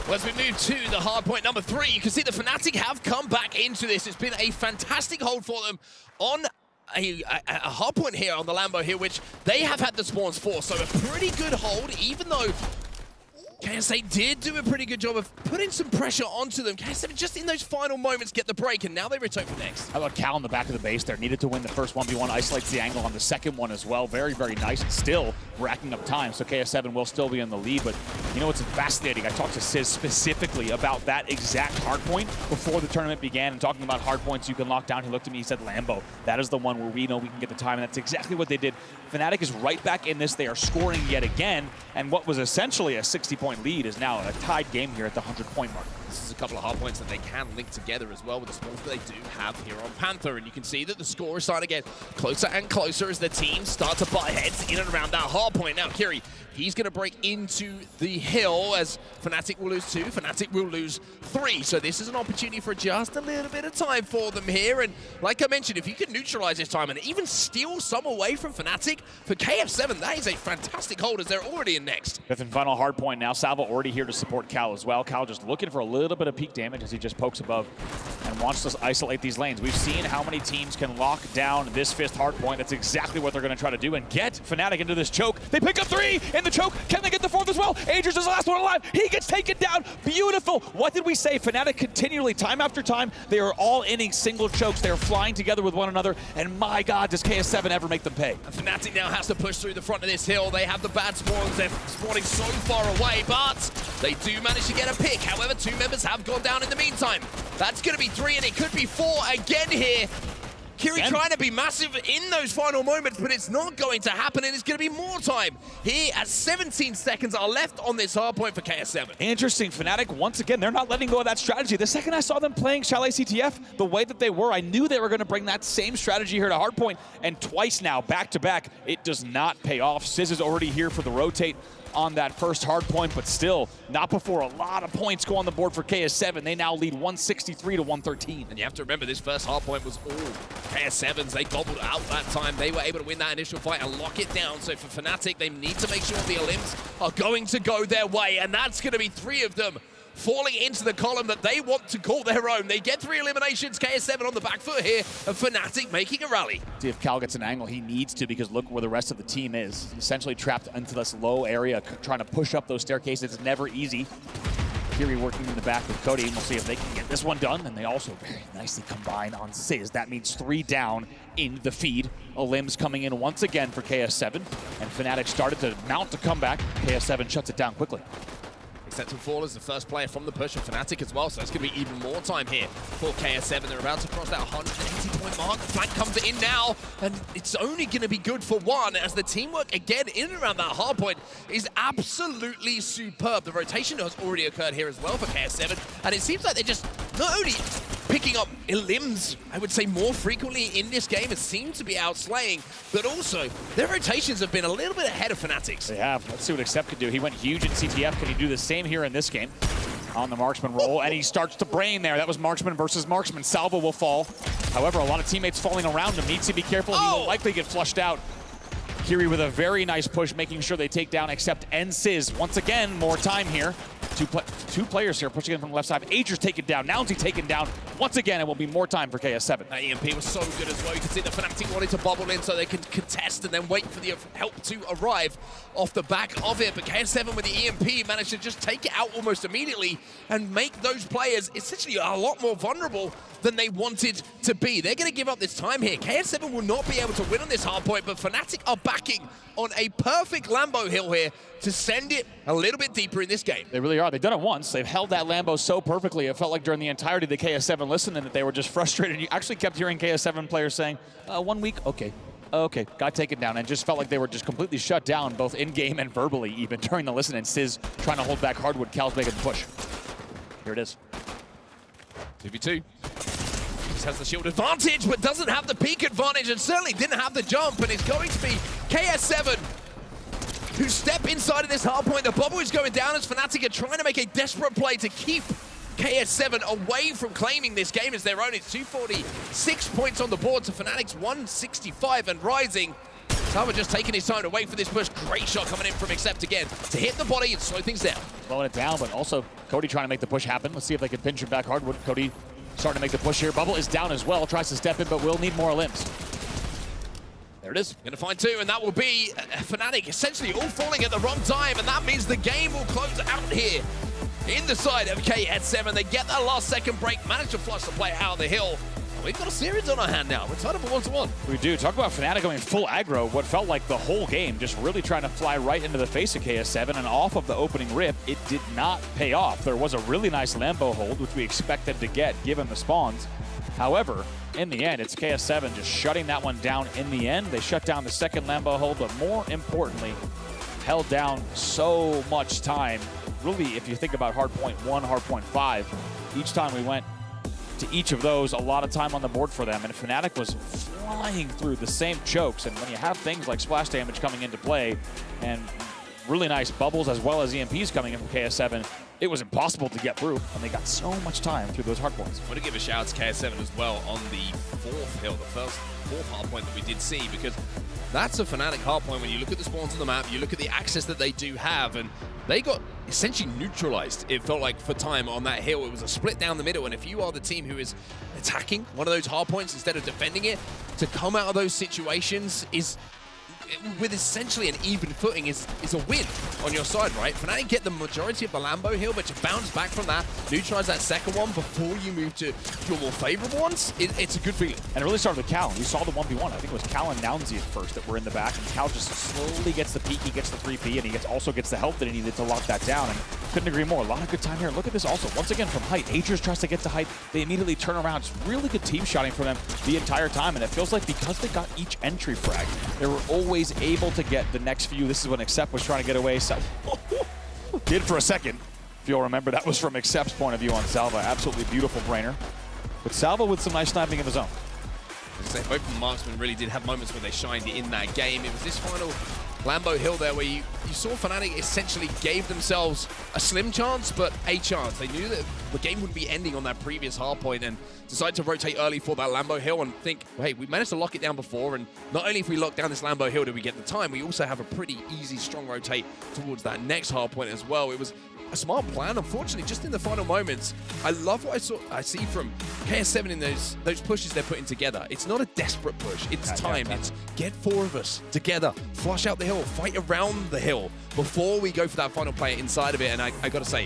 Well, as we move to the hard point number 3, you can see the Fnatic have come back into this. It's been a fantastic hold for them on a hard point here on the Lambo here, which they have had the spawns for. So a pretty good hold, even though KSA did do a pretty good job of putting some pressure onto them. KSA just in those final moments get the break, and now they return for next. How about Cal in the back of the base there? Needed to win the first 1v1, isolates the angle on the second one as well. Very, very nice. Still racking up time, so KS7 will still be in the lead. But you know what's fascinating? I talked to Sizz specifically about that exact hardpoint before the tournament began, and talking about hardpoints you can lock down. He looked at me, he said, Lambo, that is the one where we know we can get the time, and that's exactly what they did. Fnatic is right back in this. They are scoring yet again, and what was essentially a 60-point lead is now a tied game here at the 100-point mark. This is a couple of hard points that they can link together as well with the spawns that they do have here on Panther. And you can see that the score is starting to get closer and closer as the teams start to butt heads in and around that hard point. Now, Kiri, he's going to break into the hill as Fnatic will lose 2, Fnatic will lose 3. So this is an opportunity for just a little bit of time for them here. And like I mentioned, if you can neutralize this time and even steal some away from Fnatic, for KF7, that is a fantastic hold as they're already in next. Fifth and final hard point now. Salvo already here to support Cal as well. Cal just looking for a little bit of peak damage as he just pokes above and wants to isolate these lanes. We've seen how many teams can lock down this 5th hard point. That's exactly what they're going to try to do and get Fnatic into this choke. They pick up 3 in the choke. Can they get the 4th as well? Agers is the last one alive. He gets taken down. Beautiful. What did we say? Fnatic continually, time after time, they are all inning single chokes. They are flying together with one another, and my God, does KS7 ever make them pay? And Fnatic now has to push through the front of this hill. They have the bad spawns. They're spawning so far away, but they do manage to get a pick. However, 2 members have gone down in the meantime. That's going to be 3, and it could be 4 again here. Kiri trying to be massive in those final moments, but it's not going to happen, and it's going to be more time here as 17 seconds are left on this hard point for KS7. Interesting. Fnatic, once again, they're not letting go of that strategy. The second I saw them playing Chalet CTF the way that they were, I knew they were going to bring that same strategy here to hardpoint, and twice now, back-to-back, it does not pay off. Sizz is already here for the rotate on that first hard point, but still not before a lot of points go on the board for KS7. They now lead 163 to 113. And you have to remember, this first hard point was all KS7's. They gobbled out that time. They were able to win that initial fight and lock it down. So for Fnatic, they need to make sure the Elims are going to go their way, and that's going to be 3 of them falling into the column that they want to call their own. They get 3 eliminations. KS7 on the back foot here, and Fnatic making a rally. See if Cal gets an angle. He needs to, because look where the rest of the team is. Essentially trapped into this low area, trying to push up those staircases. It's never easy. Kiri working in the back with Cody, and we'll see if they can get this one done. And they also very nicely combine on Sizz. That means 3 down in the feed. Elims coming in once again for KS7, and Fnatic started to mount the comeback. KS7 shuts it down quickly. Set to fall as the first player from the push of Fnatic as well, so it's going to be even more time here for KS7. They're about to cross that 180-point mark. The flank comes in now, and it's only going to be good for 1 as the teamwork, again, in and around that hard point is absolutely superb. The rotation has already occurred here as well for KS7, and it seems like they're just not only picking up Elims, I would say, more frequently in this game. It seems to be outslaying, but also their rotations have been a little bit ahead of Fnatic's. They have. Let's see what Accept can do. He went huge in CTF. Can he do the same here in this game? On the marksman roll, and he starts to brain there. That was marksman versus marksman. Salvo will fall. However, a lot of teammates falling around him. Needs to be careful. He will likely get flushed out. Kiri with a very nice push, making sure they take down Accept and Sizz. Once again, more time here. Two players here pushing in from the left side. Ager's taken down. Now's taken down. Once again, it will be more time for KS7. That EMP was so good as well. You can see the Fnatic wanted to bubble in so they could contest and then wait for the help to arrive off the back of it. But KS7 with the EMP managed to just take it out almost immediately and make those players essentially a lot more vulnerable than they wanted to be. They're going to give up this time here. KS7 will not be able to win on this hard point, but Fnatic are backing on a perfect Lambo hill here to send it a little bit deeper in this game. They really are. They've done it once. They've held that Lambo so perfectly. It felt like during the entirety of the KS7 listening that they were just frustrated. You actually kept hearing KS7 players saying, 1 week, okay, got taken down, and just felt like they were just completely shut down, both in-game and verbally, even during the listen, and Sizz trying to hold back Hardwood. Cal's making the push. Here it is. 2v2. Just has the shield advantage, but doesn't have the peak advantage, and certainly didn't have the jump, and it's going to be KS7 who step inside of this hard point. The bubble is going down as Fnatic are trying to make a desperate play to keep KS7 away from claiming this game as their own. It's 246 points on the board to Fnatic's 165 and rising. Salva just taking his time to wait for this push. Great shot coming in from Accept again to hit the body and slow things down. Slowing it down, but also Cody trying to make the push happen. Let's see if they can pinch him back hard. Cody starting to make the push here. Bubble is down as well. Tries to step in, but will need more limbs. There it is. Going to find two, and that will be Fnatic essentially all falling at the wrong time, and that means the game will close out here. In the side of KS7, they get that last second break, manage to flush the player out of the hill. And we've got a series on our hand now. We're tied up at 1-1. We do. Talk about Fnatic going full aggro. What felt like the whole game, just really trying to fly right into the face of KS7, and off of the opening rip, it did not pay off. There was a really nice Lambo hold, which we expected to get, given the spawns. However, in the end, it's KS7 just shutting that one down in the end. They shut down the second Lambo hold, but more importantly, held down so much time. Really, if you think about Hardpoint 1, Hardpoint 5, each time we went to each of those, a lot of time on the board for them, and Fnatic was flying through the same chokes. And when you have things like splash damage coming into play and really nice bubbles as well as EMPs coming in from KS7, it was impossible to get through, and they got so much time through those hard points. I want to give a shout out to KS7 as well on the fourth hill, the fourth hard point that we did see, because that's a Fnatic hard point. When you look at the spawns on the map, you look at the access that they do have, and they got essentially neutralized, it felt like, for time on that hill. It was a split down the middle, and if you are the team who is attacking one of those hard points instead of defending it, to come out of those situations is, with essentially an even footing, is a win on your side, right? Fnatic get the majority of the Lambo hill, but to bounce back from that, neutralize that second one before you move to your more favorable ones, it's a good feeling. And it really started with Cal. We saw the 1v1. I think it was Cal and Nounsy at first that were in the back, and Cal just slowly gets the peak, he gets the 3P, and he also gets the help that he needed to lock that down. And couldn't agree more. A lot of good time here. Look at this also. Once again, from height, Agers tries to get to height. They immediately turn around. It's really good team shotting from them the entire time, and it feels like because they got each entry frag, they were always able to get the next few. This is when Accept was trying to get away. So did for a second. If you'll remember, that was from Accept's point of view on Salva. Absolutely beautiful brainer. But Salva with some nice sniping of his own. As I say, both the marksmen really did have moments where they shined in that game. It was this final Lambo hill there where you saw Fnatic essentially gave themselves a slim chance, but a chance. They knew that the game would be ending on that previous hard point and decided to rotate early for that Lambo hill and think, well, hey, we managed to lock it down before, and not only if we lock down this Lambo hill do we get the time, we also have a pretty easy, strong rotate towards that next hard point as well. It was a smart plan. Unfortunately, just in the final moments, I love what I see from KS7 in those pushes they're putting together. It's not a desperate push. It's time. It's get four of us together, flush out the hill, fight around the hill before we go for that final player inside of it. And I got to say,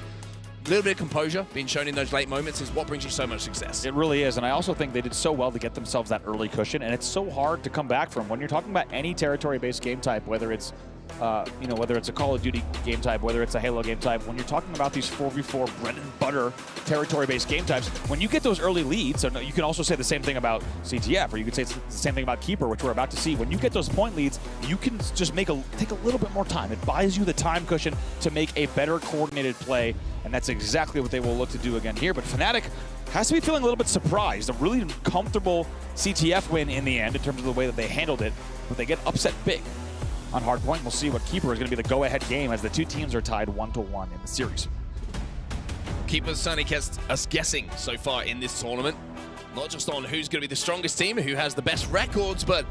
a little bit of composure being shown in those late moments is what brings you so much success. It really is, and I also think they did so well to get themselves that early cushion, and it's so hard to come back from. When you're talking about any territory-based game type, whether it's whether it's a Call of Duty game type, whether it's a Halo game type, when you're talking about these 4v4 bread and butter territory-bastake game types, when you get those early leads, so you can also say the same thing about CTF, or you could say the same thing about Keeper, which we're about to see. When you get those point leads, you can just take a little bit more time. It buys you the time cushion to make a better coordinated play, and that's exactly what they will look to do again here. But Fnatic has to be feeling a little bit surprised. A really comfortable CTF win in the end in terms of the way that they handled it, but they get upset big on Hardpoint. We'll see what Keeper is going to be the go-ahead game as the two teams are tied 1-1 in the series. Keeper's certainly kept us guessing so far in this tournament, not just on who's going to be the strongest team, who has the best records, but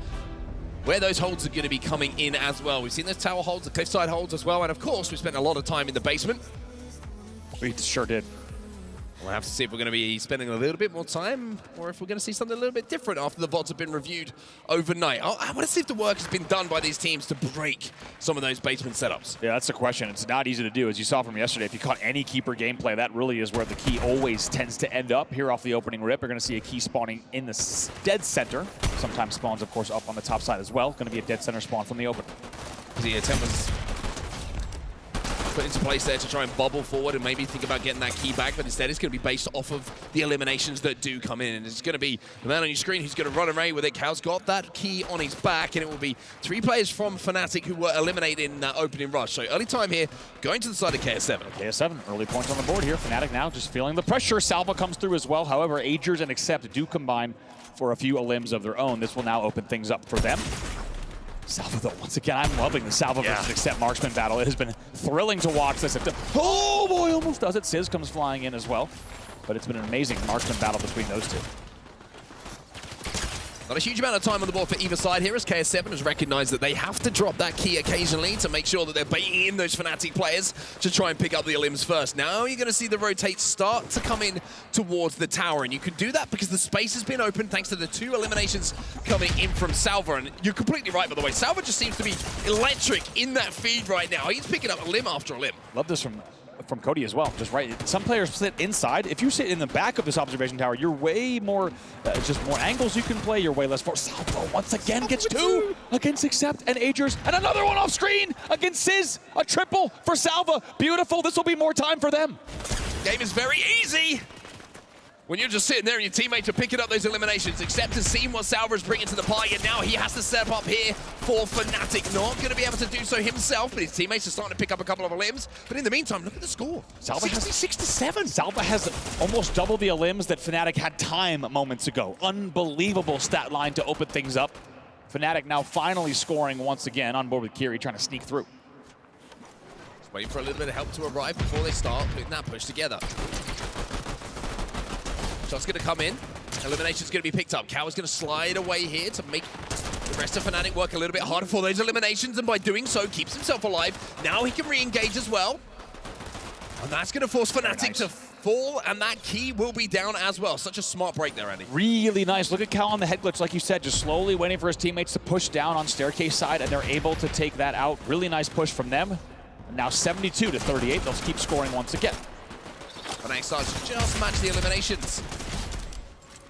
where those holds are going to be coming in as well. We've seen those tower holds, the cliffside holds as well, and of course we spent a lot of time in the basement. We sure did. We'll have to see if we're going to be spending a little bit more time or if we're going to see something a little bit different after the VODs have been reviewed overnight. I want to see if the work has been done by these teams to break some of those basement setups. Yeah, that's the question. It's not easy to do. As you saw from yesterday, if you caught any Keeper gameplay, that really is where the key always tends to end up. Here off the opening rip, you're going to see a key spawning in the dead center. Sometimes spawns, of course, up on the top side as well. Going to be a dead center spawn from the open. The attempt was put into place there to try and bubble forward and maybe think about getting that key back, but instead it's going to be based off of the eliminations that do come in, and it's going to be the man on your screen who's going to run away with it. Cal's got that key on his back, and it will be 3 players from Fnatic who were eliminated in that opening rush. So early time here, going to the side of KS7. KS7, early points on the board here. Fnatic now just feeling the pressure. Salva comes through as well. However, Agers and Accept do combine for a few limbs of their own. This will now open things up for them. Salva, though, once again, I'm loving the Salva versus Accept marksman battle. It has been thrilling to watch this. Oh boy, almost does it. Sizz comes flying in as well. but it's been an amazing marksman battle between those two. Not a huge amount of time on the board for either side here as KS7 has recognized that they have to drop that key occasionally to make sure that they're baiting in those Fnatic players to try and pick up the limbs first. Now you're going to see the rotates start to come in towards the tower, and you can do that because the space has been open thanks to the 2 eliminations coming in from Salva. And you're completely right, by the way. Salva just seems to be electric in that feed right now. He's picking up a limb after a limb. Love this from Cody as well, just right. Some players sit inside. If you sit in the back of this observation tower, you're way more, just more angles you can play, you're way less force. Salvo once again gets 2 against Accept and Agers, and another one off screen against Sizz. A triple for Salva. Beautiful. This will be more time for them. Game is very easy when you're just sitting there and your teammates are picking up those eliminations. Accept has seen what Salva's bringing to the party, and now he has to step up here for Fnatic. Not going to be able to do so himself, but his teammates are starting to pick up a couple of limbs. But in the meantime, look at the score. Salva 66-7. Salva has almost double the limbs that Fnatic had time moments ago. Unbelievable stat line to open things up. Fnatic now finally scoring once again on board with Kiri, trying to sneak through. Just waiting for a little bit of help to arrive before they start putting that push together. Shot's going to come in. Elimination's going to be picked up. Cow is going to slide away here to make the rest of Fnatic work a little bit harder for those eliminations, and by doing so, keeps himself alive. Now he can re-engage as well. And that's going to force Fnatic to fall, and that key will be down as well. Such a smart break there, Andy. Really nice. Look at Cal on the head glitch, like you said, just slowly waiting for his teammates to push down on staircase side, and they're able to take that out. Really nice push from them. And now 72-38. They'll keep scoring once again. Fnatic starts to just match the eliminations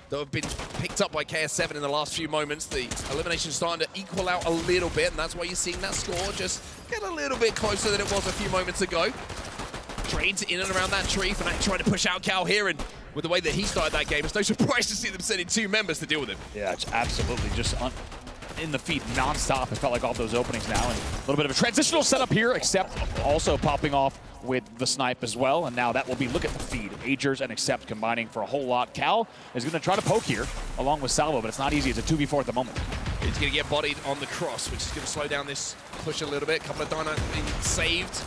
that have been picked up by KS7 in the last few moments. The elimination starting to equal out a little bit, and that's why you're seeing that score just get a little bit closer than it was a few moments ago. Trades in and around that tree. Fnatic trying to push out Cal here, and with the way that he started that game, it's no surprise to see them sending 2 members to deal with him. Yeah, it's absolutely just in the feed non-stop. It felt like all those openings now, and a little bit of a transitional setup here, except also popping off with the snipe as well, and now that will be, look at the feed. Agers and Accept combining for a whole lot. Cal is going to try to poke here, along with Salvo, but it's not easy. It's a 2v4 at the moment. He's going to get bodied on the cross, which is going to slow down this push a little bit. A couple of dynos being saved.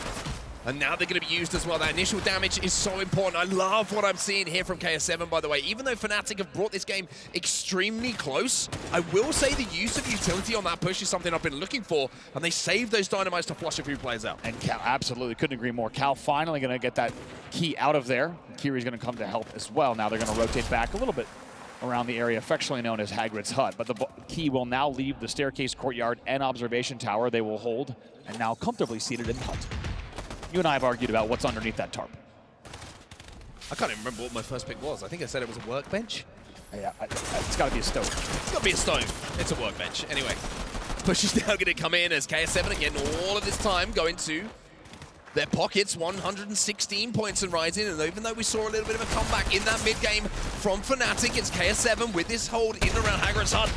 And now they're going to be used as well. That initial damage is so important. I love what I'm seeing here from KS7, by the way. Even though Fnatic have brought this game extremely close, I will say the use of utility on that push is something I've been looking for, and they saved those dynamites to flush a few players out. And Cal, absolutely, couldn't agree more. Cal finally going to get that key out of there. Kiri's going to come to help as well. Now they're going to rotate back a little bit around the area affectionately known as Hagrid's Hut. But the key will now leave the staircase, courtyard, and observation tower. They will hold, and now comfortably seated in the hut. You and I have argued about what's underneath that tarp. I can't even remember what my first pick was. I think I said it was a workbench. Yeah, it's got to be a stove. It's got to be a stove. It's a workbench. Anyway, push is now going to come in as KS7 again, all of this time going to their pockets. 116 points and rising, and even though we saw a little bit of a comeback in that mid-game from Fnatic, it's KS7 with this hold in and around Hagrid's Hut,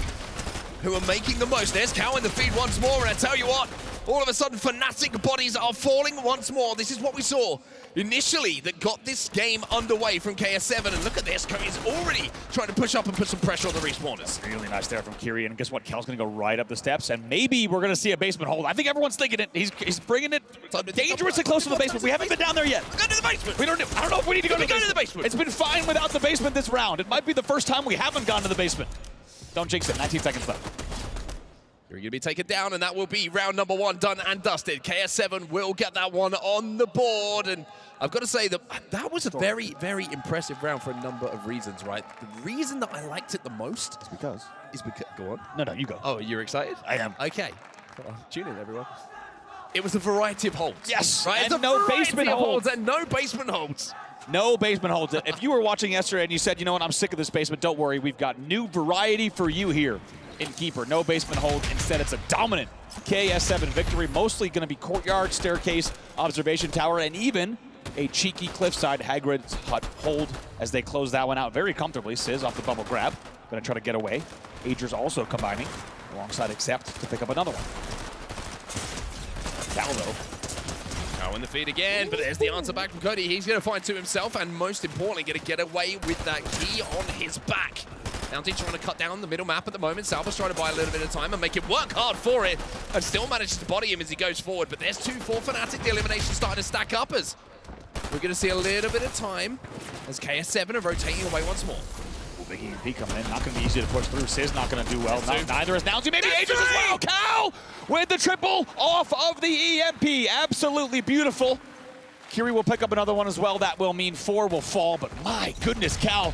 who are making the most. There's Cow in the feed once more, and I tell you what, all of a sudden, Fnatic bodies are falling once more. This is what we saw initially that got this game underway from KS7. And look at this, Cody's already trying to push up and put some pressure on the respawners. Really nice there from Kiri. And guess what? Cal's going to go right up the steps, and maybe we're going to see a basement hold. I think everyone's thinking it. He's bringing it dangerously close to the basement. We haven't been down there yet. Go to the basement. I don't know if we need to go to the basement. It's been fine without the basement this round. It might be the first time we haven't gone to the basement. Don't jinx it. 19 seconds left. You're going to be taken down, and that will be round number 1 done and dusted. KS7 will get that one on the board, and I've got to say that was a very, very impressive round for a number of reasons, right? The reason that I liked it the most is because... Go on. No, you go. Oh, you're excited? I am. Okay. Tune in, everyone. It was a variety of holds. Yes, right? and no basement holds. And no basement holds. No basement holds. If you were watching yesterday and you said, you know what, I'm sick of this basement, don't worry. We've got new variety for you here in Keeper. No basement hold. Instead, it's a dominant KS7 victory. Mostly going to be courtyard, staircase, observation tower, and even a cheeky cliffside Hagrid's Hut hold as they close that one out very comfortably. Sizz off the bubble grab. Going to try to get away. Agers also combining alongside Accept to pick up another one. Cal, though. Cow in the feed again, but there's the answer back from Cody. He's going to find 2 himself, and most importantly, going to get away with that key on his back. Bounty trying to cut down the middle map at the moment. Salva's trying to buy a little bit of time and make him work hard for it, and still manages to body him as he goes forward. But there's 2 for Fnatic. The elimination starting to stack up as We're going to see a little bit of time as KS7 are rotating away once more. Big EMP coming in, not going to be easy to push through. Sizz not going to do well. Neither is Nowzy. Maybe Aegis as well. Cal with the triple off of the EMP. Absolutely beautiful. Kiri will pick up another one as well. That will mean 4 will fall, but my goodness, Cal,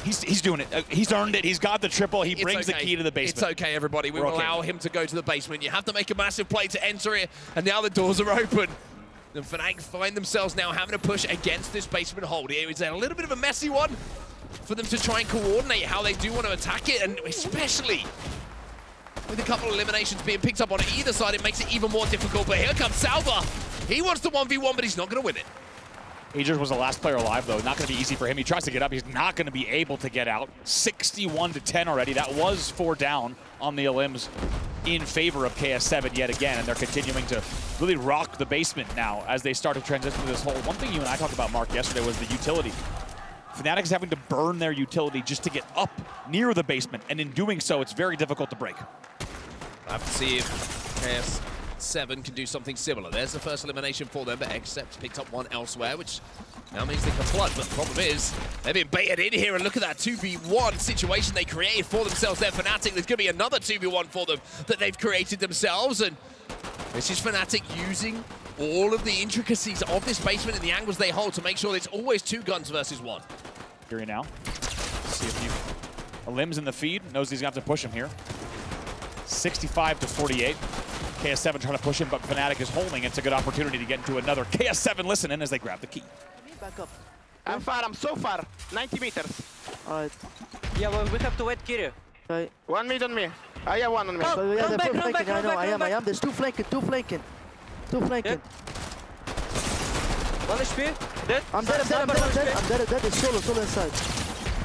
he's doing it. He's earned it. He's got the triple. He brings the key to the basement. It's okay, everybody. We will allow him to go to the basement. You have to make a massive play to enter it, and now the doors are open. And Fnatic find themselves now having to push against this basement hold. It's a little bit of a messy one for them to try and coordinate how they do want to attack it, and especially with a couple of eliminations being picked up on either side, it makes it even more difficult. But here comes Salva. He wants the 1v1, but he's not going to win it. Aegis was the last player alive, though. Not going to be easy for him. He tries to get up. He's not going to be able to get out. 61-10 already. That was 4 down on the elims in favor of KS7 yet again, and they're continuing to really rock the basement now as they start to transition to this hole. One thing you and I talked about, Mark, yesterday was the utility. Fnatic is having to burn their utility just to get up near the basement, and in doing so, it's very difficult to break. I have to see if KS7 can do something similar. There's the first elimination for them, but Except picked up one elsewhere, which now means they can flood. But the problem is, they've been baited in here, and look at that 2v1 situation they created for themselves there. Fnatic, there's going to be another 2v1 for them that they've created themselves, and this is Fnatic using all of the intricacies of this basement and the angles they hold to make sure there's always 2 guns versus 1. Here now. Let's see if Elims in the feed. Knows he's going to have to push him here. 65-48. KS7 trying to push him, but Fnatic is holding. It's a good opportunity to get into another. KS7 listen in as they grab the key. Back up. I'm far. I'm so far. 90 meters. Alright. Yeah, well, we have to wait, Kiri. Right. 1 mid on me. I have 1 on me. Run back. I am. There's 2 flanking. 2 flanking. Yeah. 1 HP. Dead. I'm dead. I'm dead. It's solo inside.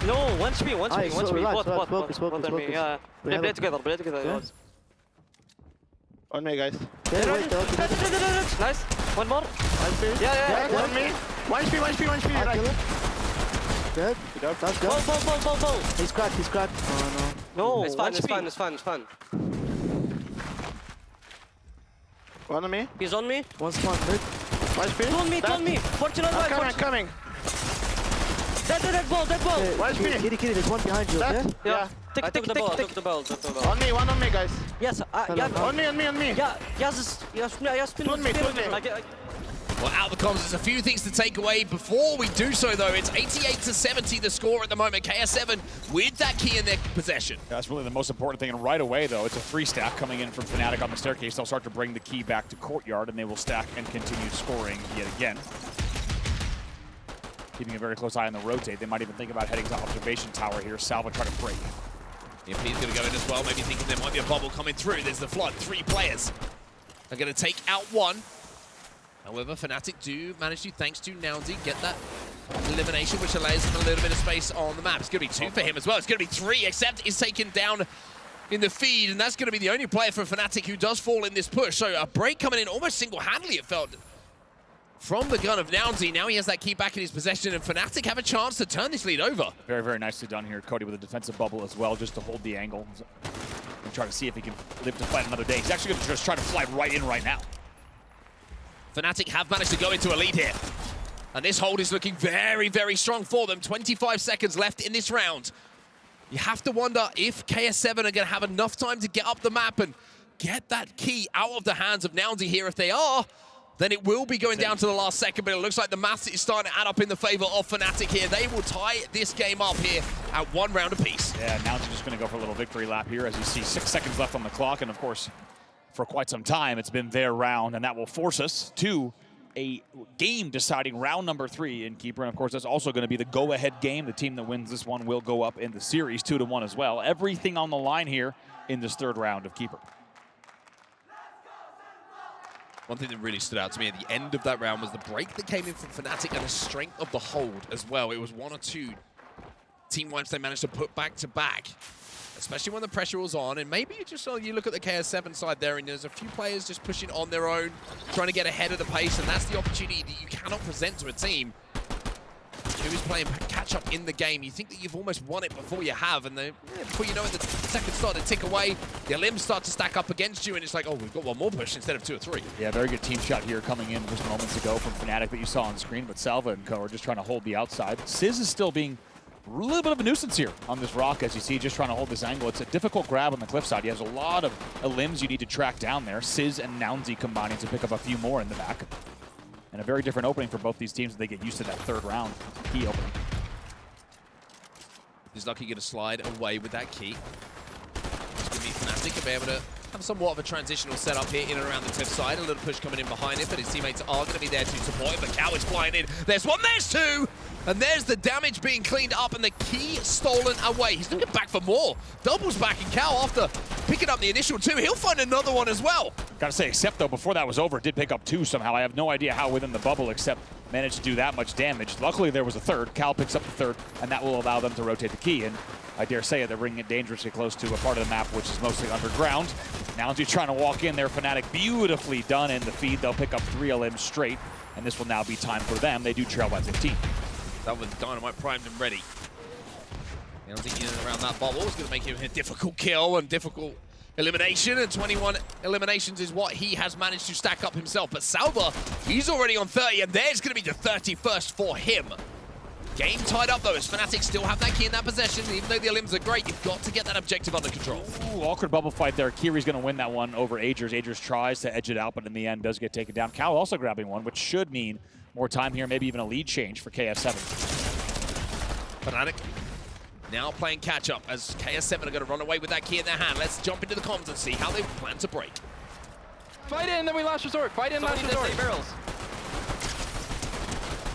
No, 1 HP. 1 HP. 1 HP. Focus. Yeah. Play together. Yeah. On me, guys. Nice. 1 more. Yeah. 1 me. 1 HP. Right. Dead. That's good. Ball. He's cracked. Oh no. No, it's fine. 1 on me. He's on me. 1 spawn mid. 1 HP. 2 on me. 49 right. I'm coming. Dead ball. 1 HP. Kiri, there's 1 behind you, okay? Yeah. Take the ball. On me, guys. Yes, On me. Yeah, yes, 2 on me. Well, out of the comms, there's a few things to take away. Before we do so, though, it's 88-70 the score at the moment. KS7 with that key in their possession. That's really the most important thing. And right away, though, it's a 3-stack coming in from Fnatic on the staircase. They'll start to bring the key back to Courtyard, and they will stack and continue scoring yet again. Keeping a very close eye on the rotate. They might even think about heading to observation tower here. Salva try to break. EMP's going to go in as well, maybe thinking there might be a bubble coming through. There's the flood. 3 players are going to take out 1. However, Fnatic do manage to, thanks to Nowzy, get that elimination, which allows him a little bit of space on the map. It's going to be 2 for him as well. It's going to be 3, except is taken down in the feed, and that's going to be the only player for Fnatic who does fall in this push. So a break coming in almost single-handedly, it felt, from the gun of Nowzy. Now he has that key back in his possession, and Fnatic have a chance to turn this lead over. Very, very nicely done here. Cody with a defensive bubble as well, just to hold the angle and try to see if he can live to fight another day. He's actually going to just try to fly right in right now. Fnatic have managed to go into a lead here. And this hold is looking very, very strong for them. 25 seconds left in this round. You have to wonder if KS7 are going to have enough time to get up the map and get that key out of the hands of Nowzy here. If they are, then it will be going down to the last second, but it looks like the maths is starting to add up in the favor of Fnatic here. They will tie this game up here at 1 round apiece. Yeah, Nowzy's just going to go for a little victory lap here as you see 6 seconds left on the clock, and of course, for quite some time, it's been their round, and that will force us to a game-deciding round number 3 in Keeper. And of course, that's also going to be the go-ahead game. The team that wins this one will go up in the series 2-1 as well. Everything on the line here in this 3rd round of Keeper. One thing that really stood out to me at the end of that round was the break that came in from Fnatic and the strength of the hold as well. It was 1 or 2 team wipes they managed to put back-to-back. Especially when the pressure was on, and maybe you look at the KS7 side there, and there's a few players just pushing on their own, trying to get ahead of the pace, and that's the opportunity that you cannot present to a team who is playing catch-up in the game. You think that you've almost won it before you have, and then before you know it, the seconds start to tick away, the limbs start to stack up against you, and it's like, oh, we've got one more push instead of 2 or 3. Yeah, very good team shot here coming in just moments ago from Fnatic that you saw on screen, but Salva and co are just trying to hold the outside. Sizz is still being a little bit of a nuisance here on this rock, as you see, just trying to hold this angle. It's a difficult grab on the cliffside. He has a lot of limbs you need to track down there. Sizz and Nounsy combining to pick up a few more in the back. And a very different opening for both these teams as they get used to that third round. Key opening. He's lucky going to slide away with that key. It's going to be Fnatic and be able to have somewhat of a transitional setup here in and around the cliff side. A little push coming in behind it, but his teammates are going to be there to support him. But Cow is blinded. There's one, there's two! And there's the damage being cleaned up and the key stolen away. He's looking back for more. Doubles back, and Cow, after picking up the initial 2, he'll find another one as well. Gotta say, except though, before that was over, did pick up 2 somehow. I have no idea how within the bubble, except managed to do that much damage. Luckily, there was a third. Cal picks up the third, and that will allow them to rotate the key. And I dare say it, they're bringing it dangerously close to a part of the map which is mostly underground. Now he's trying to walk in there. Fnatic beautifully done in the feed. They'll pick up 3 LMs straight, and this will now be time for them. They do trail by 15. That was Dynamite primed and ready. Nounsy in and around that bubble is going to make him a difficult kill and difficult elimination, and 21 eliminations is what he has managed to stack up himself. But Salva, he's already on 30, and there's going to be the 31st for him. Game tied up though, as Fnatic still have that key in that possession. Even though the limbs are great, you've got to get that objective under control. Ooh, awkward bubble fight there. Kiri's going to win that one over Agers. Agers tries to edge it out, but in the end does get taken down. Cal also grabbing one, which should mean more time here, maybe even a lead change for KS7. Fnatic now playing catch up as KS7 are going to run away with that key in their hand. Let's jump into the comms and see how they plan to break. Fight in, then we last resort. Fight in, last resort. Barrels.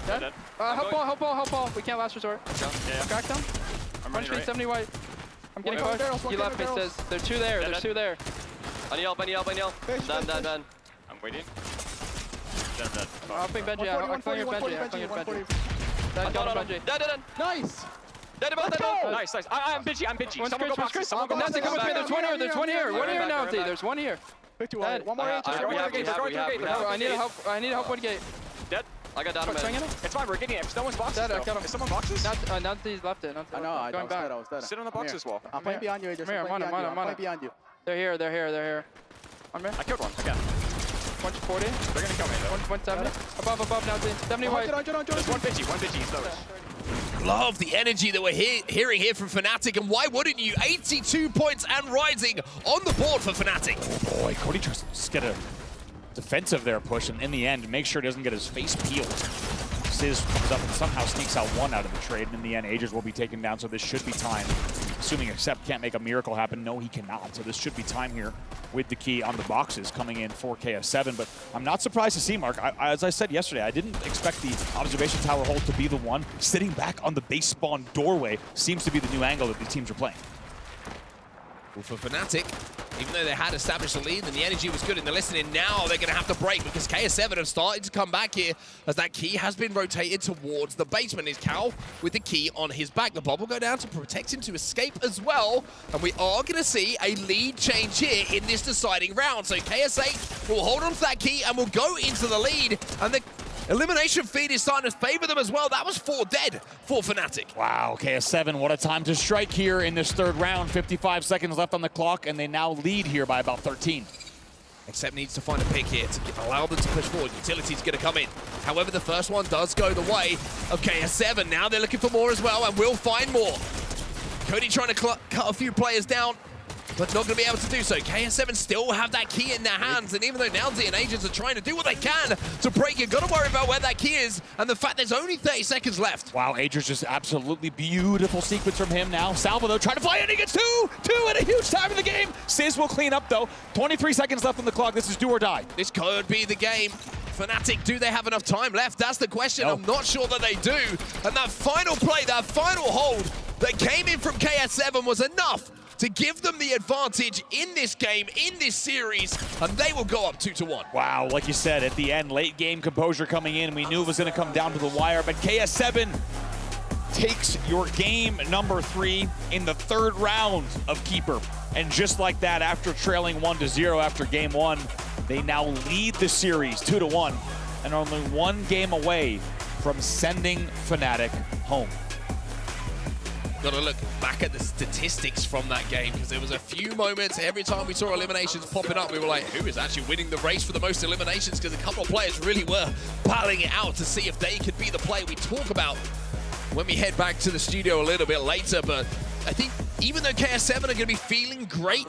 Dead. Help ball. We can't last resort. Yeah. Crack them. Punch me, 70 white. I'm getting close. He left me, says. There's 2 there. There's 2 there. I need help. Done. I'm waiting. Dead. I'll ping Benji. I'll clear your Benji. Dead. Nice. Nice. I'm bitchy. Someone go boxes. Come with me. There's one here. One here now, D. There's one here. One more. I need help one gate. Dead. I got down a minute. It's fine, we're getting it. If someone's boxes, if someone boxes? Natsy's left it. I know, I was dead. Sit on the boxes wall. I'm playing behind you, Agers. I'm playing behind you. They're here. On me. I killed one, again. 140. They're gonna kill me though. 170. Above, Natsy. 70 white. There's one bitchy, he's low. Love the energy that we're hearing here from Fnatic, and why wouldn't you? 82 points and rising on the board for Fnatic. Oh boy, Cody tries to just get a defensive there push, and in the end, make sure he doesn't get his face peeled. Sizz comes up and somehow sneaks out 1 out of the trade, and in the end, Agers will be taken down, so this should be time. Assuming Accept can't make a miracle happen. No, he cannot, so this should be time here with the key on the boxes coming in for KS7, but I'm not surprised to see, Mark. As I said yesterday, I didn't expect the observation tower hold to be the one. Sitting back on the base spawn doorway seems to be the new angle that these teams are playing. Well, for Fnatic, even though they had established a lead and the energy was good in the listening, now they're going to have to break because KS7 have started to come back here as that key has been rotated towards the basement. Is Cal with the key on his back. The bomb will go down to protect him to escape as well. And we are going to see a lead change here in this deciding round. So KS8 will hold on to that key and will go into the lead. And the elimination feed is starting to favor them as well. That was 4 dead for Fnatic. Wow, KS7, what a time to strike here in this third round. 55 seconds left on the clock, and they now lead here by about 13. Accept needs to find a pick here to allow them to push forward. Utility's going to come in. However, the first one does go the way of KS7. Now they're looking for more as well, and will find more. Cody trying to cut a few players down, but not going to be able to do so. KS7 still have that key in their hands, and even though Nounsy and Agents are trying to do what they can to break it, got to worry about where that key is, and the fact there's only 30 seconds left. Wow, Agents just absolutely beautiful sequence from him now. Salva, though, trying to fly in, he gets 2 at a huge time in the game. Sizz will clean up, though. 23 seconds left on the clock. This is do or die. This could be the game. Fnatic, do they have enough time left? That's the question. No. I'm not sure that they do. And that final play, that final hold that came in from KS7 was enough to give them the advantage in this game, in this series, and they will go up 2-1. Wow, like you said, at the end, late game composure coming in. We knew it was going to come down to the wire, but KS7 takes your game number 3 in the third round of Keeper. And just like that, after trailing 1-0 after game 1, they now lead the series 2-1 and are only 1 game away from sending Fnatic home. Got to look back at the statistics from that game, because there was a few moments every time we saw eliminations popping up, we were like, who is actually winning the race for the most eliminations? Because a couple of players really were battling it out to see if they could be the player we talk about when we head back to the studio a little bit later. But I think even though KS7 are going to be feeling great,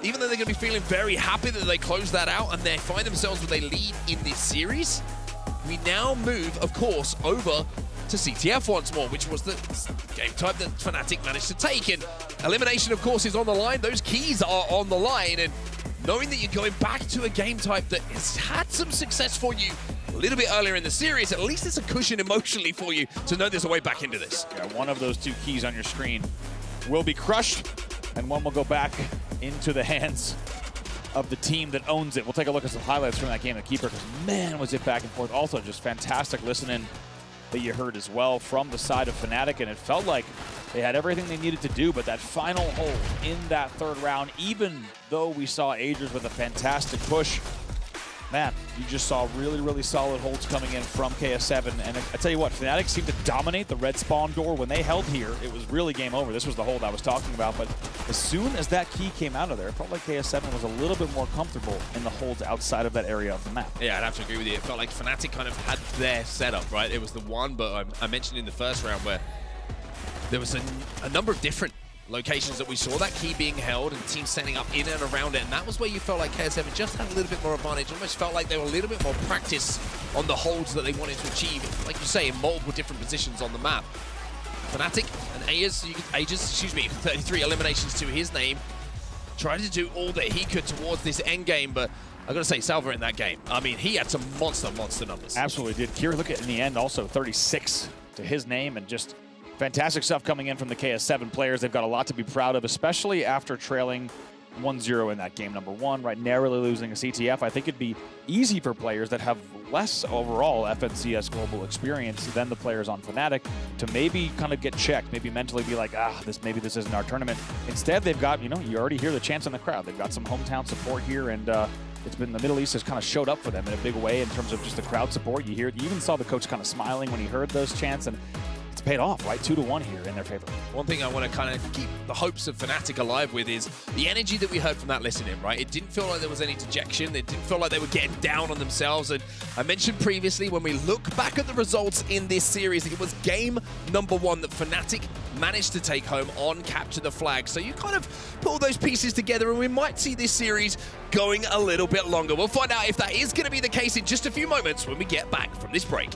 even though they're going to be feeling very happy that they closed that out and they find themselves with a lead in this series, we now move, of course, over to CTF once more, which was the game type that Fnatic managed to take. And elimination, of course, is on the line. Those keys are on the line. And knowing that you're going back to a game type that has had some success for you a little bit earlier in the series, at least it's a cushion emotionally for you to know there's a way back into this. Yeah, one of those two keys on your screen will be crushed, and one will go back into the hands of the team that owns it. We'll take a look at some highlights from that game at Keeper, because man, was it back and forth. Also, just fantastic listening that you heard as well from the side of Fnatic, and it felt like they had everything they needed to do, but that final hold in that third round, even though we saw Agers with a fantastic push, man, you just saw really, really solid holds coming in from KS7. And I tell you what, Fnatic seemed to dominate the red spawn door. When they held here, it was really game over. This was the hold I was talking about. But as soon as that key came out of there, it felt like KS7 was a little bit more comfortable in the holds outside of that area of the map. Yeah, I'd have to agree with you. It felt like Fnatic kind of had their setup, right? It was the one, but I mentioned in the first round where there was a number of different locations that we saw that key being held and teams setting up in and around it, and that was where you felt like KS7 just had a little bit more advantage. Almost felt like they were a little bit more practice on the holds that they wanted to achieve, like you say, in multiple different positions on the map. Fnatic and Agers, 33 eliminations to his name, tried to do all that he could towards this end game, but I gotta say, Salva in that game, I mean, he had some monster numbers. Absolutely did. Kira, look at in the end also 36 to his name, and just fantastic stuff coming in from the KS7 players. They've got a lot to be proud of, especially after trailing 1-0 in that game number one, right? Narrowly losing a CTF. I think it'd be easy for players that have less overall FNCS global experience than the players on Fnatic to maybe kind of get checked, maybe mentally be like, maybe this isn't our tournament. Instead, they've got, you already hear the chants in the crowd. They've got some hometown support here, and it's been, the Middle East has kind of showed up for them in a big way in terms of just the crowd support. You even saw the coach kind of smiling when he heard those chants, and it's paid off, right? 2-1 here in their favor. One thing I want to kind of keep the hopes of Fnatic alive with is the energy that we heard from that listening, right? It didn't feel like there was any dejection. It didn't feel like they were getting down on themselves. And I mentioned previously, when we look back at the results in this series, it was game number one that Fnatic managed to take home on Capture the Flag. So you kind of put all those pieces together, and we might see this series going a little bit longer. We'll find out if that is going to be the case in just a few moments when we get back from this break.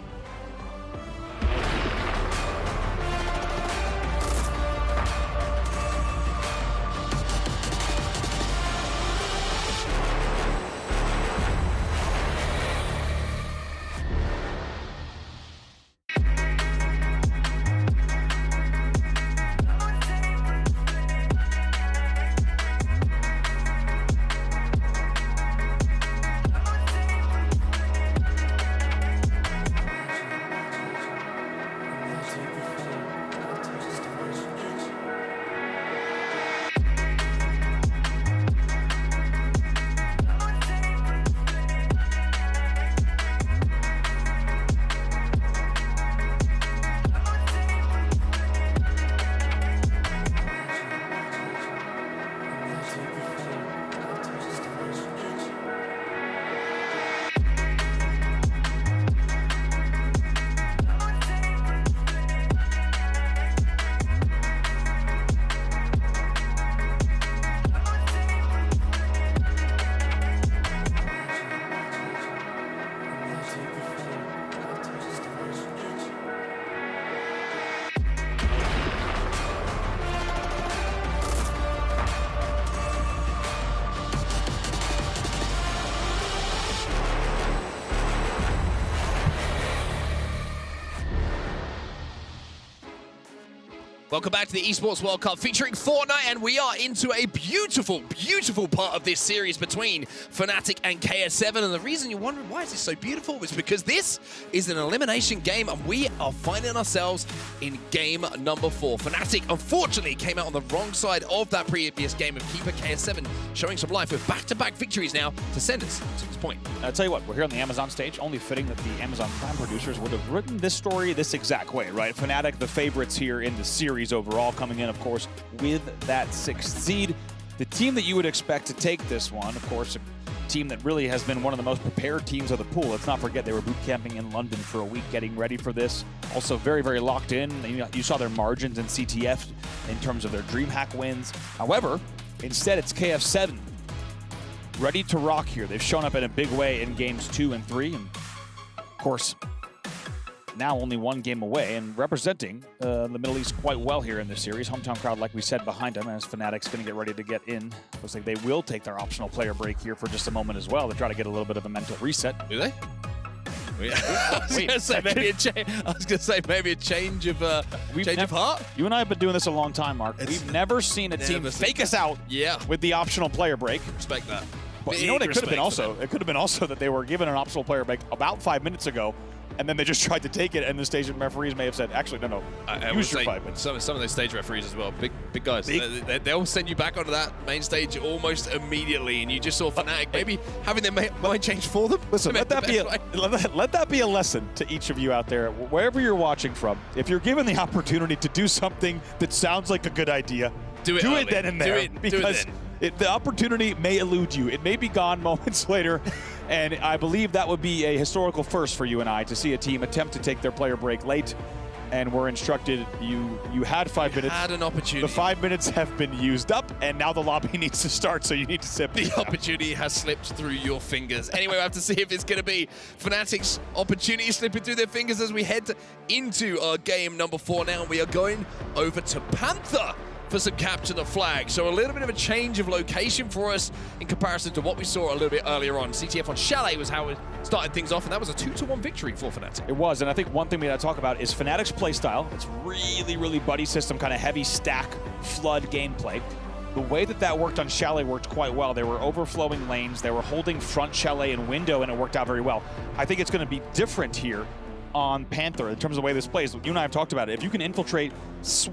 Welcome back to the Esports World Cup featuring Fortnite, and we are into a beautiful, beautiful part of this series between Fnatic and KS7. And the reason you're wondering why is this so beautiful is because this is an elimination game, and we are finding ourselves in game number 4. Fnatic, unfortunately, came out on the wrong side of that previous game of keeper KS7, showing some life with back-to-back victories now to send us to this point. I'll tell you what, we're here on the Amazon stage. Only fitting that the Amazon Prime producers would have written this story this exact way, right? Fnatic, the favorites here in the series overall, coming in, of course, with that 6th seed. The team that you would expect to take this one, of course, a team that really has been one of the most prepared teams of the pool. Let's not forget they were boot camping in London for a week getting ready for this. Also very, very locked in. You saw their margins in CTF in terms of their DreamHack wins. However, instead it's KF7 ready to rock here. They've shown up in a big way in games 2 and 3, and of course, now only 1 game away and representing the Middle East quite well here in this series. Hometown crowd, like we said, behind them as Fnatic's going to get ready to get in. Looks like they will take their optional player break here for just a moment as well to try to get a little bit of a mental reset. Do they? I was going to say maybe a change of heart. You and I have been doing this a long time, Mark. We've never seen a team fake us out with the optional player break. Respect that. But you know what it could have been also? It could have been also that they were given an optional player break about 5 minutes ago, and then they just tried to take it, and the station referees may have said, actually, no, use your 5 minutes. Some of those stage referees as well, big guys. They'll send you back onto that main stage almost immediately, and you just saw Fnatic maybe having their mind change for them. Listen, let that be a lesson to each of you out there, wherever you're watching from. If you're given the opportunity to do something that sounds like a good idea, do it then and there. Because the opportunity may elude you. It may be gone moments later, and I believe that would be a historical first for you and I to see a team attempt to take their player break late, and we're instructed you had 5 minutes. Had an opportunity. The 5 minutes have been used up, and now the lobby needs to start, so you need to sip. The opportunity has slipped through your fingers. Anyway, we have to see if it's going to be Fnatic's opportunity slipping through their fingers as we head into our game number 4 now. We are going over to Panther for some capture the flag. So a little bit of a change of location for us in comparison to what we saw a little bit earlier on. CTF on Chalet was how we started things off, and that was a 2-1 victory for Fnatic. It was, and I think one thing we got to talk about is Fnatic's playstyle. It's really, really buddy system, kind of heavy stack, flood gameplay. The way that worked on Chalet worked quite well. They were overflowing lanes, they were holding front Chalet and window, and it worked out very well. I think it's going to be different here on Panther in terms of the way this plays. You and I have talked about it. If you can infiltrate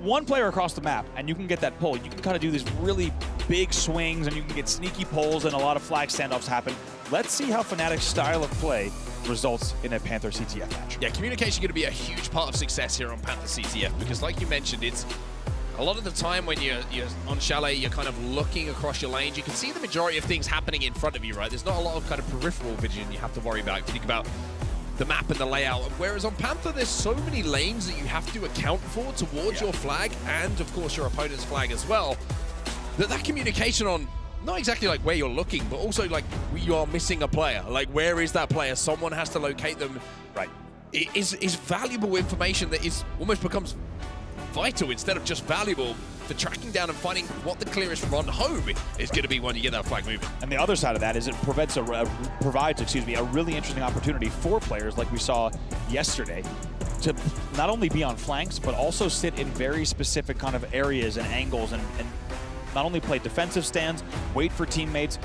one player across the map and you can get that pull, you can kind of do these really big swings and you can get sneaky pulls and a lot of flag standoffs happen. Let's see how Fnatic's style of play results in a Panther CTF match. Yeah, communication going to be a huge part of success here on Panther CTF because like you mentioned, it's a lot of the time when you're on Chalet, you're kind of looking across your lanes. You can see the majority of things happening in front of you, right? There's not a lot of kind of peripheral vision you have to worry about. If you think about the map and the layout, whereas on Panther there's so many lanes that you have to account for towards your flag and of course your opponent's flag as well, that communication on not exactly like where you're looking, but also like you are missing a player, like where is that player, someone has to locate them, right? It is valuable information that is almost becomes vital instead of just valuable for tracking down and finding what the clearest run home is going to be when you get that flag moving. And the other side of that is it provides a really interesting opportunity for players like we saw yesterday to not only be on flanks, but also sit in very specific kind of areas and angles and not only play defensive stands, wait for teammates.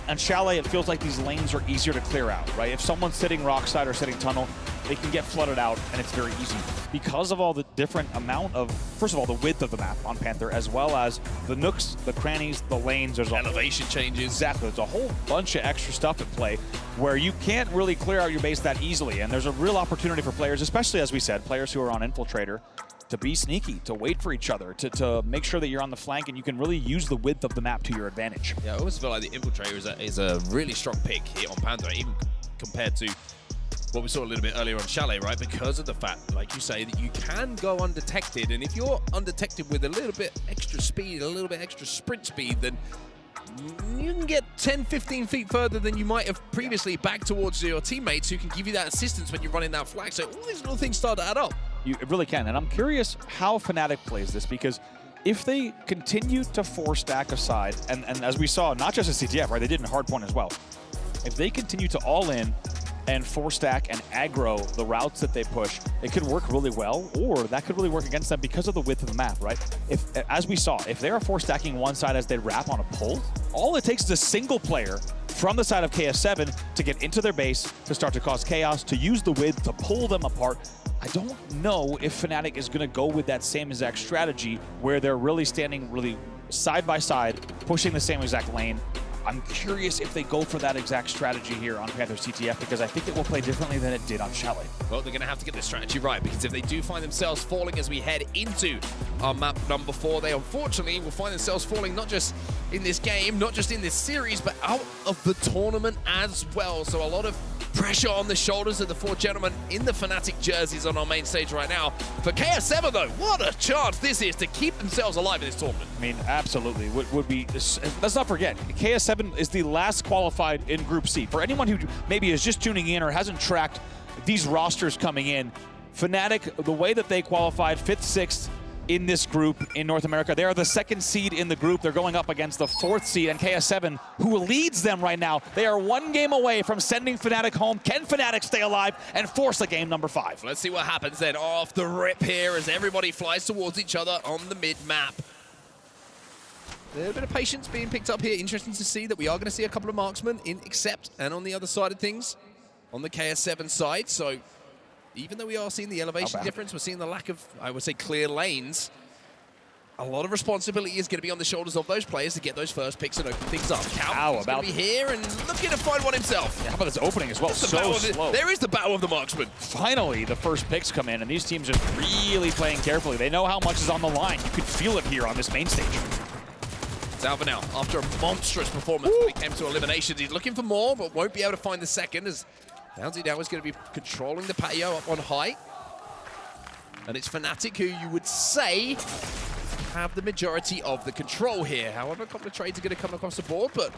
On Chalet, it feels like these lanes are easier to clear out, right? If someone's sitting rock side or sitting tunnel, they can get flooded out, and it's very easy. Because of all the different amount of, first of all, the width of the map on Panther, as well as the nooks, the crannies, the lanes. There's elevation changes. Exactly. There's a whole bunch of extra stuff at play where you can't really clear out your base that easily, and there's a real opportunity for players, especially, as we said, players who are on Infiltrator, to be sneaky, to wait for each other, to make sure that you're on the flank and you can really use the width of the map to your advantage. Yeah, I always feel like the Infiltrator is a really strong pick here on Panther, even compared to what we saw a little bit earlier on Chalet, right? Because of the fact, like you say, that you can go undetected, and if you're undetected with a little bit extra speed, a little bit extra sprint speed, then you can get 10, 15 feet further than you might have previously back towards your teammates who can give you that assistance when you're running that flag. So all these little things start to add up. It really can, and I'm curious how Fnatic plays this, because if they continue to force stack aside, and as we saw, not just in CTF, right, they did in Hardpoint as well, if they continue to all in, and 4-stack and aggro the routes that they push, it could work really well, or that could really work against them because of the width of the map, right? If, as we saw, if they are 4-stacking one side as they wrap on a pull, all it takes is a single player from the side of KS7 to get into their base, to start to cause chaos, to use the width to pull them apart. I don't know if Fnatic is going to go with that same exact strategy where they're really standing really side by side, pushing the same exact lane. I'm curious if they go for that exact strategy here on Panther CTF, because I think it will play differently than it did on Chalet. Well, they're going to have to get this strategy right, because if they do find themselves falling as we head into our map number 4, they unfortunately will find themselves falling not just in this game, not just in this series, but out of the tournament as well. So a lot of pressure on the shoulders of the 4 gentlemen in the Fnatic jerseys on our main stage right now. For KS7 though, what a chance this is to keep themselves alive in this tournament. I mean, absolutely. Would be, let's not forget, KS7 is the last qualified in Group C. For anyone who maybe is just tuning in or hasn't tracked these rosters coming in, Fnatic, the way that they qualified 5th, 6th in this group in North America, they are the 2nd seed in the group. They're going up against the 4th seed, and KS7, who leads them right now. They are 1 game away from sending Fnatic home. Can Fnatic stay alive and force a game number 5? Let's see what happens then off the rip here as everybody flies towards each other on the mid-map. A little bit of patience being picked up here. Interesting to see that we are going to see a couple of marksmen in Accept and on the other side of things, on the KS7 side. So even though we are seeing the elevation difference, we're seeing the lack of, I would say, clear lanes. A lot of responsibility is going to be on the shoulders of those players to get those first picks and open things up. Cal is going to be here and looking to find one himself. Yeah, how about this opening as well? So slow. There is the battle of the marksmen. Finally, the first picks come in, and these teams just really playing carefully. They know how much is on the line. You could feel it here on this main stage. It's Alva now, after a monstrous performance when it came to eliminations. He's looking for more, but won't be able to find the second, as Downsy now is going to be controlling the patio up on height. And it's Fnatic who you would say have the majority of the control here. However, a couple of trades are going to come across the board, but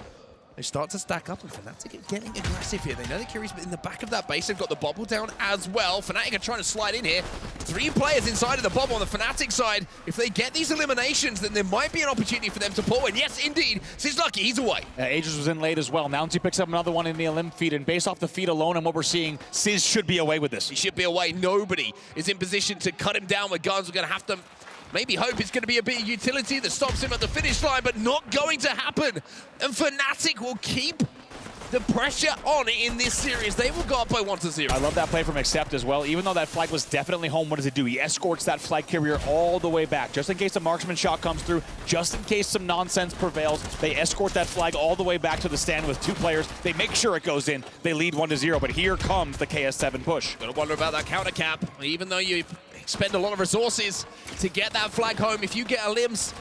they start to stack up, and Fnatic are getting aggressive here. They know that Curie's in the back of that base. They've got the bubble down as well. Fnatic are trying to slide in here. 3 players inside of the bubble on the Fnatic side. If they get these eliminations, then there might be an opportunity for them to pull. And yes, indeed, Sizz lucky, he's away. Aegis was in late as well. Mounty picks up another one in the elim feed, and based off the feed alone and what we're seeing, Sizz should be away with this. He should be away. Nobody is in position to cut him down with guns. We're going to have to maybe hope it's going to be a bit of utility that stops him at the finish line, but not going to happen. And Fnatic will keep the pressure on in this series. They will go up by 1-0. I love that play from Accept as well. Even though that flag was definitely home, what does it do? He escorts that flag carrier all the way back. Just in case a marksman shot comes through, just in case some nonsense prevails, they escort that flag all the way back to the stand with 2 players. They make sure it goes in. They lead 1-0, but here comes the KS7 push. Gotta wonder about that counter cap. Even though you spend a lot of resources to get that flag home, if you get a limbs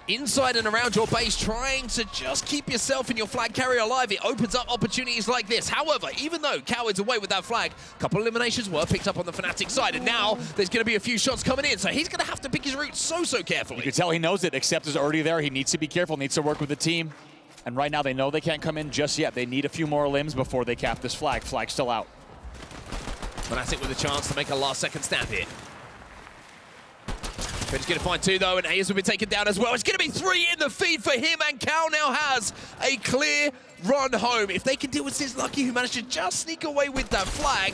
inside and around your base, trying to just keep yourself and your flag carrier alive, it opens up opportunities like this. However, even though Cow is away with that flag, a couple of eliminations were picked up on the Fnatic side, and now there's going to be a few shots coming in, so he's going to have to pick his route so carefully. You can tell he knows it. Accept is already there. He needs to be careful, needs to work with the team. And right now they know they can't come in just yet. They need a few more limbs before they cap this flag. Flag's still out. Fnatic with a chance to make a last-second stab here. But he's going to find 2 though, and Ayers will be taken down as well. It's going to be 3 in the feed for him, and Cal now has a clear run home. If they can deal with Sizz lucky, who managed to just sneak away with that flag,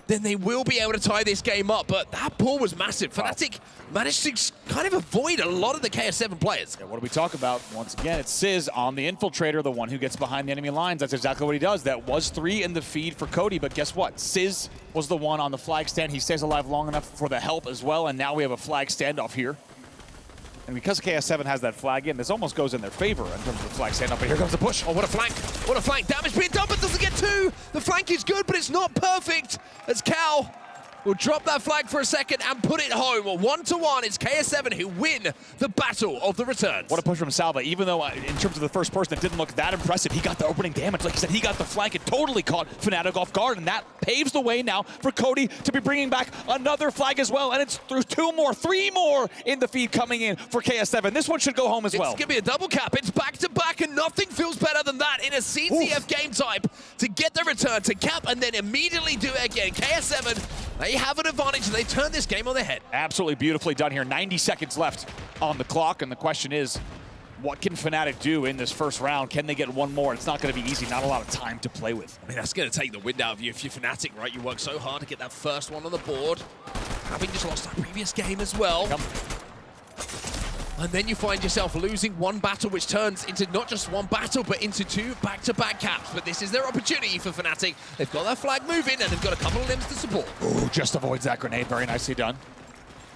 then they will be able to tie this game up. But that pull was massive. Fnatic managed to kind of avoid a lot of the KS7 players. Yeah, what do we talk about? Once again, it's Sizz on the infiltrator, the one who gets behind the enemy lines. That's exactly what he does. That was 3 in the feed for Cody, but guess what? Sizz was the one on the flag stand. He stays alive long enough for the help as well, and now we have a flag standoff here. And because KS7 has that flag in, this almost goes in their favor in terms of the flag standoff. But here comes the push. Oh, what a flank. What a flank. Damage being done, but doesn't get 2. The flank is good, but it's not perfect, as Cal will drop that flag for a second and put it home. 1-1, it's KS7 who win the battle of the returns. What a push from Salva. Even though in terms of the first person, it didn't look that impressive, he got the opening damage. Like I said, he got the flank. It totally caught Fnatic off guard, and that paves the way now for Cody to be bringing back another flag as well. And it's through 3 more in the feed coming in for KS7. This one should go home as well. It's going to be a double cap. It's back-to-back, and nothing feels better than that in a CTF game type to get the return, to cap, and then immediately do it again. KS7, they have an advantage, and they turn this game on their head. Absolutely beautifully done here. 90 seconds left on the clock, and the question is, What can Fnatic do in this first round? Can they get one more? It's not going to be easy. Not a lot of time to play with. I mean, that's going to take the wind out of you if you're Fnatic, right? You work so hard to get that first one on the board, having just lost that previous game as well. And then you find yourself losing one battle, which turns into not just one battle, but into two back-to-back caps. But this is their opportunity for Fnatic. They've got that flag moving, and they've got a couple of limbs to support. Ooh, just avoids that grenade. Very nicely done.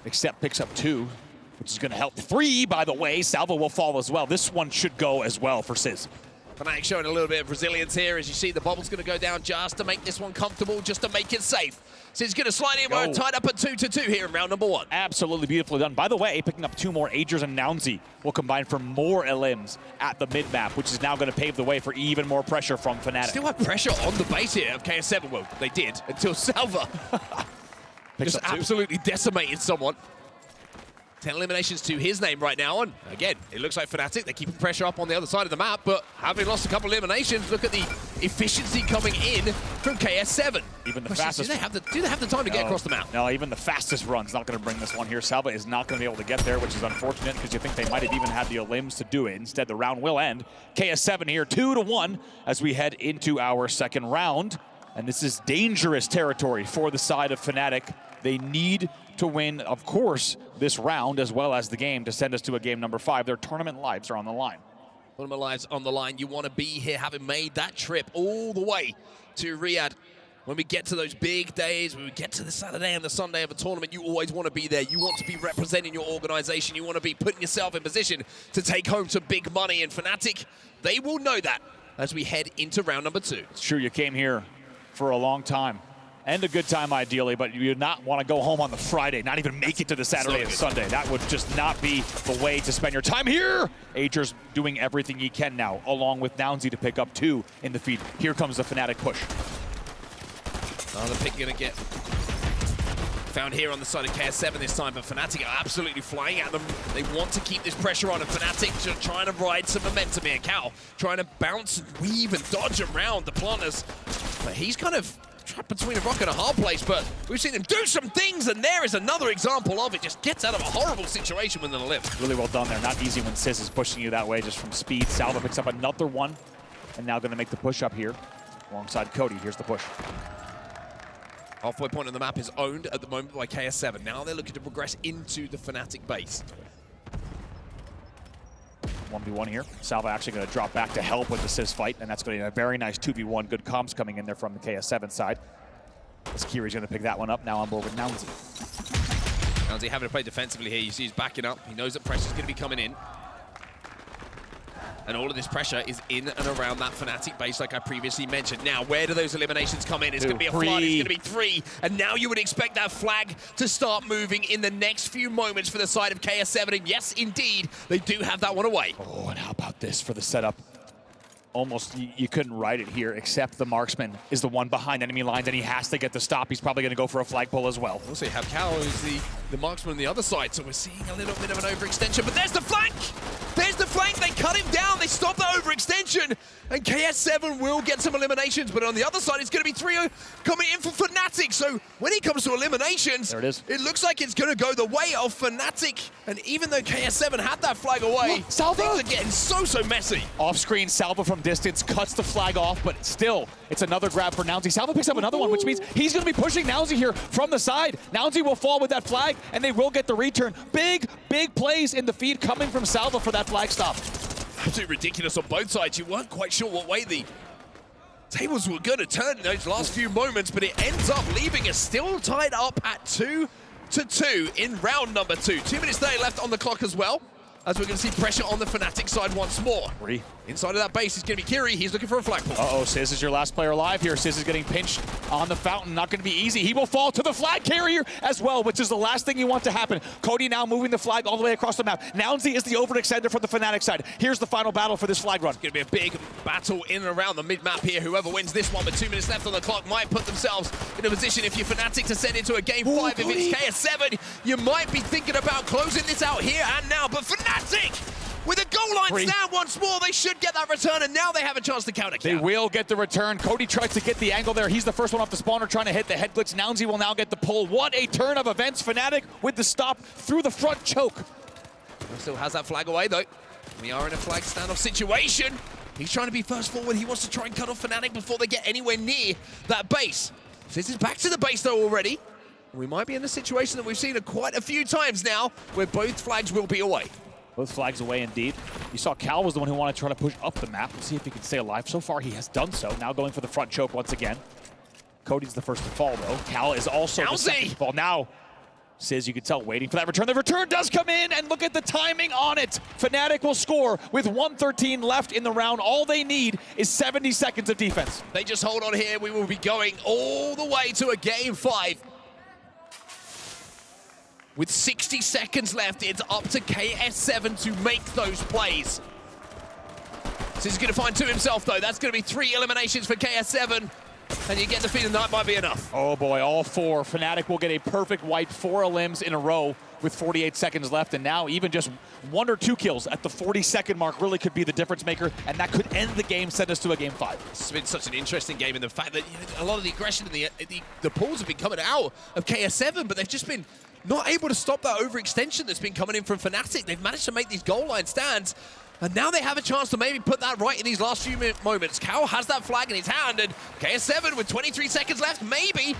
Except picks up 2, which is going to help. 3, by the way. Salvo will fall as well. This one should go as well for Sizz. Fnatic showing a little bit of resilience here. As you see, the bubble's going to go down just to make this one comfortable, just to make it safe. Sizz going to slide in. We're tied up at 2-2 here in round number 1. Absolutely beautifully done. By the way, picking up 2 more. Agers and Nounsy will combine for more LMs at the mid-map, which is now going to pave the way for even more pressure from Fnatic. Still have pressure on the base here of KS7. Well, they did until Salva just absolutely decimated someone. 10 eliminations to his name right now, and again, it looks like Fnatic, they're keeping pressure up on the other side of the map, but having lost a couple of eliminations, look at the efficiency coming in from KS7. Even the fastest... Do they have the time to get across the map? No, even the fastest run's not going to bring this one here. Salva is not going to be able to get there, which is unfortunate, because you think they might have even had the limbs to do it. Instead, the round will end. KS7 here, 2-1, as we head into our second round, and this is dangerous territory for the side of Fnatic. They need to win, of course, this round as well as the game to send us to a game number 5. Their tournament lives are on the line. Tournament lives on the line. You want to be here, having made that trip all the way to Riyadh. When we get to those big days, when we get to the Saturday and the Sunday of a tournament, you always want to be there. You want to be representing your organization. You want to be putting yourself in position to take home some big money. And Fnatic, they will know that as we head into round number 2. It's true, you came here for a long time. And a good time, ideally, but you do not want to go home on the Friday, not even make it to the Saturday and Sunday. That would just not be the way to spend your time here. Agers doing everything he can now, along with Nounsy to pick up 2 in the feed. Here comes the Fnatic push. The pick going to get found here on the side of KS7 this time, but Fnatic are absolutely flying at them. They want to keep this pressure on, and Fnatic just trying to ride some momentum here. Cal trying to bounce and weave and dodge around the planters, but he's kind of trapped between a rock and a hard place, but we've seen him do some things, and there is another example of it. Just gets out of a horrible situation within the lift. Really well done there. Not easy when Sizz is pushing you that way just from speed. Salva picks up another one, and now going to make the push up here alongside Cody. Here's the push. Halfway point on the map is owned at the moment by KS7. Now they're looking to progress into the Fnatic base. 1v1 here. Salva actually going to drop back to help with the Sizz fight, and that's going to be a very nice 2v1. Good comms coming in there from the KS7 side. As Kiri's going to pick that one up. Now on board with Nounsy. Nounsy having to play defensively here. You see he's backing up. He knows that pressure's going to be coming in. And all of this pressure is in and around that Fnatic base, like I previously mentioned. Now, where do those eliminations come in? It's going to be a flood, it's going to be 3. And now you would expect that flag to start moving in the next few moments for the side of KS7. And yes, indeed, they do have that one away. Oh, and how about this for the setup? Almost, you couldn't write it here, except the marksman is the one behind enemy lines, and he has to get the stop. He's probably going to go for a flagpole as well. Also, you have Cal, who's the marksman on the other side, so we're seeing a little bit of an overextension, but there's the flank! There's the flank, they cut him down, they stop the overextension, and KS7 will get some eliminations, but on the other side, it's going to be 3 coming in for Fnatic, so when it comes to eliminations, there it is. It looks like it's going to go the way of Fnatic, and even though KS7 had that flag away, Salva! things are getting so messy. Off-screen, Salva from distance cuts the flag off, but still, it's another grab for Nounsy. Salva picks up another one, which means he's going to be pushing Nounsy here from the side. Nounsy will fall with that flag, and they will get the return. Big plays in the feed coming from Salva for that flag stop. Absolutely ridiculous on both sides. You weren't quite sure what way the tables were going to turn in those last few moments, but it ends up leaving us still tied up at 2-2 in round number 2. 2 minutes 30 left on the clock as well, as we're going to see pressure on the Fnatic side once more. Inside of that base is going to be Kiri. He's looking for a flagpole. Uh-oh, Sizz is your last player alive here. Sizz is getting pinched on the fountain. Not going to be easy. He will fall to the flag carrier as well, which is the last thing you want to happen. Cody now moving the flag all the way across the map. Nounsy is the overextender from the Fnatic side. Here's the final battle for this flag run. It's going to be a big battle in and around the mid-map here. Whoever wins this one with 2 minutes left on the clock might put themselves in a position, if you're Fnatic, to send into a game 5. If it's KS7, you might be thinking about closing this out here and now. But Fnatic, with a goal line stand once more, they should get that return, and now they have a chance to counter. They will get the return. Cody tries to get the angle there. He's the first one off the spawner trying to hit the head glitch. Nounsy will now get the pull. What a turn of events. Fnatic with the stop through the front choke. Still has that flag away, though. We are in a flag standoff situation. He's trying to be first forward. He wants to try and cut off Fnatic before they get anywhere near that base. This is back to the base though already. We might be in a situation that we've seen quite a few times now, where both flags will be away. Both flags away indeed. You saw Cal was the one who wanted to try to push up the map and see if he can stay alive. So far he has done so. Now going for the front choke once again. Cody's the first to fall though. Cal is also the second to fall. Now, Sizz, you can tell, waiting for that return. The return does come in, and look at the timing on it. Fnatic will score with 1:13 left in the round. All they need is 70 seconds of defense. They just hold on here. We will be going all the way to a game 5. With 60 seconds left, it's up to KS7 to make those plays. Sizz is going to find 2 himself, though. That's going to be 3 eliminations for KS7. And you get the feeling that might be enough. Oh boy, all 4. Fnatic will get a perfect wipe, 4 elims in a row with 48 seconds left. And now even just 1 or 2 kills at the 40-second mark really could be the difference maker. And that could end the game, send us to a game 5. It's been such an interesting game in the fact that a lot of the aggression and the pulls have been coming out of KS7, but they've just been not able to stop that overextension that's been coming in from Fnatic. They've managed to make these goal line stands. And now they have a chance to maybe put that right in these last few moments. Cal has that flag in his hand, and KS7 with 23 seconds left, maybe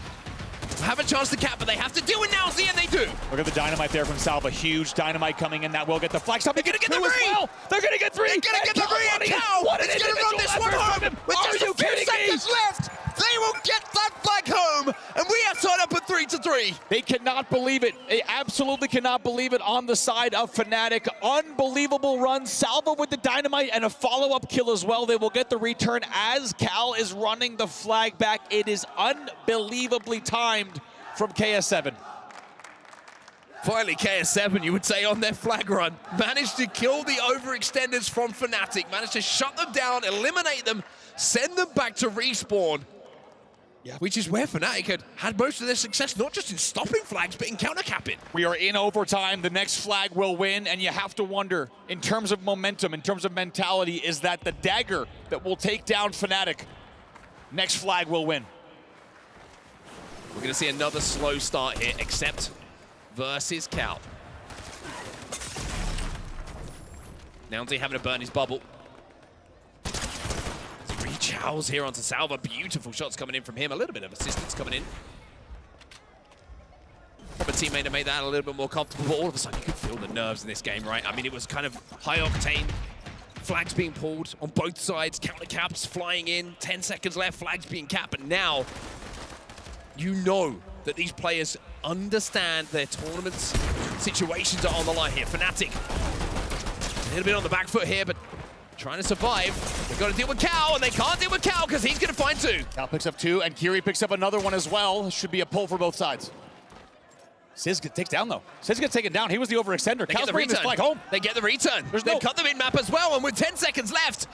have a chance to cap, but they have to do it now, and they do. Look at the dynamite there from Salva. Huge dynamite coming in that will get the flag. They're going to get the 3 as well. They're going to get 3. They're going to get the 3, and Cal is going to run this one home with just a few seconds left. They will get that flag home, and we are tied up at 3-3. They cannot believe it. They absolutely cannot believe it on the side of Fnatic. Unbelievable run. Salva with the dynamite and a follow-up kill as well. They will get the return as Cal is running the flag back. It is unbelievably timed from KS7. Finally, KS7, you would say, on their flag run, managed to kill the overextenders from Fnatic, managed to shut them down, eliminate them, send them back to respawn. Yeah, which is where Fnatic had most of their success, not just in stopping flags, but in counter-capping. We are in overtime. The next flag will win, and you have to wonder, in terms of momentum, in terms of mentality, is that the dagger that will take down Fnatic? Next flag will win. We're going to see another slow start here, except versus Cal. Nounty having to burn his bubble. Chows here onto Salva. Beautiful shots coming in from him. A little bit of assistance coming in from a teammate to make that a little bit more comfortable. But all of a sudden, you could feel the nerves in this game, right? I mean, it was kind of high octane. Flags being pulled on both sides. Counter caps flying in. 10 seconds left. Flags being capped. But now, you know that these players understand their tournaments. Situations are on the line here. Fnatic, a little bit on the back foot here, but trying to survive. They've got to deal with Cal, and they can't deal with Cal because he's going to find 2. Cal picks up 2, and Kiri picks up another one as well. Should be a pull for both sides. Sizz takes down, though. Sizz gets taken down. He was the overextender. They Cal's bringing this flag home. They get the return. They've cut the mid-map as well, and with 10 seconds left,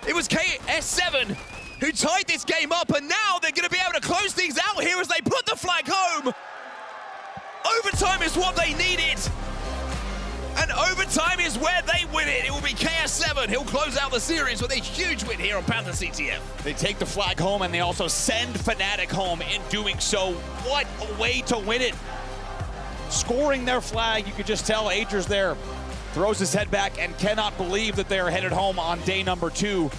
it was KS7 who tied this game up, and now they're going to be able to close things out here as they put the flag home. Overtime is what they needed. And overtime is where they win it. It will be KS7. He'll close out the series with a huge win here on Panther CTF. They take the flag home, and they also send Fnatic home in doing so. What a way to win it. Scoring their flag, you could just tell Ager's there. Throws his head back and cannot believe that they are headed home on day number 2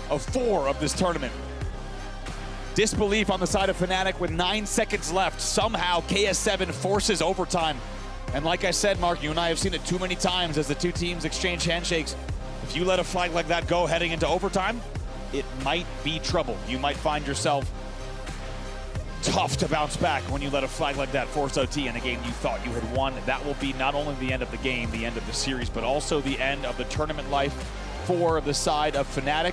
of 4 of this tournament. Disbelief on the side of Fnatic with 9 seconds left. Somehow KS7 forces overtime. And like I said, Mark, you and I have seen it too many times as the 2 teams exchange handshakes. If you let a flag like that go heading into overtime, it might be trouble. You might find yourself tough to bounce back when you let a flag like that force OT in a game you thought you had won. That will be not only the end of the game, the end of the series, but also the end of the tournament life for the side of Fnatic.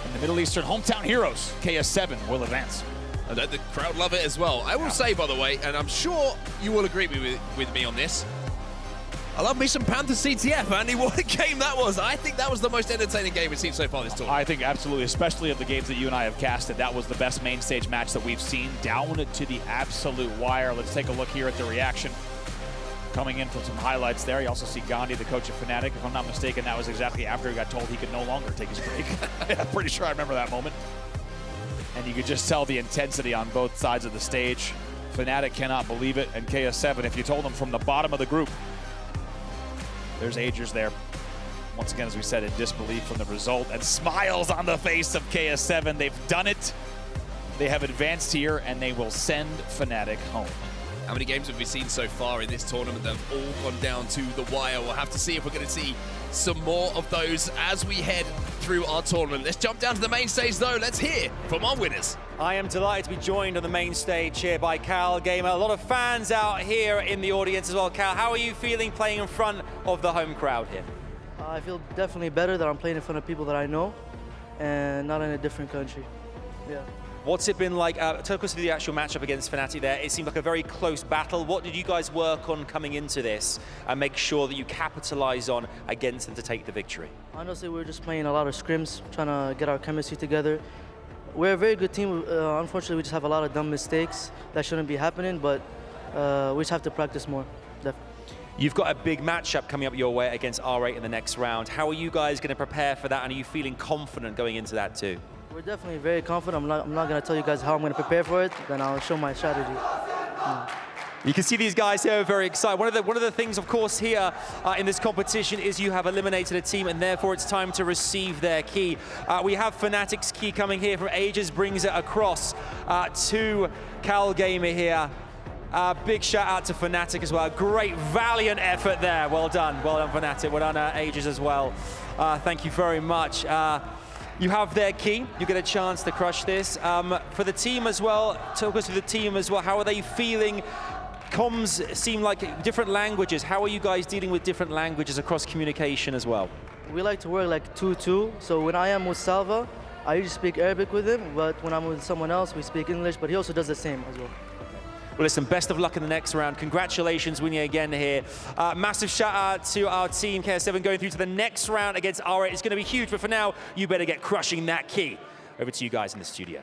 And the Middle Eastern hometown heroes, KS7, will advance. And the crowd love it as well. I will say, by the way, and I'm sure you will agree with me on this, I love me some Panther CTF, Andy. What a game that was. I think that was the most entertaining game we've seen so far this tournament. I think absolutely, especially of the games that you and I have casted. That was the best main stage match that we've seen, down to the absolute wire. Let's take a look here at the reaction. Coming in from some highlights there. You also see Gandhi, the coach of Fnatic. If I'm not mistaken, that was exactly after he got told he could no longer take his break. I'm pretty sure I remember that moment. And you could just tell the intensity on both sides of the stage. Fnatic cannot believe it, and KS7, if you told them from the bottom of the group, there's Agers there. once again, as we said, in disbelief from the result, and smiles on the face of KS7. They've done it. They have advanced here, and they will send Fnatic home. How many games have we seen so far in this tournament that have all gone down to the wire? We'll have to see if we're going to see some more of those as we head through our tournament. Let's jump down to the main stage, though. Let's hear from our winners. I am delighted to be joined on the main stage here by Cal Gamer. A lot of fans out here in the audience as well. Cal, how are you feeling playing in front of the home crowd here? I feel definitely better that I'm playing in front of people that I know and not in a different country. Yeah. What's it been like? Talk us through the actual matchup against Fnatic there. It seemed like a very close battle. What did you guys work on coming into this and make sure that you capitalize on against them to take the victory? Honestly, we were just playing a lot of scrims, trying to get our chemistry together. We're a very good team. Unfortunately, we just have a lot of dumb mistakes that shouldn't be happening, but we just have to practice more. You've got a big matchup coming up your way against R8 in the next round. How are you guys going to prepare for that, and are you feeling confident going into that too? We're definitely very confident. I'm not going to tell you guys how I'm going to prepare for it, then I'll show my strategy. You can see these guys here are very excited. One of the things, of course, here in this competition is you have eliminated a team, and therefore it's time to receive their key. We have Fnatic's key coming here from Aegis, brings it across to Cal Gamer here. Big shout out to Fnatic as well. Great, valiant effort there. Well done Fnatic. Well done Aegis as well. Thank you very much. You have their key. You get a chance to crush this. For the team as well, talk us through the team as well. How are they feeling? Comms seem like different languages. How are you guys dealing with different languages across communication as well? We like to work like 2-2. So when I am with Salva, I usually speak Arabic with him, but when I'm with someone else, we speak English, but he also does the same as well. Well, listen, best of luck in the next round. Congratulations winning again here. Massive shout out to our team, KS7, going through to the next round against R8. It's going to be huge, but for now, you better get crushing that key. Over to you guys in the studio.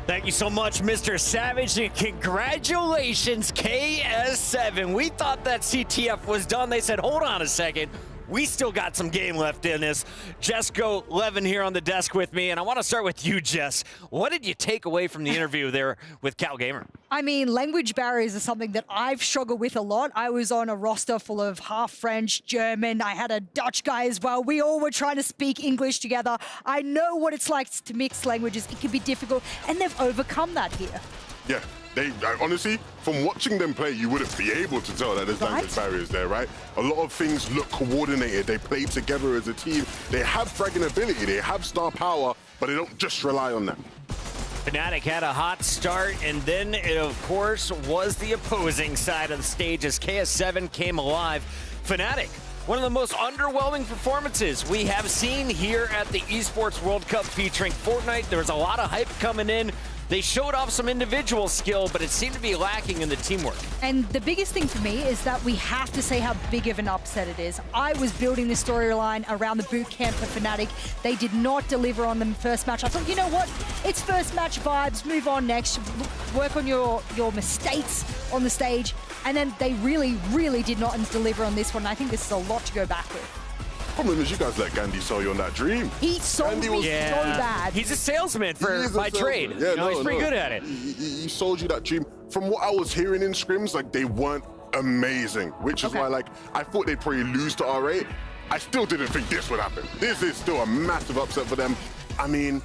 Thank you so much, Mr. Savage, and congratulations, KS7. We thought that CTF was done. They said, hold on a second. We still got some game left in this. Jesco Levin here on the desk with me, and I want to start with you, Jess. What did you take away from the interview there with Cal Gamer? I mean, language barriers are something that I've struggled with a lot. I was on a roster full of half French, German. I had a Dutch guy as well. We all were trying to speak English together. I know what it's like to mix languages. It can be difficult, and they've overcome that here. Yeah. They honestly, from watching them play, you wouldn't be able to tell that there's language barriers there, right? A lot of things look coordinated. They play together as a team. They have fragging ability. They have star power, but they don't just rely on that. Fnatic had a hot start, and then it, of course, was the opposing side of the stage as KS7 came alive. Fnatic, one of the most underwhelming performances we have seen here at the Esports World Cup featuring Fortnite. There was a lot of hype coming in. They showed off some individual skill, but it seemed to be lacking in the teamwork. And the biggest thing for me is that we have to say how big of an upset it is. I was building this storyline around the boot camp for Fnatic. They did not deliver on the first match. I thought, you know what? It's first match vibes, move on next, work on your mistakes on the stage. And then they really, really did not deliver on this one. I think this is a lot to go back with. Problem is you guys let Gandhi sell you on that dream. He sold me so bad. He's a salesman by trade. Yeah, no, he's pretty good at it. He sold you that dream. From what I was hearing in scrims, like they weren't amazing, which is why like I thought they'd probably lose to R8. I still didn't think this would happen. This is still a massive upset for them. I mean,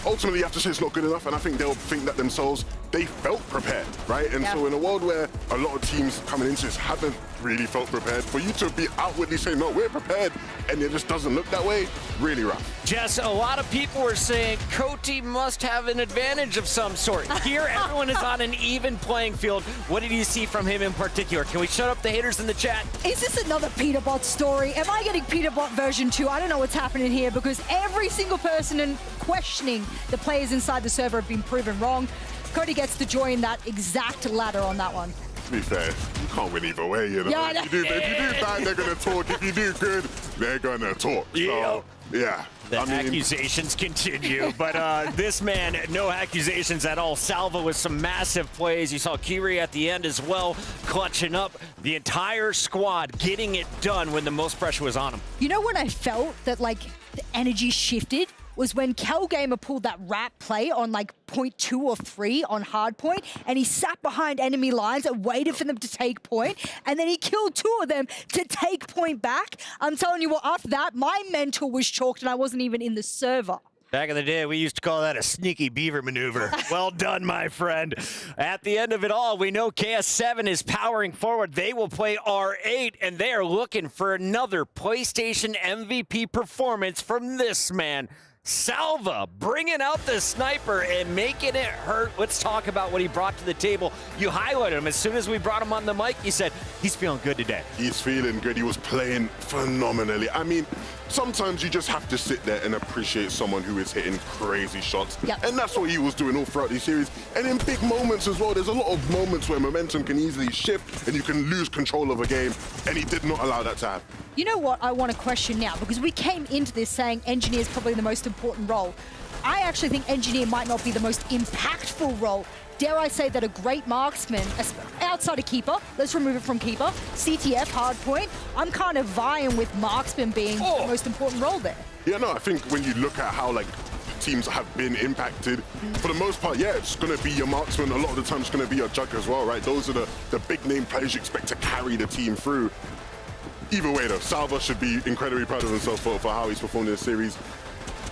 ultimately you have to say it's not good enough, and I think they'll think that themselves. They felt prepared, right? And so in a world where a lot of teams coming into this haven't really felt prepared, for you to be outwardly saying, no, we're prepared, and it just doesn't look that way, really rough. Jess, a lot of people were saying Coty must have an advantage of some sort. Here, everyone is on an even playing field. What did you see from him in particular? Can we shut up the haters in the chat? Is this another Peterbot story? Am I getting Peterbot version 2? I don't know what's happening here, because every single person in questioning the players inside the server have been proven wrong. Cody gets to join that exact ladder on that one. To be fair, you can't win either way, you know? Yeah, if you do bad, they're going to talk. If you do good, they're going to talk. So, yeah. The accusations continue, but this man, no accusations at all. Salva with some massive plays. You saw Kiri at the end as well, clutching up the entire squad, getting it done when the most pressure was on him. You know when I felt that, like, the energy shifted? was when KelGamer pulled that wrap play on like point 2 or 3 on Hardpoint, and he sat behind enemy lines and waited for them to take point, and then he killed 2 of them to take point back. I'm telling you what, after that, my mental was chalked and I wasn't even in the server. Back in the day, we used to call that a sneaky beaver maneuver. Well done, my friend. At the end of it all, we know KS7 is powering forward. They will play R8, and they are looking for another PlayStation MVP performance from this man. Salva bringing out the sniper and making it hurt. Let's talk about what he brought to the table. You highlighted him. As soon as we brought him on the mic, you said, he's feeling good today. He's feeling good. He was playing phenomenally. I mean, sometimes you just have to sit there and appreciate someone who is hitting crazy shots. Yep. And that's what he was doing all throughout these series. And in big moments as well, there's a lot of moments where momentum can easily shift and you can lose control of a game. And he did not allow that to happen. You know what I want to question now, because we came into this saying engineer is probably the most important role. I actually think engineer might not be the most impactful role. Dare I say that a great marksman, outside of keeper, let's remove it from keeper, CTF, Hardpoint, I'm kind of vying with marksman being the most important role there. Yeah, no, I think when you look at how, like, teams have been impacted, for the most part, yeah, it's going to be your marksman. A lot of the time it's going to be your jug as well, right? Those are the big name players you expect to carry the team through. Either way, though, Salva should be incredibly proud of himself for how he's performed in this series.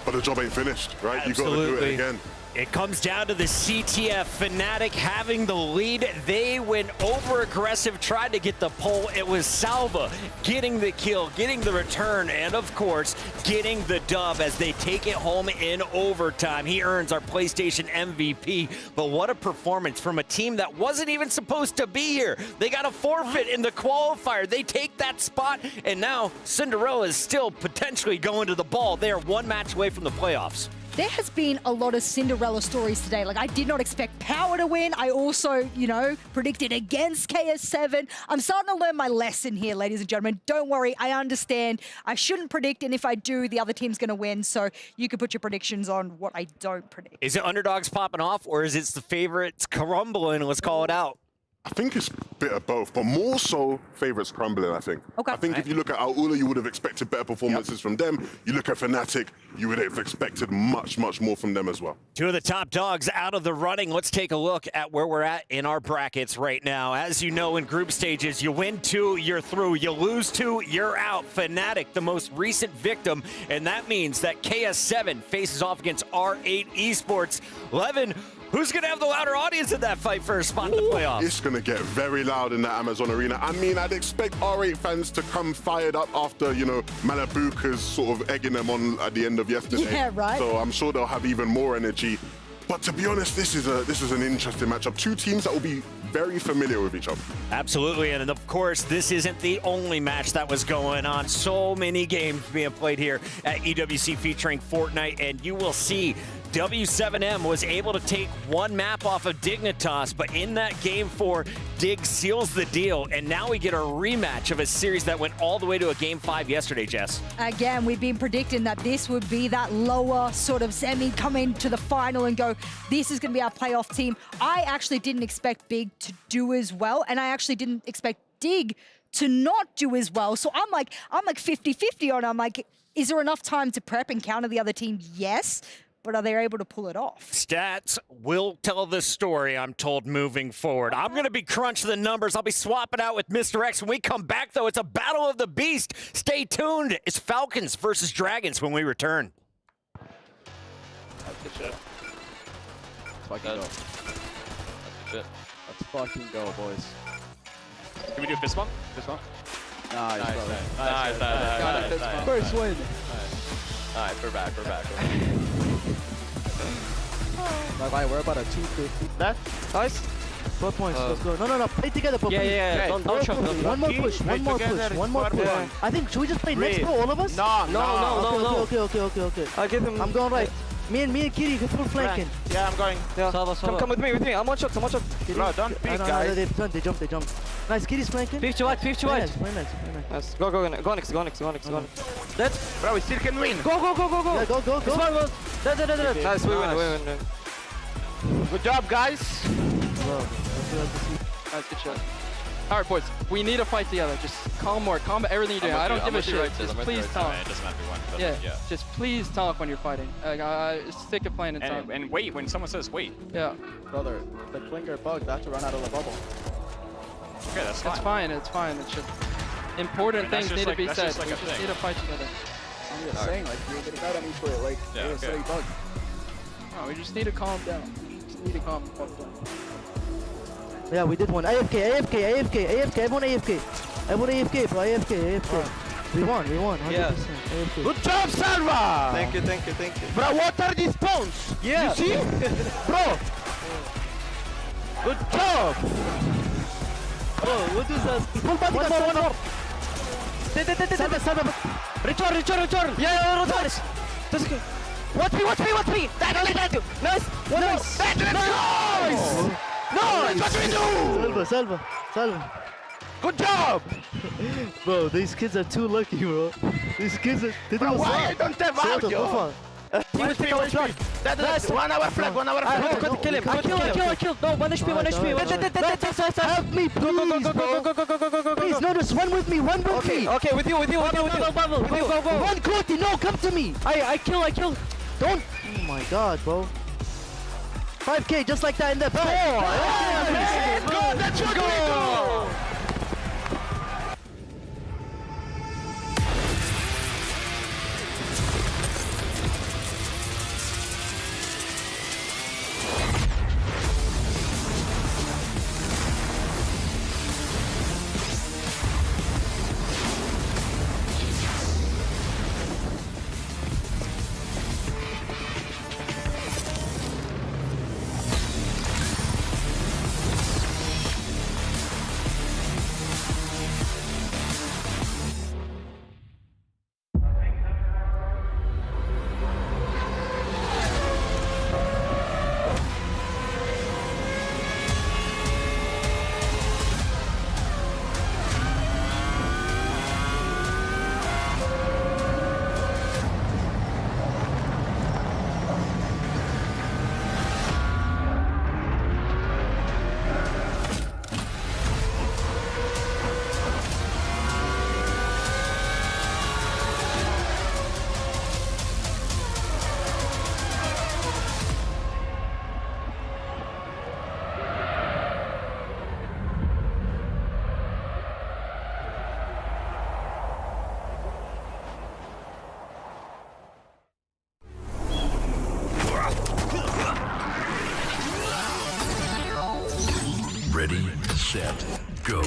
But the job ain't finished, right? Absolutely. You've got to do it again. It comes down to the CTF. Fnatic having the lead. They went over aggressive, tried to get the pull. It was Salva getting the kill, getting the return, and of course, getting the dub as they take it home in overtime. He earns our PlayStation MVP. But what a performance from a team that wasn't even supposed to be here. They got a forfeit in the qualifier. They take that spot, and now Cinderella is still potentially going to the ball. They are one match away from the playoffs. There has been a lot of Cinderella stories today. Like, I did not expect Power to win. I also, you know, predicted against KS7. I'm starting to learn my lesson here, ladies and gentlemen. Don't worry, I understand. I shouldn't predict, and if I do, the other team's going to win. So you can put your predictions on what I don't predict. Is it underdogs popping off, or is it the favorites crumbling? Let's call it out. I think it's a bit of both, but more so favorites crumbling, I think. Okay. I think if you look at Aula, you would have expected better performances from them. You look at Fnatic, you would have expected much, much more from them as well. Two of the top dogs out of the running. Let's take a look at where we're at in our brackets right now. As you know, in group stages, you win 2, you're through. You lose 2, you're out. Fnatic, the most recent victim, and that means that KS7 faces off against R8 Esports. Levin, who's going to have the louder audience in that fight for a spot in the playoffs? It's going to get very loud in that Amazon arena. I mean, I'd expect R8 fans to come fired up after, you know, Malabuka's sort of egging them on at the end of yesterday. Yeah, right. So I'm sure they'll have even more energy. But to be honest, this is an interesting matchup. Two teams that will be very familiar with each other. Absolutely, and of course, this isn't the only match that was going on. So many games being played here at EWC featuring Fortnite, and you will see W7M was able to take one map off of Dignitas, but in that game 4, Dig seals the deal, and now we get a rematch of a series that went all the way to a game 5 yesterday, Jess. Again, we've been predicting that this would be that lower sort of semi, come into the final and go, this is going to be our playoff team. I actually didn't expect Big to do as well, and I actually didn't expect Dig to not do as well. So I'm like 50-50 on it. I'm like, is there enough time to prep and counter the other team? Yes. But are they able to pull it off? Stats will tell the story, I'm told, moving forward. I'm going to be crunching the numbers. I'll be swapping out with Mr. X. When we come back, though, it's a battle of the beast. Stay tuned. It's Falcons versus Dragons when we return. That's good shit. Let's fucking go. Shit. Let's fucking go, boys. Can we do fist bump? Fist bump? Nice, Nice. First win. Alright, we're back. Bye-bye, we're about a 250. Left. Nice. 4 points, let's go. No, play together, bro. Yeah. Don't shot. One more push. Yeah. I think, should we just play next, bro, all of us? No. Okay. I'll give him. I'm going right. Me and Kitty can full flanking. Yeah, I'm going. Yeah. Salva. Come with me. I'm one shot. Bro, don't peek, guys. They jump. Nice, Kitty's flanking. 50 white. Very nice. Go next. Dead. Bro, we still can win. Go. Yeah, go. This one goes. Dead. Nice, we win. Good job, guys. Bro, Nice, good shot. All right, boys, we need to fight together. Just calm everything you're doing. I don't give a shit. Just please talk. It doesn't matter who won. Yeah, just please talk when you're fighting. Like, sick of playing in time. And wait when someone says wait. Yeah. Brother, the flinger bugged. I have to run out of the bubble. Okay, that's fine. It's fine. It's fine. It's just important things need to be said. Like we just need to fight together. I'm just saying, like, you're getting out on me for it. Like, it was very bugged. No, we just need to calm down. We just need to calm the fuck down. Yeah, we did one. AFK, everyone AFK. Everyone AFK, bro, AFK. We won, 100%. Yeah. AFK. Good job, Salva! Thank you. Bro, what are these spawns? Yeah. You see? Bro! Good job! Bro, what is that? One more. Salva. Return. Yeah, return. Watch me! Nice. Nice! What do we do? Salva. Good job! Bro, these kids are too lucky, bro. These kids are... They Bro, don't why slap. I don't have Salva, audio? go far. That's 1 hour flag. Kill him. I killed. No, 1 HP. Help me, please, bro. Please, no, just run with me. Okay, with you. Go. Run, Cody, no, come to me. I kill. Don't. Oh my God, bro. 5K, just like that in the back. Go, that's your goal! Ready, set, go.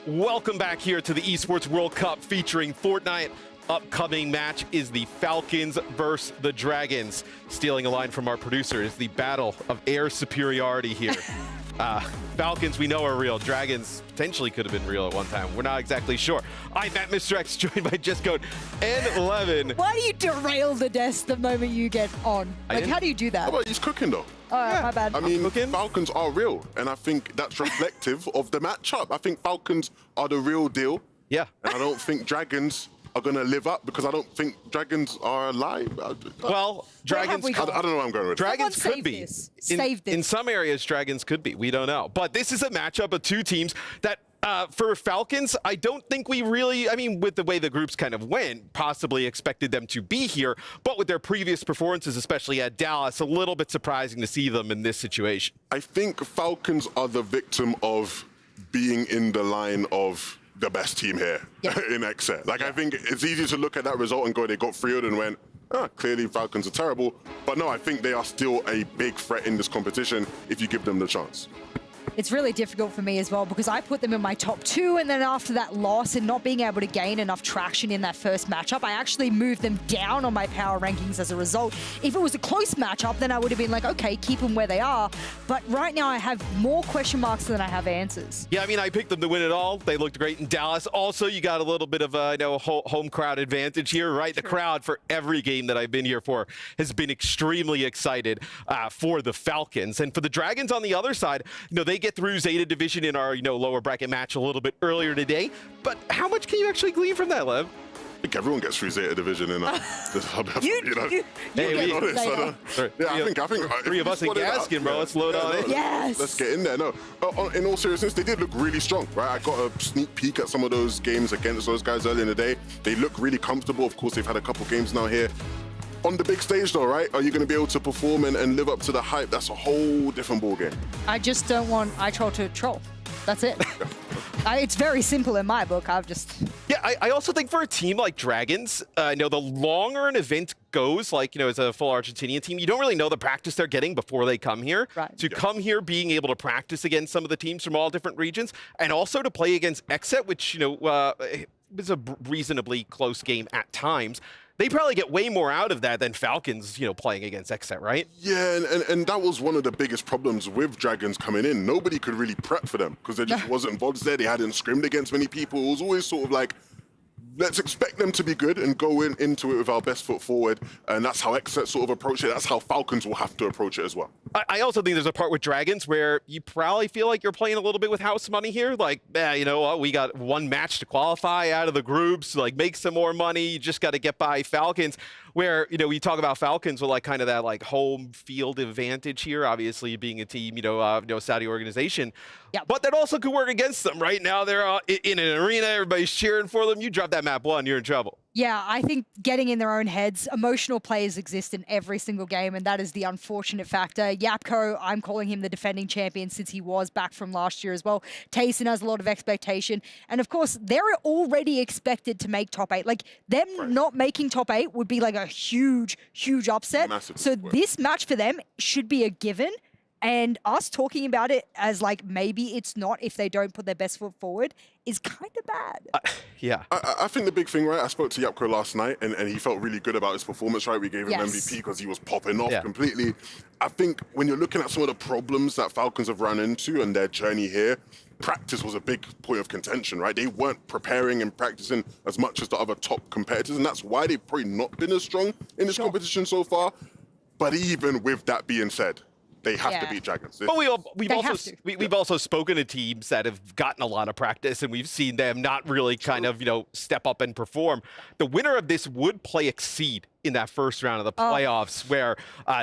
Welcome back here to the Esports World Cup featuring Fortnite. Upcoming match is the Falcons versus the Dragons. Stealing a line from our producer is the battle of air superiority here. Falcons we know are real. Dragons potentially could have been real at one time. We're not exactly sure. I'm Matt Mr. X, joined by Just Code N11. Why do you derail the desk the moment you get on? Like, how do you do that? Well, he's cooking though. Oh, yeah. My bad. I mean, Falcons are real, and I think that's reflective of the matchup. I think Falcons are the real deal. Yeah. And I don't think Dragons are going to live up because I don't think Dragons are alive. Well, Dragons, I don't know where I'm going with Dragons could be. In some areas, Dragons could be. We don't know. But this is a matchup of two teams that, for Falcons, I don't think we really, I mean, with the way the groups kind of went, possibly expected them to be here. But with their previous performances, especially at Dallas, a little bit surprising to see them in this situation. I think Falcons are the victim of being in the line of the best team here in XSET. Like, I think it's easy to look at that result and go, they got 3-0 and went, clearly Falcons are terrible. But no, I think they are still a big threat in this competition if you give them the chance. It's really difficult for me as well because I put them in my top 2, and then after that loss and not being able to gain enough traction in that first matchup, I actually moved them down on my power rankings as a result. If it was a close matchup, then I would have been like, okay, keep them where they are. But right now I have more question marks than I have answers. Yeah, I mean, I picked them to win it all. They looked great in Dallas. Also, you got a little bit of a home crowd advantage here, right? True. The crowd for every game that I've been here for has been extremely excited for the Falcons. And for the Dragons on the other side, they get through Zeta Division in our, lower bracket match a little bit earlier today. But how much can you actually glean from that, Lev? I think everyone gets through Zeta Division in this hub. Hey, I think three of us in Gaskin, bro. Let's load on in. Yes. Let's get in there. No, in all seriousness, they did look really strong, right? I got a sneak peek at some of those games against those guys earlier in the day. They look really comfortable. Of course, they've had a couple games now here. On the big stage though, right? Are you going to be able to perform and live up to the hype? That's a whole different ballgame. I just don't want iTroll to troll. That's it. It's very simple in my book. Yeah, I also think for a team like Dragons, the longer an event goes, like, as a full Argentinian team, you don't really know the practice they're getting before they come here. Right. To come here being able to practice against some of the teams from all different regions, and also to play against XSET, which, was a reasonably close game at times. They probably get way more out of that than Falcons, playing against XSET, right? Yeah, and that was one of the biggest problems with Dragons coming in. Nobody could really prep for them because there just wasn't VODs there. They hadn't scrimmed against many people. It was always sort of like, let's expect them to be good and go into it with our best foot forward. And that's how XSET sort of approach it. That's how Falcons will have to approach it as well. I also think there's a part with Dragons where you probably feel like you're playing a little bit with house money here. Like, we got one match to qualify out of the groups, like make some more money. You just got to get by Falcons. Where, we talk about Falcons with like kind of that like home field advantage here, obviously being a team, Saudi organization. Yeah. But that also could work against them. Right now they're in an arena, everybody's cheering for them. You drop that map 1, you're in trouble. Yeah, I think getting in their own heads, emotional players exist in every single game, and that is the unfortunate factor. Yapko, I'm calling him the defending champion since he was back from last year as well. Tayson has a lot of expectation. And of course, they're already expected to make top 8. Like, them not making top 8 would be like a huge, huge upset. So this match for them should be a given. And us talking about it as like maybe it's not if they don't put their best foot forward is kind of bad. Yeah. I think the big thing, right, I spoke to Yapko last night and he felt really good about his performance, right? We gave him MVP because he was popping off completely. I think when you're looking at some of the problems that Falcons have run into and their journey here, practice was a big point of contention, right? They weren't preparing and practicing as much as the other top competitors, and that's why they've probably not been as strong in this competition so far. But even with that being said, they have to beat Dragons. But we've also spoken to teams that have gotten a lot of practice, and we've seen them not really kind of, step up and perform. The winner of this would play Exceed in that first round of the playoffs, where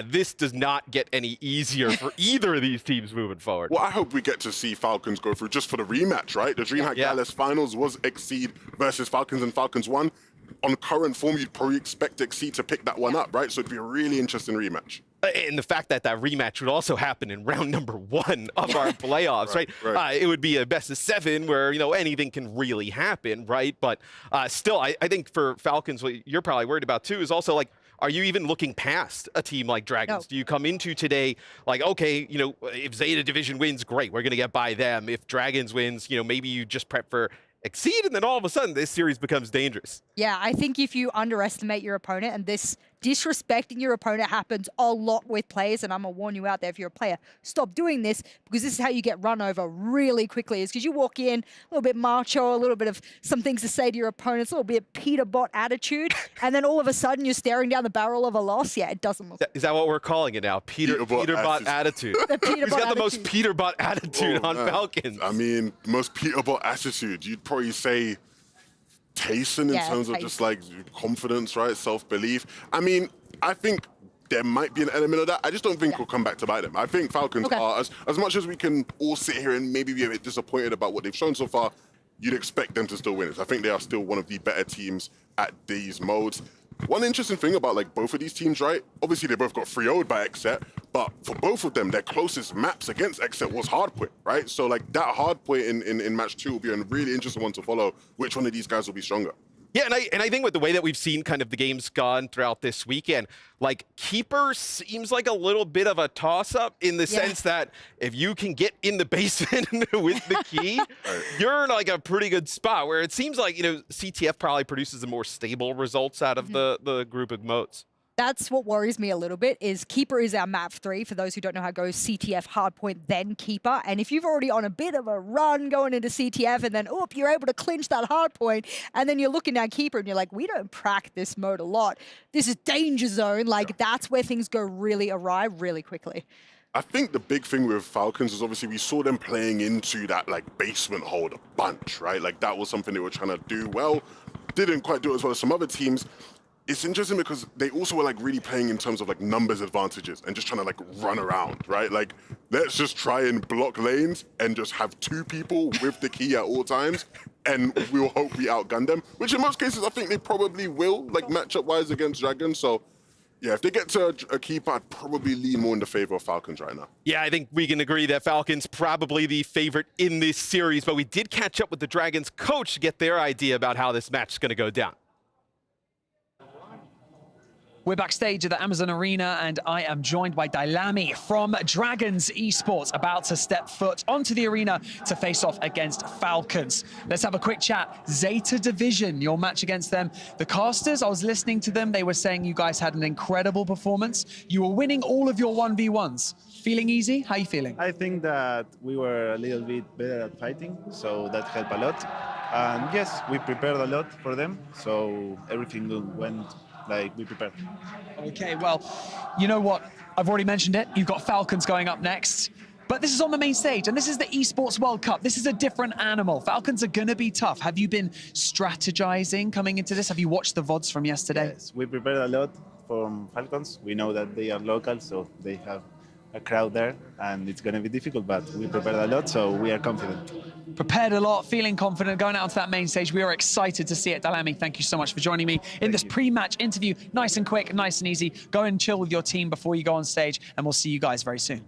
this does not get any easier for either of these teams moving forward. Well, I hope we get to see Falcons go through just for the rematch, right? The DreamHack Dallas finals was Exceed versus Falcons, and Falcons won. On current form, you'd probably expect Exceed to pick that one up, right? So it'd be a really interesting rematch. And the fact that rematch would also happen in round number 1 of our playoffs, right? It would be a best of 7 where, anything can really happen, right? But still, I think for Falcons, what you're probably worried about too is also like, are you even looking past a team like Dragons? No. Do you come into today like, okay, if Zeta Division wins, great, we're going to get by them. If Dragons wins, maybe you just prep for Exceed, and then all of a sudden this series becomes dangerous. Yeah, I think if you underestimate your opponent, and this disrespecting your opponent happens a lot with players, and I'm going to warn you out there if you're a player, stop doing this, because this is how you get run over really quickly, is because you walk in, a little bit macho, a little bit of some things to say to your opponents, a little bit Peter Bot attitude, and then all of a sudden you're staring down the barrel of a loss. Yeah, it doesn't look. Is that what we're calling it now? Peter Bot attitude. Who's got the most Peter Bot attitude on Falcons? I mean, most Peter Bot attitude, you'd probably say Tayson in terms of just like confidence, right? Self-belief. I mean, I think there might be an element of that. I just don't think we'll come back to bite them. I think Falcons are, as much as we can all sit here and maybe be a bit disappointed about what they've shown so far, you'd expect them to still win it. I think they are still one of the better teams at these modes. One interesting thing about like both of these teams, right? Obviously they both got 3-0'd by Xset, but for both of them, their closest maps against Xset was Hardpoint, right? So like that Hardpoint in match 2 will be a really interesting one to follow. Which one of these guys will be stronger? Yeah, and I think with the way that we've seen kind of the games gone throughout this weekend, like Keeper seems like a little bit of a toss-up in the sense that if you can get in the basement with the key, you're in like a pretty good spot, where it seems like, you know, CTF probably produces the more stable results out of the group of modes. That's what worries me a little bit, is Keeper is our map 3. For those who don't know how it goes, CTF, Hardpoint, then Keeper. And if you've already on a bit of a run going into CTF and then, you're able to clinch that Hardpoint, and then you're looking down Keeper and you're like, we don't prac this mode a lot. This is danger zone. Like, that's where things go really awry really quickly. I think the big thing with Falcons is obviously we saw them playing into that like basement hold a bunch, right? Like that was something they were trying to do well. Didn't quite do it as well as some other teams. It's interesting because they also were like really playing in terms of like numbers advantages and just trying to like run around, right? Like, let's just try and block lanes and just have 2 people with the key at all times, and we'll hope we outgun them, which in most cases I think they probably will, like matchup wise against Dragons. So yeah, if they get to a keeper, I'd probably lean more in the favor of Falcons right now. Yeah, I think we can agree that Falcons probably the favorite in this series, but we did catch up with the Dragons coach to get their idea about how this match is going to go down. We're backstage at the Amazon Arena, and I am joined by Dylami from Dragons Esports, about to step foot onto the arena to face off against Falcons. Let's have a quick chat. Zeta Division, your match against them. The casters, I was listening to them. They were saying you guys had an incredible performance. You were winning all of your 1v1s. Feeling easy? How are you feeling? I think that we were a little bit better at fighting, so that helped a lot. And yes, we prepared a lot for them, so everything went like we prepared. Okay, well, you know what? I've already mentioned it. You've got Falcons going up next. But this is on the main stage, and this is the Esports World Cup. This is a different animal. Falcons are going to be tough. Have you been strategizing coming into this? Have you watched the VODs from yesterday? Yes, we prepared a lot from Falcons. We know that they are local, so they have a crowd there, and it's going to be difficult, but we prepared a lot, so we are confident. Prepared a lot, feeling confident, going out onto that main stage. We are excited to see it. Dylami, thank you so much for joining me in this pre-match interview. Nice and quick, nice and easy. Go and chill with your team before you go on stage, and we'll see you guys very soon.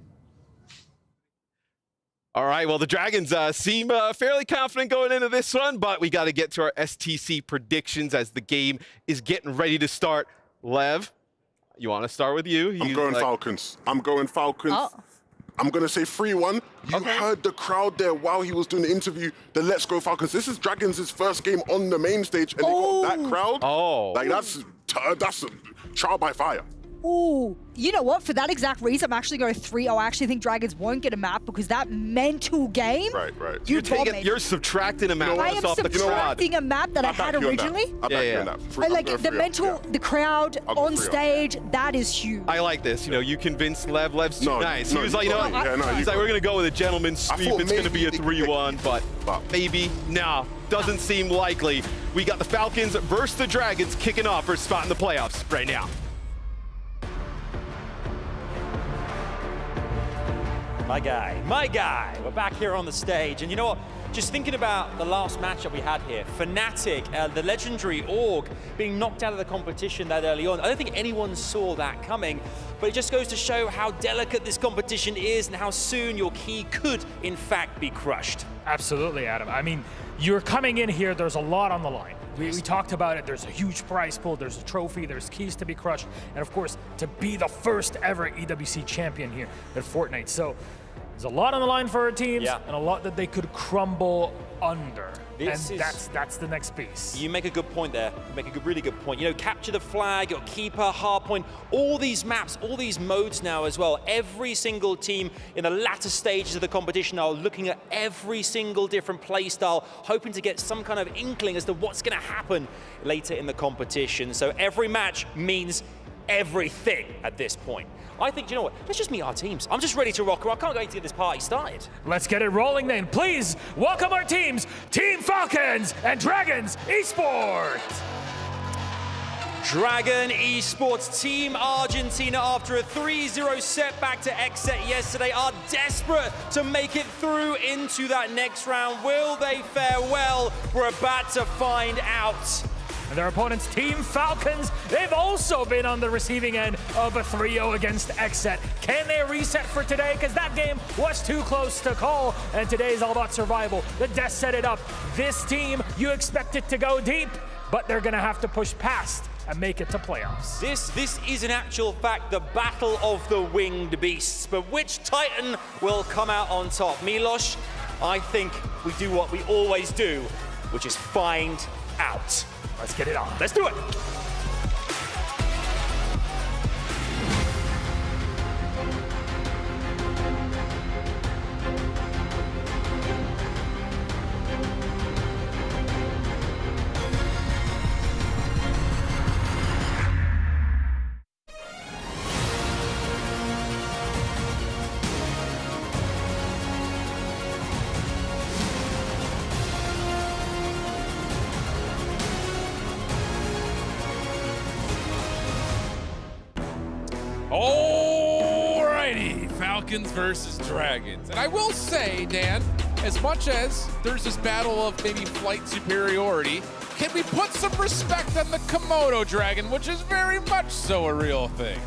All right, well, the Dragons seem fairly confident going into this one, but we got to get to our STC predictions as the game is getting ready to start. Lev, you want to start with you? I'm going Falcons. I'm going Falcons. I'm going to say 3-1. You heard the crowd there while he was doing the interview, the Let's Go Falcons. This is Dragons' first game on the main stage, and they got that crowd. Like, that's trial by fire. Ooh, you know what? For that exact reason, I'm actually going 3-0. I actually think Dragons won't get a map because that mental game. Right. You're subtracting a map. I am subtracting a map that I had originally. Like the mental, the crowd on stage, that is huge. I like this. You know, you convinced Lev. Lev's too nice. He was like, you know, he's like, we're going to go with a gentleman's sweep. It's going to be a 3-1, but maybe, no, doesn't seem likely. We got the Falcons versus the Dragons kicking off for a spot in the playoffs right now. My guy. We're back here on the stage, and you know what? Just thinking about the last matchup we had here, Fnatic, the legendary Org, being knocked out of the competition that early on. I don't think anyone saw that coming, but it just goes to show how delicate this competition is and how soon your key could, in fact, be crushed. Absolutely, Adam. I mean, you're coming in here, there's a lot on the line. We talked about it. There's a huge prize pool. There's a trophy. There's keys to be crushed. And, of course, to be the first ever EWC champion here at Fortnite. So there's a lot on the line for our teams and a lot that they could crumble under. That's the next piece. You make a good point there. You make a really good point. You know, capture the flag, your keeper, hardpoint, all these maps, all these modes now as well. Every single team in the latter stages of the competition are looking at every single different play style, hoping to get some kind of inkling as to what's going to happen later in the competition. So every match means everything at this point. I think, you know what, let's just meet our teams. I'm just ready to rock. I can't wait to get this party started. Let's get it rolling then. Please welcome our teams, Team Falcons and Dragons Esports. Dragon Esports, Team Argentina, after a 3-0 setback to XSET yesterday, are desperate to make it through into that next round. Will they fare well? We're about to find out. And their opponents, Team Falcons, they've also been on the receiving end of a 3-0 against XSET. Can they reset for today? Because that game was too close to call, and today is all about survival. The Death set it up. This team, you expect it to go deep, but they're going to have to push past and make it to playoffs. This is in actual fact the battle of the winged beasts, but which Titan will come out on top? Milos, I think we do what we always do, which is find out. Let's get it on. Let's do it. Alrighty, Falcons versus Dragons. And I will say, Dan, as much as there's this battle of maybe flight superiority, can we put some respect on the Komodo Dragon, which is very much so a real thing?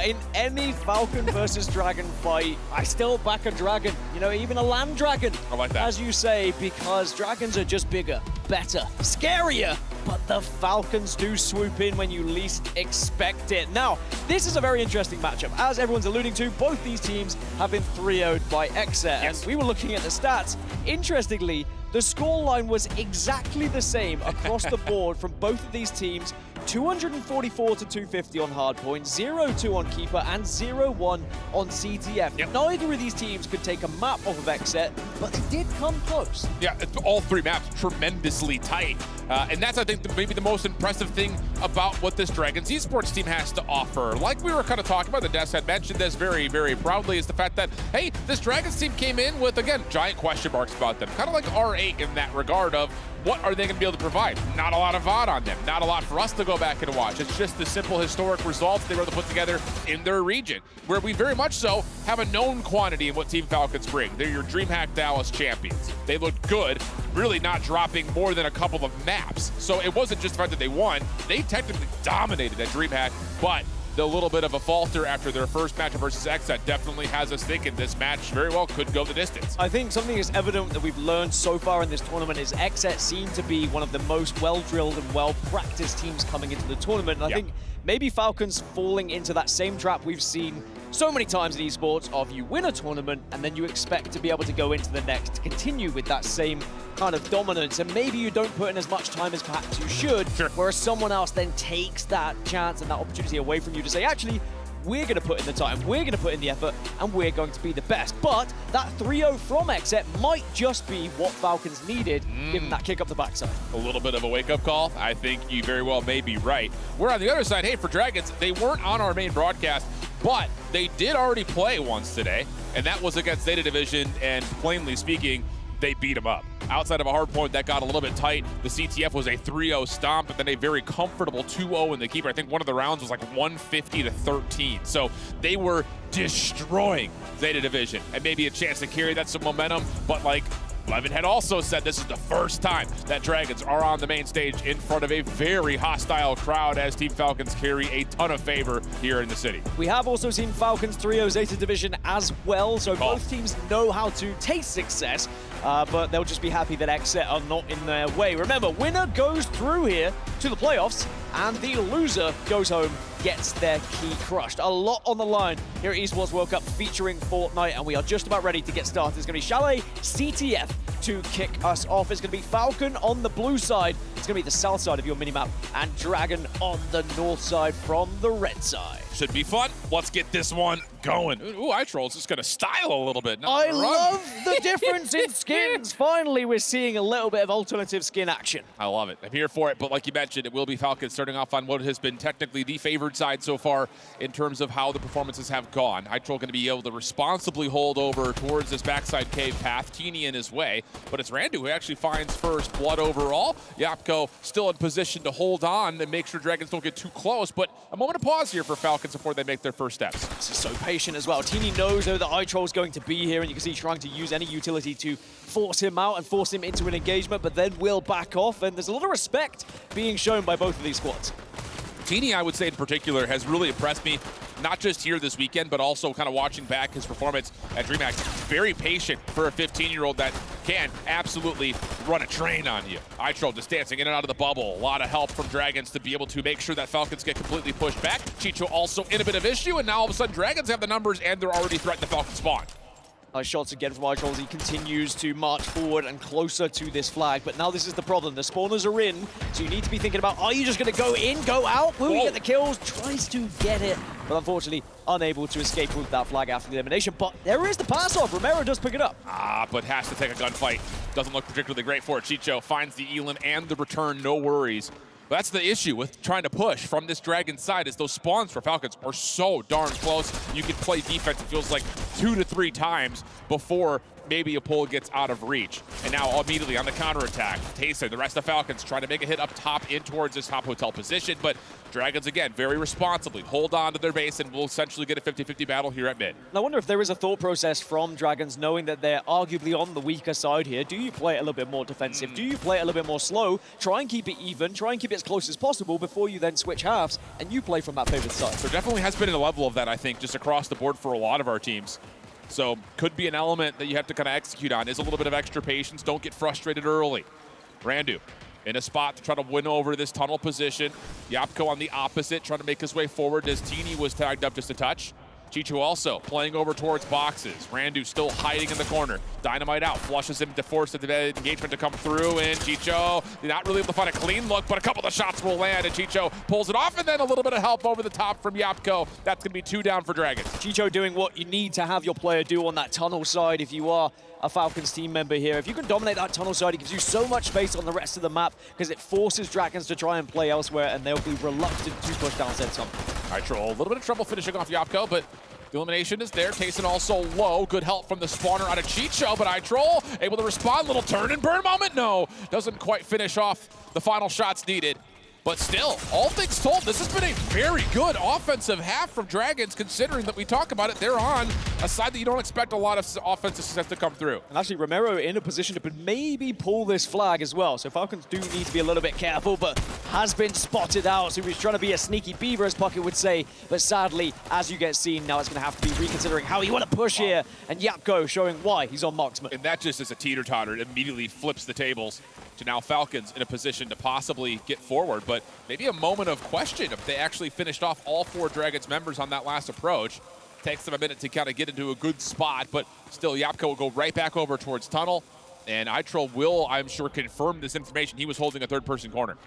In any Falcon versus Dragon fight, I still back a dragon. You know, even a land dragon. I like that. As you say, because dragons are just bigger, better, scarier. But the Falcons do swoop in when you least expect it. Now, this is a very interesting matchup. As everyone's alluding to, both these teams have been 3-0'd by XSET. Yes. And we were looking at the stats. Interestingly, the scoreline was exactly the same across the board from both of these teams. 244 to 250 on Hardpoint, 0-2 on Keeper, and 0-1 on CTF. Yep. Neither of these teams could take a map off of XSET, but they did come close. Yeah, all three maps tremendously tight. And that's, I think, maybe the most impressive thing about what this Dragons Esports team has to offer. Like we were kind of talking about, the Deaths had mentioned this very, very proudly, is the fact that, hey, this Dragons team came in with, again, giant question marks about them. Kind of like R8 in that regard of, what are they going to be able to provide? Not a lot of VOD on them. Not a lot for us to go back and watch. It's just the simple historic results they were able to put together in their region, where we very much so have a known quantity in what Team Falcons bring. They're your DreamHack Dallas champions. They look good, really not dropping more than a couple of maps. So it wasn't just the fact that they won. They technically dominated at DreamHack, but the little bit of a falter after their first match versus XSET definitely has us thinking this match very well could go the distance. I think something is evident that we've learned so far in this tournament is XSET seem to be one of the most well-drilled and well-practiced teams coming into the tournament. And I think maybe Falcons falling into that same trap we've seen so many times in esports of you win a tournament and then you expect to be able to go into the next to continue with that same kind of dominance, and maybe you don't put in as much time as perhaps you should, whereas someone else then takes that chance and that opportunity away from you to say, actually, we're going to put in the time, we're going to put in the effort, and we're going to be the best. But that 3-0 from XSET might just be what Falcons needed, given that kick up the backside. A little bit of a wake-up call. I think you very well may be right. We're on the other side. Hey, for Dragons, they weren't on our main broadcast, but they did already play once today, and that was against Zeta Division, and plainly speaking, they beat them up. Outside of a hard point, that got a little bit tight. The CTF was a 3-0 stomp, but then a very comfortable 2-0 in the keeper. I think one of the rounds was like 150 to 13. So they were destroying Zeta Division, and maybe a chance to carry that some momentum, but like Levin had also said, this is the first time that Dragons are on the main stage in front of a very hostile crowd as Team Falcons carry a ton of favor here in the city. We have also seen Falcons 3-0 Zeta Division as well, so both teams know how to taste success, but they'll just be happy that XSET are not in their way. Remember, winner goes through here to the playoffs, and the loser goes home, gets their key crushed. A lot on the line here at Esports World Cup featuring Fortnite, and we are just about ready to get started. It's going to be Chalet, CTF, to kick us off is going to be Falcon on the blue side. It's going to be the south side of your minimap, and Dragon on the north side from the red side. Should be fun. Let's get this one going. Ooh, iTroll's just going to style a little bit. I love the difference in skins. Finally, we're seeing a little bit of alternative skin action. I love it. I'm here for it, but like you mentioned, it will be Falcons starting off on what has been technically the favored side so far in terms of how the performances have gone. iTroll going to be able to responsibly hold over towards this backside cave path, Teeny in his way, but it's Randu who actually finds first blood overall. Yapko still in position to hold on and make sure Dragons don't get too close, but a moment of pause here for Falcons before they make their first steps. This is so patient as well. Teeny knows though that iTroll's going to be here, and you can see trying to use any utility to force him out and force him into an engagement, but then will back off, and there's a lot of respect being shown by both of these squads. Teeny, I would say in particular, has really impressed me, not just here this weekend, but also kind of watching back his performance at DreamHack. Very patient for a 15-year-old that can absolutely run a train on you. iTroll just dancing in and out of the bubble. A lot of help from Dragons to be able to make sure that Falcons get completely pushed back. Chicho also in a bit of issue, and now all of a sudden Dragons have the numbers and they're already threatening the Falcon spawn. Nice shots again from iTroll as he continues to march forward and closer to this flag. But now this is the problem. The spawners are in, so you need to be thinking about, are you just going to go in, go out? Will you get the kills? Tries to get it, but unfortunately unable to escape with that flag after the elimination. But there is the pass-off. Romero does pick it up. But has to take a gunfight. Doesn't look particularly great for it. Chicho finds the Elam and the return, no worries. That's the issue with trying to push from this Dragon side, is those spawns for Falcons are so darn close. You can play defense, it feels like 2 to 3 times before maybe a pull gets out of reach. And now immediately on the counterattack, Tayson, the rest of Falcons trying to make a hit up top in towards this top hotel position, but Dragons, again, very responsibly hold on to their base and will essentially get a 50-50 battle here at mid. I wonder if there is a thought process from Dragons knowing that they're arguably on the weaker side here. Do you play it a little bit more defensive? Do you play it a little bit more slow? Try and keep it even, try and keep it as close as possible before you then switch halves and you play from that favorite side. There definitely has been a level of that, I think, just across the board for a lot of our teams. So could be an element that you have to kind of execute on, is a little bit of extra patience. Don't get frustrated early. Randu in a spot to try to win over this tunnel position. Yapko on the opposite, trying to make his way forward as Teeny was tagged up just a touch. Chicho also playing over towards boxes. Randu still hiding in the corner. Dynamite out, flushes him to force the engagement to come through, and Chicho not really able to find a clean look, but a couple of shots will land, and Chicho pulls it off, and then a little bit of help over the top from Yapko. That's going to be 2 down for Dragons. Chicho doing what you need to have your player do on that tunnel side if you are a Falcons team member here. If you can dominate that tunnel side, it gives you so much space on the rest of the map because it forces Dragons to try and play elsewhere, and they'll be reluctant to push down said tunnel. iTroll, a little bit of trouble finishing off Yapko, but the elimination is there. Tayson also low. Good help from the spawner out of Chicho, but iTroll able to respond. Little turn and burn moment. No, doesn't quite finish off the final shots needed. But still, all things told, this has been a very good offensive half from Dragons, considering that we talk about it, they're on a side that you don't expect a lot of offensive success to come through. And actually, Romero in a position to maybe pull this flag as well. So Falcons do need to be a little bit careful, but has been spotted out. So he's trying to be a sneaky beaver, as Puckett would say. But sadly, as you get seen, now it's going to have to be reconsidering how you want to push here. And Yapko showing why he's on marksman. And that just is a teeter-totter. It immediately flips the tables to now Falcons in a position to possibly get forward, but maybe a moment of question if they actually finished off all 4 Dragons members on that last approach. Takes them a minute to kind of get into a good spot, but still Yapko will go right back over towards tunnel, and iTroll will, I'm sure, confirm this information. He was holding a third-person corner.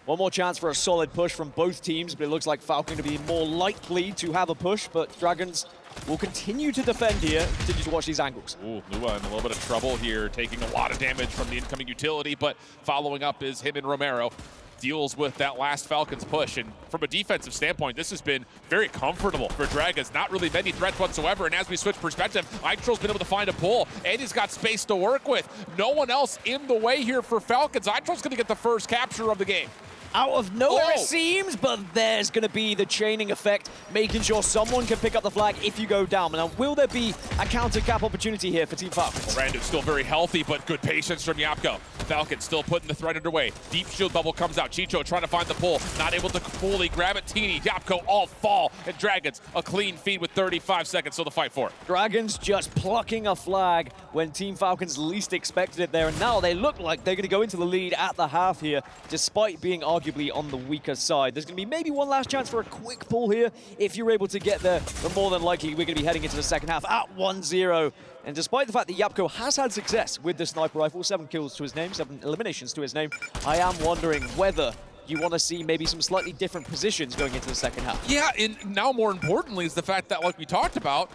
One more chance for a solid push from both teams, but it looks like Falcon to be more likely to have a push, but Dragons will continue to defend here. Continue to watch these angles. Ooh, Lua in a little bit of trouble here, taking a lot of damage from the incoming utility, but following up is him and Romero. Deals with that last Falcons push, and from a defensive standpoint, this has been very comfortable for Dragons. Not really many threats whatsoever, and as we switch perspective, iTroll's been able to find a pull, and he's got space to work with. No one else in the way here for Falcons. iTroll's going to get the first capture of the game. Out of nowhere it seems, but there's going to be the chaining effect, making sure someone can pick up the flag if you go down. Now, will there be a counter-cap opportunity here for Team Falcons? Well, Randu's still very healthy, but good patience from Yapko. Falcons still putting the threat underway. Deep shield bubble comes out. Chicho trying to find the pull, not able to fully grab it. Teeny, Yapko all fall, and Dragons a clean feed with 35 seconds still to fight for. Dragons just plucking a flag when Team Falcons least expected it there, and now they look like they're going to go into the lead at the half here, despite being arguably on the weaker side. There's going to be maybe one last chance for a quick pull here if you're able to get there, but more than likely we're going to be heading into the second half at 1-0 And despite the fact that Yapko has had success with the sniper rifle, 7 kills to his name, 7 eliminations to his name, I am wondering whether you want to see maybe some slightly different positions going into the second half. Yeah, and now more importantly is the fact that, like we talked about,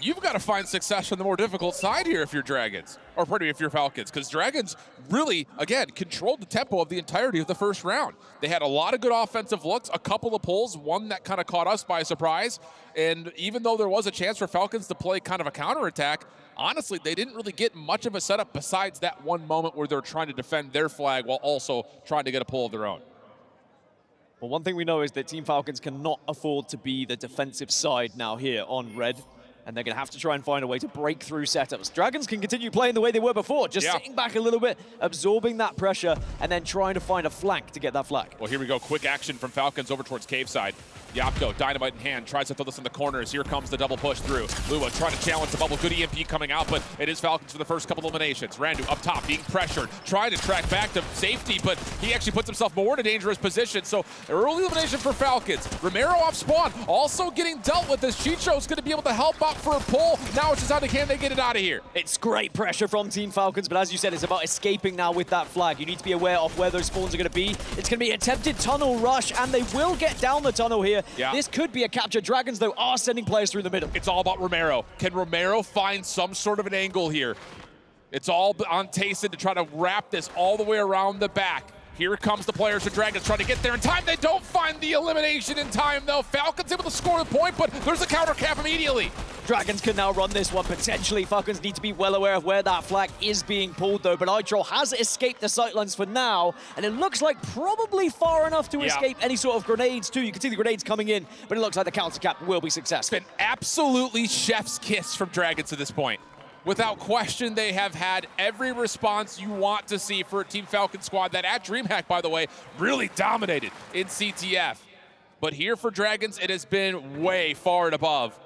you've got to find success on the more difficult side here if you're Dragons, or pardon me, if you're Falcons, because Dragons really, again, controlled the tempo of the entirety of the first round. They had a lot of good offensive looks, a couple of pulls, one that kind of caught us by surprise, and even though there was a chance for Falcons to play kind of a counterattack, honestly, they didn't really get much of a setup besides that one moment where they're trying to defend their flag while also trying to get a pull of their own. Well, one thing we know is that Team Falcons cannot afford to be the defensive side now here on red, and they're going to have to try and find a way to break through setups. Dragons can continue playing the way they were before, just sitting back a little bit, absorbing that pressure, and then trying to find a flank to get that flag. Well, here we go. Quick action from Falcons over towards cave side. Yapko, dynamite in hand, tries to throw this in the corners. Here comes the double push through. Lua trying to challenge the bubble. Good EMP coming out, but it is Falcons for the first couple eliminations. Randu up top, being pressured, trying to track back to safety, but he actually puts himself more in a dangerous position. So early elimination for Falcons. Romero off spawn, also getting dealt with as Chicho's going to be able to help out for a pull. Now it's just how can they get it out of here? It's great pressure from Team Falcons, but as you said, it's about escaping now with that flag. You need to be aware of where those spawns are going to be. It's going to be attempted tunnel rush, and they will get down the tunnel here. Yeah. This could be a capture. Dragons, though, are sending players through the middle. It's all about Romero. Can Romero find some sort of an angle here? It's all on Tayson to try to wrap this all the way around the back. Here comes the players for Dragons trying to get there in time. They don't find the elimination in time, though. Falcons able to score the point, but there's a counter cap immediately. Dragons can now run this one, potentially. Falcons need to be well aware of where that flag is being pulled, though. But Idrol has escaped the sightlines for now, and it looks like probably far enough to escape any sort of grenades, too. You can see the grenades coming in, but it looks like the counter cap will be successful. It's been absolutely chef's kiss from Dragons to this point. Without question, they have had every response you want to see for a Team Falcon squad that at DreamHack, by the way, really dominated in CTF. But here for Dragons, it has been way far and above.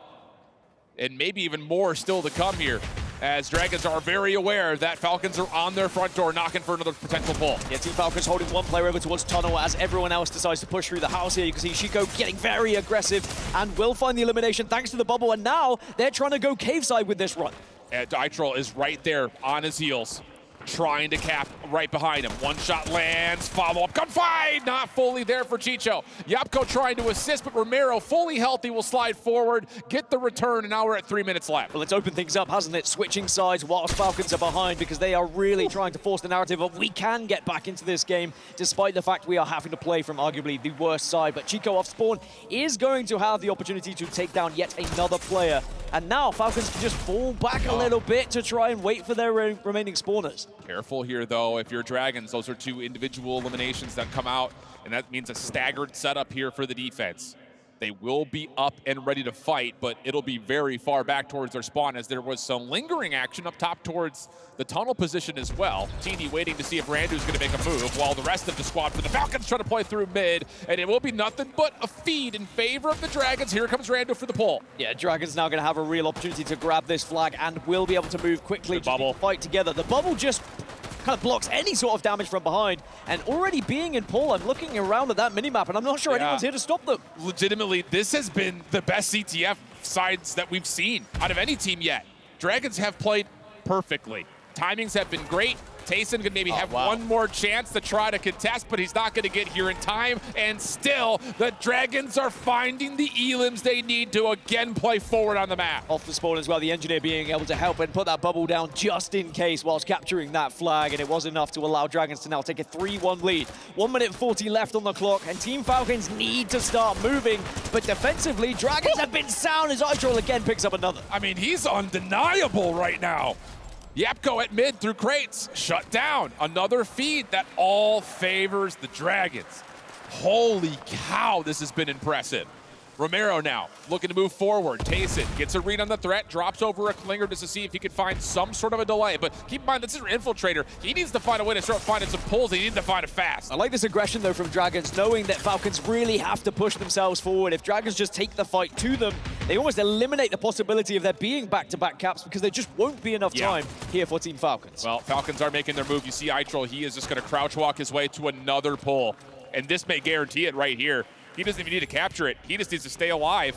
And maybe even more still to come here, as Dragons are very aware that Falcons are on their front door knocking for another potential pull. Yeah, Team Falcons holding one player over towards tunnel as everyone else decides to push through the house here. You can see Chico getting very aggressive and will find the elimination thanks to the bubble. And now they're trying to go cave side with this run. And Idrol is right there on his heels, trying to cap right behind him. One shot lands, follow-up, gunfight! Not fully there for Chicho. Yapko trying to assist, but Romero, fully healthy, will slide forward, get the return, and now we're at 3 minutes left. Well, it's opened things up, hasn't it? Switching sides whilst Falcons are behind, because they are really trying to force the narrative of we can get back into this game, despite the fact we are having to play from arguably the worst side. But Chico off spawn is going to have the opportunity to take down yet another player. And now Falcons can just fall back a little bit to try and wait for their remaining spawners. Careful here, though. If you're Dragons, those are 2 individual eliminations that come out, and that means a staggered setup here for the defense. They will be up and ready to fight, but it'll be very far back towards their spawn, as there was some lingering action up top towards the tunnel position as well. Teeny waiting to see if Randu's going to make a move, while the rest of the squad for the Falcons try to play through mid, and it will be nothing but a feed in favor of the Dragons. Here comes Randu for the pull. Yeah, Dragons now going to have a real opportunity to grab this flag and will be able to move quickly. The bubble. Fight together. The bubble just kind of blocks any sort of damage from behind, and already being in pull, I'm looking around at that minimap, and I'm not sure anyone's here to stop them. Legitimately, this has been the best CTF sides that we've seen out of any team yet. Dragons have played perfectly. Timings have been great. Tayson could maybe have one more chance to try to contest, but he's not going to get here in time. And still, the Dragons are finding the elims they need to again play forward on the map. Off the spawn as well, the engineer being able to help and put that bubble down just in case whilst capturing that flag, and it was enough to allow Dragons to now take a 3-1 lead. 1 minute 40 left on the clock, and Team Falcons need to start moving, but defensively, Dragons have been sound as Idrol again picks up another. I mean, he's undeniable right now. Yapko at mid through crates, shut down. Another feed that all favors the Dragons. Holy cow, this has been impressive. Romero now looking to move forward. Tayson gets a read on the threat, drops over a clinger just to see if he could find some sort of a delay. But keep in mind, this is an infiltrator. He needs to find a way to start finding some pulls. He needs to find it fast. I like this aggression, though, from Dragons, knowing that Falcons really have to push themselves forward. If Dragons just take the fight to them, they almost eliminate the possibility of there being back-to-back caps because there just won't be enough time here for Team Falcons. Well, Falcons are making their move. You see Idrol, he is just going to crouch walk his way to another pull. And this may guarantee it right here. He doesn't even need to capture it. He just needs to stay alive.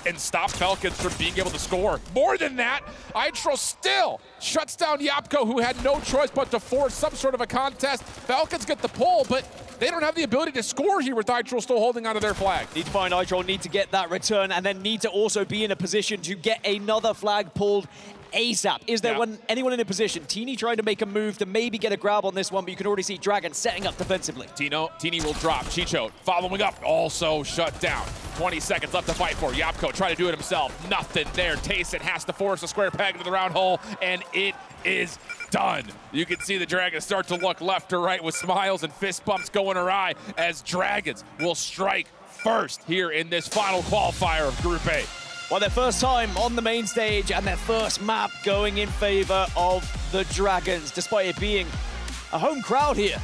and stop Falcons from being able to score. More than that, Itro still shuts down Yapko, who had no choice but to force some sort of a contest. Falcons get the pull, but they don't have the ability to score here with Itro still holding onto their flag. Need to find Itro, need to get that return, and then need to also be in a position to get another flag pulled ASAP. Is there anyone in a position? Teeny trying to make a move to maybe get a grab on this one, but you can already see Dragon setting up defensively. Teeny will drop. Chicho following up, also shut down. 20 seconds left to fight for. Yapko trying to do it himself. Nothing there. Tayson has to force a square peg into the round hole, and it is done. You can see the Dragons start to look left to right with smiles and fist bumps going awry as Dragons will strike first here in this final qualifier of Group A. Well, their first time on the main stage and their first map going in favor of the Dragons, despite it being a home crowd here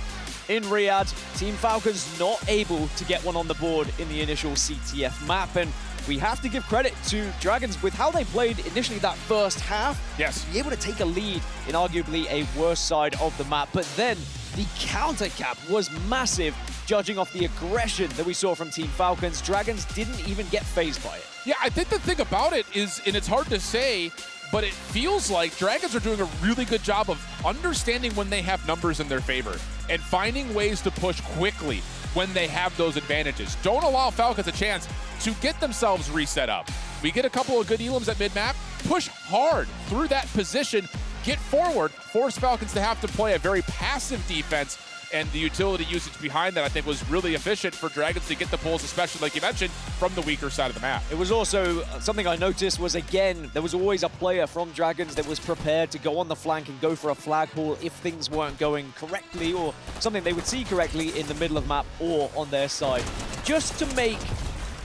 in Riyadh. Team Falcons not able to get one on the board in the initial CTF map, and we have to give credit to Dragons with how they played initially that first half. Yes. To be able to take a lead in arguably a worse side of the map, but then the counter cap was massive, judging off the aggression that we saw from Team Falcons. Dragons didn't even get phased by it. Yeah, I think the thing about it is, and it's hard to say, but it feels like Dragons are doing a really good job of understanding when they have numbers in their favor and finding ways to push quickly when they have those advantages. Don't allow Falcons a chance to get themselves reset up. We get a couple of good elims at mid-map, push hard through that position, get forward, force Falcons to have to play a very passive defense, and the utility usage behind that, I think, was really efficient for Dragons to get the pulls, especially, like you mentioned, from the weaker side of the map. It was also something I noticed was, again, there was always a player from Dragons that was prepared to go on the flank and go for a flag pull if things weren't going correctly or something they would see correctly in the middle of map or on their side, just to make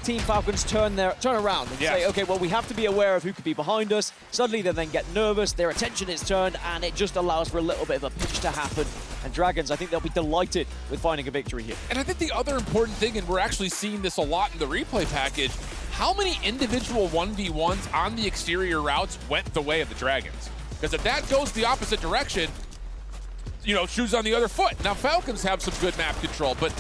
Team Falcons turn around and say, okay, well, we have to be aware of who could be behind us. Suddenly they then get nervous, their attention is turned, and it just allows for a little bit of a pinch to happen. And Dragons, I think they'll be delighted with finding a victory here. And I think the other important thing, and we're actually seeing this a lot in the replay package, how many individual 1v1s on the exterior routes went the way of the Dragons? Because if that goes the opposite direction, you know, shoes on the other foot. Now, Falcons have some good map control, but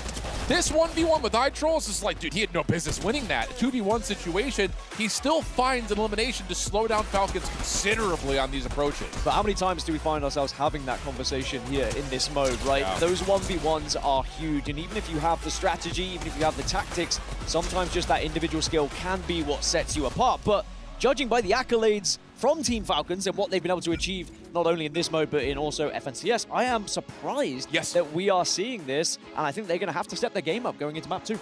this 1v1 with iTroll is just like, dude, he had no business winning that. A 2v1 situation, he still finds an elimination to slow down Falcons considerably on these approaches. But how many times do we find ourselves having that conversation here in this mode, right? Yeah. Those 1v1s are huge, and even if you have the strategy, even if you have the tactics, sometimes just that individual skill can be what sets you apart. But judging by the accolades from Team Falcons and what they've been able to achieve, not only in this mode, but in also FNCS, I am surprised that we are seeing this, and I think they're going to have to step their game up going into map 2.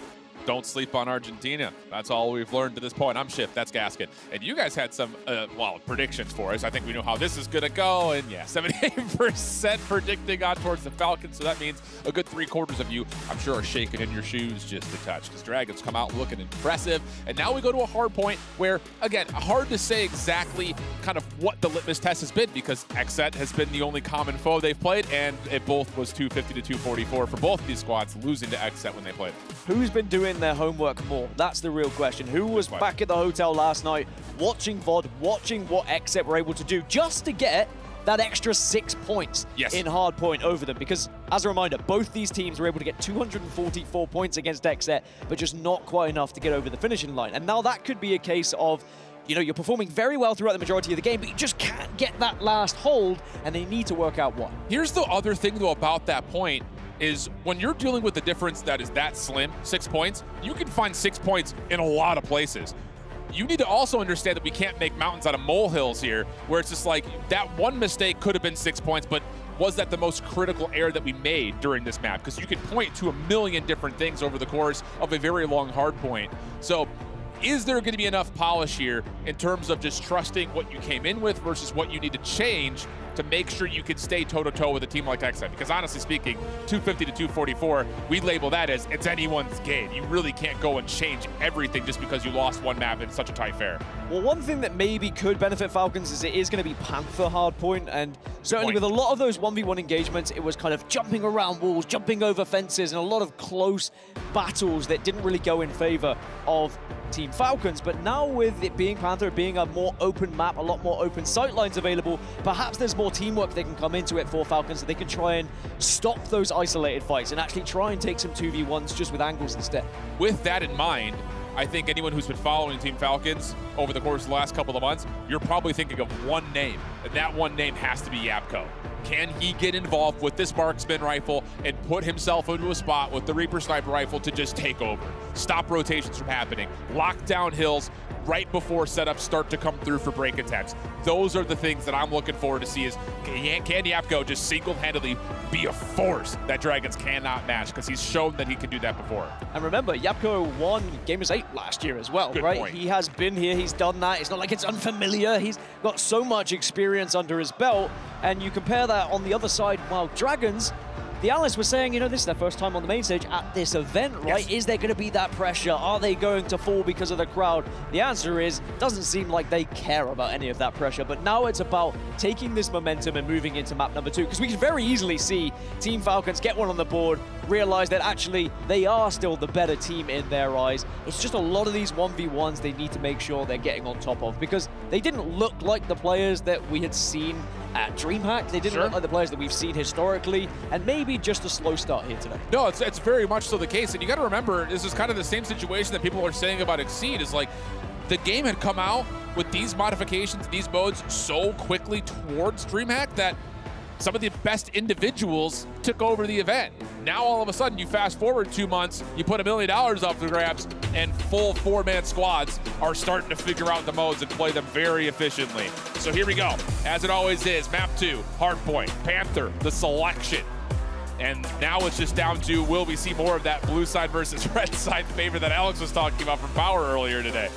Don't sleep on Argentina. That's all we've learned to this point. I'm Shift, that's Gasket. And you guys had some, predictions for us. I think we know how this is going to go. And yeah, 78% predicting on towards the Falcons. So that means a good 3/4 of you, I'm sure, are shaking in your shoes just a touch. Because Dragons come out looking impressive. And now we go to a hard point where, again, hard to say exactly kind of what the litmus test has been, because XSET has been the only common foe they've played. And it both was 250 to 244 for both these squads, losing to XSET when they played. Who's been doing their homework more? That's the real question. Who was back at the hotel last night watching VOD, watching what XSET were able to do just to get that extra 6 points in Hardpoint over them? Because, as a reminder, both these teams were able to get 244 points against XSET, but just not quite enough to get over the finishing line. And now that could be a case of, you know, you're performing very well throughout the majority of the game, but you just can't get that last hold, and they need to work out what. Here's the other thing, though, about that point, is when you're dealing with a difference that is that slim, 6 points, you can find 6 points in a lot of places. You need to also understand that we can't make mountains out of molehills here, where it's just like that one mistake could have been 6 points, but was that the most critical error that we made during this map? Because you can point to a million different things over the course of a very long hard point. So is there going to be enough polish here in terms of just trusting what you came in with versus what you need to change to make sure you can stay toe-to-toe with a team like XSET? Because honestly speaking, 250 to 244, we label that as it's anyone's game. You really can't go and change everything just because you lost one map in such a tight fair. Well, one thing that maybe could benefit Falcons is it is going to be Panther Hardpoint, and certainly with a lot of those 1v1 engagements, it was kind of jumping around walls, jumping over fences, and a lot of close battles that didn't really go in favor of Team Falcons. But now with it being Panther, being a more open map, a lot more open sightlines available, perhaps there's more teamwork that can come into it for Falcons, so they can try and stop those isolated fights and actually try and take some 2v1s just with angles instead. With that in mind, I think anyone who's been following Team Falcons over the course of the last couple of months, you're probably thinking of one name, and that one name has to be Yapko. Can he get involved with this marksman rifle and put himself into a spot with the Reaper sniper rifle to just take over? Stop rotations from happening, lock down hills right before setups start to come through for break attempts. Those are the things that I'm looking forward to see is, can Yapko just single-handedly be a force that Dragons cannot match? Because he's shown that he can do that before. And remember, Yapko won Gamers 8 last year as well, Good right? point. He has been here, he's done that. It's not like it's unfamiliar. He's got so much experience under his belt. And you compare that on the other side, well, Dragons, the analysts were saying, you know, this is their first time on the main stage at this event, right? Yes. Is there going to be that pressure? Are they going to fall because of the crowd? The answer is, doesn't seem like they care about any of that pressure, but now it's about taking this momentum and moving into map number 2, because we can very easily see Team Falcons get one on the board, realize that actually they are still the better team in their eyes. It's just a lot of these 1v1s they need to make sure they're getting on top of, because they didn't look like the players that we had seen at DreamHack. They didn't look like the players that we've seen historically, and maybe just a slow start here today. No, it's very much so the case, and you got to remember, this is kind of the same situation that people are saying about Exceed, is like, the game had come out with these modifications, these modes so quickly towards DreamHack that some of the best individuals took over the event. Now all of a sudden you fast forward 2 months, you put $1 million up for grabs, and full 4-man squads are starting to figure out the modes and play them very efficiently. So here we go, as it always is, map 2, Hardpoint, Panther, the selection. And now it's just down to, will we see more of that blue side versus red side favor that Alex was talking about from Power earlier today?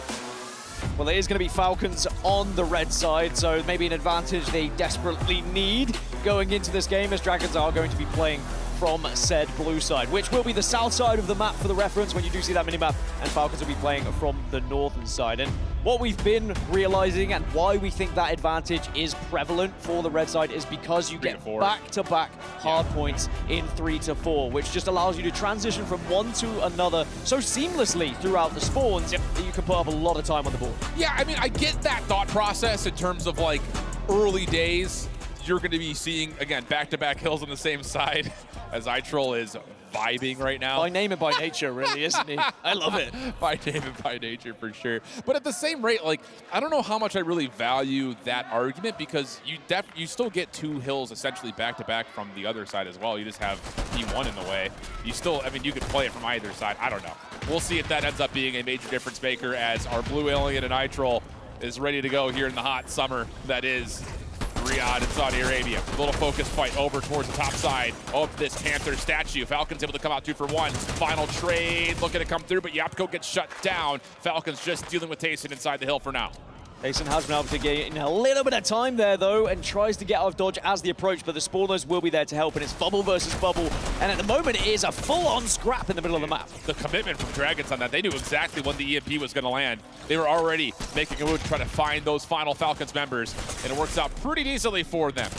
Well, it is going to be Falcons on the red side, so maybe an advantage they desperately need going into this game, as Dragons are going to be playing from said blue side, which will be the south side of the map for the reference when you do see that mini-map, and Falcons will be playing from the northern side. And what we've been realizing and why we think that advantage is prevalent for the red side is because you get back-to-back hard points in 3 to 4, which just allows you to transition from one to another so seamlessly throughout the spawns that you can put up a lot of time on the board. Yeah, I mean, I get that thought process in terms of like early days. You're going to be seeing, again, back-to-back hills on the same side, as iTroll is vibing right now. By name and by nature, really, isn't he? I love it. By name and by nature, for sure. But at the same rate, like, I don't know how much I really value that argument, because you still get 2 hills essentially back-to-back from the other side as well. You just have P1 in the way. You still, I mean, you could play it from either side. I don't know. We'll see if that ends up being a major difference maker, as our Blue Alien and iTroll is ready to go here in the hot summer that is Riyadh and Saudi Arabia. A little focus fight over towards the top side of this Panther statue. Falcons able to come out 2 for 1. Final trade looking to come through, but Yapko gets shut down. Falcons just dealing with Tayson inside the hill for now. Tayson has been able to get in a little bit of time there, though, and tries to get out of dodge as the approach, but the spawners will be there to help, and it's bubble versus bubble. And at the moment, it is a full-on scrap in the middle of the map. The commitment from Dragons on that. They knew exactly when the EMP was going to land. They were already making a move to try to find those final Falcons members, and it works out pretty decently for them.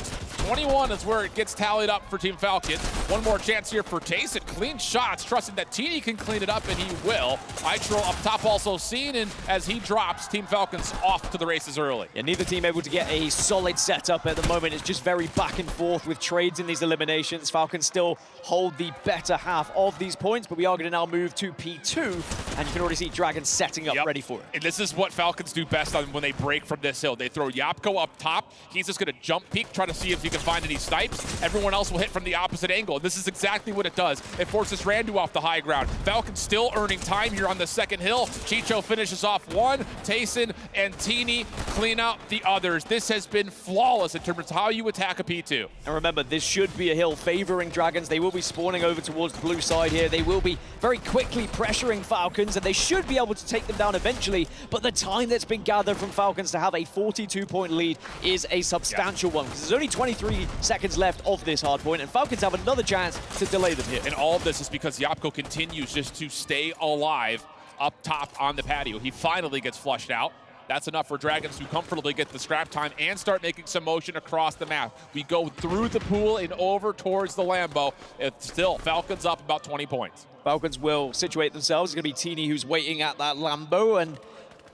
21 is where it gets tallied up for Team Falcon. One more chance here for Tayson. Clean shots, trusting that Teeny can clean it up, and he will. iTroll up top also seen, and as he drops, Team Falcons off to the races early. Yeah, neither team able to get a solid setup at the moment. It's just very back and forth with trades in these eliminations. Falcons still hold the better half of these points, but we are going to now move to P2, and you can already see Dragons setting up ready for it. And this is what Falcons do best on when they break from this hill. They throw Yapko up top. He's just going to jump peek, try to see if he can find any snipes. Everyone else will hit from the opposite angle. And this is exactly what it does. It forces Randu off the high ground. Falcons still earning time here on the second hill. Chicho finishes off 1. Tayson and Teeny clean out the others. This has been flawless in terms of how you attack a P2. And remember, this should be a hill favoring Dragons. They will be spawning over towards the blue side here. They will be very quickly pressuring Falcons, and they should be able to take them down eventually. But the time that's been gathered from Falcons to have a 42-point lead is a substantial one, because there's only 23 seconds left of this hard point, and Falcons have another chance to delay them here. And all of this is because Yapko continues just to stay alive up top on the patio. He finally gets flushed out. That's enough for Dragons to comfortably get the scrap time and start making some motion across the map. We go through the pool and over towards the Lambo. It's still Falcons up about 20 points. Falcons will situate themselves. It's going to be Teeny who's waiting at that Lambo, and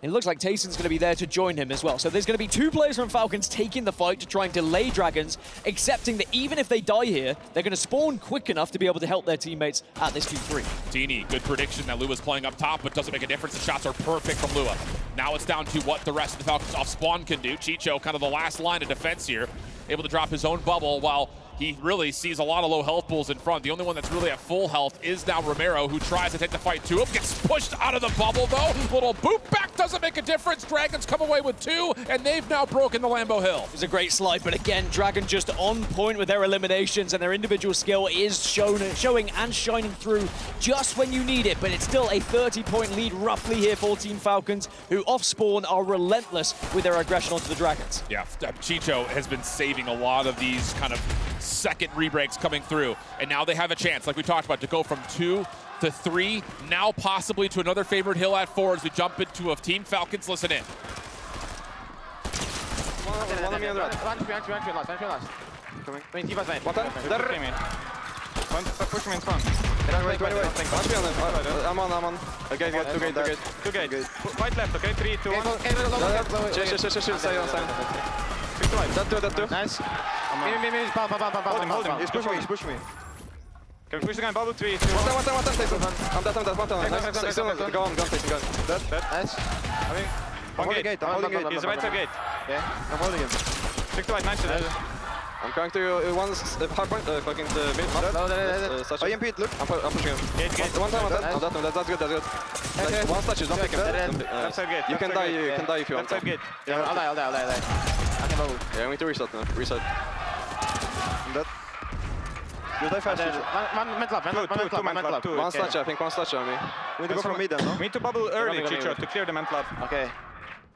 It looks like Tayson's going to be there to join him as well. So there's going to be 2 players from Falcons taking the fight to try and delay Dragons, accepting that even if they die here, they're going to spawn quick enough to be able to help their teammates at this Q3. Teeny, good prediction that Lua's playing up top, but doesn't make a difference. The shots are perfect from Lua. Now it's down to what the rest of the Falcons off spawn can do. Chicho, kind of the last line of defense here, able to drop his own bubble while he really sees a lot of low health pools in front. The only one that's really at full health is now Romero, who tries to take the fight to him. Gets pushed out of the bubble, though. Little boot back doesn't make a difference. Dragons come away with 2, and they've now broken the Lambo Hill. It was a great slide, but again, Dragon just on point with their eliminations, and their individual skill is showing and shining through just when you need it. But it's still a 30-point lead roughly here for Team Falcons, who off spawn are relentless with their aggression onto the Dragons. Yeah, Chicho has been saving a lot of these kind of second rebreaks coming through, and now they have a chance, like we talked about, to go from 2 to 3, now possibly to another favorite hill at 4 as we jump into a Team Falcons. Listen in. Push me in front. I'm on. Okay, good. Too good. Fight left, okay? 3, 2, 1. That too. Nice. Hold him. He's pushing me. Can we push the guy in bubble? 3, 2, 1. I'm dead. Go on, Tyson. Dead. Nice. I'm holding gate. He's right side gate. Yeah, I'm holding him. Stick to right, nice to dead. I'm going to hardpoint, fucking the mid. Oh, EMP, look. I'm pushing him. Gate. One time, I'm dead. That's good. Like, one touches, don't pick him. Left side gate. You can die if you want. Left side gate. Yeah, I'll die. I can bubble. Yeah, we need to reset now. Reset. I'm dead. You die fast. Two. One touch, I think. One touch on me. We need to go from mid then, no? We need to bubble early, Chicho, to clear the mental up. Okay.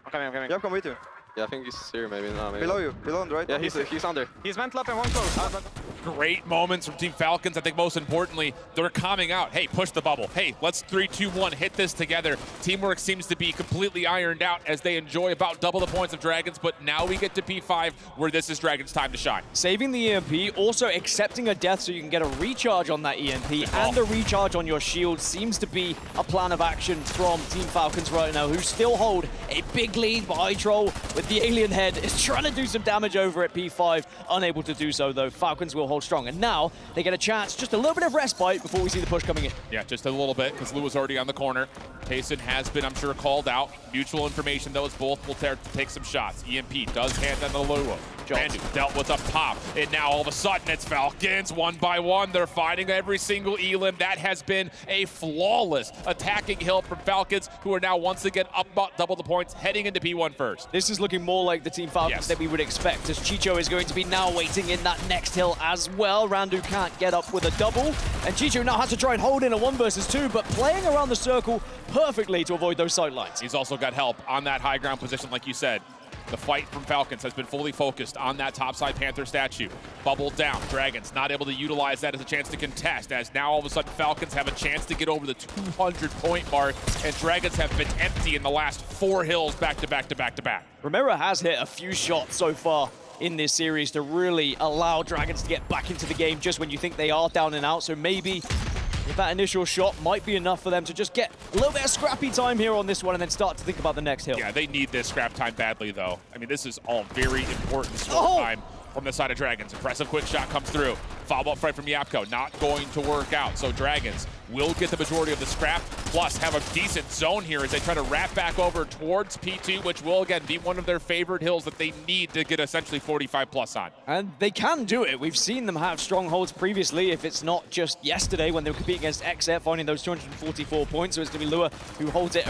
I'm coming. Yeah, I'm coming with you. Yeah, I think he's here, maybe. No, maybe. Below you, right? Yeah, he's under. He's mental up and one close. Great moments from Team Falcons. I think most importantly, they're calming out. Hey, push the bubble. Hey, let's 3, 2, 1, hit this together. Teamwork seems to be completely ironed out as they enjoy about double the points of Dragons, but now we get to P5 where this is Dragons' time to shine. Saving the EMP, also accepting a death so you can get a recharge on that EMP and a recharge on your shield seems to be a plan of action from Team Falcons right now, who still hold a big lead. But iTroll with the alien head is trying to do some damage over at P5, unable to do so though. Falcons will hold strong, and now they get a chance, just a little bit of respite before we see the push coming in. Yeah, just a little bit, because Lua's already on the corner. Tayson has been, I'm sure, called out. Mutual information, though, is both will take some shots. EMP does hand on the Lua. Bandu dealt with up top, and now all of a sudden it's Falcons. 1 by 1, they're fighting every single elim. That has been a flawless attacking hill from Falcons, who are now once again up about double the points, heading into P1 first. This is looking more like the Team Falcons that we would expect, as Chicho is going to be now waiting in that next hill as well. Randu can't get up with a double, and Chicho now has to try and hold in a 1 versus 2, but playing around the circle perfectly to avoid those sidelines. He's also got help on that high ground position, like you said. The fight from Falcons has been fully focused on that topside Panther statue. Bubbled down. Dragons not able to utilize that as a chance to contest, as now all of a sudden Falcons have a chance to get over the 200-point mark, and Dragons have been empty in the last 4 hills back to back. Romero has hit a few shots so far in this series to really allow Dragons to get back into the game just when you think they are down and out, so maybe if that initial shot might be enough for them to just get a little bit of scrappy time here on this one and then start to think about the next hill. Yeah, they need this scrap time badly, though. I mean, this is all very important score time from the side of Dragons. Impressive quick shot comes through. Follow-up fight from Yapko, not going to work out. So Dragons will get the majority of the scrap, plus have a decent zone here as they try to wrap back over towards P2, which will, again, be one of their favorite hills that they need to get essentially 45+ on. And they can do it. We've seen them have strongholds previously, if it's not just yesterday when they were competing against XF, finding those 244 points. So it's going to be Lua who holds it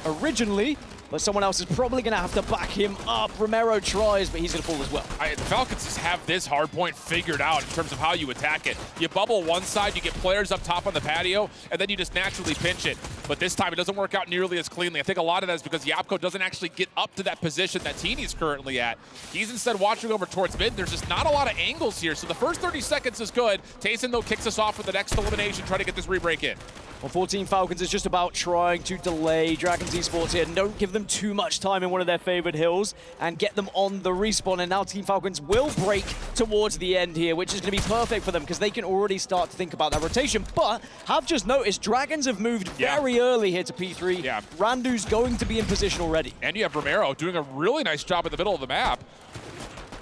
originally, but someone else is probably going to have to back him up. Romero tries, but he's going to fall as well. The Falcons just have this hard point figured out in terms of how you attack it. You bubble one side, you get players up top on the patio, and then you just naturally pinch it. But this time, it doesn't work out nearly as cleanly. I think a lot of that is because Yapko doesn't actually get up to that position that Teeny's currently at. He's instead watching over towards mid. There's just not a lot of angles here, so the first 30 seconds is good. Tayson, though, kicks us off with the next elimination, trying to get this re-break in. Well, 14 Falcons is just about trying to delay Dragons Esports here. Don't give them too much time in one of their favorite hills and get them on the respawn. And now Team Falcons will break towards the end here, which is going to be perfect for them because they can already start to think about that rotation. But have just noticed Dragons have moved very early here to P3. Yeah. Randu's going to be in position already. And you have Romero doing a really nice job in the middle of the map.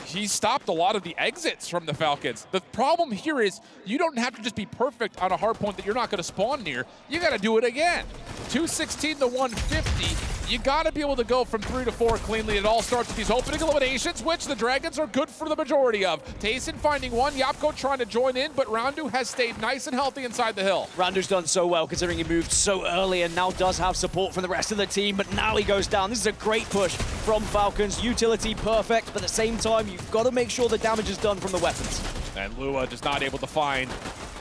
He stopped a lot of the exits from the Falcons. The problem here is you don't have to just be perfect on a hard point that you're not going to spawn near. You got to do it again. 216 to 150. You got to be able to go from 3 to 4 cleanly. It all starts with these opening eliminations, which the Dragons are good for the majority of. Tayson finding one, Yapko trying to join in, but Randu has stayed nice and healthy inside the hill. Randu's done so well considering he moved so early and now does have support from the rest of the team, but now he goes down. This is a great push from Falcons. Utility perfect, but at the same time, you've got to make sure the damage is done from the weapons. And Lua just not able to find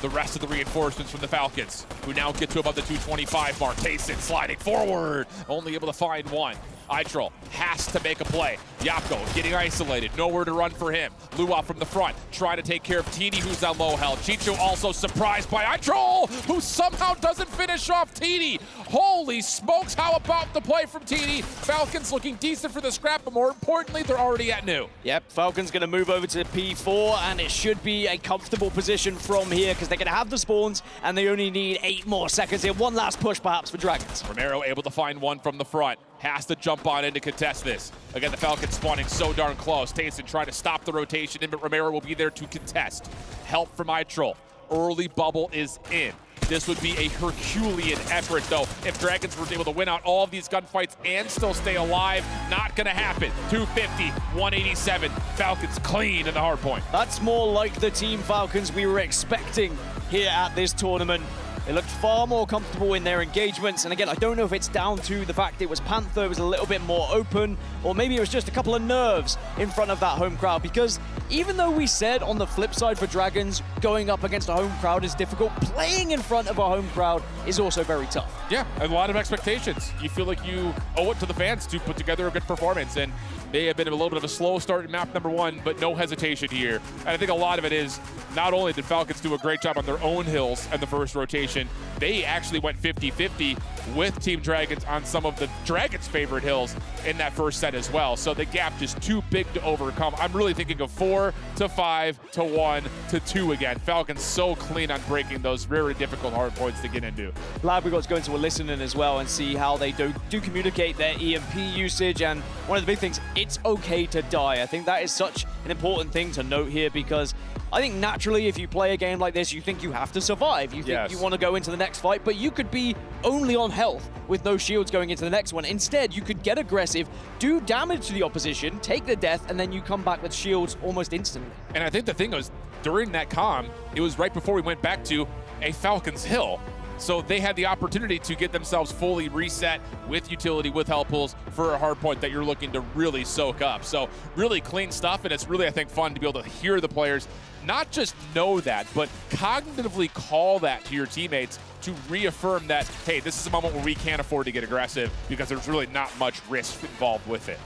the rest of the reinforcements from the Falcons, who now get to about the 225 mark. Tayson sliding forward, only able to find one. Itral has to make a play. Yapko getting isolated, nowhere to run for him. Lua from the front, trying to take care of Teeny, who's on low health. Chicho also surprised by Itral, who somehow doesn't finish off Teeny. Holy smokes, how about the play from Teeny? Falcons looking decent for the scrap, but more importantly, they're already at new. Yep, Falcons going to move over to P4, and it should be a comfortable position from here because they're going to have the spawns, and they only need 8 more seconds here. One last push, perhaps, for Dragons. Romero able to find one from the front. Has to jump on in to contest this. Again, the Falcons spawning so darn close. Tayson trying to stop the rotation in, but Romero will be there to contest. Help from Itral. Early bubble is in. This would be a Herculean effort, though, if Dragons were able to win out all of these gunfights and still stay alive. Not going to happen. 250, 187. Falcons clean in the hard point. That's more like the Team Falcons we were expecting here at this tournament. They looked far more comfortable in their engagements. And again, I don't know if it's down to the fact it was Panther, it was a little bit more open, or maybe it was just a couple of nerves in front of that home crowd. Because even though we said on the flip side for Dragons, going up against a home crowd is difficult, playing in front of a home crowd is also very tough. Yeah, a lot of expectations. You feel like you owe it to the fans to put together a good performance. And may have been a little bit of a slow start in map number 1, but no hesitation here. And I think a lot of it is not only did Falcons do a great job on their own hills in the first rotation, they actually went 50-50 with Team Dragons on some of the Dragons' favorite hills in that first set as well. So the gap just too big to overcome. I'm really thinking of 4 to 5 to 1 to 2 again. Falcons so clean on breaking those very difficult hard points to get into. Glad we got to go into a listening as well and see how they do communicate their EMP usage. And one of the big things, it's okay to die. I think that is such an important thing to note here because I think naturally if you play a game like this, you think you have to survive. You think you want to go into the next fight, but you could be only on health with no shields going into the next one. Instead, you could get aggressive, do damage to the opposition, take the death, and then you come back with shields almost instantly. And I think the thing was, during that comm, it was right before we went back to a Falcons hill. So they had the opportunity to get themselves fully reset with utility, with help pulls for a hard point that you're looking to really soak up. So really clean stuff, and it's really, I think, fun to be able to hear the players not just know that, but cognitively call that to your teammates to reaffirm that, hey, this is a moment where we can't afford to get aggressive because there's really not much risk involved with it.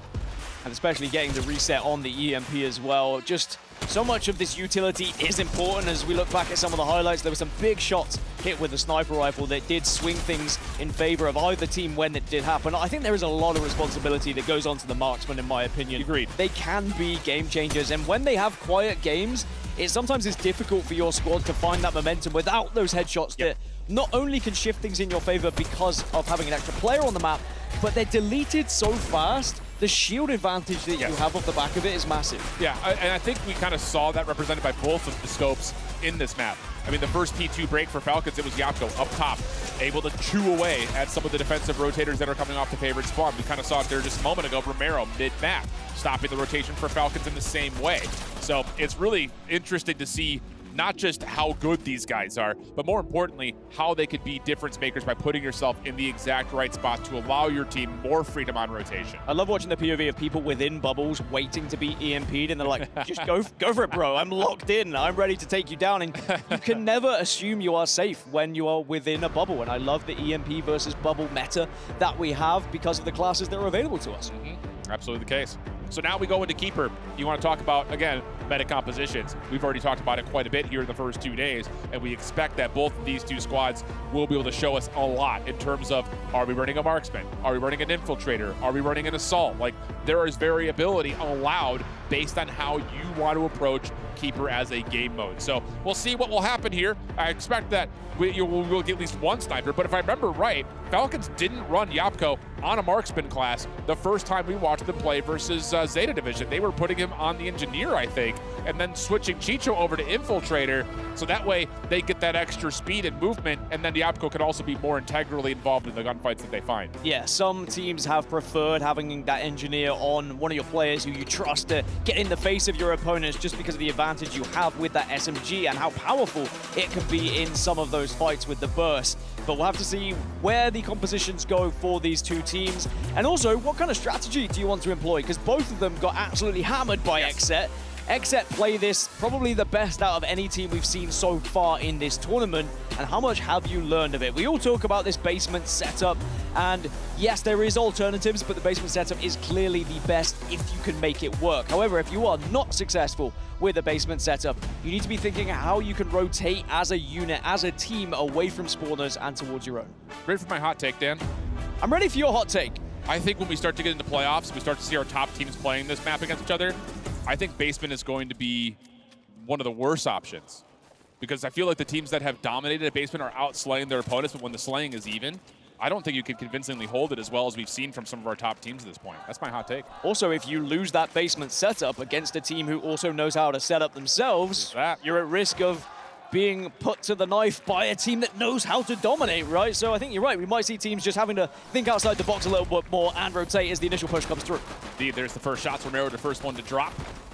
And especially getting the reset on the EMP as well. Just so much of this utility is important. As we look back at some of the highlights, there were some big shots hit with the sniper rifle that did swing things in favor of either team when it did happen. I think there is a lot of responsibility that goes on to the marksman, in my opinion. Agreed. They can be game changers, and when they have quiet games, it sometimes is difficult for your squad to find that momentum without those headshots that not only can shift things in your favor because of having an extra player on the map, but they're deleted so fast. The shield advantage that you have off the back of it is massive. Yeah, and I think we kind of saw that represented by both of the scopes in this map. I mean, the first P2 break for Falcons, it was Yapko up top, able to chew away at some of the defensive rotators that are coming off the favorite spawn. We kind of saw it there just a moment ago, Romero mid-map, stopping the rotation for Falcons in the same way. So it's really interesting to see not just how good these guys are, but more importantly, how they could be difference makers by putting yourself in the exact right spot to allow your team more freedom on rotation. I love watching the POV of people within bubbles waiting to be EMP'd, and they're like, just go for it, bro. I'm locked in. I'm ready to take you down. And you can never assume you are safe when you are within a bubble. And I love the EMP versus bubble meta that we have because of the classes that are available to us. Absolutely the case. So now we go into Keeper. You want to talk about, again, meta compositions. We've already talked about it quite a bit here in the first 2 days, and we expect that both of these two squads will be able to show us a lot in terms of, are we running a marksman? Are we running an infiltrator? Are we running an assault? Like, there is variability allowed based on how you want to approach Keeper as a game mode. So we'll see what will happen here. I expect that we'll get at least one sniper, but if I remember right, Falcons didn't run Yapko on a marksman class the first time we watched them play versus Zeta Division. They were putting him on the engineer, I think, and then switching Chicho over to infiltrator, so that way they get that extra speed and movement, and then Yapko can also be more integrally involved in the gunfights that they find. Yeah, some teams have preferred having that engineer on one of your players who you trust to get in the face of your opponents just because of the advantage you have with that SMG and how powerful it can be in some of those fights with the burst. But we'll have to see where the compositions go for these two teams, and also what kind of strategy do you want to employ, because both of them got absolutely hammered by Xset. Xset play this probably the best out of any team we've seen so far in this tournament, and how much have you learned of it? We all talk about this basement setup, and yes, there is alternatives, but the basement setup is clearly the best if you can make it work. However, if you are not successful with a basement setup, you need to be thinking how you can rotate as a unit, as a team, away from spawners and towards your own. Ready for my hot take, Dan? I'm ready for your hot take. I think when we start to get into playoffs, we start to see our top teams playing this map against each other, I think basement is going to be one of the worst options, because I feel like the teams that have dominated a basement are outslaying their opponents, but when the slaying is even, I don't think you can convincingly hold it as well as we've seen from some of our top teams at this point. That's my hot take. Also, if you lose that basement setup against a team who also knows how to set up themselves, you're at risk of being put to the knife by a team that knows how to dominate, right? So I think you're right. We might see teams just having to think outside the box a little bit more and rotate as the initial push comes through. Indeed, there's the first shots. Romero, the first one to drop.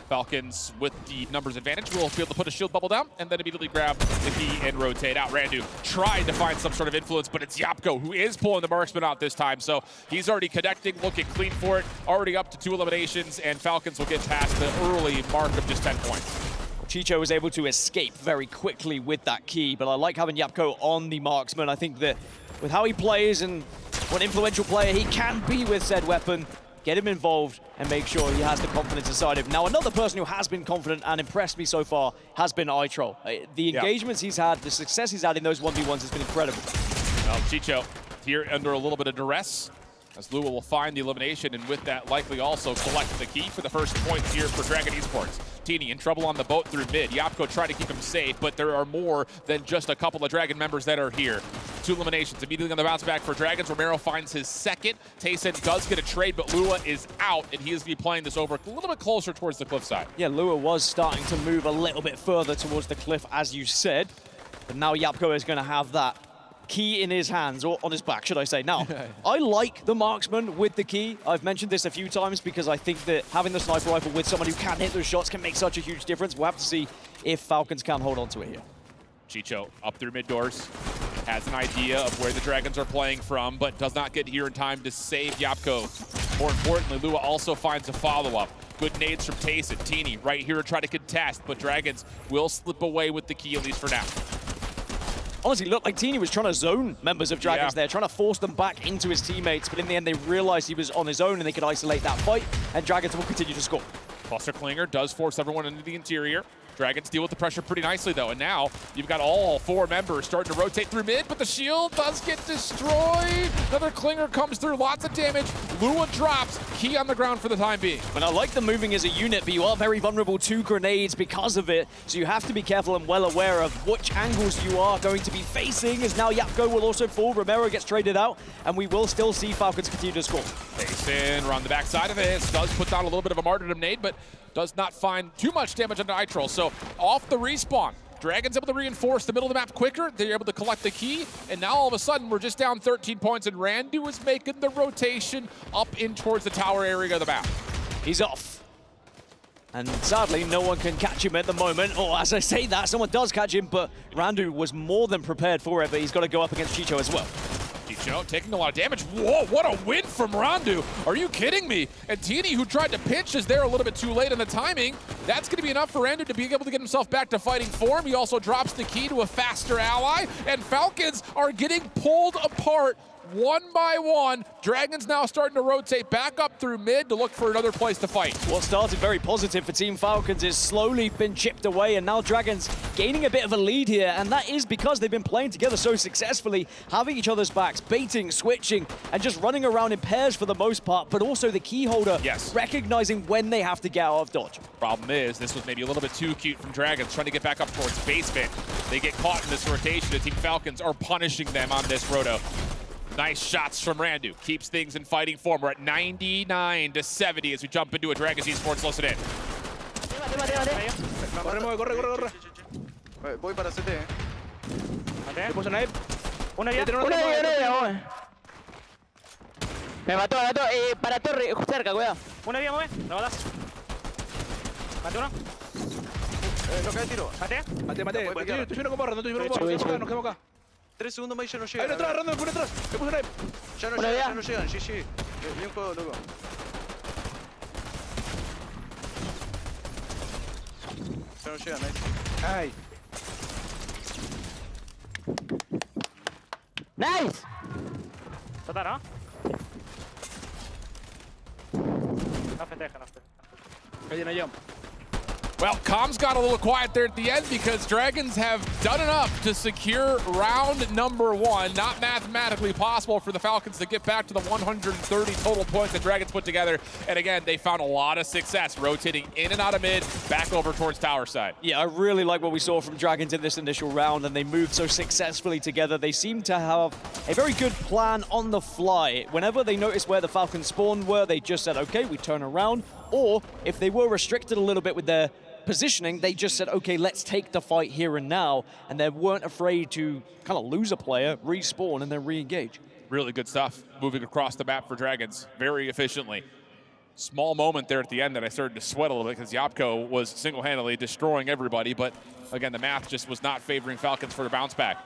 Falcons with the numbers advantage will be able to put a shield bubble down and then immediately grab the key and rotate out. Randu tried to find some sort of influence, but it's Yapko who is pulling the marksman out this time. So he's already connecting, looking clean for it, already up to 2 eliminations, and Falcons will get past the early mark of just 10 points. Chicho was able to escape very quickly with that key, but I like having Yapko on the marksman. I think that with how he plays and what influential player he can be with said weapon, get him involved and make sure he has the confidence inside him. Now, another person who has been confident and impressed me so far has been iTroll. The engagements he's had, the success he's had in those 1v1s has been incredible. Well, Chicho here under a little bit of duress, as Lua will find the elimination, and with that likely also collect the key for the first points here for Dragon Esports. Teeny in trouble on the boat through mid. Yapko tried to keep him safe, but there are more than just a couple of Dragon members that are here. 2 eliminations immediately on the bounce back for Dragons. Romero finds his second. Tayson does get a trade, but Lua is out, and he is to be playing this over a little bit closer towards the cliff side. Yeah, Lua was starting to move a little bit further towards the cliff, as you said, but now Yapko is going to have that key in his hands, or on his back, should I say. Now, I like the marksman with the key. I've mentioned this a few times because I think that having the sniper rifle with someone who can hit those shots can make such a huge difference. We'll have to see if Falcons can hold on to it here. Chicho up through mid doors, has an idea of where the Dragons are playing from, but does not get here in time to save Yapko. More importantly, Lua also finds a follow-up. Good nades from Tayson. Teeny right here to try to contest, but Dragons will slip away with the key, at least for now. Honestly, looked like Teeny was trying to zone members of Dragons there, trying to force them back into his teammates, but in the end they realized he was on his own and they could isolate that fight, and Dragons will continue to score. Cluster Clinger does force everyone into the interior. Dragons deal with the pressure pretty nicely, though, and now you've got all 4 members starting to rotate through mid, but the shield does get destroyed. Another Clinger comes through, lots of damage. Lua drops, key on the ground for the time being. And I like them moving as a unit, but you are very vulnerable to grenades because of it, so you have to be careful and well aware of which angles you are going to be facing, as now Yapko will also fall, Romero gets traded out, and we will still see Falcons continue to score. Tayson around the backside of this, does put down a little bit of a martyrdom nade, but does not find too much damage onto iTroll. So off the respawn, Dragons able to reinforce the middle of the map quicker. They're able to collect the key, and now all of a sudden we're just down 13 points, and Randu is making the rotation up in towards the tower area of the map. He's off. And sadly, no one can catch him at the moment. Or as I say that, someone does catch him, but Randu was more than prepared for it, but he's got to go up against Chicho as well. Chicho taking a lot of damage. Whoa, what a win from Randu. Are you kidding me? And Teeny, who tried to pinch, is there a little bit too late on the timing. That's going to be enough for Randu to be able to get himself back to fighting form. He also drops the key to a faster ally, and Falcons are getting pulled apart one by one. Dragons now starting to rotate back up through mid to look for another place to fight. What started very positive for Team Falcons is slowly been chipped away, and now Dragons gaining a bit of a lead here, and that is because they've been playing together so successfully, having each other's backs, baiting, switching, and just running around in pairs for the most part, but also the key holder recognizing when they have to get out of dodge. Problem is, this was maybe a little bit too cute from Dragons, trying to get back up towards basement. They get caught in this rotation. The Team Falcons are punishing them on this roto. Nice shots from Randu. Keeps things in fighting form. We're at 99-70 as we jump into a Dragons Esports. Listen in. Corre. Voy para CT. Te puso una Una ya. Me mató. Para torre, cerca, cuidado. Una vía, mueve. No matas. Mate uno. No cae el tiro. Mate. Estoy yendo con barra, nos quedamos acá. 3 segundos más y ya no llega. Ahí atrás, Randall, por atrás. Me puse una. Ya no llegan. GG. Bien juego, loco. Ya no llegan, nice. Ay. Nice. Total, ¿no? No festeja. Ahí no jump. Well, comms got a little quiet there at the end because Dragons have done enough to secure round number 1. Not mathematically possible for the Falcons to get back to the 130 total points that Dragons put together. And again, they found a lot of success rotating in and out of mid, back over towards tower side. Yeah, I really like what we saw from Dragons in this initial round, and they moved so successfully together. They seem to have a very good plan on the fly. Whenever they noticed where the Falcons spawn were, they just said, okay, we turn around. Or if they were restricted a little bit with their positioning, they just said, okay, let's take the fight here and now, and they weren't afraid to kind of lose a player, respawn, and then re-engage. Really good stuff moving across the map for Dragons very efficiently. Small moment there at the end that I started to sweat a little bit because Yapko was single-handedly destroying everybody, but again, the math just was not favoring Falcons for a bounce back.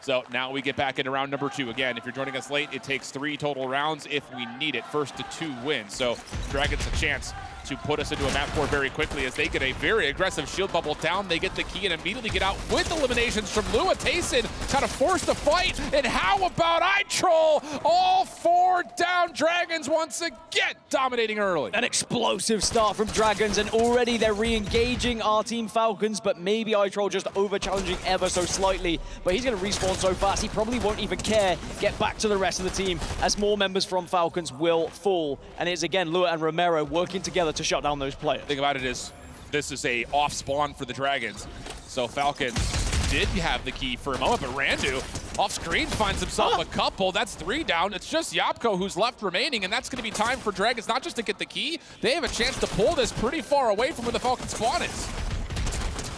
So now we get back into round number 2. Again, if you're joining us late, it takes 3 total rounds if we need it. First to 2 wins. So Dragons a chance to put us into a map 4 very quickly as they get a very aggressive shield bubble down. They get the key and immediately get out with eliminations from Lua. Tayson kind of forced the fight. And how about iTroll? All 4 down. Dragons once again dominating early. An explosive start from Dragons, and already they're re-engaging our Team Falcons, but maybe iTroll just over-challenging ever so slightly. But he's going to respawn so fast, he probably won't even care. Get back to the rest of the team as more members from Falcons will fall. And it's again Lua and Romero working together to shut down those players. The thing about it is, this is a off spawn for the Dragons. So Falcons did have the key for a moment, but Randu off screen finds himself a couple. That's 3 down. It's just Yapko who's left remaining, and that's going to be time for Dragons not just to get the key, they have a chance to pull this pretty far away from where the Falcons spawn is.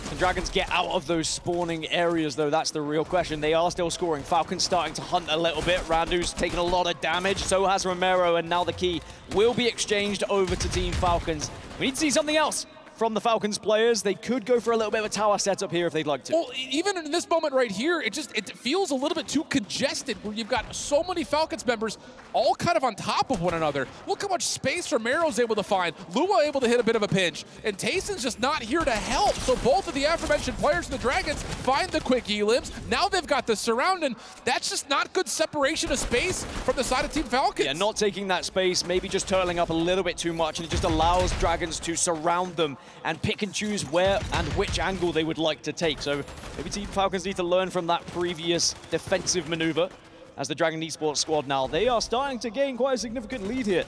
Can Dragons get out of those spawning areas, though? That's the real question. They are still scoring. Falcons starting to hunt a little bit. Randu's taking a lot of damage. So has Romero, and now the key will be exchanged over to Team Falcons. We need to see something else from the Falcons players. They could go for a little bit of a tower setup here if they'd like to. Well, even in this moment right here, it feels a little bit too congested where you've got so many Falcons members all kind of on top of one another. Look how much space Romero's able to find. Lua able to hit a bit of a pinch, and Tayson's just not here to help. So both of the aforementioned players in the Dragons find the quick elims. Now they've got the surround, and that's just not good separation of space from the side of Team Falcons. Yeah, not taking that space, maybe just turtling up a little bit too much, and it just allows Dragons to surround them and pick and choose where and which angle they would like to take. So maybe Team Falcons need to learn from that previous defensive maneuver. As the Dragon Esports squad now, they are starting to gain quite a significant lead here.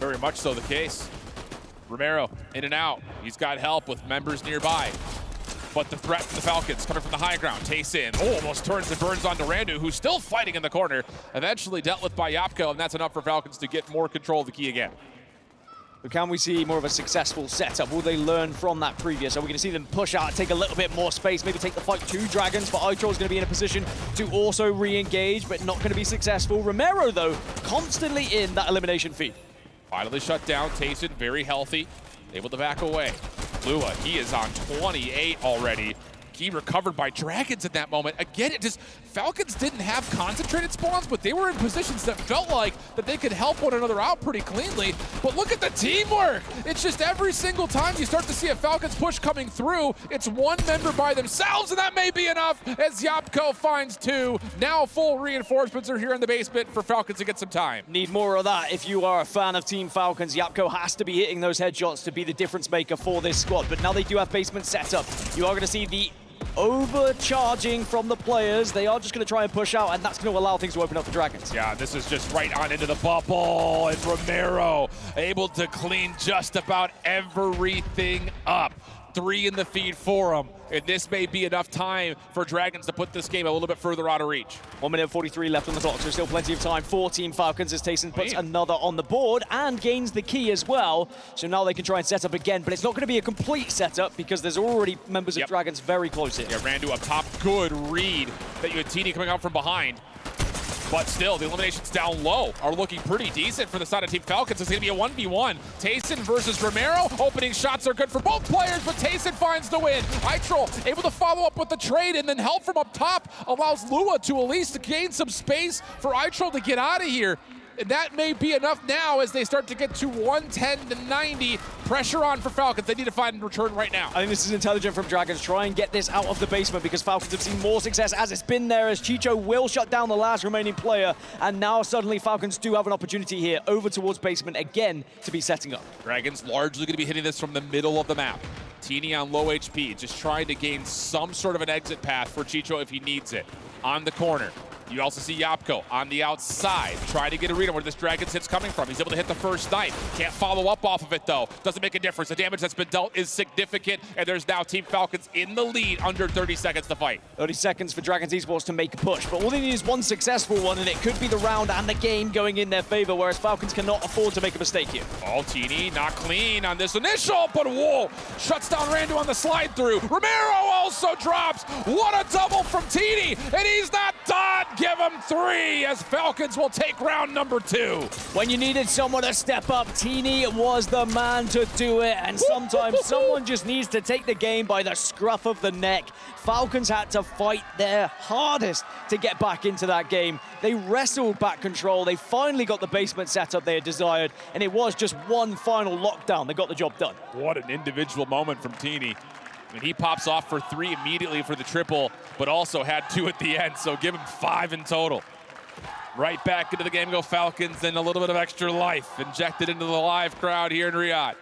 Very much so the case. Romero in and out. He's got help with members nearby. But the threat from the Falcons coming from the high ground. Tayson almost turns and burns onto Randu, who's still fighting in the corner. Eventually dealt with by Yapko, and that's enough for Falcons to get more control of the key again. But can we see more of a successful setup? Will they learn from that previous? Are we going to see them push out, take a little bit more space, maybe take the fight to Dragons? But iTroll's going to be in a position to also re-engage, but not going to be successful. Romero, though, constantly in that elimination feed. Finally shut down. Tayson, very healthy, able to back away. Lua, he is on 28 already. key recovered by Dragons at that moment. Again, Falcons didn't have concentrated spawns, but they were in positions that felt like that they could help one another out pretty cleanly. But look at the teamwork. It's just every single time you start to see a Falcons push coming through, it's one member by themselves, and that may be enough as Yapko finds 2. Now full reinforcements are here in the basement for Falcons to get some time. Need more of that if you are a fan of Team Falcons. Yapko has to be hitting those headshots to be the difference maker for this squad, but now they do have basement set up. You are going to see the overcharging from the players. They are just going to try and push out, and that's going to allow things to open up for Dragons. Yeah, this is just right on into the bubble, and Romero able to clean just about everything up. 3 in the feed for him, and this may be enough time for Dragons to put this game a little bit further out of reach. 1 minute 43 left on the clock, so still plenty of time for Team Falcons as Tayson puts another on the board and gains the key as well. So now they can try and set up again, but it's not going to be a complete setup because there's already members of Dragons very close here. Yeah, Randu up top, good read that you had TD coming out from behind. But still, the eliminations down low are looking pretty decent for the side of Team Falcons. It's going to be a 1v1. Tayson versus Romero. Opening shots are good for both players, but Tayson finds the win. Itrol able to follow up with the trade, and then help from up top allows Lua to at least gain some space for Itrol to get out of here. And that may be enough now as they start to get to 110 to 90. Pressure on for Falcons. They need to find a return right now. I think this is intelligent from Dragons. Try and get this out of the basement because Falcons have seen more success as it's been there, as Chicho will shut down the last remaining player. And now suddenly Falcons do have an opportunity here over towards basement again to be setting up. Dragons largely going to be hitting this from the middle of the map. Teeny on low HP, just trying to gain some sort of an exit path for Chicho if he needs it. On the corner. You also see Yapko on the outside, trying to get a read on where this Dragon's hit's coming from. He's able to hit the first snipe. Can't follow up off of it, though. Doesn't make a difference. The damage that's been dealt is significant, and there's now Team Falcons in the lead under 30 seconds to fight. 30 seconds for Dragons Esports to make a push, but all they need is one successful one, and it could be the round and the game going in their favor, whereas Falcons cannot afford to make a mistake here. Oh, Teeny not clean on this initial, but whoa, shuts down Randu on the slide through. Romero also drops. What a double from Teeny, and he's not done. Give him 3 as Falcons will take round number 2. When you needed someone to step up, Teeny was the man to do it, and sometimes someone just needs to take the game by the scruff of the neck. Falcons had to fight their hardest to get back into that game. They wrestled back control. They finally got the basement setup they had desired, and it was just one final lockdown that got the job done. What an individual moment from Teeny. I mean, he pops off for 3 immediately for the triple, but also had 2 at the end, so give him 5 in total. Right back into the game go Falcons, and a little bit of extra life injected into the live crowd here in Riyadh.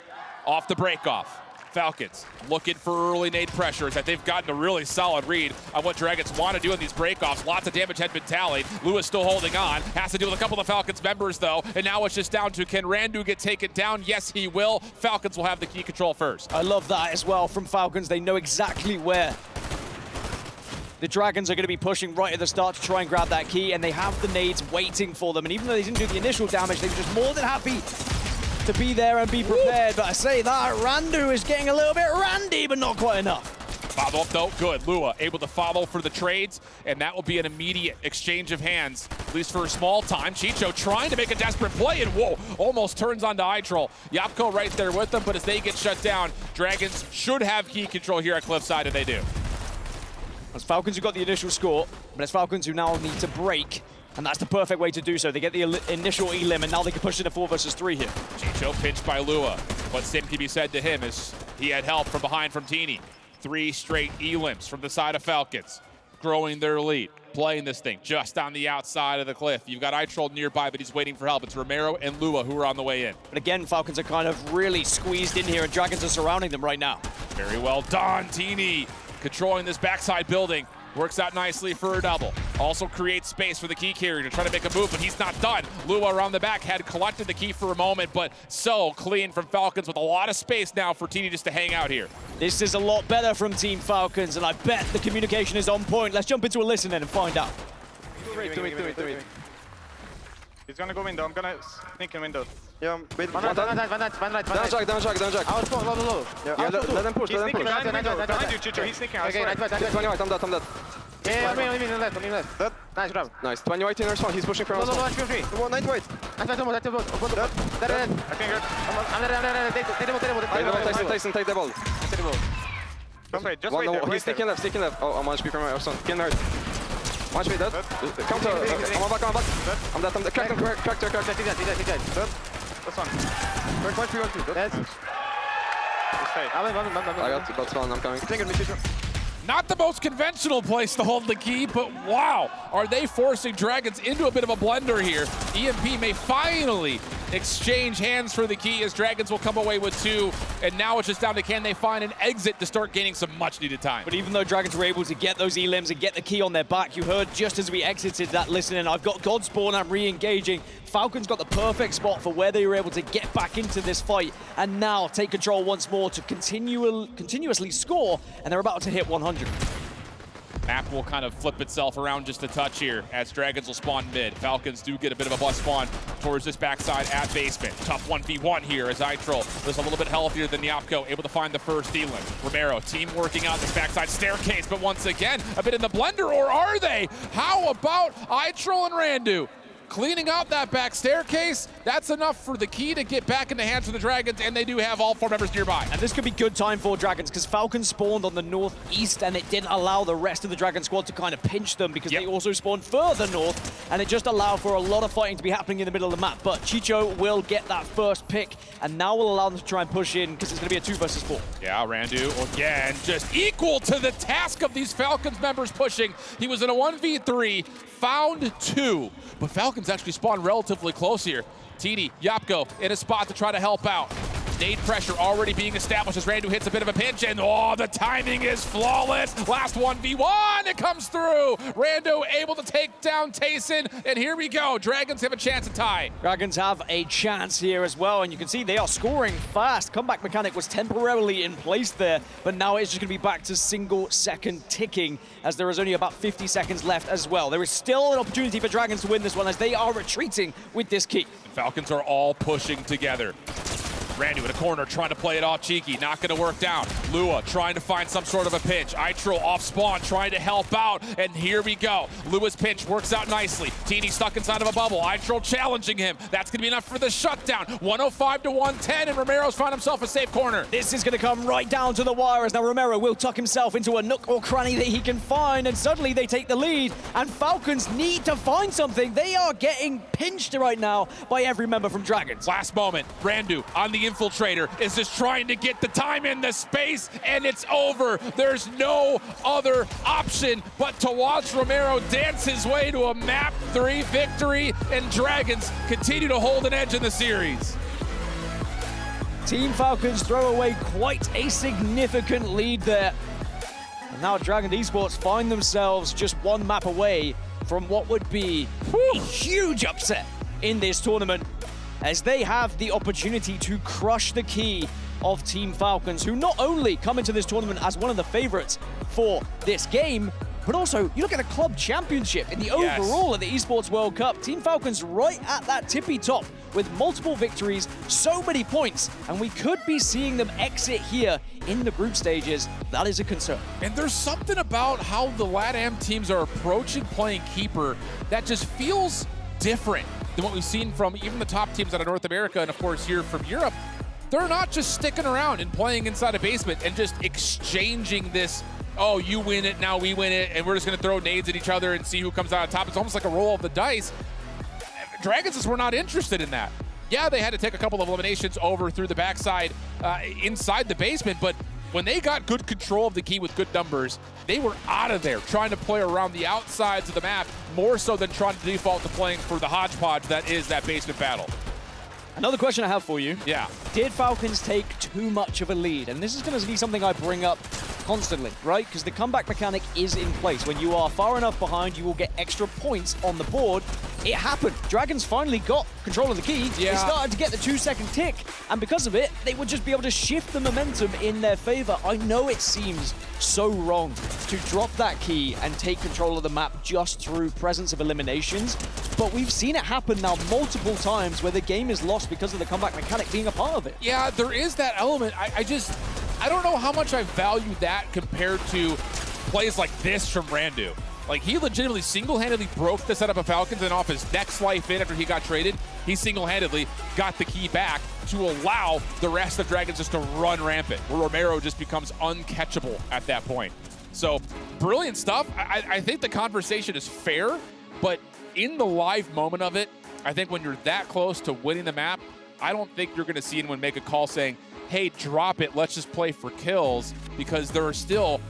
Off the breakoff, Falcons looking for early nade pressure as that they've gotten a really solid read on what Dragons want to do in these breakoffs. Lots of damage had been tallied. Lewis still holding on. Has to deal with a couple of Falcons members, though, and now it's just down to can Randu get taken down? Yes, he will. Falcons will have the key control first. I love that as well from Falcons. They know exactly where the Dragons are going to be pushing right at the start to try and grab that key, and they have the nades waiting for them. And even though they didn't do the initial damage, they were just more than happy to be there and be prepared. But I say that, Randu is getting a little bit randy, but not quite enough. Follow up, though, good. Lua able to follow for the trades, and that will be an immediate exchange of hands, at least for a small time. Chicho trying to make a desperate play, and whoa, almost turns onto Itrol. Yapko right there with them, but as they get shut down, Dragons should have key control here at Cliffside, and they do. It's Falcons who got the initial score, but it's Falcons who now need to break, and that's the perfect way to do so. They get the initial elim, and now they can push into 4 versus 3 here. Chicho pinched by Lua. What same can be said to him is he had help from behind from Teeny. 3 straight elims from the side of Falcons, growing their lead, playing this thing just on the outside of the cliff. You've got Itrol nearby, but he's waiting for help. It's Romero and Lua who are on the way in. But again, Falcons are kind of really squeezed in here, and Dragons are surrounding them right now. Very well done, Teeny. Controlling this backside building. Works out nicely for a double. Also creates space for the key carrier to try to make a move, but he's not done. Lua around the back had collected the key for a moment, but so clean from Falcons with a lot of space now for Teeny just to hang out here. This is a lot better from Team Falcons, and I bet the communication is on point. Let's jump into a listen in and find out. Do it. He's gonna go window. I'm gonna sneak in window. Yeah, wait. One right. Down jack. I was low. Yeah, let them push. Behind you, Chicho. He's sneaking. Okay, right. 20 white. I'm dead. Yeah, I'm in left. Dead. Nice grab. Nice. 20 white in our spawn. He's pushing from our spawn. No, 9 white. Dead. I can get. I'm dead. Take the ball. Just wait there. He's taking left. Oh, I'm 1 HP from my son. Kill him hard. 1 HP dead. Counter. I'm back. I'm dead. Cracked. He's dead. That's one. 1 HP. Dead. I got about spawn. I'm coming. Not the most conventional place to hold the key, but wow, are they forcing Dragons into a bit of a blender here. EMP may finally exchange hands for the key as Dragons will come away with 2, and now it's just down to can they find an exit to start gaining some much-needed time. But even though Dragons were able to get those elims and get the key on their back, you heard just as we exited that listening, I've got Godspawn, I'm re-engaging. Falcons got the perfect spot for where they were able to get back into this fight and now take control once more to continuously score, and they're about to hit 100. Map will kind of flip itself around just a touch here as Dragons will spawn mid. Falcons do get a bit of a bust spawn towards this backside at basement. Tough 1v1 here as Itrol is a little bit healthier than Yapko, able to find the first elim. Romero, team working out this backside staircase, but once again, a bit in the blender, or are they? How about Itrol and Randu? Cleaning out that back staircase, that's enough for the key to get back in the hands of the Dragons, and they do have all 4 members nearby. And this could be good time for Dragons, because Falcons spawned on the northeast, and it didn't allow the rest of the Dragon squad to kind of pinch them, because they also spawned further north, and it just allowed for a lot of fighting to be happening in the middle of the map. But Chicho will get that first pick, and now will allow them to try and push in, because it's going to be a 2 versus 4. Yeah, Randu, again, just equal to the task of these Falcons members pushing. He was in a 1v3, found 2, but Falcons actually spawned relatively close here. TD, Yapko in a spot to try to help out. Nade pressure already being established as Randu hits a bit of a pinch, and oh, the timing is flawless. Last 1v1, it comes through. Randu able to take down Tayson, and here we go. Dragons have a chance to tie. Dragons have a chance here as well, and you can see they are scoring fast. Comeback mechanic was temporarily in place there, but now it's just going to be back to single-second ticking as there is only about 50 seconds left as well. There is still an opportunity for Dragons to win this one as they are retreating with this key. The Falcons are all pushing together. Randu in a corner trying to play it off cheeky, not going to work down. Lua trying to find some sort of a pinch. Itrol off spawn trying to help out, and here we go. Lua's pinch works out nicely. TD stuck inside of a bubble. Itrol challenging him. That's going to be enough for the shutdown. 105 to 110, and Romero's found himself a safe corner. This is going to come right down to the wire as now Romero will tuck himself into a nook or cranny that he can find, and suddenly they take the lead, and Falcons need to find something. They are getting pinched right now by every member from Dragons. Last moment, Randu on the infiltrator is just trying to get the time in the space, and it's over. There's no other option but to watch Romero dance his way to a map 3 victory, and Dragons continue to hold an edge in the series. Team Falcons throw away quite a significant lead there. And now Dragon Esports find themselves just 1 map away from what would be a huge upset in this tournament, as they have the opportunity to crush the key of Team Falcons, who not only come into this tournament as one of the favorites for this game, but also, you look at the club championship in the overall of the Esports World Cup. Team Falcons right at that tippy top with multiple victories, so many points, and we could be seeing them exit here in the group stages. That is a concern. And there's something about how the LATAM teams are approaching playing Keeper that just feels different than what we've seen from even the top teams out of North America and, of course, here from Europe. They're not just sticking around and playing inside a basement and just exchanging this, oh, you win it, now we win it, and we're just going to throw nades at each other and see who comes out on top. It's almost like a roll of the dice. Dragons were not interested in that. Yeah, they had to take a couple of eliminations over through the backside inside the basement, but when they got good control of the key with good numbers, they were out of there trying to play around the outsides of the map more so than trying to default to playing for the hodgepodge that is that basement battle. Another question I have for you. Yeah. Did Falcons take too much of a lead? And this is going to be something I bring up constantly, right? Because the comeback mechanic is in place. When you are far enough behind, you will get extra points on the board. It happened. Dragons finally got control of the key. Yeah. They started to get the 2-second tick, and because of it, they would just be able to shift the momentum in their favor. I know it seems so wrong to drop that key and take control of the map just through presence of eliminations, but we've seen it happen now multiple times where the game is lost because of the comeback mechanic being a part of it. Yeah, there is that element. I don't know how much I value that compared to plays like this from Randu. Like, he legitimately single-handedly broke the setup of Falcons, and off his next life in after he got traded, he single-handedly got the key back to allow the rest of Dragons just to run rampant, where Romero just becomes uncatchable at that point. So, brilliant stuff. I think the conversation is fair, but in the live moment of it, I think when you're that close to winning the map, I don't think you're going to see anyone make a call saying, hey, drop it, let's just play for kills, because there are still,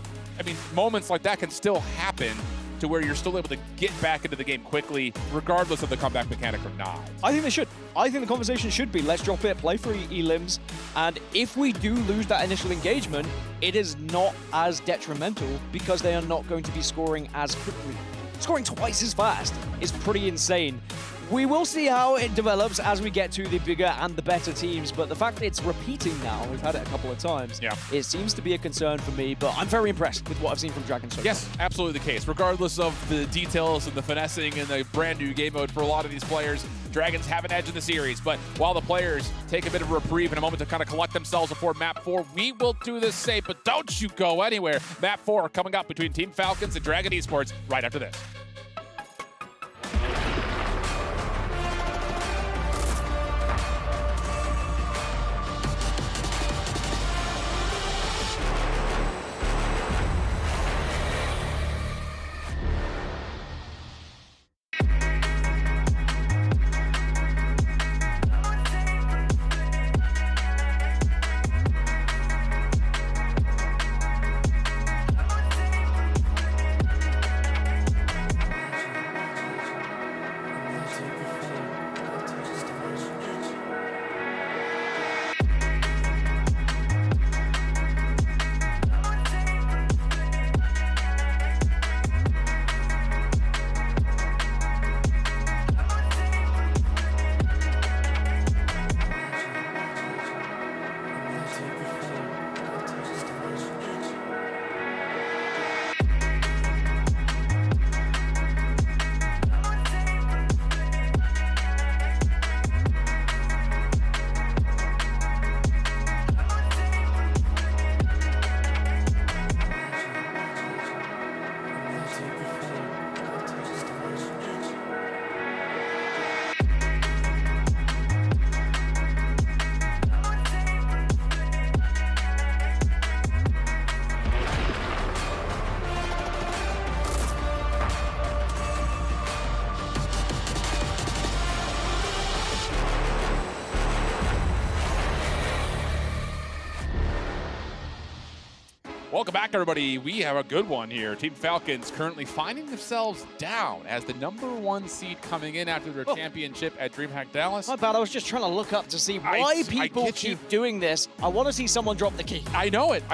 I mean, moments like that can still happen to where you're still able to get back into the game quickly, regardless of the comeback mechanic or not. I think they should. I think the conversation should be, let's drop it, play for elims, and if we do lose that initial engagement, it is not as detrimental because they are not going to be scoring as quickly. Scoring twice as fast is pretty insane. We will see how it develops as we get to the bigger and the better teams, but the fact that it's repeating now, we've had it a couple of times, it seems to be a concern for me, but I'm very impressed with what I've seen from Dragon so far. Yes, absolutely the case. Regardless of the details and the finessing and the brand new game mode for a lot of these players, Dragons have an edge in the series, but while the players take a bit of a reprieve in a moment to kind of collect themselves before Map 4, we will do the same, but don't you go anywhere. Map 4 coming up between Team Falcons and Dragon Esports right after this. Welcome back, everybody. We have a good one here. Team Falcons currently finding themselves down as the #1 seed coming in after their championship at DreamHack Dallas. My bad, I was just trying to look up to see why people keep doing this. I want to see someone drop the key. I know it.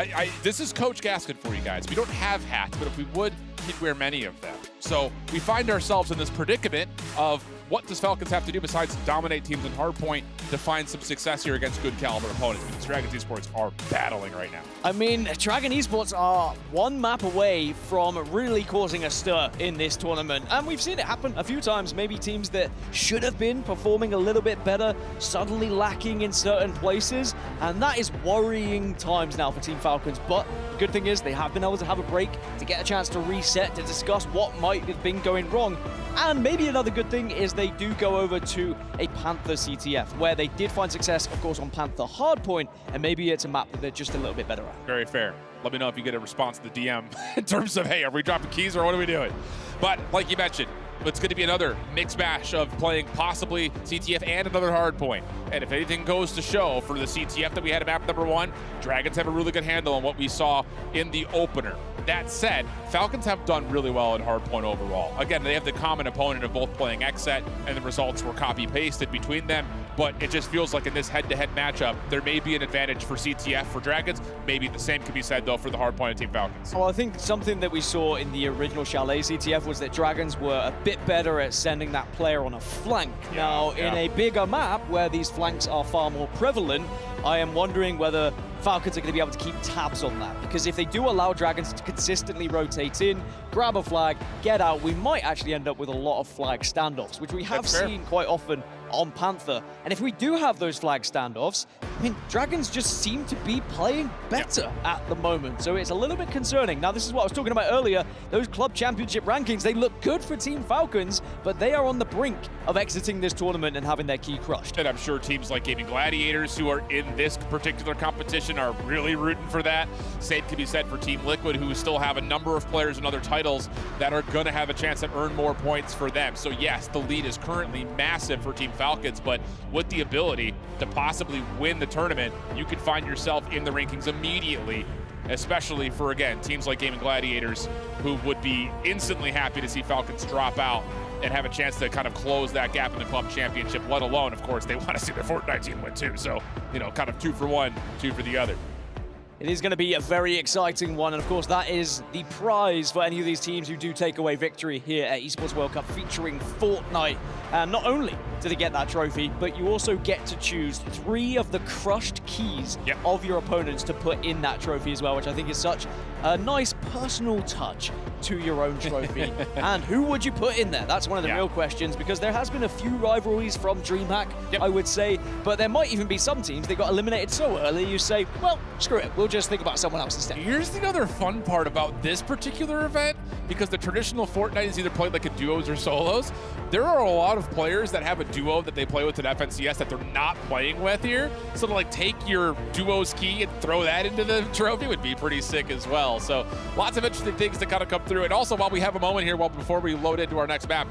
This is Coach Gaskin for you guys. We don't have hats, but if we would, he'd wear many of them. So we find ourselves in this predicament of what does Falcons have to do besides dominate teams in Hardpoint to find some success here against good caliber opponents, because Dragon Esports are battling right now. I mean, Dragon Esports are one map away from really causing a stir in this tournament, and we've seen it happen a few times. Maybe teams that should have been performing a little bit better, suddenly lacking in certain places, and that is worrying times now for Team Falcons. But the good thing is they have been able to have a break to get a chance to reset, to discuss what might have been going wrong. And maybe another good thing is they do go over to a Panther CTF, where they did find success, of course, on Panther Hardpoint, and maybe it's a map that they're just a little bit better at. Very fair. Let me know if you get a response to the DM in terms of, hey, are we dropping keys or what are we doing? But like you mentioned, it's going to be another mixed mash of playing possibly CTF and another Hardpoint. And if anything goes to show for the CTF that we had at map #1, Dragons have a really good handle on what we saw in the opener. That said, Falcons have done really well in Hardpoint overall. Again, they have the common opponent of both playing Xset, and the results were copy-pasted between them, but it just feels like in this head-to-head matchup, there may be an advantage for CTF for Dragons. Maybe the same could be said, though, for the Hardpoint Team Falcons. Well, I think something that we saw in the original Chalet CTF was that Dragons were a bit better at sending that player on a flank. Now, in a bigger map where these flanks are far more prevalent, I am wondering whether Falcons are going to be able to keep tabs on that, because if they do allow Dragons to consistently rotate in, grab a flag, get out, we might actually end up with a lot of flag standoffs, which we have seen quite often on Panther. And if we do have those flag standoffs, I mean, Dragons just seem to be playing better at the moment. So it's a little bit concerning. Now, this is what I was talking about earlier. Those club championship rankings, they look good for Team Falcons, but they are on the brink of exiting this tournament and having their key crushed. And I'm sure teams like Gaming Gladiators, who are in this particular competition, are really rooting for that. Same can be said for Team Liquid, who still have a number of players and other titles that are going to have a chance to earn more points for them. So yes, the lead is currently massive for Team Falcons, but with the ability to possibly win the tournament, you could find yourself in the rankings immediately, especially for, again, teams like Gaming Gladiators, who would be instantly happy to see Falcons drop out and have a chance to kind of close that gap in the club championship, let alone, of course, they want to see their Fortnite team win too. So, you know, kind of 2 for one, 2 for the other. It is going to be a very exciting one, and of course that is the prize for any of these teams who do take away victory here at Esports World Cup featuring Fortnite. And not only do they get that trophy, but you also get to choose 3 of the crushed keys of your opponents to put in that trophy as well, which I think is such a nice personal touch to your own trophy. And who would you put in there? That's one of the real questions, because there has been a few rivalries from DreamHack, I would say, but there might even be some teams that got eliminated so early you say, well, screw it, we'll just think about someone else instead. Here's the other fun part about this particular event, because the traditional Fortnite is either played like a duos or solos. There are a lot of players that have a duo that they play with at FNCS that they're not playing with here. So to like take your duo's key and throw that into the trophy would be pretty sick as well. So lots of interesting things to kind of come through. And also, while we have a moment here, before we load into our next map,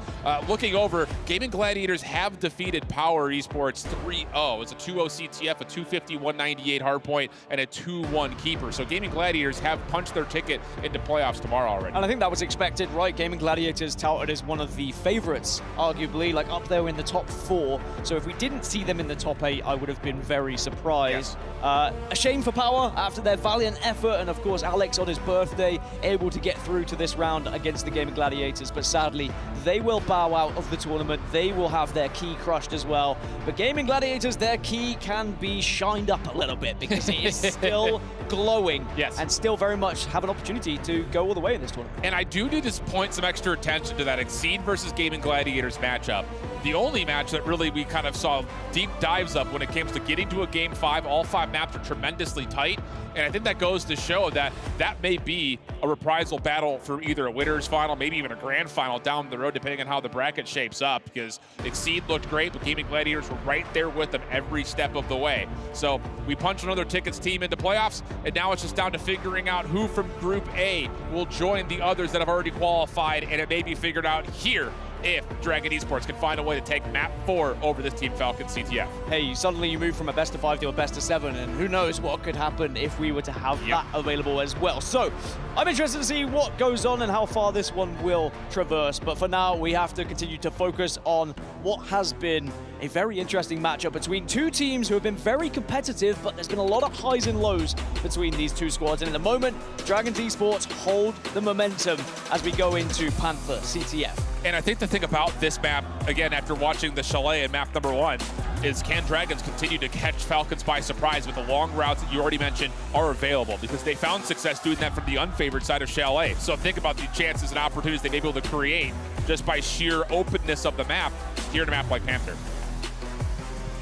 looking over, Gaming Gladiators have defeated Power Esports 3-0. It's a 2-0 CTF, a 250, 198 Hardpoint, and a 2-1 keeper. So Gaming Gladiators have punched their ticket into playoffs tomorrow already. And I think that was expected, right? Gaming Gladiators touted as one of the favorites, arguably, like up there in the top 4. So if we didn't see them in the top 8, I would have been very surprised. A shame for Power after their valiant effort, and of course Alex on his birthday able to get through to this round against the Gaming Gladiators, but sadly they will bow out of the tournament. They will have their key crushed as well. But Gaming Gladiators, their key can be shined up a little bit because it is still glowing and still very much have an opportunity to go all the way in this tournament. And I do need to point some extra attention to that Exceed versus Gaming Gladiators matchup. The only match that really we kind of saw deep dives up when it comes to getting to a Game 5. All 5 maps are tremendously tight, and I think that goes to show that that may be a reprisal battle for either a winner's final, maybe even a grand final down the road, depending on how the bracket shapes up, because Exceed looked great, but Gaming Gladiators were right there with them every step of the way. So we punch another tickets team into playoffs, and now it's just down to figuring out who from Group A will join the others that have already qualified, and it may be figured out here if Dragon Esports can find a way to take map 4 over this Team Falcons CTF. Hey, suddenly you move from a best of 5 to a best of 7, and who knows what could happen if we were to have that available as well. So I'm interested to see what goes on and how far this one will traverse, but for now we have to continue to focus on what has been a very interesting matchup between 2 teams who have been very competitive, but there's been a lot of highs and lows between these 2 squads, and at the moment Dragons Esports hold the momentum as we go into Panther CTF. And I think the thing about this map, again, after watching the Chalet in map number 1, is can Dragons continue to catch Falcons by surprise with the long routes that you already mentioned are available, because they found success doing that from the unfavored side of Chalet. So think about the chances and opportunities they may be able to create just by sheer openness of the map here in a map like Panther.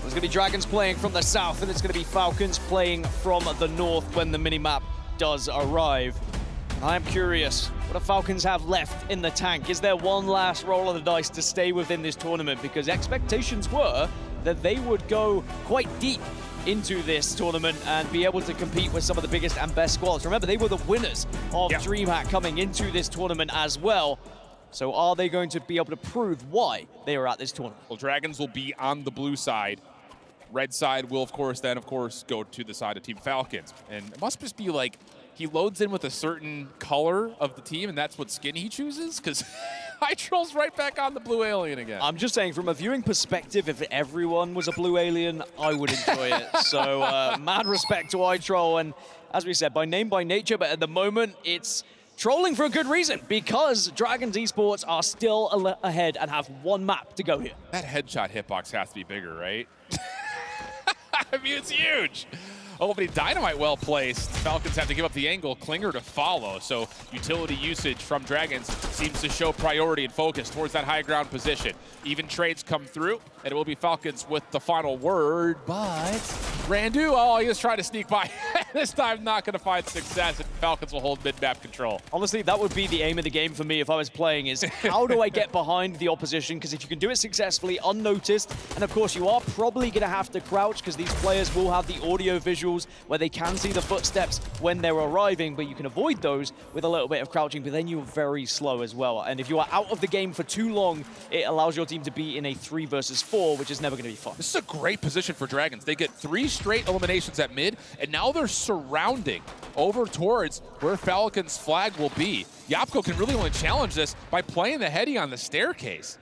There's going to be Dragons playing from the south, and it's going to be Falcons playing from the north when the minimap does arrive. I am curious, what do Falcons have left in the tank? Is there one last roll of the dice to stay within this tournament? Because expectations were that they would go quite deep into this tournament and be able to compete with some of the biggest and best squads. Remember, they were the winners of DreamHack coming into this tournament as well. So are they going to be able to prove why they are at this tournament? Well, Dragons will be on the blue side. Red side will, of course, go to the side of Team Falcons. And it must just be like he loads in with a certain color of the team, and that's what skin he chooses? Because Hytrol's right back on the blue alien again. I'm just saying, from a viewing perspective, if everyone was a blue alien, I would enjoy it. So mad respect to Hytrol, and as we said, by name, by nature, but at the moment, it's trolling for a good reason, because Dragons Esports are still ahead and have 1 map to go here. That headshot hitbox has to be bigger, right? I mean, it's huge. Opening Dynamite well placed. Falcons have to give up the angle, Klinger to follow. So utility usage from Dragons seems to show priority and focus towards that high ground position. Even trades come through, and it will be Falcons with the final word, but Randu, oh, he was trying to sneak by. This time not going to find success, and Falcons will hold mid-map control. Honestly, that would be the aim of the game for me if I was playing, is how do I get behind the opposition? Because if you can do it successfully, unnoticed, and of course you are probably going to have to crouch because these players will have the audio visuals where they can see the footsteps when they're arriving, but you can avoid those with a little bit of crouching, but then you're very slow as well. And if you are out of the game for too long, it allows your team to be in a 3 versus 4, which is never going to be fun. This is a great position for Dragons. They get 3 straight eliminations at mid, and now they're surrounding over towards where Falcons' flag will be. Yapko can really only challenge this by playing the heady on the staircase.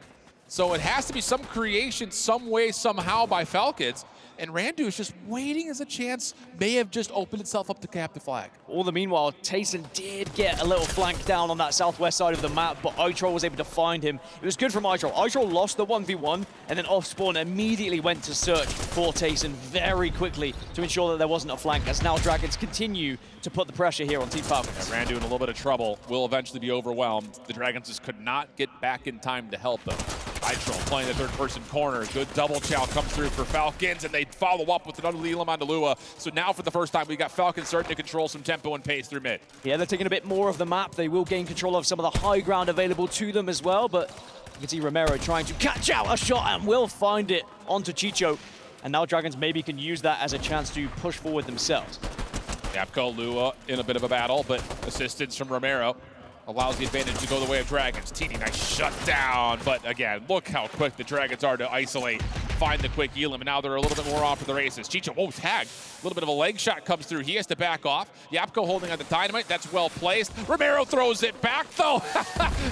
So it has to be some creation, some way, somehow by Falcons. And Randu is just waiting as a chance may have just opened itself up to cap the flag. All the meanwhile, Tayson did get a little flank down on that southwest side of the map, but Itrol was able to find him. It was good from Itrol. Itrol lost the 1v1, and then off spawn immediately went to search for Tayson very quickly to ensure that there wasn't a flank, as now Dragons continue to put the pressure here on Team Falcons. Yeah, Randu in a little bit of trouble, will eventually be overwhelmed. The Dragons just could not get back in time to help them. Itrol playing the third-person corner. Good double chow comes through for Falcons, and they follow up with another Elam on Lua. So now for the first time, we got Falcons starting to control some tempo and pace through mid. Yeah, they're taking a bit more of the map. They will gain control of some of the high ground available to them as well, but you can see Romero trying to catch out a shot and will find it onto Chicho. And now Dragons maybe can use that as a chance to push forward themselves. Yapko, Lua in a bit of a battle, but assistance from Romero allows the advantage to go the way of Dragons. Teeny, nice shutdown, but again, look how quick the Dragons are to isolate, find the quick Elam, and now they're a little bit more off for the races. Chicho, oh, tagged. A little bit of a leg shot comes through. He has to back off. Yapko holding on the dynamite. That's well placed. Romero throws it back, though.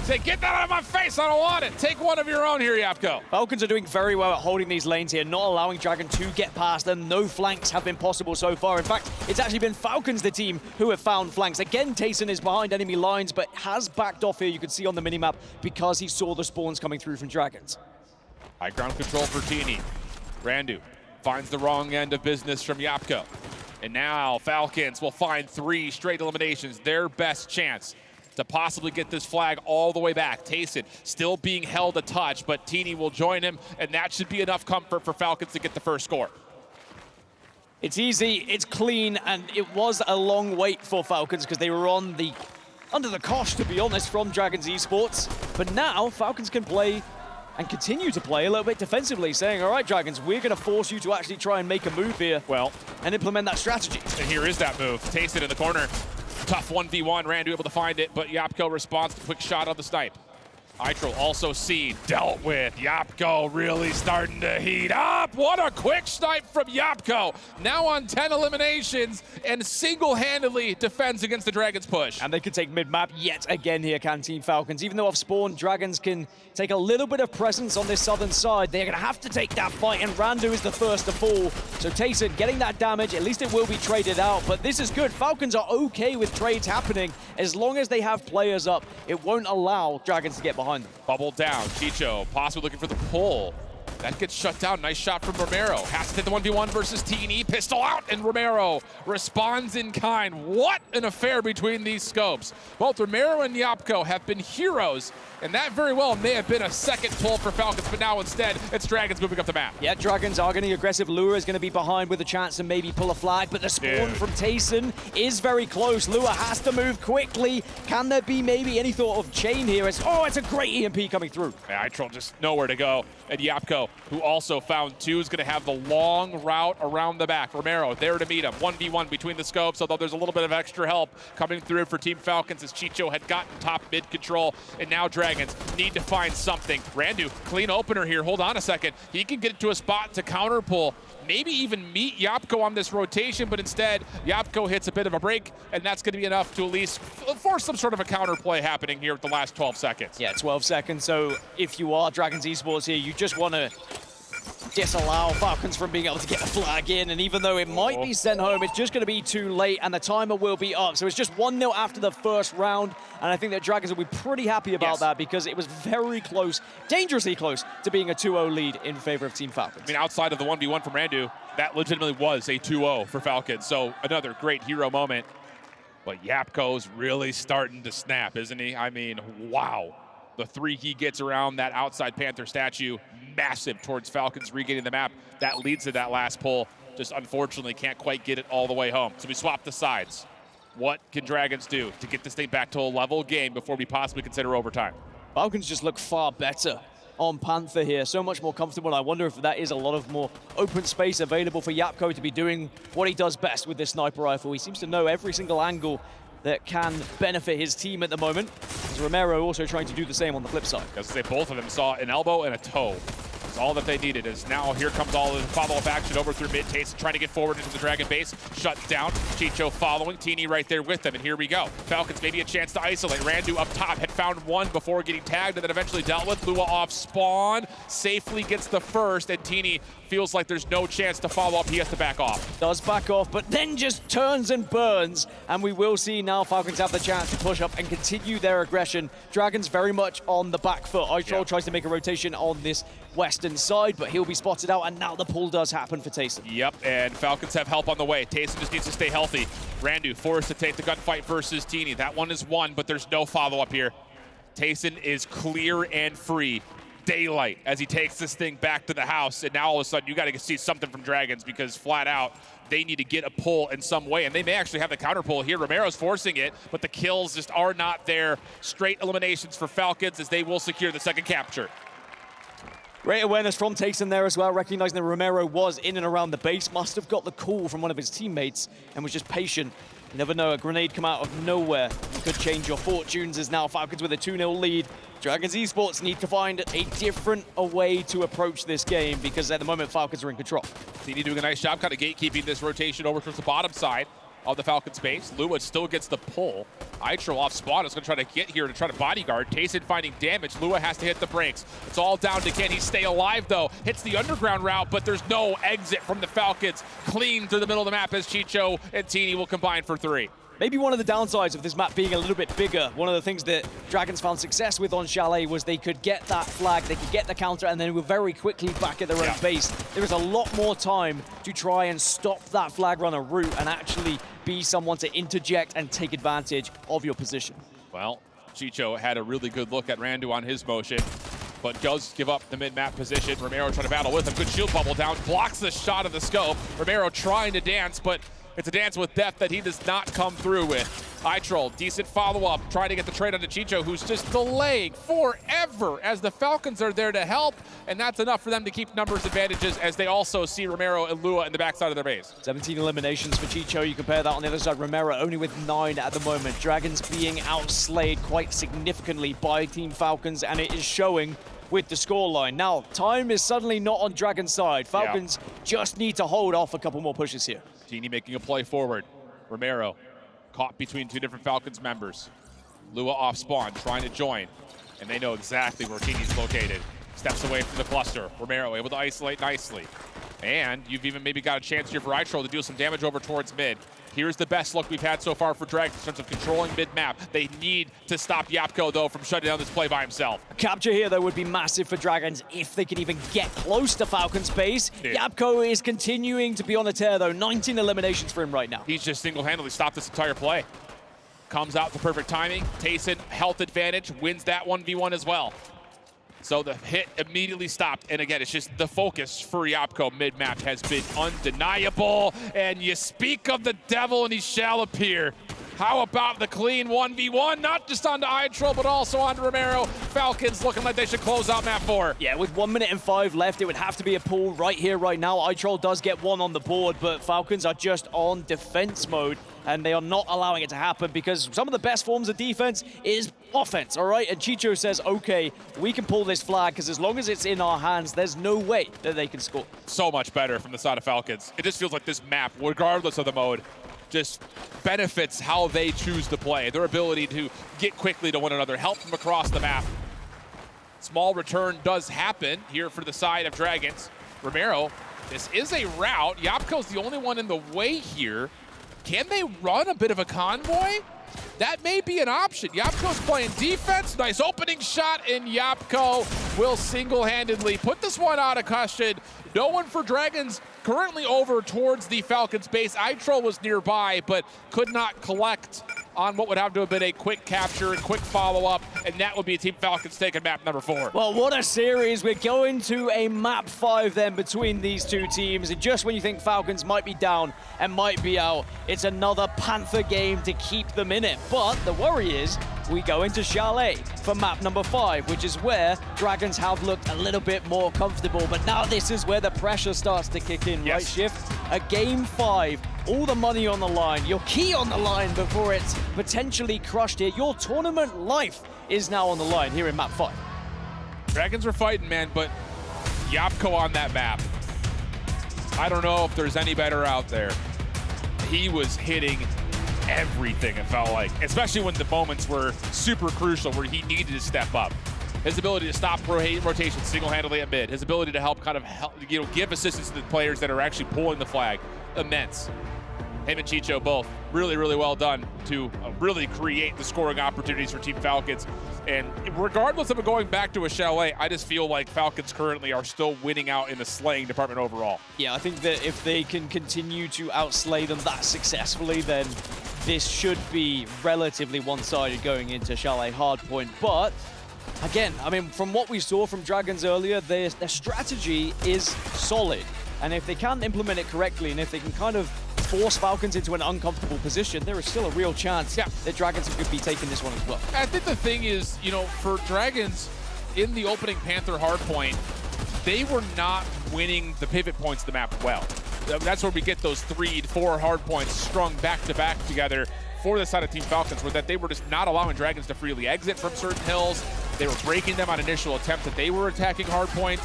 Say, get that out of my face. I don't want it. Take one of your own here, Yapko. Falcons are doing very well at holding these lanes here, not allowing Dragon to get past them. No flanks have been possible so far. In fact, it's actually been Falcons, the team, who have found flanks. Again, Tayson is behind enemy lines, but has backed off here. You can see on the minimap because he saw the spawns coming through from Dragons. High ground control for Teeny. Randu finds the wrong end of business from Yapko. And now Falcons will find 3 straight eliminations, their best chance to possibly get this flag all the way back. Tayson still being held a touch, but Teeny will join him, and that should be enough comfort for Falcons to get the first score. It's easy, it's clean, and it was a long wait for Falcons because they were under the cosh, to be honest, from Dragons Esports. But now Falcons can play and continue to play a little bit defensively, saying, all right, Dragons, we're going to force you to actually try and make a move here. Well, and implement that strategy. And here is that move. Tayson in the corner. Tough 1v1. Randu able to find it, but Yapko responds to quick shot on the snipe. Itrol also seen, dealt with. Yapko really starting to heat up. What a quick snipe from Yapko. Now on 10 eliminations and single-handedly defends against the Dragons push. And they could take mid-map yet again here, can Team Falcons. Even though off spawn, Dragons can take a little bit of presence on this southern side. They're going to have to take that fight, and Randu is the first to fall. So Tayson getting that damage, at least it will be traded out. But this is good. Falcons are okay with trades happening. As long as they have players up, it won't allow Dragons to get behind them. Bubble down. Chicho possibly looking for the pull. That gets shut down. Nice shot from Romero. Has to hit the 1v1 versus Teeny. Pistol out, and Romero responds in kind. What an affair between these scopes. Both Romero and Yapko have been heroes, and that very well may have been a second pull for Falcons, but now instead, it's Dragons moving up the map. Yeah, Dragons are getting aggressive. Lua is going to be behind with a chance to maybe pull a flag, but the spawn from Tayson is very close. Lua has to move quickly. Can there be maybe any sort of chain here? It's a great EMP coming through. Yeah, Itrol just nowhere to go. And Yapko, who also found 2, is going to have the long route around the back. Romero there to meet him. 1v1 between the scopes, although there's a little bit of extra help coming through for Team Falcons as Chicho had gotten top mid control. And now Dragons need to find something. Randu, clean opener here. Hold on a second. He can get to a spot to counter pull. Maybe even meet Yapko on this rotation, but instead, Yapko hits a bit of a break, and that's going to be enough to at least force some sort of a counter play happening here with the last 12 seconds. Yeah, 12 seconds. So if you are Dragons Esports here, you just want to disallow Falcons from being able to get a flag in, and even though it might be sent home, it's just going to be too late, and the timer will be up. So it's just 1-0 after the first round, and I think that Dragons will be pretty happy about that because it was very close, dangerously close, to being a 2-0 lead in favor of Team Falcons. I mean, outside of the 1v1 from Randu, that legitimately was a 2-0 for Falcons, so another great hero moment. But Yapko's really starting to snap, isn't he? I mean, wow. The 3 he gets around that outside Panther statue, massive towards Falcons regaining the map. That leads to that last pull. Just unfortunately can't quite get it all the way home. So we swap the sides. What can Dragons do to get this thing back to a level game before we possibly consider overtime? Falcons just look far better on Panther here, so much more comfortable. I wonder if that is a lot of more open space available for Yapko to be doing what he does best with this sniper rifle. He seems to know every single angle that can benefit his team at the moment. As Romero also trying to do the same on the flip side. As I say, both of them saw an elbow and a toe. That's all that they needed. Is now here comes all the follow-up action over through mid. Taste trying to get forward into the Dragon base. Shut down. Chicho following. Teeny right there with them. And here we go. Falcons maybe a chance to isolate. Randu up top had found one before getting tagged and then eventually dealt with. Lua off spawn. Safely gets the first. And Teeny feels like there's no chance to follow up. He has to back off. Does back off, but then just turns and burns. And we will see now Falcons have the chance to push up and continue their aggression. Dragons very much on the back foot. Itrol tries to make a rotation on this western side, but he'll be spotted out, and now the pull does happen for Tayson. Yep, and Falcons have help on the way. Tayson just needs to stay healthy. Randu forced to take the gunfight versus Teeny. That one is won, but there's no follow-up here. Tayson is clear and free. Daylight as he takes this thing back to the house, and now all of a sudden you got to see something from Dragons because flat out they need to get a pull in some way, and they may actually have the counter pull here. Romero's forcing it, but the kills just are not there. Straight eliminations for Falcons as they will secure the second capture. Great awareness from Tayson there as well, recognizing that Romero was in and around the base, must have got the call from one of his teammates and was just patient. You never know, a grenade come out of nowhere. You could change your fortunes as now Falcons with a 2-0 lead. Dragons Esports need to find a different way to approach this game because at the moment Falcons are in control. Teeny doing a nice job kind of gatekeeping this rotation over towards the bottom side of the Falcons base. Lua still gets the pull. Itrol off spawn is going to try to get here to try to bodyguard. Tayson finding damage. Lua has to hit the brakes. It's all down to can he stay alive though. Hits the underground route, but there's no exit from the Falcons. Clean through the middle of the map as Chicho and Teeny will combine for 3. Maybe one of the downsides of this map being a little bit bigger, one of the things that Dragons found success with on Chalet was they could get that flag, they could get the counter, and then they were very quickly back at their own base. There was a lot more time to try and stop that flag runner route and actually be someone to interject and take advantage of your position. Well, Chicho had a really good look at Randu on his motion, but does give up the mid-map position. Romero trying to battle with him. Good shield bubble down, blocks the shot of the scope. Romero trying to dance, but it's a dance with death that he does not come through with. Itrol, decent follow-up, trying to get the trade onto Chicho, who's just delaying forever as the Falcons are there to help, and that's enough for them to keep numbers advantages as they also see Romero and Lua in the backside of their base. 17 eliminations for Chicho. You compare that on the other side, Romero only with 9 at the moment. Dragons being outslayed quite significantly by Team Falcons, and it is showing with the scoreline. Now, time is suddenly not on Dragon's side. Falcons just need to hold off a couple more pushes here. Teeny making a play forward. Romero caught between 2 different Falcons members. Lua off spawn, trying to join, and they know exactly where Teeny's located. Steps away from the cluster. Romero able to isolate nicely. And you've even maybe got a chance here for Itrol to do some damage over towards mid. Here's the best look we've had so far for Dragons in terms of controlling mid-map. They need to stop Yapko, though, from shutting down this play by himself. A capture here, though, would be massive for Dragons if they can even get close to Falcon's base. Yapko is continuing to be on a tear, though. 19 eliminations for him right now. He's just single-handedly stopped this entire play. Comes out with perfect timing. Tayson, health advantage, wins that 1v1 as well. So the hit immediately stopped. And again, it's just the focus for Yapko mid-map has been undeniable. And you speak of the devil and he shall appear. How about the clean 1v1? Not just onto Itrol, but also onto Romero. Falcons looking like they should close out map 4. Yeah, with 1 minute and 5 left, it would have to be a pull right here, right now. Itrol does get 1 on the board, but Falcons are just on defense mode, and they are not allowing it to happen because some of the best forms of defense is offense, all right? And Chicho says, okay, we can pull this flag because as long as it's in our hands, there's no way that they can score. So much better from the side of Falcons. It just feels like this map, regardless of the mode, just benefits how they choose to play. Their ability to get quickly to one another, help from across the map. Small return does happen here for the side of Dragons. Romero, this is a route. Yapko's the only one in the way here. Can they run a bit of a convoy? That may be an option. Yapko's playing defense. Nice opening shot, and Yapko will single-handedly put this one out of question. No one for Dragons currently over towards the Falcons base. Itro was nearby, but could not collect on what would have to have been a quick capture and quick follow-up, and that would be Team Falcons taking map number 4. Well, what a series. We're going to a map 5 then between these two teams, and just when you think Falcons might be down and might be out, it's another Panther game to keep them in it. But the worry is we go into Chalet for map number 5, which is where Dragons have looked a little bit more comfortable, but now this is where the pressure starts to kick in, right, Shift? A game 5, all the money on the line, your key on the line before it's potentially crushed here. Your tournament life is now on the line here in map 5. Dragons are fighting, man, but Yapko on that map. I don't know if there's any better out there. He was hitting everything, it felt like, especially when the moments were super crucial where he needed to step up. His ability to stop rotation single-handedly at mid, his ability to help give assistance to the players that are actually pulling the flag, immense. Him and Chicho both really, really well done to really create the scoring opportunities for Team Falcons. And regardless of it going back to a Chalet, I just feel like Falcons currently are still winning out in the slaying department overall. Yeah, I think that if they can continue to outslay them that successfully, then this should be relatively one-sided going into Chalet Hardpoint. But again, I mean, from what we saw from Dragons earlier, their strategy is solid. And if they can implement it correctly, and if they can kind of force Falcons into an uncomfortable position, there is still a real chance that Dragons could be taking this one as well. I think the thing is, you know, for Dragons, in the opening Panther hardpoint, they were not winning the pivot points of the map well. That's where we get those 3 to 4 hardpoints strung back-to-back together for the side of Team Falcons, where that they were just not allowing Dragons to freely exit from certain hills. They were breaking them on initial attempts that they were attacking hardpoints.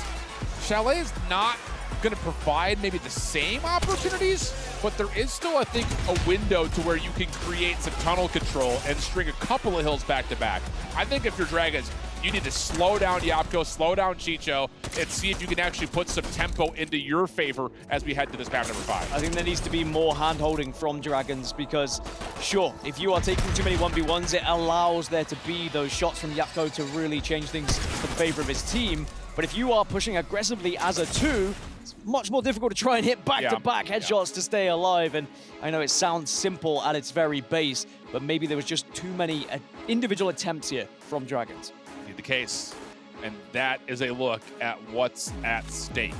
Chalet is not going to provide maybe the same opportunities, but there is still, I think, a window to where you can create some tunnel control and string a couple of hills back to back. I think if you're Dragons, you need to slow down Yapko, slow down Chicho, and see if you can actually put some tempo into your favor as we head to this map number 5. I think there needs to be more hand-holding from Dragons because, sure, if you are taking too many 1v1s, it allows there to be those shots from Yapko to really change things for the favor of his team. But if you are pushing aggressively as a 2, it's much more difficult to try and hit back-to-back headshots to stay alive. And I know it sounds simple at its very base, but maybe there was just too many individual attempts here from Dragons. The case, and that is a look at what's at stake,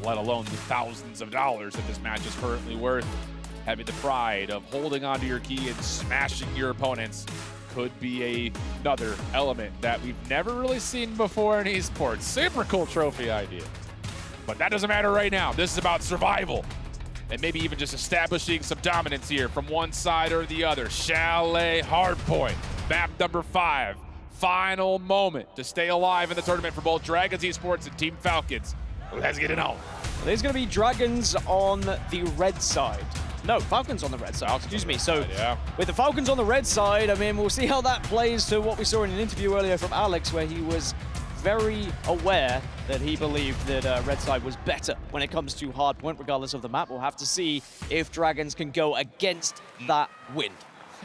let alone the thousands of dollars that this match is currently worth. Having the pride of holding onto your key and smashing your opponents could be another element that we've never really seen before in esports. Super cool trophy idea, but that doesn't matter right now. This is about survival and maybe even just establishing some dominance here from one side or the other. Chalet Hardpoint, map number 5. Final moment to stay alive in the tournament for both Dragons Esports and Team Falcons. Let's get it on. There's going to be Dragons on the red side. No, Falcons on the red side, excuse me. So with the Falcons on the red side, I mean, we'll see how that plays to what we saw in an interview earlier from Alex, where he was very aware that he believed that red side was better when it comes to Hardpoint, regardless of the map. We'll have to see if Dragons can go against that wind.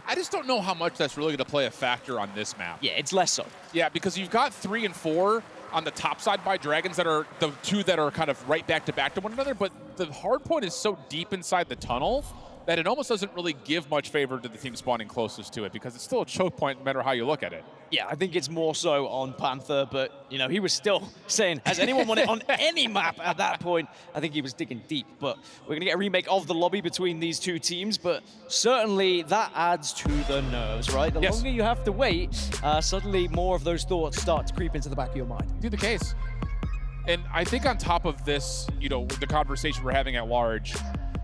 I just don't know how much that's really going to play a factor on this map. Yeah, it's less so. Yeah, because you've got 3 and 4 on the top side by Dragons that are the 2 that are kind of right back to one another, but the hard point is so deep inside the tunnel that it almost doesn't really give much favor to the team spawning closest to it because it's still a choke point no matter how you look at it. Yeah, I think it's more so on Panther, but, you know, he was still saying, has anyone won it on any map at that point? I think he was digging deep, but we're going to get a remake of the lobby between these two teams, but certainly that adds to the nerves, right? The longer you have to wait, suddenly more of those thoughts start to creep into the back of your mind. Be the case. And I think on top of this, you know, the conversation we're having at large,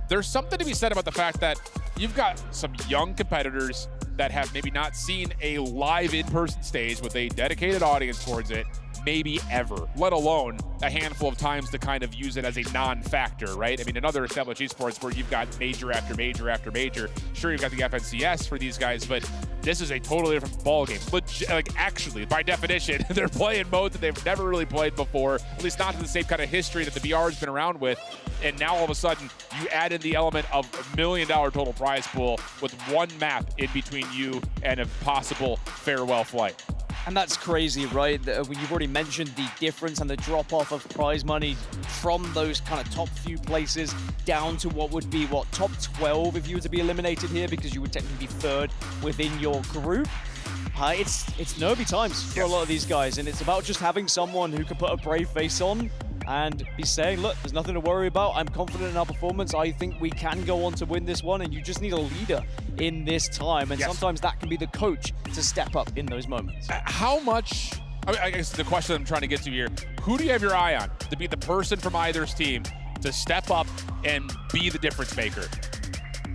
there's something to be said about the fact that you've got some young competitors that have maybe not seen a live in-person stage with a dedicated audience towards it, maybe ever, let alone a handful of times to kind of use it as a non-factor, right? I mean, in other established esports where you've got major after major after major, sure, you've got the FNCS for these guys, but this is a totally different ball game. Like actually, by definition, they're playing modes that they've never really played before, at least not to the same kind of history that the BR has been around with. And now all of a sudden, you add in the element of $1 million total prize pool with one map in between you and a possible farewell flight. And that's crazy, right? You've already mentioned the difference and the drop-off of prize money from those kind of top few places down to what would be, top 12 if you were to be eliminated here, because you would technically be third within your group. It's nervy times for a lot of these guys, and it's about just having someone who can put a brave face on and be saying, look, there's nothing to worry about. I'm confident in our performance. I think we can go on to win this one, and you just need a leader in this time. And sometimes that can be the coach to step up in those moments. How much, I guess the question I'm trying to get to here, who do you have your eye on to be the person from either's team to step up and be the difference maker?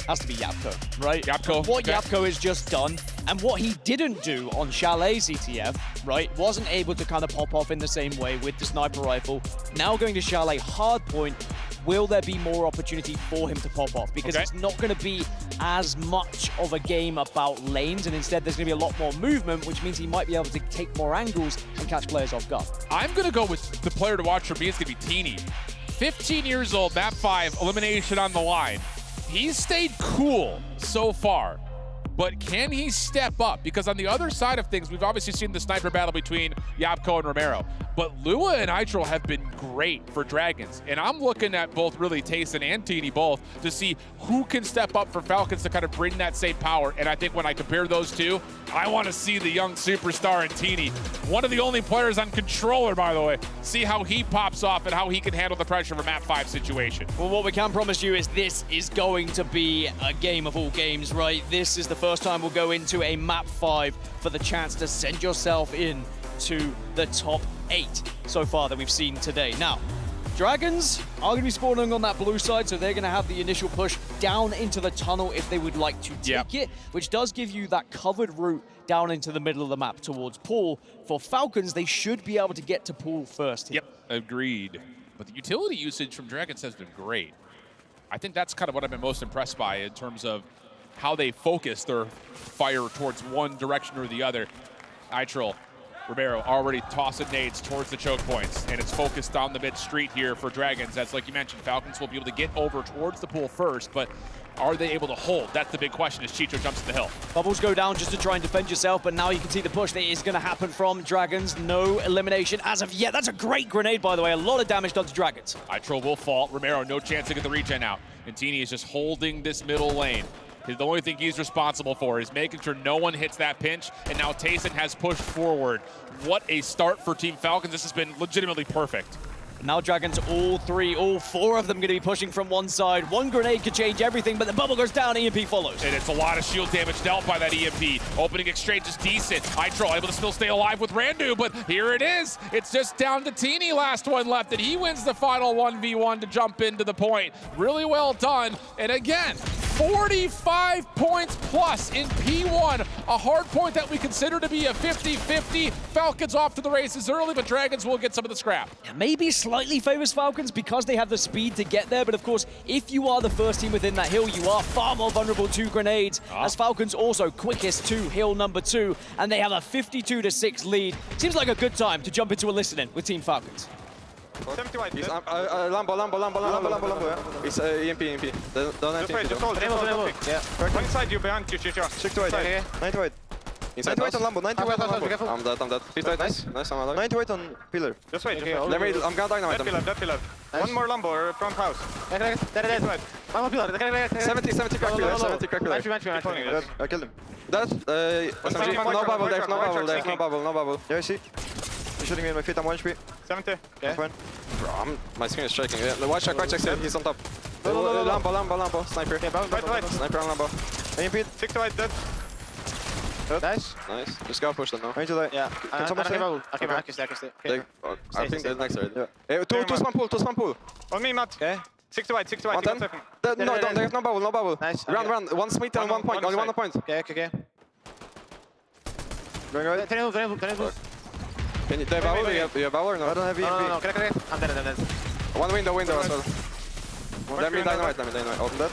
Has to be Yapko, right? Yapko. What Yapko has just done, and what he didn't do on Chalet CTF, right? Wasn't able to kind of pop off in the same way with the sniper rifle. Now going to Chalet Hardpoint, will there be more opportunity for him to pop off? Because it's not going to be as much of a game about lanes, and instead there's going to be a lot more movement, which means he might be able to take more angles and catch players off guard. I'm going to go with the player to watch for me. It's going to be Teeny. 15 years old, map 5, elimination on the line. He's stayed cool so far, but can he step up? Because on the other side of things, we've obviously seen the sniper battle between Yapko and Romero, but Lua and Itral have been great for Dragons. And I'm looking at both really Tayson and Teeny both to see who can step up for Falcons to kind of bring that same power. And I think when I compare those two, I want to see the young superstar in Teeny. One of the only players on controller, by the way. See how he pops off and how he can handle the pressure of a map 5 situation. Well, what we can promise you is this is going to be a game of all games, right? This is the first time we'll go into a map 5 for the chance to send yourself in to the top 8 so far that we've seen today. Now, Dragons are going to be spawning on that blue side, so they're going to have the initial push down into the tunnel if they would like to take it, which does give you that covered route down into the middle of the map towards Pool. For Falcons, they should be able to get to Pool first here. Agreed. But the utility usage from Dragons has been great. I think that's kind of what I've been most impressed by in terms of how they focus their fire towards one direction or the other. Itral, Romero already tossing nades towards the choke points, and it's focused down the mid street here for Dragons. That's like you mentioned, Falcons will be able to get over towards the pool first, but are they able to hold? That's the big question as Chicho jumps the hill. Bubbles go down just to try and defend yourself, but now you can see the push that is going to happen from Dragons. No elimination as of yet. That's a great grenade, by the way. A lot of damage done to Dragons. Itral will fall. Romero, no chance to get the regen out. And Teeny is just holding this middle lane. The only thing he's responsible for is making sure no one hits that pinch, and now Tayson has pushed forward. What a start for Team Falcons. This has been legitimately perfect. Now Dragons, all 4 of them going to be pushing from one side. One grenade could change everything, but the bubble goes down, EMP follows. And it's a lot of shield damage dealt by that EMP. Opening exchange is decent. Itral able to still stay alive with Randu, but here it is. It's just down to Teeny, last one left, and he wins the final 1v1 to jump into the point. Really well done. And again, 45 points plus in P1, a hard point that we consider to be a 50-50. Falcons off to the races early, but Dragons will get some of the scrap. Maybe slightly favors Falcons because they have the speed to get there, but of course, if you are the first team within that hill, you are far more vulnerable to grenades, as Falcons also quickest to hill number 2, and they have a 52-6 lead. Seems like a good time to jump into a listening with Team Falcons. 70 white. He's Lambo, yeah. He's EMP. Don't have to. Just hold. Yeah. One side, you behind you, Chicho. 60 white. 90 white. 90 white on Lambo, 90 white on Lambo. I'm dead. 50 white, nice. Nice, I'm alive. 90 white on pillar. Just wait. Let me, I'm gonna dynamite him. That pillar. One more Lambo or front house. There. 70 crack pillar. 70 crack pillar. I killed him. That, no bubble, Dave, no bubble. Yeah, I see. He's shooting me in my feet, I'm 1 HP. 70. Yeah. Fine. Bro, my screen is shaking. Yeah. Watch check here, he's on top. Lambo. Sniper. Yeah, white. Sniper on Lambo. EMP. 60 white, dead. Nice. Just go push them now. Yeah. Can someone stay? I can stay. I think they're next already. Yeah. Two spam pool. On me, Matt. Okay. 60 white. No, they have no bubble. Nice. Run. One smite and 1 point. Only 1 point. Okay. Going right. Can you have bubble? You have bubble or no? I don't have EMP. No. I'm dead. One window as well. Let me dynamite. Open that.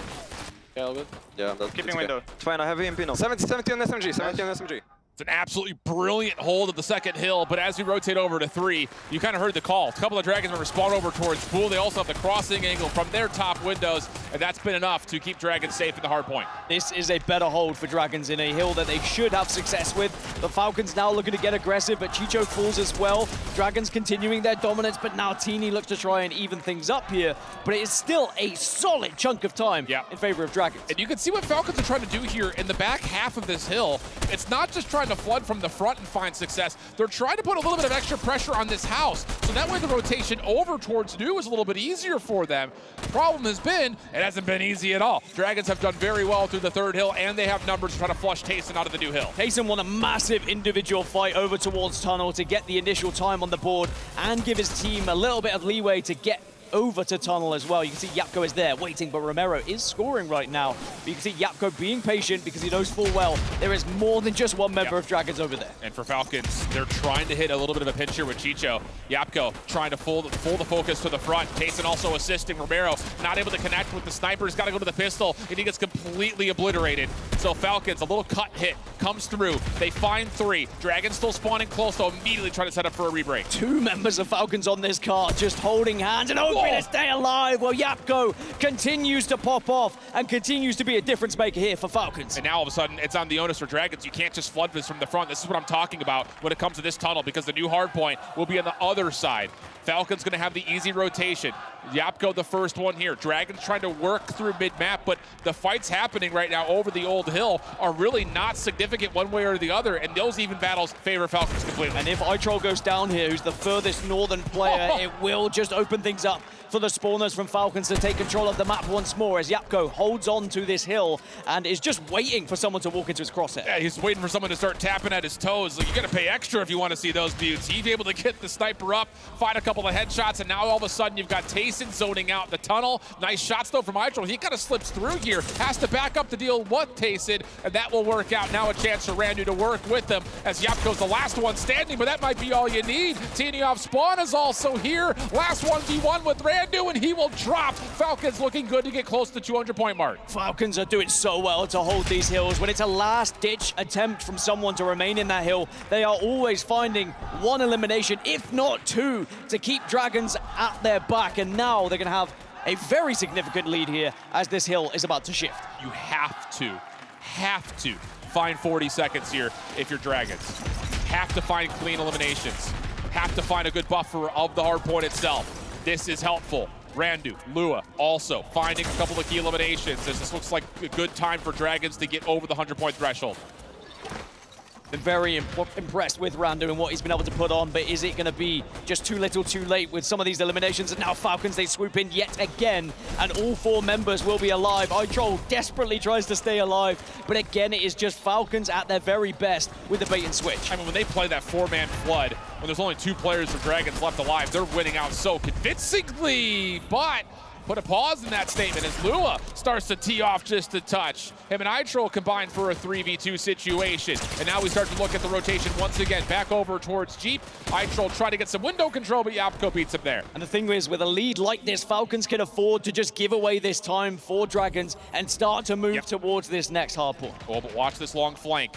Okay, all good. Yeah, that's Keeping window. It's fine, I have EMP now. 70 on SMG, 70 on SMG. It's an absolutely brilliant hold of the second hill, but as we rotate over to 3, you kind of heard the call. A couple of Dragons members spawn over towards Pool. They also have the crossing angle from their top windows, and that's been enough to keep Dragons safe in the hard point. This is a better hold for Dragons in a hill that they should have success with. The Falcons now looking to get aggressive, but Chicho falls as well. Dragons continuing their dominance, but now Teeny looks to try and even things up here, but it is still a solid chunk of time in favor of Dragons. And you can see what Falcons are trying to do here in the back half of this hill. It's not just trying to flood from the front and find success. They're trying to put a little bit of extra pressure on this house, so that way the rotation over towards New is a little bit easier for them. The problem has been, it hasn't been easy at all. Dragons have done very well through the third hill, and they have numbers to try to flush Tayson out of the New hill. Tayson won a massive individual fight over towards Tunnel to get the initial time on the board and give his team a little bit of leeway to get over to Tunnel as well. You can see Yapko is there waiting, but Romero is scoring right now. But you can see Yapko being patient because he knows full well there is more than just one member of Dragons over there. And for Falcons, they're trying to hit a little bit of a pinch here with Chicho. Yapko trying to pull the focus to the front. Tayson also assisting. Romero not able to connect with the sniper. He's got to go to the pistol, and he gets completely obliterated. So Falcons, a little cut hit comes through. They find 3. Dragons still spawning close, so immediately trying to set up for a rebreak. 2 members of Falcons on this car just holding hands and hoping to stay alive. Well, Yapko continues to pop off and continues to be a difference maker here for Falcons. And now all of a sudden, it's on the onus for Dragons. You can't just flood this from the front. This is what I'm talking about when it comes to this tunnel, because the new hard point will be on the other side. Falcons going to have the easy rotation. Yapko the first one here. Dragons trying to work through mid-map, but the fights happening right now over the old hill are really not significant one way or the other, and those even battles favor Falcons completely. And if iTroll goes down here, who's the furthest northern player, it will just open things up for the spawners from Falcons to take control of the map once more as Yapko holds on to this hill and is just waiting for someone to walk into his crosshair. Yeah, he's waiting for someone to start tapping at his toes. Like, you gotta pay extra if you want to see those buttes. He's able to get the sniper up, find a couple of headshots, and now all of a sudden you've got Tayson zoning out the tunnel. Nice shots though from iTroll. He kind of slips through here, has to back up the deal with Tayson, and that will work out. Now a chance for Randu to work with them as Yapko's the last one standing, but that might be all you need. Teeny off spawn is also here. Last 1v1 with Randu, and he will drop. Falcons looking good to get close to the 200-point mark. Falcons are doing so well to hold these hills. When it's a last-ditch attempt from someone to remain in that hill, they are always finding one elimination, if not 2, to keep Dragons at their back. And now they're going to have a very significant lead here as this hill is about to shift. You have to find 40 seconds here if you're Dragons. Have to find clean eliminations. Have to find a good buffer of the hard point itself. This is helpful. Randu, Lua also finding a couple of key eliminations as this looks like a good time for Dragons to get over the 100-point threshold. Been very impressed with Randu and what he's been able to put on, but is it going to be just too little too late with some of these eliminations? And now Falcons, they swoop in yet again, and all 4 members will be alive. iTroll desperately tries to stay alive, but again, it is just Falcons at their very best with the bait and switch. I mean, when they play that 4-man flood, when there's only 2 players of Dragons left alive, they're winning out so convincingly, but put a pause in that statement as Lua starts to tee off just a touch. Him and iTroll combined for a 3v2 situation. And now we start to look at the rotation once again. Back over towards Jeep. iTroll trying to get some window control, but Yapko beats him there. And the thing is, with a lead like this, Falcons can afford to just give away this time for Dragons and start to move towards this next hard point. Oh, but watch this long flank.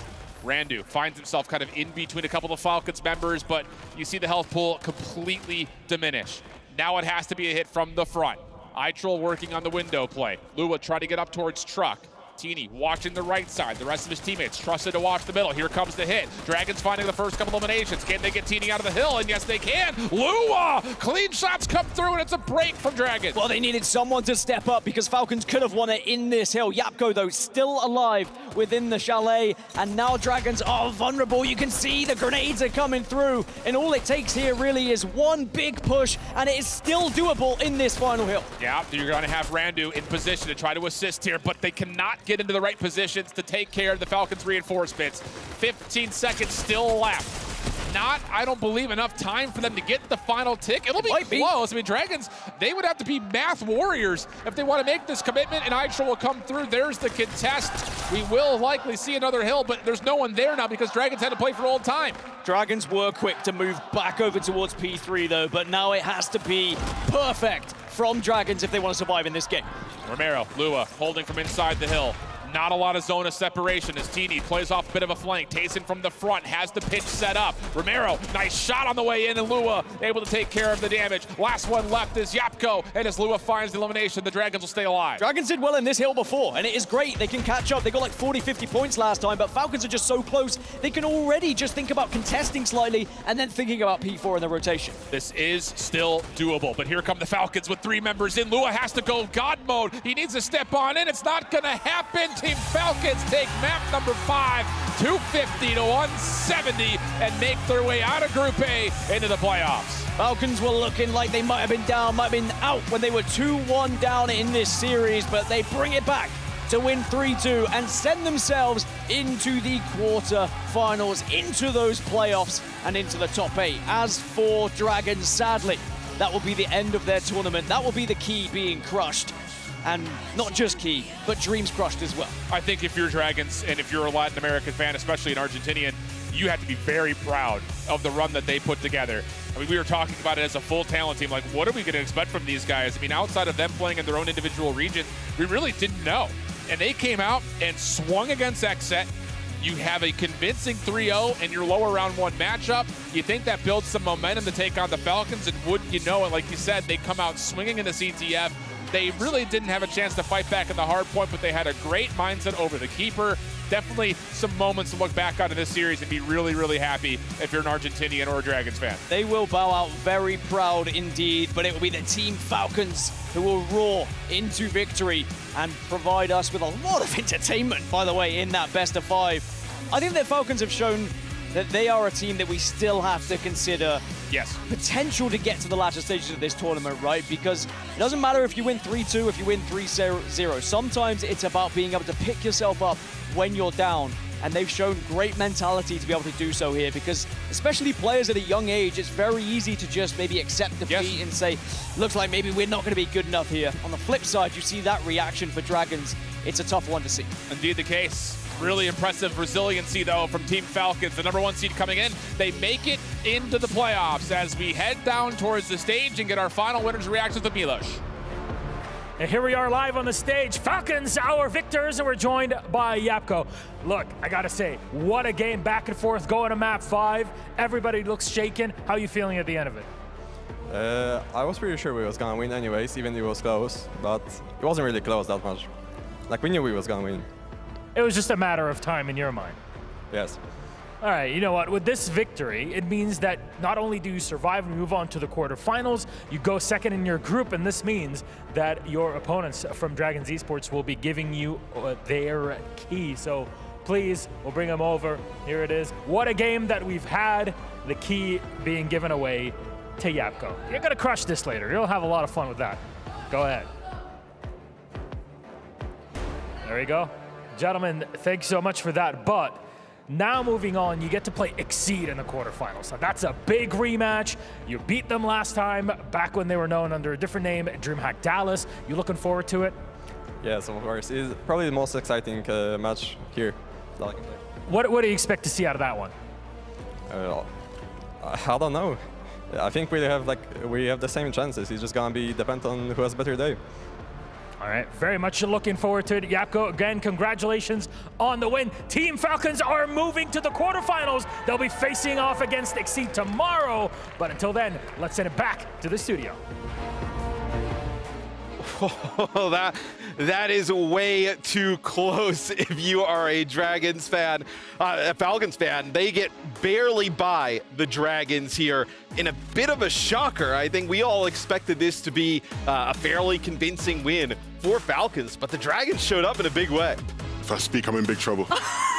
Randu finds himself kind of in between a couple of Falcons members, but you see the health pool completely diminish. Now it has to be a hit from the front. iTroll working on the window play. Lua trying to get up towards Truck. Teeny watching the right side. The rest of his teammates trusted to watch the middle. Here comes the hit. Dragons finding the first couple eliminations. Can they get Teeny out of the hill? And yes, they can. Lua! Clean shots come through, and it's a break from Dragons. Well, they needed someone to step up because Falcons could have won it in this hill. Yapko, though, still alive within the chalet. And now Dragons are vulnerable. You can see the grenades are coming through. And all it takes here really is one big push, and it is still doable in this final hill. Yeah, you're going to have Randu in position to try to assist here, but they cannot get into the right positions to take care of the Falcons reinforcements. 15 seconds still left. Not, I don't believe, enough time for them to get the final tick. It'll be close. I mean, Dragons, they would have to be math warriors if they want to make this commitment, and iTroll will come through. There's the contest. We will likely see another hill, but there's no one there now because Dragons had to play for old time. Dragons were quick to move back over towards P3, though, but now it has to be perfect from Dragons if they want to survive in this game. Romero, Lua holding from inside the hill. Not a lot of zone of separation as TD plays off a bit of a flank. Tayson from the front has the pitch set up. Romero, nice shot on the way in, and Lua able to take care of the damage. Last one left is Yapko, and as Lua finds the elimination, the Dragons will stay alive. Dragons did well in this hill before, and it is great. They can catch up. They got like 40, 50 points last time, but Falcons are just so close. They can already just think about contesting slightly and then thinking about P4 in the rotation. This is still doable, but here come the Falcons with 3 members in. Lua has to go God mode. He needs to step on in. It's not going to happen. Team Falcons take map number 5, 250 to 170, and make their way out of Group A into the playoffs. Falcons were looking like they might have been down, might have been out when they were 2-1 down in this series, but they bring it back to win 3-2 and send themselves into the quarter-finals, into those playoffs and into the top 8. As for Dragons, sadly, that will be the end of their tournament. That will be the key being crushed. And not just key, but dreams crushed as well. I think if you're Dragons and if you're a Latin American fan, especially an Argentinian, you have to be very proud of the run that they put together. I mean, we were talking about it as a full talent team. Like, what are we going to expect from these guys? I mean, outside of them playing in their own individual region, we really didn't know. And they came out and swung against Xset. You have a convincing 3-0 in your lower round 1 matchup. You think that builds some momentum to take on the Falcons, and wouldn't you know it, like you said, they come out swinging in the CTF. They really didn't have a chance to fight back in the hard point, but they had a great mindset over the keeper. Definitely some moments to look back on in this series and be really, really happy if you're an Argentinian or a Dragons fan. They will bow out very proud indeed, but it will be the Team Falcons who will roar into victory and provide us with a lot of entertainment, by the way, in that best of 5. I think that Falcons have shown that they are a team that we still have to consider potential to get to the latter stages of this tournament, right? Because it doesn't matter if you win 3-2, if you win 3-0. Sometimes it's about being able to pick yourself up when you're down, and they've shown great mentality to be able to do so here, because especially players at a young age, it's very easy to just maybe accept defeat and say, looks like maybe we're not going to be good enough here. On the flip side, you see that reaction for Dragons. It's a tough one to see. Indeed the case. Really impressive resiliency, though, from Team Falcons. The number 1 seed coming in. They make it into the playoffs as we head down towards the stage and get our final winners' reactions with Milos. And here we are live on the stage. Falcons, our victors, and we're joined by Yapko. Look, I gotta say, what a game, back and forth, going to map 5. Everybody looks shaken. How are you feeling at the end of it? I was pretty sure we was gonna win anyways, even if it was close, but it wasn't really close that much. Like, we knew we was gonna win. It was just a matter of time in your mind. Yes. All right, you know what? With this victory, it means that not only do you survive and move on to the quarterfinals, you go second in your group, and this means that your opponents from Dragons Esports will be giving you their key. So please, we'll bring them over. Here it is. What a game that we've had. The key being given away to Yapko. You're gonna crush this later. You'll have a lot of fun with that. Go ahead. There we go. Gentlemen, thanks so much for that, but now moving on, you get to play Exceed in the quarterfinals. So that's a big rematch. You beat them last time, back when they were known under a different name, DreamHack Dallas. You looking forward to it? Yes, of course. It's probably the most exciting match here that I can play. What do you expect to see out of that one? I don't know. I think we have the same chances. It's just gonna be depend on who has a better day. All right, very much looking forward to it. Yapko, again, congratulations on the win. Team Falcons are moving to the quarterfinals. They'll be facing off against Exceed tomorrow. But until then, let's send it back to the studio. Oh, that is way too close if you are a Dragons fan. A Falcons fan, they get barely by the Dragons here in a bit of a shocker. I think we all expected this to be a fairly convincing win for Falcons, but the Dragons showed up in a big way. If I speak, I'm in big trouble.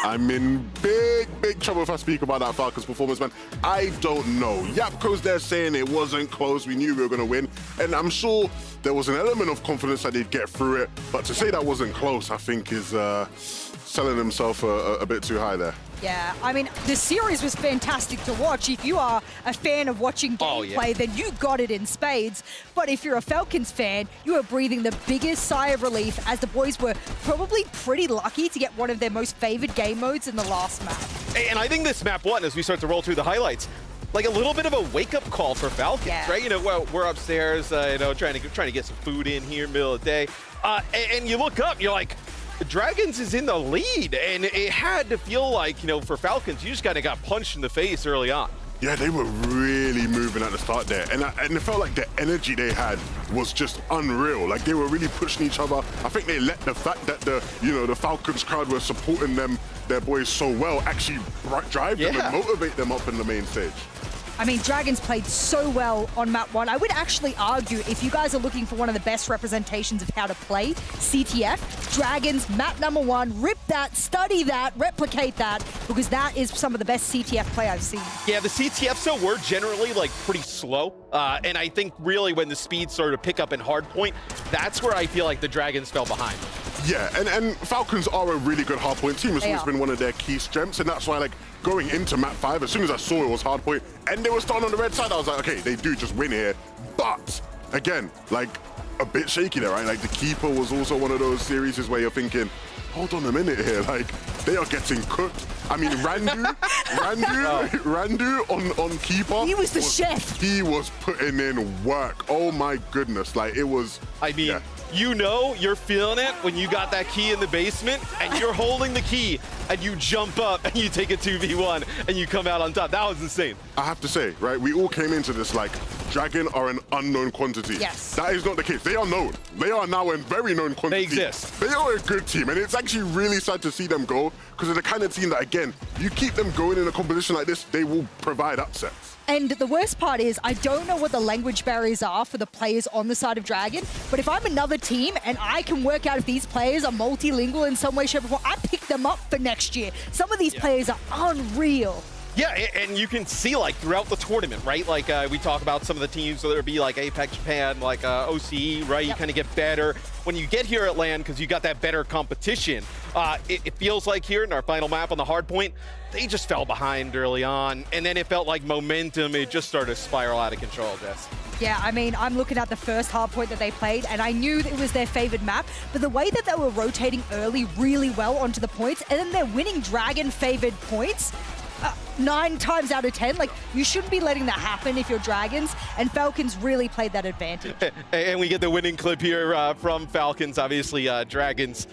I'm in big trouble if I speak about that Falcons performance, man. I don't know. Yapko's there saying it wasn't close. We knew we were going to win. And I'm sure there was an element of confidence that they'd get through it. But to say that wasn't close, I think is selling himself a bit too high there. Yeah, I mean, the series was fantastic to watch. If you are a fan of watching gameplay, then you got it in spades. But if you're a Falcons fan, you are breathing the biggest sigh of relief, as the boys were probably pretty lucky to get one of their most favored game modes in the last map. And I think this map 1, as we start to roll through the highlights, like a little bit of a wake-up call for Falcons, right? You know, we're upstairs, you know, trying to get some food in here, middle of the day, and you look up, you're like, Dragons is in the lead, and it had to feel like, you know, for Falcons, you just kind of got punched in the face early on. Yeah, they were really moving at the start there, and it felt like the energy they had was just unreal. Like they were really pushing each other. I think they let the fact that the Falcons crowd were supporting them, their boys so well, actually drive them and motivate them up in the main stage. I mean, Dragons played so well on map 1. I would actually argue, if you guys are looking for one of the best representations of how to play CTF, Dragons, map number 1, rip that, study that, replicate that, because that is some of the best CTF play I've seen. Yeah, the CTFs, though, were generally, like, pretty slow. And I think, really, when the speed started to pick up in Hardpoint, that's where I feel like the Dragons fell behind. Yeah, and Falcons are a really good hardpoint team. It's always been one of their key strengths, and that's why, like, going into map 5, as soon as I saw it was hardpoint, and they were starting on the red side, I was like, okay, they do just win here. But, again, like, a bit shaky there, right? Like, the keeper was also one of those series where you're thinking, hold on a minute here, like, they are getting cooked. I mean, Randu on keeper. He was the chef. He was putting in work. Oh my goodness, like, it was... I mean... Yeah. You know you're feeling it when you got that key in the basement and you're holding the key and you jump up and you take a 2v1 and you come out on top. That was insane. I have to say, right, we all came into this like Dragon are an unknown quantity. Yes. That is not the case. They are known. They are now a very known quantity. They exist. They are a good team, and it's actually really sad to see them go because they're the kind of team that, again, you keep them going in a competition like this, they will provide upsets. And the worst part is, I don't know what the language barriers are for the players on the side of Dragon, but if I'm another team and I can work out if these players are multilingual in some way, shape, or form, I pick them up for next year. Some of these players are unreal. Yeah, and you can see, like, throughout the tournament, right? Like, we talk about some of the teams, whether it be, like, Apex Japan, like OCE, right? You kind of get better. When you get here at LAN, because you got that better competition, it feels like here in our final map on the Hardpoint, they just fell behind early on, and then it felt like momentum, it just started to spiral out of control, Jess. Yeah, I mean, I'm looking at the first Hardpoint that they played, and I knew that it was their favored map, but the way that they were rotating early really well onto the points, and then they're winning Dragon-favored points, 9 times out of 10, like, you shouldn't be letting that happen if you're Dragons, and Falcons really played that advantage. And we get the winning clip here from Falcons. Obviously, Dragons,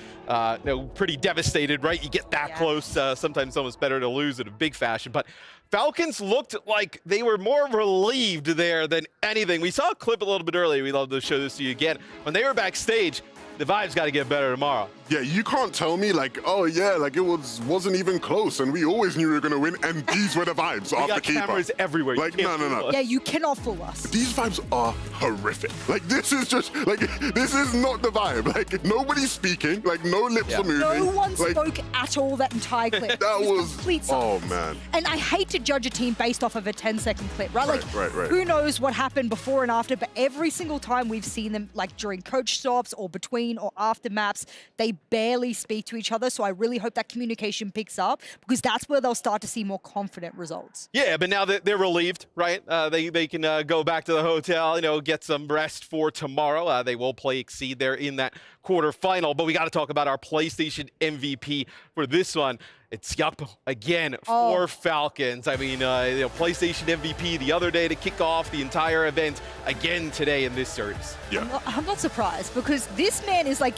pretty devastated, right? You get that close, sometimes almost better to lose in a big fashion, but Falcons looked like they were more relieved there than anything. We saw a clip a little bit earlier. We'd love to show this to you again. When they were backstage, the vibe's got to get better tomorrow. Yeah, you can't tell me like, oh yeah, like it wasn't even close, and we always knew we were gonna win, and these were the vibes of the keeper. Cameras everywhere. Like, no. Yeah, you cannot fool us. These vibes are horrific. Like, this is just like, this is not the vibe. Like, nobody's speaking. Like, no lips are moving. No one like, spoke at all that entire clip. That was complete oh silence. man. And I hate to judge a team based off of a 10-second clip, right? Like, right. who knows what happened before and after? But every single time we've seen them, like during coach stops or between or after maps, they barely speak to each other. So I really hope that communication picks up, because that's where they'll start to see more confident results. Yeah, but now that they're relieved, right? They can go back to the hotel, get some rest for tomorrow. They will play Exceed there in that quarterfinal. But we got to talk about our PlayStation MVP for this one. It's Yup again for Falcons. I mean, PlayStation MVP the other day to kick off the entire event, again today in this series. Yeah. I'm not surprised, because this man is like,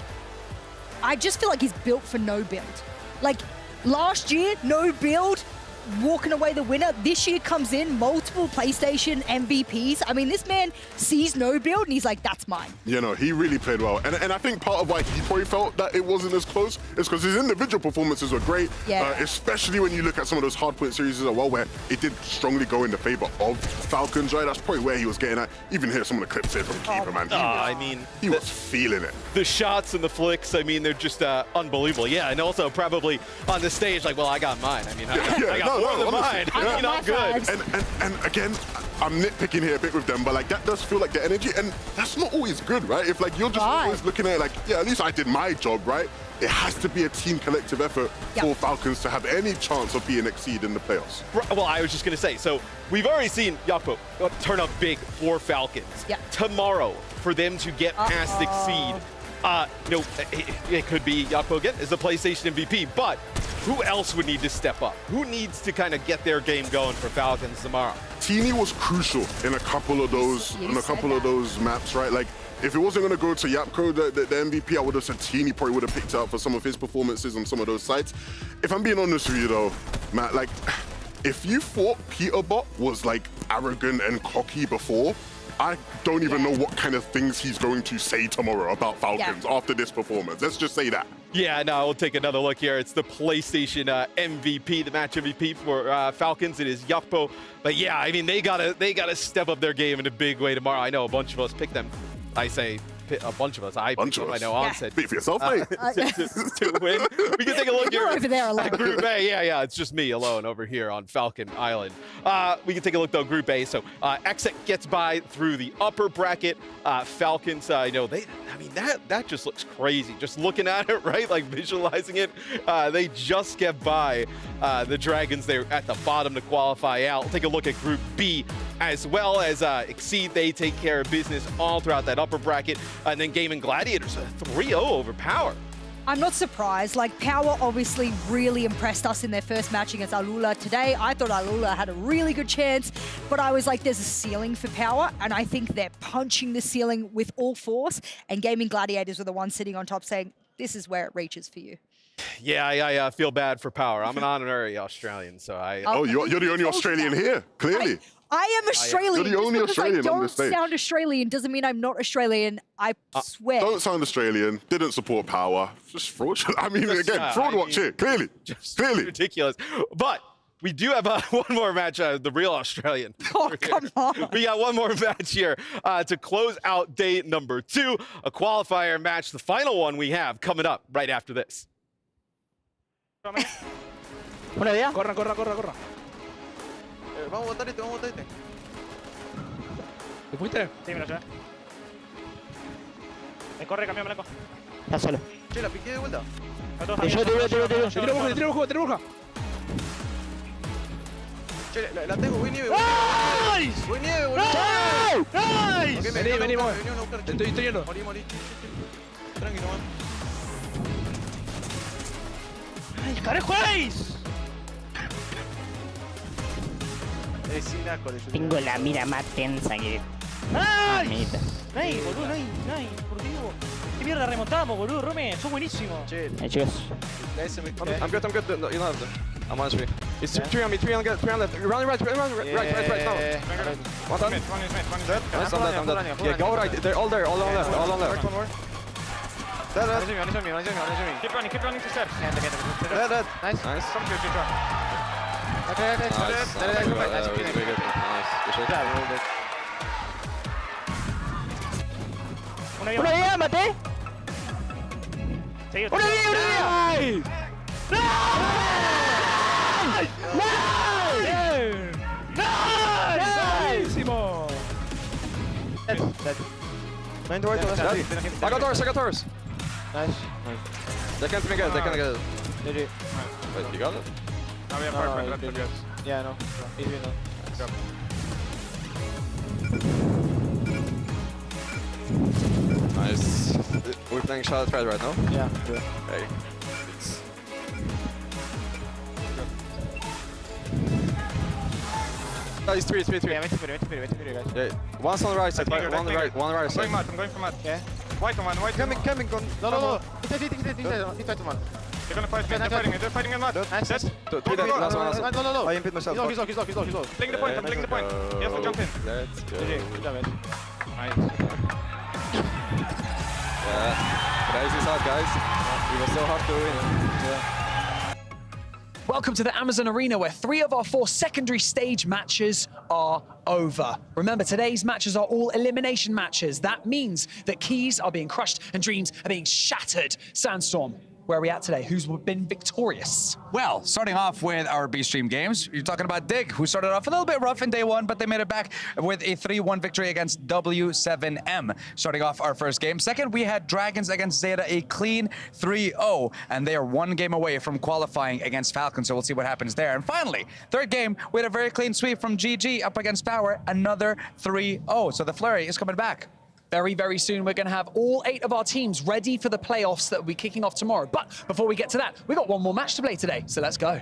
I just feel like he's built for no build. Like, last year, no build, walking away the winner. This year comes in, multiple PlayStation MVPs. I mean, this man sees no build and he's like, that's mine. He really played well. And I think part of why he probably felt that it wasn't as close is because his individual performances were great, especially when you look at some of those Hardpoint series as well, where it did strongly go in the favor of Falcons, right? That's probably where he was getting at. Even here, some of the clips here from Keeper, man. He was feeling it. The shots and the flicks, I mean, they're just unbelievable. Yeah, and also probably on the stage, like, well, I got mine. I mean, I got more than mine. Yeah. I'm good. And again, I'm nitpicking here a bit with them, but like that does feel like the energy, and that's not always good, right? If like you're just always looking at it like, yeah, at least I did my job, right? It has to be a team collective effort for Falcons to have any chance of being Exceed in the playoffs. Well, I was just going to say, so we've already seen Yapo turn up big for Falcons. Tomorrow, for them to get past Exceed, it could be Yapo again as the PlayStation MVP, but who else would need to step up? Who needs to kind of get their game going for Falcons tomorrow? Teeny was crucial in a couple of those those maps, right? Like If it wasn't going to go to Yapko, the MVP, I would have said Teeny probably would have picked up for some of his performances on some of those sites. If I'm being honest with you though, Matt, like, if you thought Peterbot was like arrogant and cocky before, I don't even know what kind of things he's going to say tomorrow about Falcons after this performance. Let's just say that. Yeah, no, we'll take another look here. It's the PlayStation MVP, the match MVP for Falcons. It is Yakpo. But yeah, I mean, they gotta step up their game in a big way tomorrow. I know a bunch of us picked them. I say a bunch of us. I know On said. Speak for yourself, mate. to win. We can take a look here. You're over there alone. Group A, yeah, it's just me alone over here on Falcon Island. We can take a look though, Group A. So Exec gets by through the upper bracket. Falcons, you know, that just looks crazy. Just looking at it, right? Like visualizing it. They just get by the Dragons. They're at the bottom to qualify out. We'll take a look at Group B as well as Exceed. They take care of business all throughout that upper bracket. And then Gaming Gladiators, 3-0 over Power. I'm not surprised. Like, Power obviously really impressed us in their first match against Alula today. I thought Alula had a really good chance, but I was like, there's a ceiling for Power, and I think they're punching the ceiling with all force, and Gaming Gladiators are the ones sitting on top saying, this is where it reaches for you. Yeah, I feel bad for Power. I'm an honorary Australian, so I... Oh, you're the only Australian here, clearly. I am Australian. You're the only Australian on this stage. I don't sound Australian doesn't mean I'm not Australian. I swear. Don't sound Australian. Didn't support Power. Just fraudulent. I mean, again, fraud watch here. Clearly. Clearly. Ridiculous. But we do have one more match, the real Australian. Oh, come on. We got one more match here to close out day number 2, a qualifier match, the final one we have coming up right after this. Una idea. Corran. Vamos a botar este. ¿Te fuiste? Sí, me lo llevé. Me corre, camión blanco. Está solo. Che, la piqué de vuelta. Te tiro busca. Che, la tengo, voy nieve. ¡Nice! Voy nieve, boludo. ¡Nice! Vení, te estoy yendo. Morí. Tranquilo, man. ¡Ay, carajo, Ace! Tengo la mira más tensa que... ¡Nice! ¡Nice, boludo! ¡Nice! Por Dios. ¿Qué mierda remontamos, boludo? Rome, sos buenísimo. Hey, chicos. I'm good. No, you don't have to. I'm on street. It's 3 on me, 3 on left. Run right, now. One time. Dead. Nice, I'm dead. Yeah, go right. They're all there, all on left. One more. Dead. Keep running to steps. Dead. Nice. Some good job. Okay. Nice. Una idea, maté. Una idea. ¡Buenísimo! I got doors. Nice. They can't get it. GG. Wait, you got it? No, we have Hardpoint. Yeah, no. He's been on. Nice. We're playing Charlotte Red right now? Yeah, good. Hey. It's 3. Yeah, wait, guys. Yeah. One's on the right side, one on the right side. I'm going for mat. Yeah. White on one. Coming. No. He's one. They're gonna fight. They're fighting in mat. Nice. Dead. Last one. No. I imped myself. He's low. Playing the point. I'm playing the point. He has to jump in. Let's go. GG. Good job, man. Nice. Yeah. Guys, it's hard, guys. It was so hard to win. Yeah. Welcome to the Amazon Arena, where 3 of our 4 secondary stage matches are over. Remember, today's matches are all elimination matches. That means that keys are being crushed and dreams are being shattered. Sandstorm, where are we at today? Who's been victorious? Well, starting off with our B-Stream games, you're talking about Dig, who started off a little bit rough in day 1, but they made it back with a 3-1 victory against W7M. Starting off our first game. Second, we had Dragons against Zeta, a clean 3-0, and they are 1 game away from qualifying against Falcons, so we'll see what happens there. And finally, third game, we had a very clean sweep from GG up against Power, another 3-0, so the flurry is coming back. Very, very soon, we're going to have all 8 of our teams ready for the playoffs that will be kicking off tomorrow. But before we get to that, we've got one more match to play today, so let's go.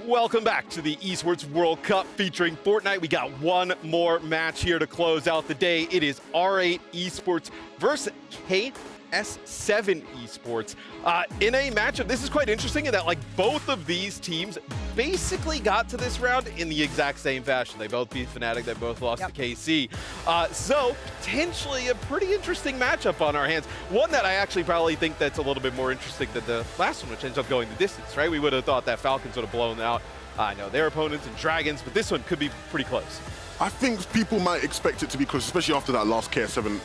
Welcome back to the Esports World Cup featuring Fortnite. We got one more match here to close out the day. It is R8 Esports versus KS7 Esports. In a matchup, this is quite interesting in that like both of these teams basically got to this round in the exact same fashion. They both beat Fnatic, they both lost to KC. So potentially a pretty interesting matchup on our hands. One that I actually probably think that's a little bit more interesting than the last one, which ends up going the distance, right? We would have thought that Falcons would have blown out their opponents and Dragons, but this one could be pretty close. I think people might expect it to be close, especially after that last KS7,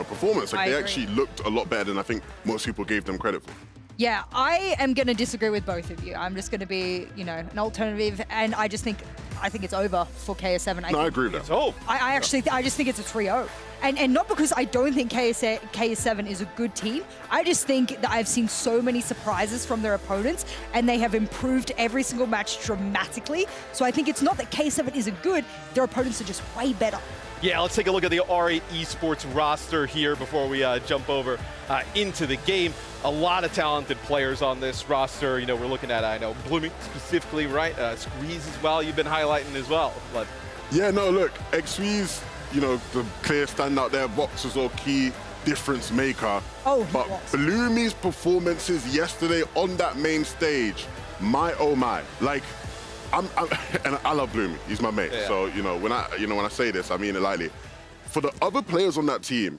performance. Like, they actually looked a lot better than I think most people gave them credit for. Yeah, I am going to disagree with both of you. I'm just going to be, an alternative, and I think it's over for KS7. I agree with that. Oh, I just think it's a 3-0. And not because I don't think KS7 is a good team. I just think that I've seen so many surprises from their opponents, and they have improved every single match dramatically. So I think it's not that KS7 isn't good, their opponents are just way better. Yeah, let's take a look at the R8 Esports roster here before we jump over into the game. A lot of talented players on this roster. We're looking at, Bloomy specifically, right? Squeeze as well, you've been highlighting as well. But yeah, no, look, Squeeze, the clear standout there, Vox was all key difference maker. But Bloomy's performances yesterday on that main stage, my oh my. Like, and I love Bloomy. He's my mate. Yeah. So when I say this, I mean it lightly. For the other players on that team,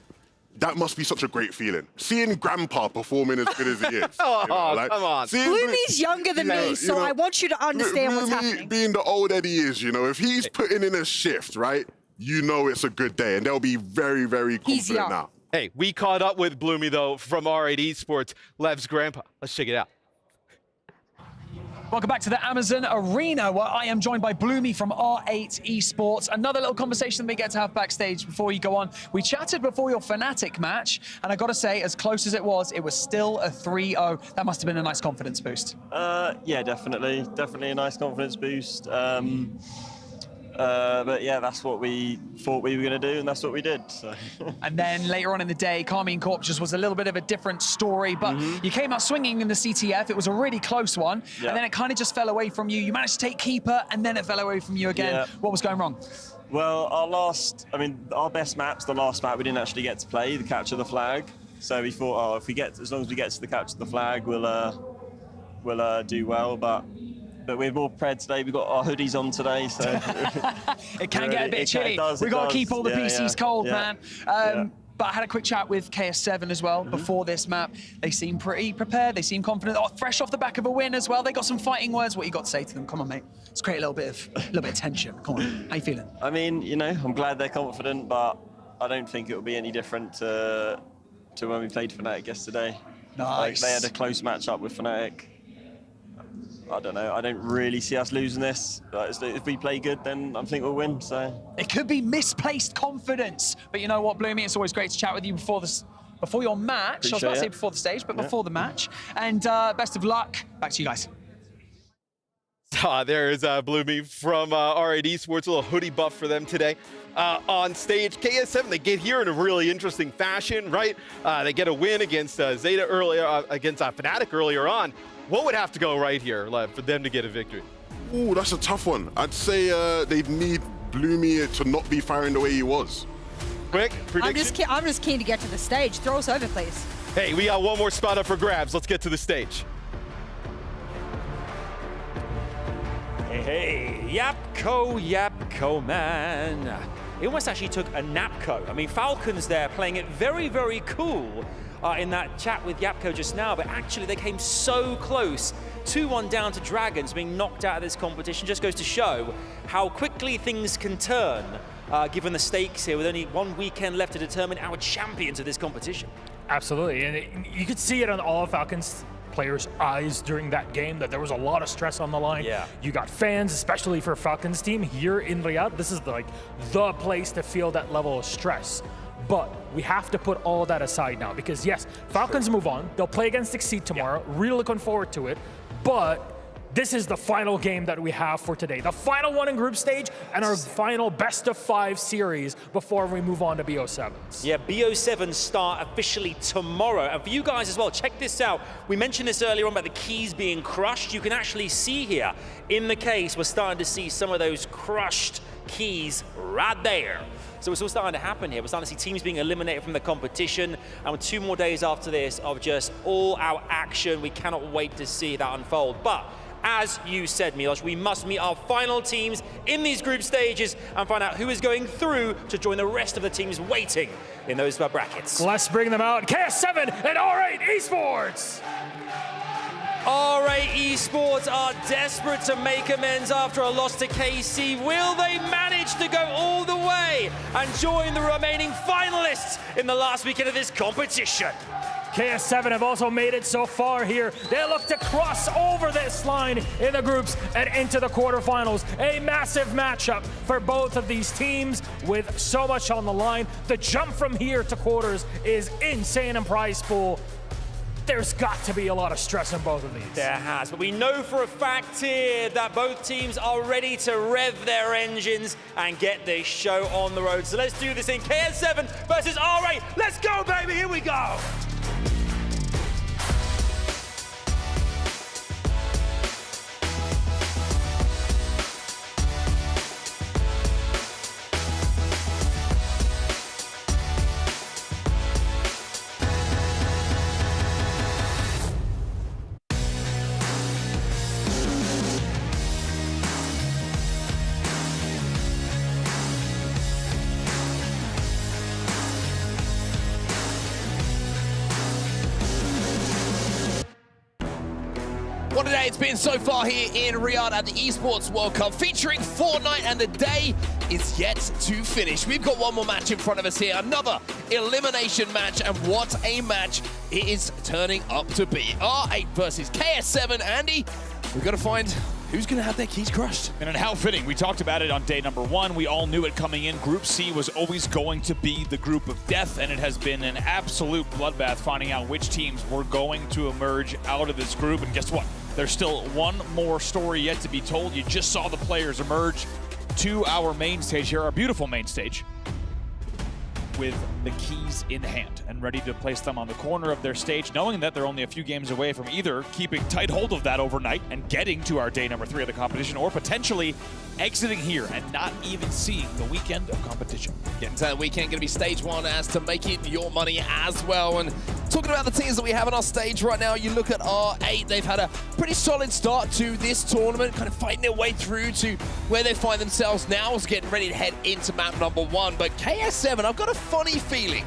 that must be such a great feeling. Seeing Grandpa performing as good as he is. Come on. Bloomy's younger than me, so I want you to understand what's happening. Being the old Eddie is, if he's putting in a shift, right, it's a good day, and they'll be very, very confident now. Hey, we caught up with Bloomy, though, from R8 Esports, Lev's grandpa. Let's check it out. Welcome back to the Amazon Arena, where I am joined by Bloomy from R8 Esports. Another little conversation that we get to have backstage before you go on. We chatted before your Fnatic match, and I got to say, as close as it was still a 3-0. That must have been a nice confidence boost. Yeah, definitely a nice confidence boost. But yeah, that's what we thought we were going to do, and that's what we did. So. And then later on in the day, Carmine Corp just was a little bit of a different story, but you came out swinging in the CTF. It was a really close one, and then it kind of just fell away from you. You managed to take Keeper, and then it fell away from you again. What was going wrong? Well, our best maps, the last map, we didn't actually get to play, the capture the flag. So we thought, as long as we get to the capture the flag, we'll do well, but we're more prepared today. We've got our hoodies on today, so it can get a bit chilly. We've got to keep all the PCs cold, man. But I had a quick chat with KS7 as well before this map. They seem pretty prepared. They seem confident. Fresh off the back of a win as well. They got some fighting words. What you got to say to them? Come on, mate. Let's create a little bit of tension. Come on. How you feeling? I mean, I'm glad they're confident, but I don't think it will be any different to when we played Fnatic yesterday. Nice. Like, they had a close matchup with Fnatic. I don't know. I don't really see us losing this. If we play good, then I think we'll win. So it could be misplaced confidence, but you know what, Bloomy? It's always great to chat with you before your match. I was about to say before the stage, but before the match. And best of luck. Back to you guys. There is Bloomy from R8 Esports, a little hoodie buff for them today. On stage, KS7, they get here in a really interesting fashion, right? They get a win against Zeta earlier, against Fnatic earlier on. What would have to go right here, Lev, for them to get a victory? Ooh, that's a tough one. I'd say they'd need Bloomy to not be firing the way he was. Quick prediction? I'm just keen to get to the stage. Throw us over, please. Hey, we got one more spot up for grabs. Let's get to the stage. Hey, Yapko, man. He almost actually took a Napco. I mean, Falcons there playing it very, very cool in that chat with Yapko just now, but actually they came so close. 2-1 down to Dragons, being knocked out of this competition. Just goes to show how quickly things can turn, given the stakes here, with only one weekend left to determine our champions of this competition. Absolutely, and you could see it on all Falcons players' eyes during that game that there was a lot of stress on the line. Yeah. You got fans, especially for Falcons team here in Riyadh. This is like the place to feel that level of stress. But we have to put all that aside now because yes, Falcons move on. They'll play against Exceed tomorrow. Really looking forward to it. But this is the final game that we have for today. The final one in group stage and our final best-of-5 series before we move on to BO7s. Yeah, BO7s start officially tomorrow. And for you guys as well, check this out. We mentioned this earlier on about the keys being crushed. You can actually see here in the case, we're starting to see some of those crushed keys right there. So it's all starting to happen here. We're starting to see teams being eliminated from the competition. And with 2 more days after this of just all out action, we cannot wait to see that unfold. But as you said, Milos, we must meet our final teams in these group stages and find out who is going through to join the rest of the teams waiting in those brackets. Let's bring them out. KS7 and R8 Esports. R8 Esports are desperate to make amends after a loss to KC. Will they manage to go all the way and join the remaining finalists in the last weekend of this competition? KS7 have also made it so far here. They look to cross over this line in the groups and into the quarterfinals. A massive matchup for both of these teams with so much on the line. The jump from here to quarters is insane in prize pool. There's got to be a lot of stress in both of these. There has, but we know for a fact here that both teams are ready to rev their engines and get this show on the road. So let's do this in KS7 versus R8. Let's go, baby, here we go. What a day it's been so far here in Riyadh at the Esports World Cup featuring Fortnite, and the day is yet to finish. We've got one more match in front of us here, another elimination match, and what a match it is turning up to be. R8 versus KS7. Andy, we've got to find who's going to have their keys crushed. And how fitting. We talked about it on day number 1. We all knew it coming in. Group C was always going to be the group of death, and it has been an absolute bloodbath finding out which teams were going to emerge out of this group. And guess what? There's still one more story yet to be told. You just saw the players emerge to our main stage here, our beautiful main stage, with the keys in hand and ready to place them on the corner of their stage, knowing that they're only a few games away from either keeping tight hold of that overnight and getting to our day number 3 of the competition, or potentially exiting here and not even seeing the weekend of competition. Getting to that weekend, going to be stage 1 as to make it your money as well. And talking about the teams that we have on our stage right now, you look at R8, they've had a pretty solid start to this tournament, kind of fighting their way through to where they find themselves now, is getting ready to head into map number 1. But KS7, I've got a funny feeling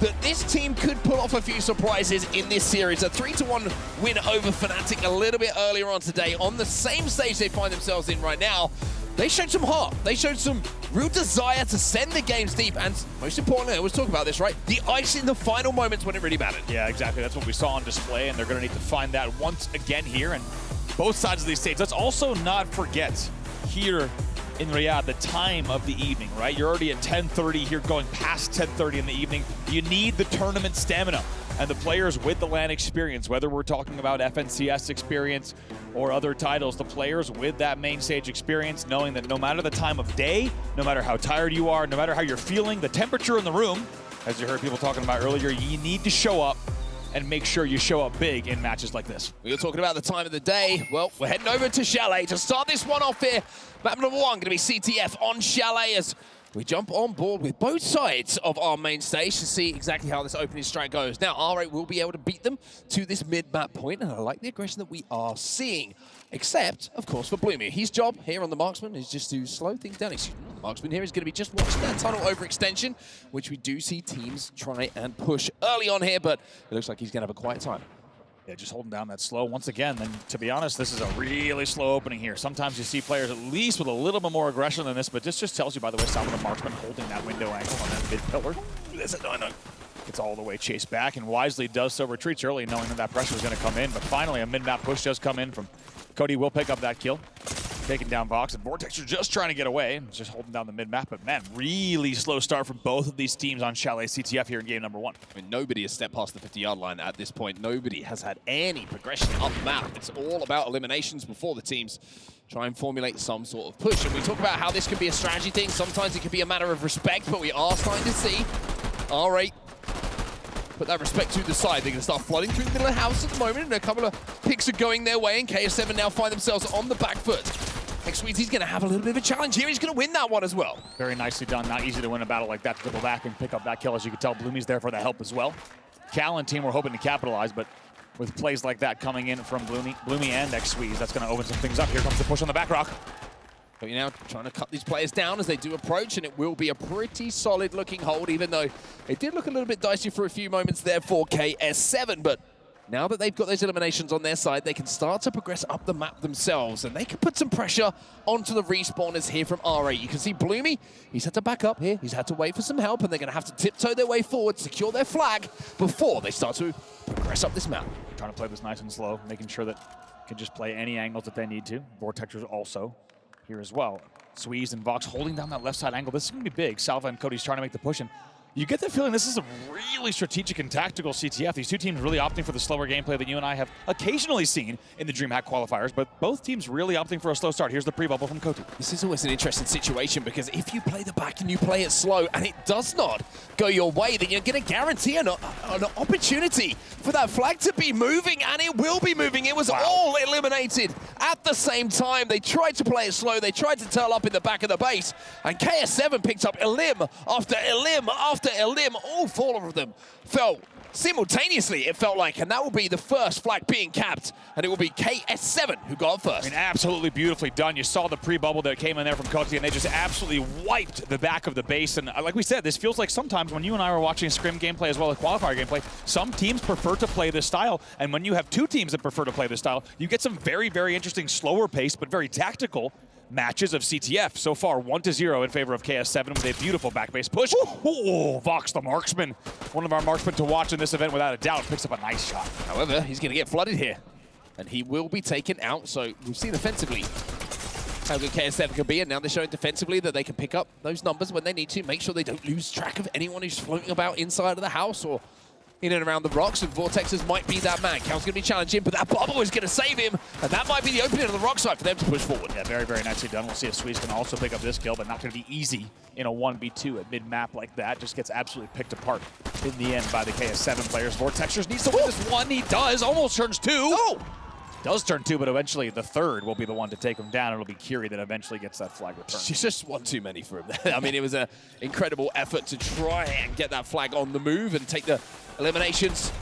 that this team could pull off a few surprises in this series. A 3-1 win over Fnatic a little bit earlier on today on the same stage they find themselves in right now. They showed some heart. They showed some real desire to send the games deep, and most importantly, I always talk about this, right? The ice in the final moments when it really mattered. Yeah, exactly. That's what we saw on display, and they're going to need to find that once again here, and both sides of these stages. Let's also not forget here in Riyadh the time of the evening, right? You're already at 10:30 here, going past 10:30 in the evening. You need the tournament stamina, and the players with the LAN experience, whether we're talking about FNCS experience or other titles, the players with that main stage experience, knowing that no matter the time of day, no matter how tired you are, no matter how you're feeling, the temperature in the room, as you heard people talking about earlier, you need to show up and make sure you show up big in matches like this. We were talking about the time of the day. Well, we're heading over to Chalet to start this one off here. Map number 1 going to be CTF on Chalet as we jump on board with both sides of our main stage to see exactly how this opening strike goes. Now, R8 will be able to beat them to this mid-map point, and I like the aggression that we are seeing. Except, of course, for Bloomy. His job here on the Marksman is just to slow things down. Excuse me, the Marksman here is going to be just watching that tunnel overextension, which we do see teams try and push early on here, but it looks like he's going to have a quiet time. Yeah, just holding down that slow once again. And to be honest, this is a really slow opening here. Sometimes you see players at least with a little bit more aggression than this, but this just tells you, by the way, some of the Marksman holding that window angle on that mid pillar. There's a no-no. Gets all the way chased back and wisely does so, retreats early, knowing that that pressure is going to come in. But finally, a mid-map push does come in from Cody. Will pick up that kill. Taking down Vox, and Vortex are just trying to get away, just holding down the mid-map, but man, really slow start from both of these teams on Chalet CTF here in game number 1. I mean, nobody has stepped past the 50-yard line at this point. Nobody has had any progression up map. It's all about eliminations before the teams try and formulate some sort of push. And we talk about how this can be a strategy thing. Sometimes it can be a matter of respect, but we are starting to see R8 put that respect to the side. They're going to start flooding through the middle of the house at the moment, and a couple of picks are going their way, and KS7 now find themselves on the back foot. Xweezy's going to have a little bit of a challenge here. He's going to win that one as well. Very nicely done. Not easy to win a battle like that, to dribble back and pick up that kill. As you can tell, Bloomy's there for the help as well. Cal and team were hoping to capitalize, but with plays like that coming in from Bloomy and Xweez, that's going to open some things up. Here comes the push on the back rock. But you're now trying to cut these players down as they do approach, and it will be a pretty solid looking hold, even though it did look a little bit dicey for a few moments there for KS7. But now that they've got those eliminations on their side, they can start to progress up the map themselves, and they can put some pressure onto the respawners here from R8. You can see Bloomy, he's had to back up here. He's had to wait for some help, and they're going to have to tiptoe their way forward, secure their flag before they start to progress up this map. Trying to play this nice and slow, making sure that they can just play any angles that they need to. Vortexers also here as well. Sweeze and Vox holding down that left side angle. This is going to be big. Salva and Cody's trying to make the push, and you get the feeling this is a really strategic and tactical CTF. These two teams really opting for the slower gameplay that you and I have occasionally seen in the DreamHack qualifiers, but both teams really opting for a slow start. Here's the pre-bubble from Coty. This is always an interesting situation, because if you play the back and you play it slow and it does not go your way, then you're going to guarantee an opportunity for that flag to be moving, and it will be moving. It was all eliminated at the same time. They tried to play it slow. They tried to turn up in the back of the base, and KS7 picked up elim after elim after elim. All 4 of them fell simultaneously, it felt like, and that will be the first flag being capped, and it will be KS7 who got first. I mean, absolutely beautifully done. You saw the pre-bubble that came in there from Coty, and they just absolutely wiped the back of the base. And like we said, this feels like sometimes when you and I were watching scrim gameplay as well as qualifier gameplay, some teams prefer to play this style, and when you have 2 teams that prefer to play this style, you get some very, very interesting, slower pace, but very tactical matches of CTF. So far, 1-0 in favor of KS7 with a beautiful back base push. Oh, Vox the marksman. One of our marksmen to watch in this event without a doubt. Picks up a nice shot. However, he's going to get flooded here, and he will be taken out. So we've seen offensively how good KS7 can be, and now they're showing defensively that they can pick up those numbers when they need to. Make sure they don't lose track of anyone who's floating about inside of the house or in and around the rocks, and Vortexers might be that man. Cal's going to be challenging, but that bubble is going to save him, and that might be the opening of the rock side for them to push forward. Yeah, very, very nicely done. We'll see if Sweeze can also pick up this kill, but not going to be easy in a 1v2 at mid-map like that. Just gets absolutely picked apart in the end by the KS7 players. Vortexers needs to win this one. He does. Almost turns 2. Oh! Does turn 2, but eventually the 3rd will be the one to take him down. It'll be Kiri that eventually gets that flag returned. It's just one too many for him. I mean, it was an incredible effort to try and get that flag on the move and take the eliminations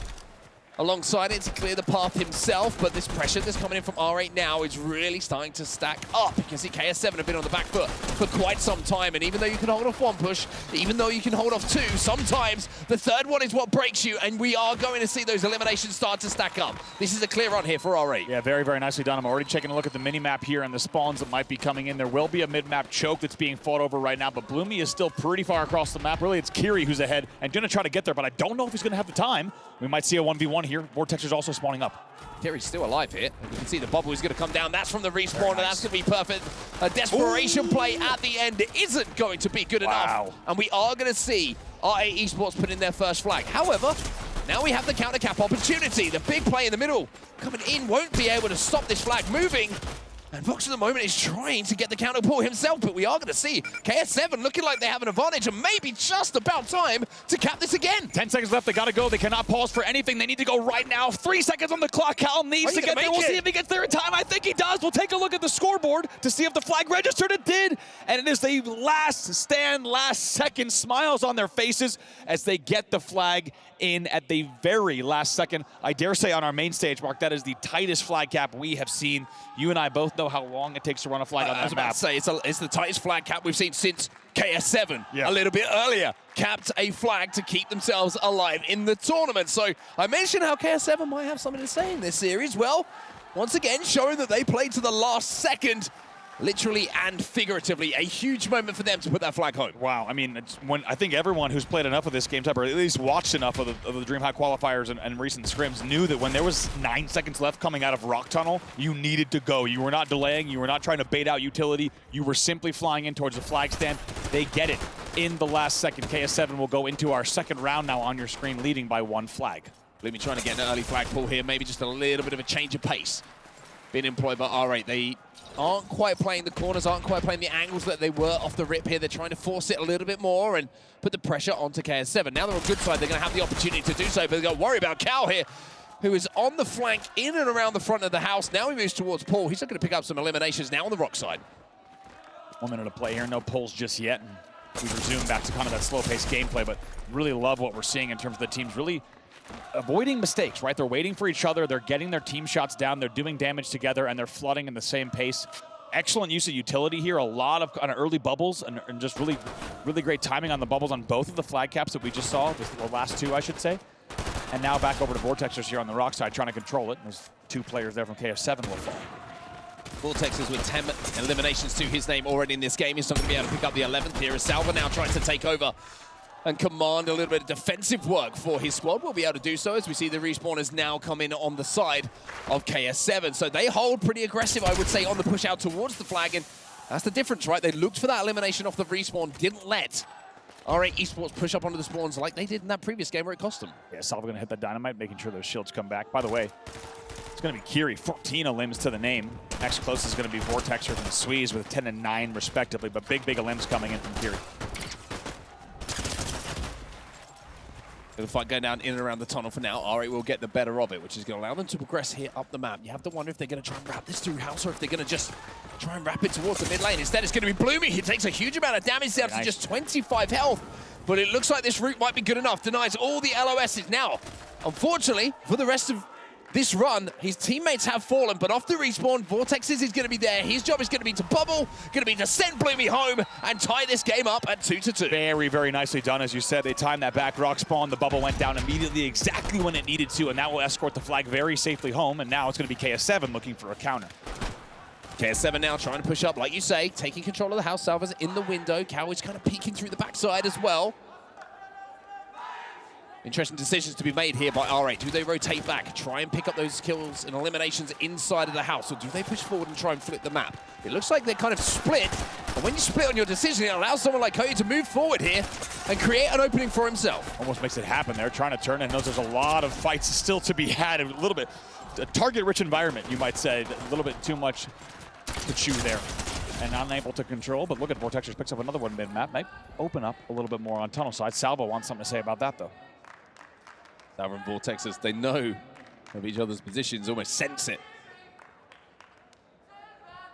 alongside it to clear the path himself, but this pressure that's coming in from R8 now is really starting to stack up. You can see KS7 have been on the back foot for quite some time, and even though you can hold off 1 push, even though you can hold off 2, sometimes the 3rd one is what breaks you, and we are going to see those eliminations start to stack up. This is a clear run here for R8. Yeah, very, very nicely done. I'm already taking a look at the mini-map here and the spawns that might be coming in. There will be a mid-map choke that's being fought over right now, but Bloomy is still pretty far across the map. Really, it's Kiri who's ahead and going to try to get there, but I don't know if he's going to have the time. We might see a 1v1 here. Vortexers also spawning up. Kiri's still alive here. You can see the bubble is going to come down. That's from the respawn, and that's going to be perfect. A desperation play at the end isn't going to be good enough. And we are going to see R8 Esports put in their first flag. However, now we have the counter cap opportunity. The big play in the middle coming in won't be able to stop this flag moving. And Vox at the moment is trying to get the counter pull himself, but we are going to see KS7 looking like they have an advantage, and maybe just about time to cap this again. 10 seconds left. They got to go. They cannot pause for anything. They need to go right now. 3 seconds on the clock. Cal needs to get there. We'll see if he gets there in time. I think he does. We'll take a look at the scoreboard to see if the flag registered. It did. And it is the last stand, last second. Smiles on their faces as they get the flag in at the very last second. I dare say on our main stage, Mark, that is the tightest flag cap we have seen. You and I both know how long it takes to run a flag on that map. I was about to say, it's the tightest flag cap we've seen since KS7 a little bit earlier capped a flag to keep themselves alive in the tournament. So I mentioned how KS7 might have something to say in this series. Well, once again, showing that they played to the last second. literally and figuratively, a huge moment for them to put that flag home. Wow, I mean, I think everyone who's played enough of this game type, or at least watched enough of the DreamHack qualifiers and recent scrims, knew that when there was 9 seconds left coming out of Rock Tunnel, you needed to go. You were not delaying, you were not trying to bait out utility, you were simply flying in towards the flag stand. They get it in the last second. KS7 will go into our second round now on your screen, leading by 1 flag. Bloomy trying to get an early flag pull here, maybe just a little bit of a change of pace being employed by R8. They aren't quite playing the corners, aren't quite playing the angles that they were off the rip here. They're trying to force it a little bit more and put the pressure onto KS7. Now they're on good side, they're going to have the opportunity to do so, but they've got to worry about Cal here, who is on the flank in and around the front of the house. Now he moves towards Paul. He's looking to pick up some eliminations now on the Rock side. 1 minute to play here, no pulls just yet. And we resume back to kind of that slow-paced gameplay, but really love what we're seeing in terms of the teams really avoiding mistakes, right? They're waiting for each other, they're getting their team shots down, they're doing damage together, and they're flooding in the same pace. Excellent use of utility here, a lot of kind of early bubbles, and just really great timing on the bubbles on both of the flag caps that we just saw, the last 2, I should say. And now back over to Vortexers here on the Rock side, trying to control it. There's 2 players there from KS7 will fall. Vortexers with 10 eliminations to his name already in this game. He's not going to be able to pick up the 11th here as Salva now tries to take over and command a little bit of defensive work for his squad. Will be able to do so as we see the respawners now come in on the side of KS7. So they hold pretty aggressive, I would say, on the push out towards the flag. And that's the difference, right? They looked for that elimination off the respawn, didn't let R8 Esports push up onto the spawns like they did in that previous game where it cost them. Yeah, Salva going to hit that dynamite, making sure those shields come back. By the way, it's going to be Kiri, 14 limbs to the name. Next closest is going to be Vortexers and Sweeze with 10 and 9 respectively, but big limbs coming in from Kiri. The fight going down in and around the tunnel for now. R8 will get the better of it, which is going to allow them to progress here up the map. You have to wonder if they're going to try and wrap this through house or if they're going to just try and wrap it towards the mid lane. Instead, it's going to be Bloomy. He takes a huge amount of damage down to just 25 health. But it looks like this route might be good enough. Denies all the LOSs. Now, unfortunately, for the rest of this run, his teammates have fallen, but off the respawn, Vortexes is going to be there. His job is going to be to bubble, going to be to send Bloomy home and tie this game up at 2-2. Very nicely done, as you said. They timed that back rock spawn. The bubble went down immediately, exactly when it needed to, and that will escort the flag very safely home, and now it's going to be KS7 looking for a counter. KS7 now trying to push up, like you say, taking control of the house. Salva's in the window. Cow is kind of peeking through the backside as well. Interesting decisions to be made here by R8. Do they rotate back, try and pick up those kills and eliminations inside of the house, or do they push forward and try and flip the map? It looks like they're kind of split, and when you split on your decision, it allows someone like Cody to move forward here and create an opening for himself. Almost makes it happen there, trying to turn, and knows there's a lot of fights still to be had. A little bit, a target-rich environment, you might say. A little bit too much to chew there. And unable to control, but look at Vortexers picks up another one mid-map. Might open up a little bit more on tunnel side. Salvo wants something to say about that, though. Salva and Vortexers, they know of each other's positions, almost sense it.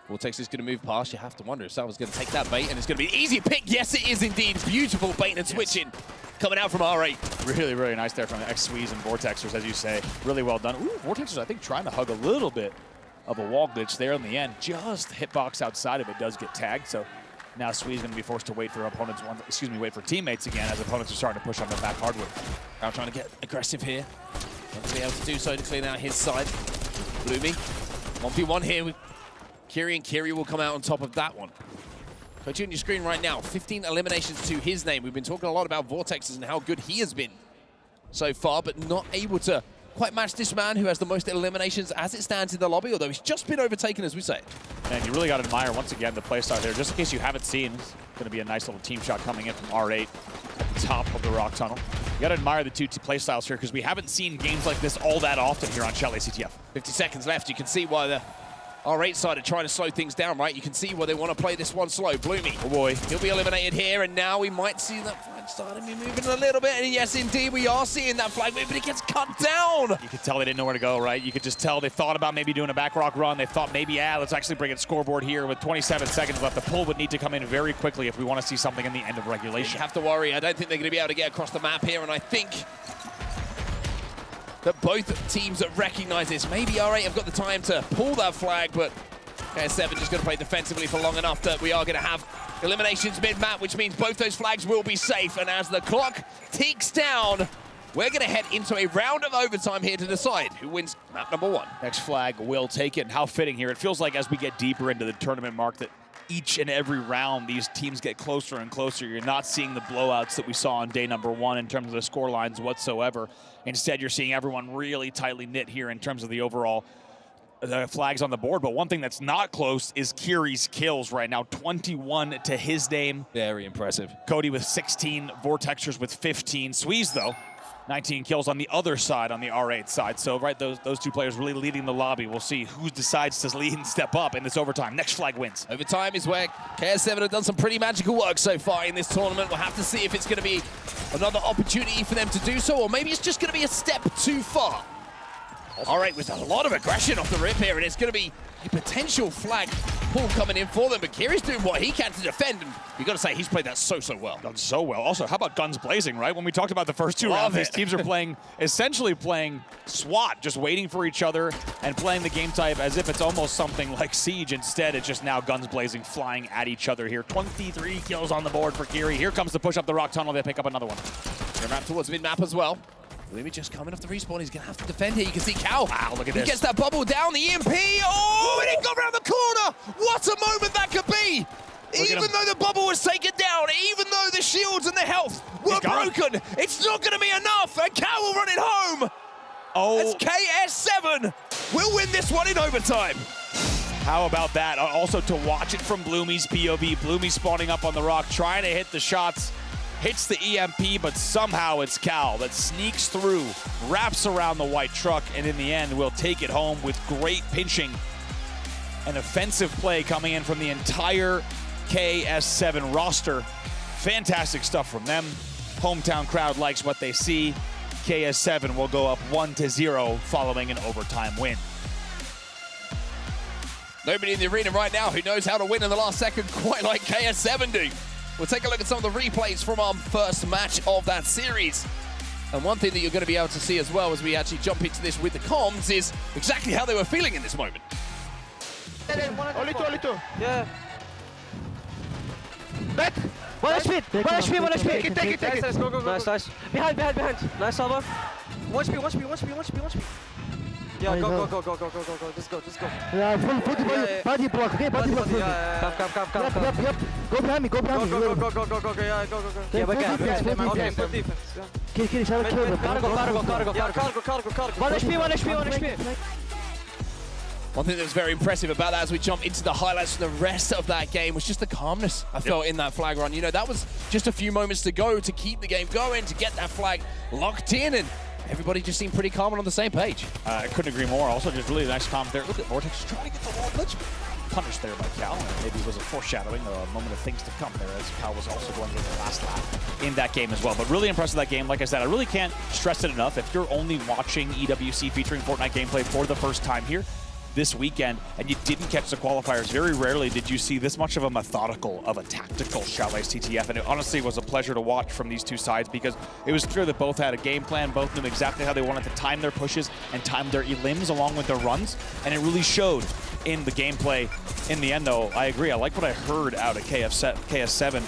Vortex is going to move past. You have to wonder if Salva's going to take that bait, and it's going to be an easy pick. Yes, it is indeed. Beautiful bait and switching coming out from R8. Really nice there from the X-Sweeze and Vortexers, as you say. Really well done. Ooh, Vortexers, I think, trying to hug a little bit of a wall glitch there in the end. Just hitbox outside of it does get tagged, so now Sweeze going to be forced to wait for opponents, wait for teammates again, as opponents are starting to push on the back hardwood. Now trying to get aggressive here. Not to be able to do so to clean out his side. Bloomy, 1v1 here with Kiri, and Kiri will come out on top of that one. Coach, on your screen right now, 15 eliminations to his name. We've been talking a lot about Vortexes and how good he has been so far, but not able to quite match this man who has the most eliminations as it stands in the lobby, although he's just been overtaken, as we say. And you really got to admire, once again, the playstyle there. Just in case you haven't seen, it's going to be a nice little team shot coming in from R8, top of the rock tunnel. You got to admire the two playstyles here, because we haven't seen games like this all that often here on Chalet CTF. 50 seconds left. You can see why the R8 side are trying to slow things down, right? You can see why they want to play this one slow. Bloomy, oh boy, he'll be eliminated here, and now we might see that flag starting to be moving a little bit. And yes, indeed, we are seeing that flag move, but it gets cut down. You could tell they didn't know where to go, right? You could just tell they thought about maybe doing a back rock run. They thought maybe, let's actually bring it scoreboard here with 27 seconds left. The pull would need to come in very quickly if we want to see something in the end of regulation. You have to worry. I don't think they're going to be able to get across the map here, and I think that both teams recognize this. Maybe R8 have got the time to pull that flag, but KS7 just going to play defensively for long enough that we are going to have eliminations mid-map, which means both those flags will be safe. And as the clock ticks down, we're going to head into a round of overtime here to decide who wins map number 1. Next flag will take it. And how fitting here. It feels like as we get deeper into the tournament mark that each and every round these teams get closer and closer. You're not seeing the blowouts that we saw on day number 1 in terms of the score lines whatsoever. Instead, you're seeing everyone really tightly knit here in terms of the overall flags on the board. But one thing that's not close is Kiri's kills right now. 21 to his name. Very impressive. Cody with 16, Vortexers with 15. Sweeze, though, 19 kills on the other side, on the R8 side. So, right, those two players really leading the lobby. We'll see who decides to lead and step up in this overtime. Next flag wins. Overtime is where KS7 have done some pretty magical work so far in this tournament. We'll have to see if it's going to be another opportunity for them to do so, or maybe it's just going to be a step too far. All right, with a lot of aggression off the rip here, and it's going to be a potential flag pull coming in for them, but Kiri's doing what he can to defend, and you've got to say he's played that so well. Done so well. Also, how about guns blazing, right? When we talked about the first 2 rounds, these teams are essentially playing SWAT, just waiting for each other and playing the game type as if it's almost something like Siege. Instead, it's just now guns blazing, flying at each other here. 23 kills on the board for Kiri. Here comes the push up the rock tunnel. They pick up another one. They're map towards mid-map as well. Lumi just coming off the respawn. He's going to have to defend here. You can see Cal. Wow, look at this. He gets that bubble down. The EMP. Oh, and it got around the corner. What a moment that could be. Even though the bubble was taken down, even though the shields and the health were broken, it's not going to be enough. And Cal will run it home. Oh. As KS7 will win this one in overtime. How about that? Also to watch it from Bloomy's POV. Bloomy spawning up on the rock, trying to hit the shots. Hits the EMP, but somehow it's Cal that sneaks through, wraps around the white truck, and in the end will take it home with great pinching. An offensive play coming in from the entire KS7 roster. Fantastic stuff from them. Hometown crowd likes what they see. KS7 will go up 1-0 following an overtime win. Nobody in the arena right now who knows how to win in the last second quite like KS7 do. We'll take a look at some of the replays from our first match of that series. And one thing that you're going to be able to see as well as we actually jump into this with the comms is exactly how they were feeling in this moment. Only two. Yeah. Bet! 1 HP! 1 HP, 1 HP! Take it. Nice, go. Nice. Behind. Nice, Salva. 1 HP. Yeah, go. Just go. Yeah, full body block, okay? Body block. Come. Yep. Go behind me. Go. Yeah, back end. Okay, full defense. Kill, shall I kill them? Cargo. Yeah, cargo. 1 HP. One thing that was very impressive about that as we jump into the highlights from the rest of that game was just the calmness I felt in that flag run. You know, that was just a few moments to go to keep the game going, to get that flag locked in, and everybody just seemed pretty calm and on the same page. I couldn't agree more. Also, just really nice comment there. Look at Vortex trying to get the wall glitch. Punished there by Cal. Maybe it was a foreshadowing or a moment of things to come there, as Cal was also going to get the last lap in that game as well. But really impressed with that game. Like I said, I really can't stress it enough. If you're only watching EWC featuring Fortnite gameplay for the first time here this weekend and you didn't catch the qualifiers, very rarely did you see this much of a methodical, of a tactical Chalais TTF, and it honestly was a pleasure to watch from these two sides because it was clear that both had a game plan, both knew exactly how they wanted to time their pushes and time their elims along with their runs, and it really showed in the gameplay. In the end though, I agree, I like what I heard out of KS7,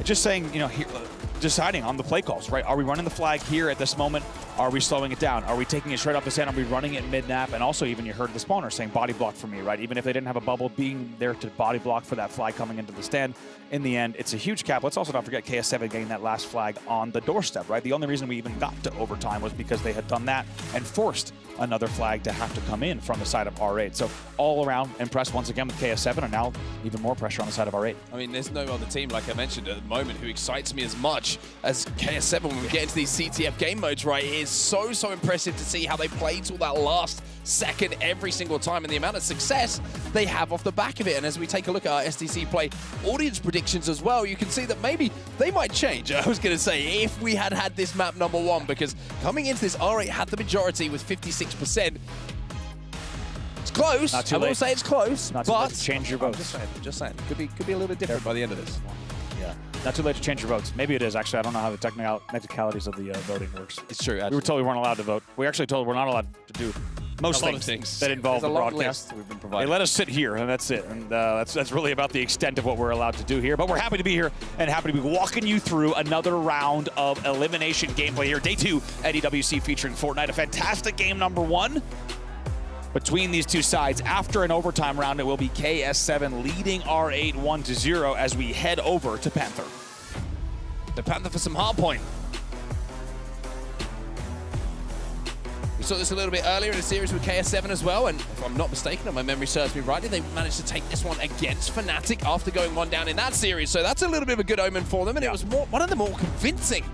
just saying, you know, deciding on the play calls, right? Are we running the flag here at this moment? Are we slowing it down? Are we taking it straight off the stand? Are we running it mid-nap? And also even you heard the spawner saying body block for me, right? Even if they didn't have a bubble, being there to body block for that flag coming into the stand. In the end, it's a huge cap. Let's also not forget KS7 getting that last flag on the doorstep, right? The only reason we even got to overtime was because they had done that and forced another flag to have to come in from the side of R8. So all around impressed once again with KS7, and now even more pressure on the side of R8. I mean, there's no other team, like I mentioned at the moment, who excites me as much as KS7 when we get into these CTF game modes, right? It is so impressive to see how they play till that last second every single time and the amount of success they have off the back of it. And as we take a look at our SDC Play audience predictions as well, you can see that maybe they might change. I was going to say, if we had this map number 1, because coming into this, R8 had the majority with 56%. It's close. Not too I will late. say it's close, Not too late to change your votes. Just saying. Could be a little bit different by the end of this. Yeah. Not too late to change your votes. Maybe it is, actually. I don't know how the technicalities of the voting works. It's true, actually. We were told we weren't allowed to vote. We actually told we're not allowed to do most A lot of things that involve the There's a long broadcast. list we've been They provided. let us sit here, and that's it. And that's really about the extent of what we're allowed to do here. But we're happy to be here and happy to be walking you through another round of elimination gameplay here. Day 2 at EWC featuring Fortnite. A fantastic game number 1 between these two sides. After an overtime round, it will be KS7 leading R8 1-0 as we head over to Panther. The Panther for some Hardpoint. We saw this a little bit earlier in the series with KS7 as well, and if I'm not mistaken, and my memory serves me rightly, they managed to take this one against Fnatic after going 1 down in that series, so that's a little bit of a good omen for them, and it was one of the more convincing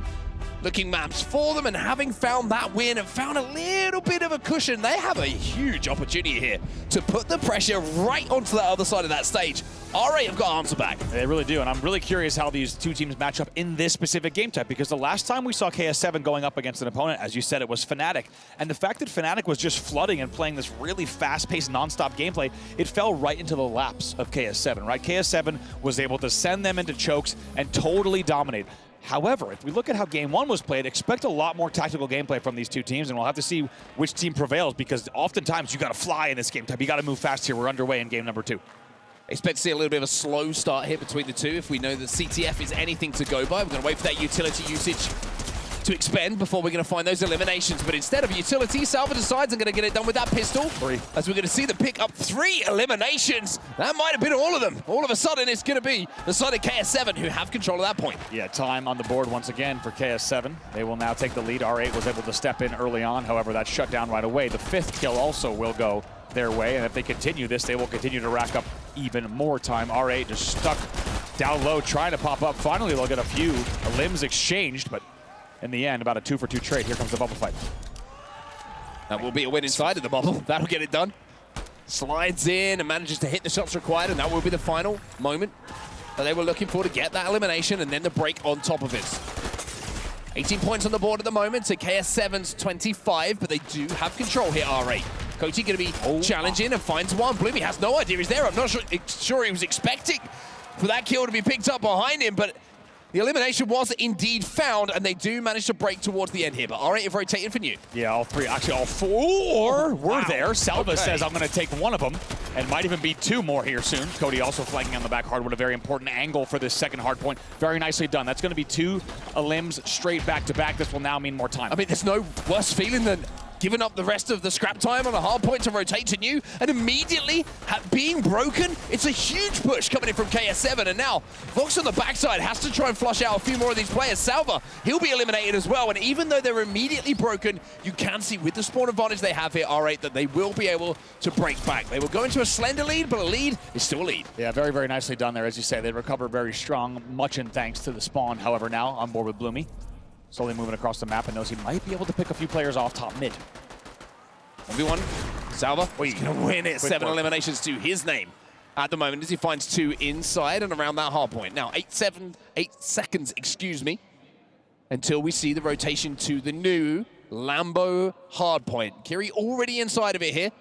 looking maps for them, and having found that win and found a little bit of a cushion, they have a huge opportunity here to put the pressure right onto the other side of that stage. R8 have got answer back. They really do, and I'm really curious how these two teams match up in this specific game type, because the last time we saw KS7 going up against an opponent, as you said, it was Fnatic. And the fact that Fnatic was just flooding and playing this really fast-paced, non-stop gameplay, it fell right into the laps of KS7, right? KS7 was able to send them into chokes and totally dominate. However, if we look at how game 1 was played, expect a lot more tactical gameplay from these two teams, and we'll have to see which team prevails, because oftentimes you got to fly in this game type. You got to move fast here. We're underway in game number 2. Expect to see a little bit of a slow start here between the two. If we know that CTF is anything to go by, we're going to wait for that utility usage to expend before we're going to find those eliminations. But instead of utility, Salva decides I'm going to get it done with that pistol. 3. As we're going to see them pick up 3 eliminations. That might have been all of them. All of a sudden, it's going to be the side of KS7 who have control of that point. Yeah, time on the board once again for KS7. They will now take the lead. R8 was able to step in early on. However, that's shut down right away. The 5th kill also will go their way, and if they continue this, they will continue to rack up even more time. R8 just stuck down low, trying to pop up. Finally, they'll get a few limbs exchanged, but in the end, about a 2-for-2 trade. Here comes the bubble fight. That will be a win inside of the bubble. That'll get it done. Slides in and manages to hit the shots required, and that will be the final moment that they were looking for to get that elimination, and then the break on top of it. 18 points on the board at the moment to KS7's 25, but they do have control here, R8. Coty going to be challenging and finds one. Bloomy has no idea he's there. I'm not sure he was expecting for that kill to be picked up behind him, but the elimination was indeed found, and they do manage to break towards the end here. But R8 have rotating for new. Yeah, all 3, actually all 4 were there. Salva says, I'm going to take one of them, and might even be 2 more here soon. Coty also flanking on the back Hardwood, a very important angle for this second hard point. Very nicely done. That's going to be 2 limbs straight back to back. This will now mean more time. I mean, there's no worse feeling than giving up the rest of the scrap time on a hard point to rotate to new, and immediately being broken. It's a huge push coming in from KS7, and now Vox on the backside has to try and flush out a few more of these players. Salva, he'll be eliminated as well, and even though they're immediately broken, you can see with the spawn advantage they have here, R8, that they will be able to break back. They will go into a slender lead, but a lead is still a lead. Yeah, very, very nicely done there. As you say, they recover very strong, much in thanks to the spawn. However, now on board with Bloomy, slowly moving across the map, and knows he might be able to pick a few players off top mid. 1v1, Salva, he's going to win it. 7 eliminations to his name at the moment as he finds 2 inside and around that hard point. Now, 8 seconds, excuse me, until we see the rotation to the new Lambo hard point. Kiri already inside of it here.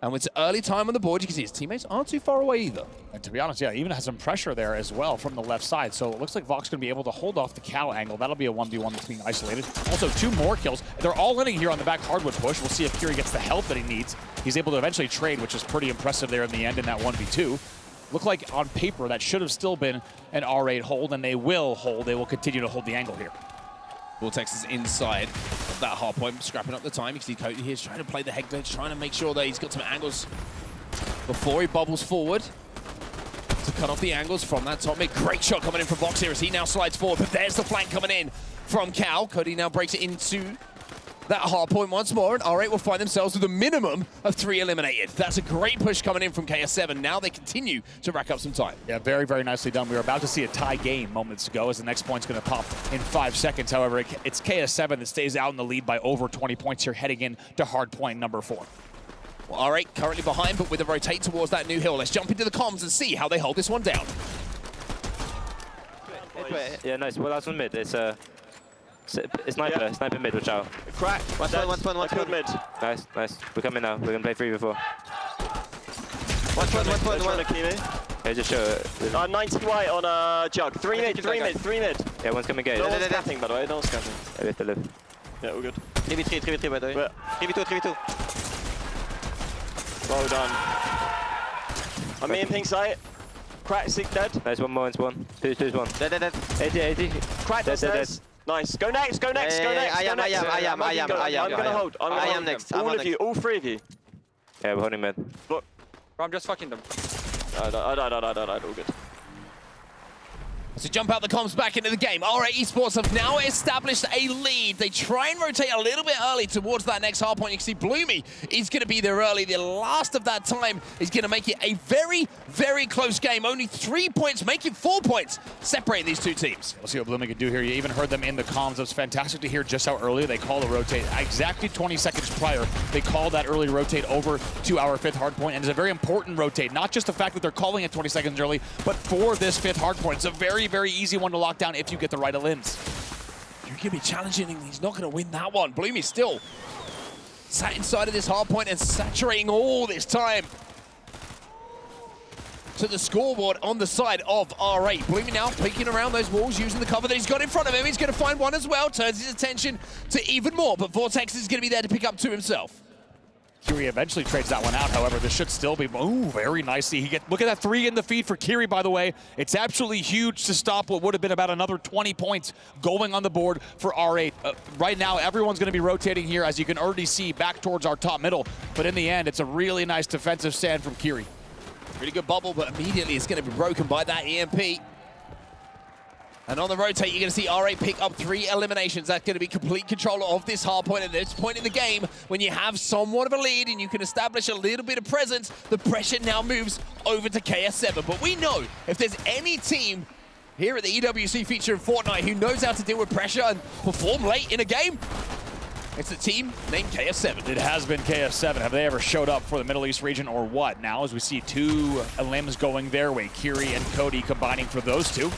And with early time on the board, you can see his teammates aren't too far away either. And to be honest, yeah, even has some pressure there as well from the left side. So it looks like Vox going to be able to hold off the Cal angle. That'll be a 1v1 that's being isolated. Also, 2 more kills. They're all inning here on the back hardwood push. We'll see if Kiri gets the help that he needs. He's able to eventually trade, which is pretty impressive there in the end in that 1v2. Look like on paper that should have still been an R8 hold, and they will hold. They will continue to hold the angle here. Vortex is inside of that hard point, scrapping up the time. You can see Coty here trying to play the head glitch, trying to make sure that he's got some angles before he bubbles forward to cut off the angles from that top mid. Great shot coming in from Vox here as he now slides forward, but there's the flank coming in from Cal. Coty now breaks it into that hard point once more, and R8 will find themselves with a minimum of 3 eliminated. That's a great push coming in from KS7. Now they continue to rack up some time. Yeah, very, very nicely done. We were about to see a tie game moments ago as the next point's going to pop in 5 seconds. However, it's KS7 that stays out in the lead by over 20 points here, heading in to hard point number 4. Well, R8 currently behind, but with a rotate towards that new hill. Let's jump into the comms and see how they hold this one down. Yeah, nice. Well, that's on mid. It's sniper, sniper mid, watch out. Crack. One mid. Nice, nice. We're coming now. We're gonna play 3v4. One. Yeah, just show it. 90 white on jug. 3 mid. Yeah, one's coming gate. No one's scapping, by the way. No one's scapping. Yeah, we have to live. Yeah, we're good. 3v3, by the way. 3v2. Well done. I'm in pink site. Crack, sick, dead. Nice, one more in spawn. Two, one. Dead. 80. Crack downstairs. Nice. Go next, go next, go next. I am. I'm gonna hold. I am next. All of you, all three of you. Yeah, we're holding mid. Look. I'm just fucking them. I died, all good. So jump out the comms back into the game. R8 Esports have now established a lead. They try and rotate a little bit early towards that next hard point. You can see Bloomy is going to be there early. The last of that time is going to make it a very, very close game. Only 3 points, make it 4 points, separate these two teams. We'll see what Bloomy can do here. You even heard them in the comms. It was fantastic to hear just how early they call the rotate. Exactly 20 seconds prior, they called that early rotate over to our 5th hard point, and it's a very important rotate. Not just the fact that they're calling it 20 seconds early, but for this 5th hard point. It's a very, very easy one to lock down if you get the right limbs. You're going to be challenging him. He's not going to win that one. Bloomy still sat inside of this hard point and saturating all this time to the scoreboard on the side of R8. Bloomy now peeking around those walls, using the cover that he's got in front of him. He's going to find one as well, turns his attention to even more, but Vortex is going to be there to pick up two himself. Kiri eventually trades that one out, however, this should still be, very nicely. Look at that 3 in the feed for Kiri, by the way. It's absolutely huge to stop what would have been about another 20 points going on the board for R8. Right now, everyone's going to be rotating here, as you can already see, back towards our top middle. But in the end, it's a really nice defensive stand from Kiri. Really good bubble, but immediately it's going to be broken by that EMP. And on the rotate, you're going to see R8 pick up 3 eliminations. That's going to be complete control of this hard point. At this point in the game, when you have somewhat of a lead and you can establish a little bit of presence, the pressure now moves over to KS7. But we know if there's any team here at the EWC feature in Fortnite who knows how to deal with pressure and perform late in a game, it's a team named KS7. It has been KS7. Have they ever showed up for the Middle East region or what? Now, as we see 2 limbs going their way, Kiri and Cody combining for those 2.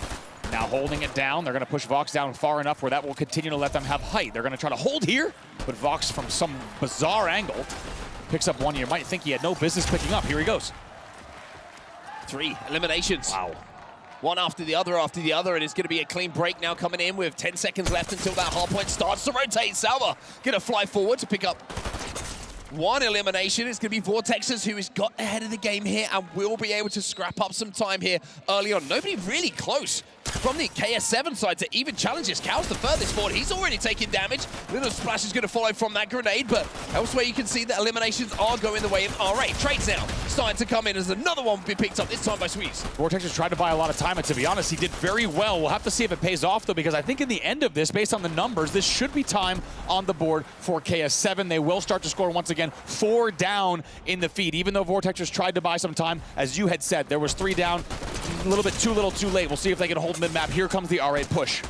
Now holding it down, they're going to push Vox down far enough where that will continue to let them have height. They're going to try to hold here, but Vox from some bizarre angle picks up one you might think he had no business picking up. Here he goes. 3 eliminations. Wow. One after the other, and it's going to be a clean break now coming in with 10 seconds left until that hard point starts to rotate. Salva going to fly forward to pick up 1 elimination. It's going to be Vortexes who has got ahead of the game here and will be able to scrap up some time here early on. Nobody really close from the KS7 side to even challenge this. Cal's the furthest forward. He's already taking damage. Little splash is going to follow from that grenade, but elsewhere you can see that eliminations are going the way of R8. Trades now starting to come in as another one will be picked up, this time by Sweeze. Vortex has tried to buy a lot of time, and to be honest, he did very well. We'll have to see if it pays off, though, because I think in the end of this, based on the numbers, this should be time on the board for KS7. They will start to score once again. 4 down in the feed, even though Vortex has tried to buy some time. As you had said, there was 3 down, a little bit too little too late. We'll see if they can hold mid-map. Here comes the R8 push.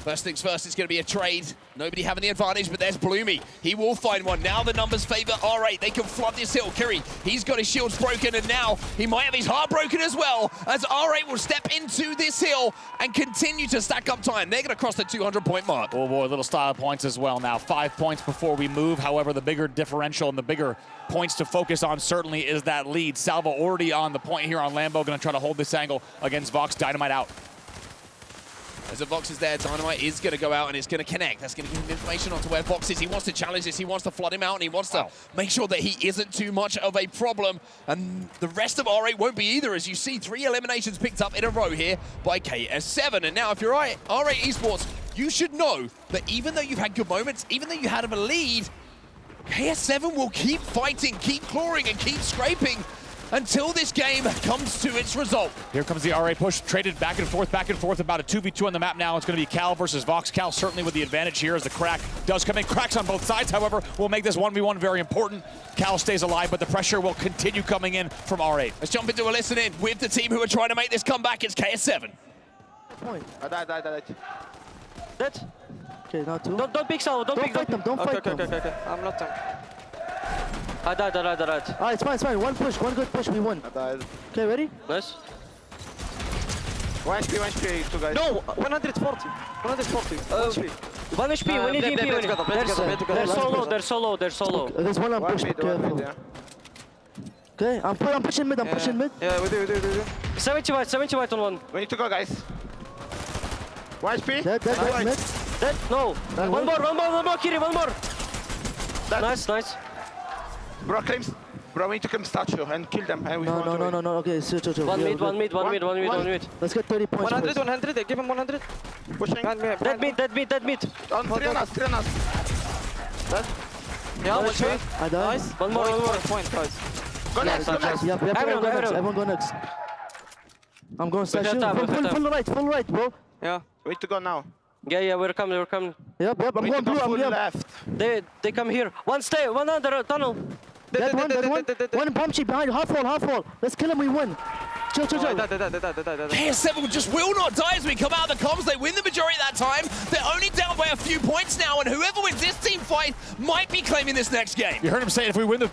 First things first, it's going to be a trade. Nobody having the advantage, but there's Bloomy. He will find one. Now the numbers favor R8. They can flood this hill. Kiri, he's got his shields broken, and now he might have his heart broken as well, as R8 will step into this hill and continue to stack up time. They're going to cross the 200-point mark. Oh boy, little style points as well now. 5 points before we move. However, the bigger differential and the bigger points to focus on certainly is that lead. Salva already on the point here on Lambo, going to try to hold this angle against Vox. Dynamite out. As the Vox is there, Dynamite is going to go out and it's going to connect. That's going to give him information onto where Vox is. He wants to challenge this. He wants to flood him out, and he wants to make sure that he isn't too much of a problem. And the rest of R8 won't be either, as you see 3 eliminations picked up in a row here by KS7. And now if you're R8 Esports, you should know that even though you've had good moments, even though you had a lead, KS7 will keep fighting, keep clawing, and keep scraping until this game comes to its result. Here comes the R8 push, traded back and forth, about a 2v2 on the map now. It's going to be Cal versus Vox. Cal certainly with the advantage here as the crack does come in. Cracks on both sides, however, will make this 1v1 very important. Cal stays alive, but the pressure will continue coming in from R8. Let's jump into a listen-in with the team who are trying to make this comeback. It's KS7. Point. I died. Dead? Okay, now 2. Don't pick Salvo, don't fight them. Okay. I'm not tank. I died. Alright, it's fine. One good push, we won. I died. Okay, ready? Nice. 1 HP, 2 guys. No, 140. 1 HP. 1 HP, we need EMP. They're solo. There's one on push, be careful. Okay, I'm pushing mid, Yeah, we do. 70 white on 1. We need to go, guys. 1 HP. Dead, mid. Dead? No. One more, Kiri, one more. Nice. Bro, claims. Bro, we need to come statue and kill them. And we no, okay, chill. One mid. Let's get 30 points. 100, give him 100. Pushing. Dead mid. On 3 on us. Dead. Yeah, one shot. I died. Nice. One more point, guys. Go next. Yep, everyone go next. I'm going statue. Full right, bro. Yeah, we need to go now. Yeah, we're coming. Yep, I'm going blue, I'm left. They come here. One under tunnel. Dead one bomb chip behind, half wall. Let's kill him, we win. Chill. KS7 just will not die as we come out of the comms. They win the majority that time. They're only down by a few points now, and whoever wins this team fight might be claiming this next game. You heard him say if we win the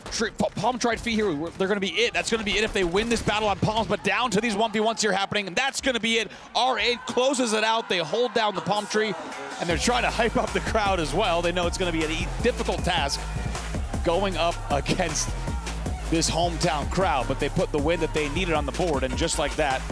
Palm Trophy here, they're going to be it. That's going to be it if they win this battle on Palms, but down to these 1v1s here happening, and that's going to be it. R8 closes it out. They hold down the palm tree, and they're trying to hype up the crowd as well. They know it's going to be a difficult task going up against this hometown crowd, but they put the win that they needed on the board, and just like that,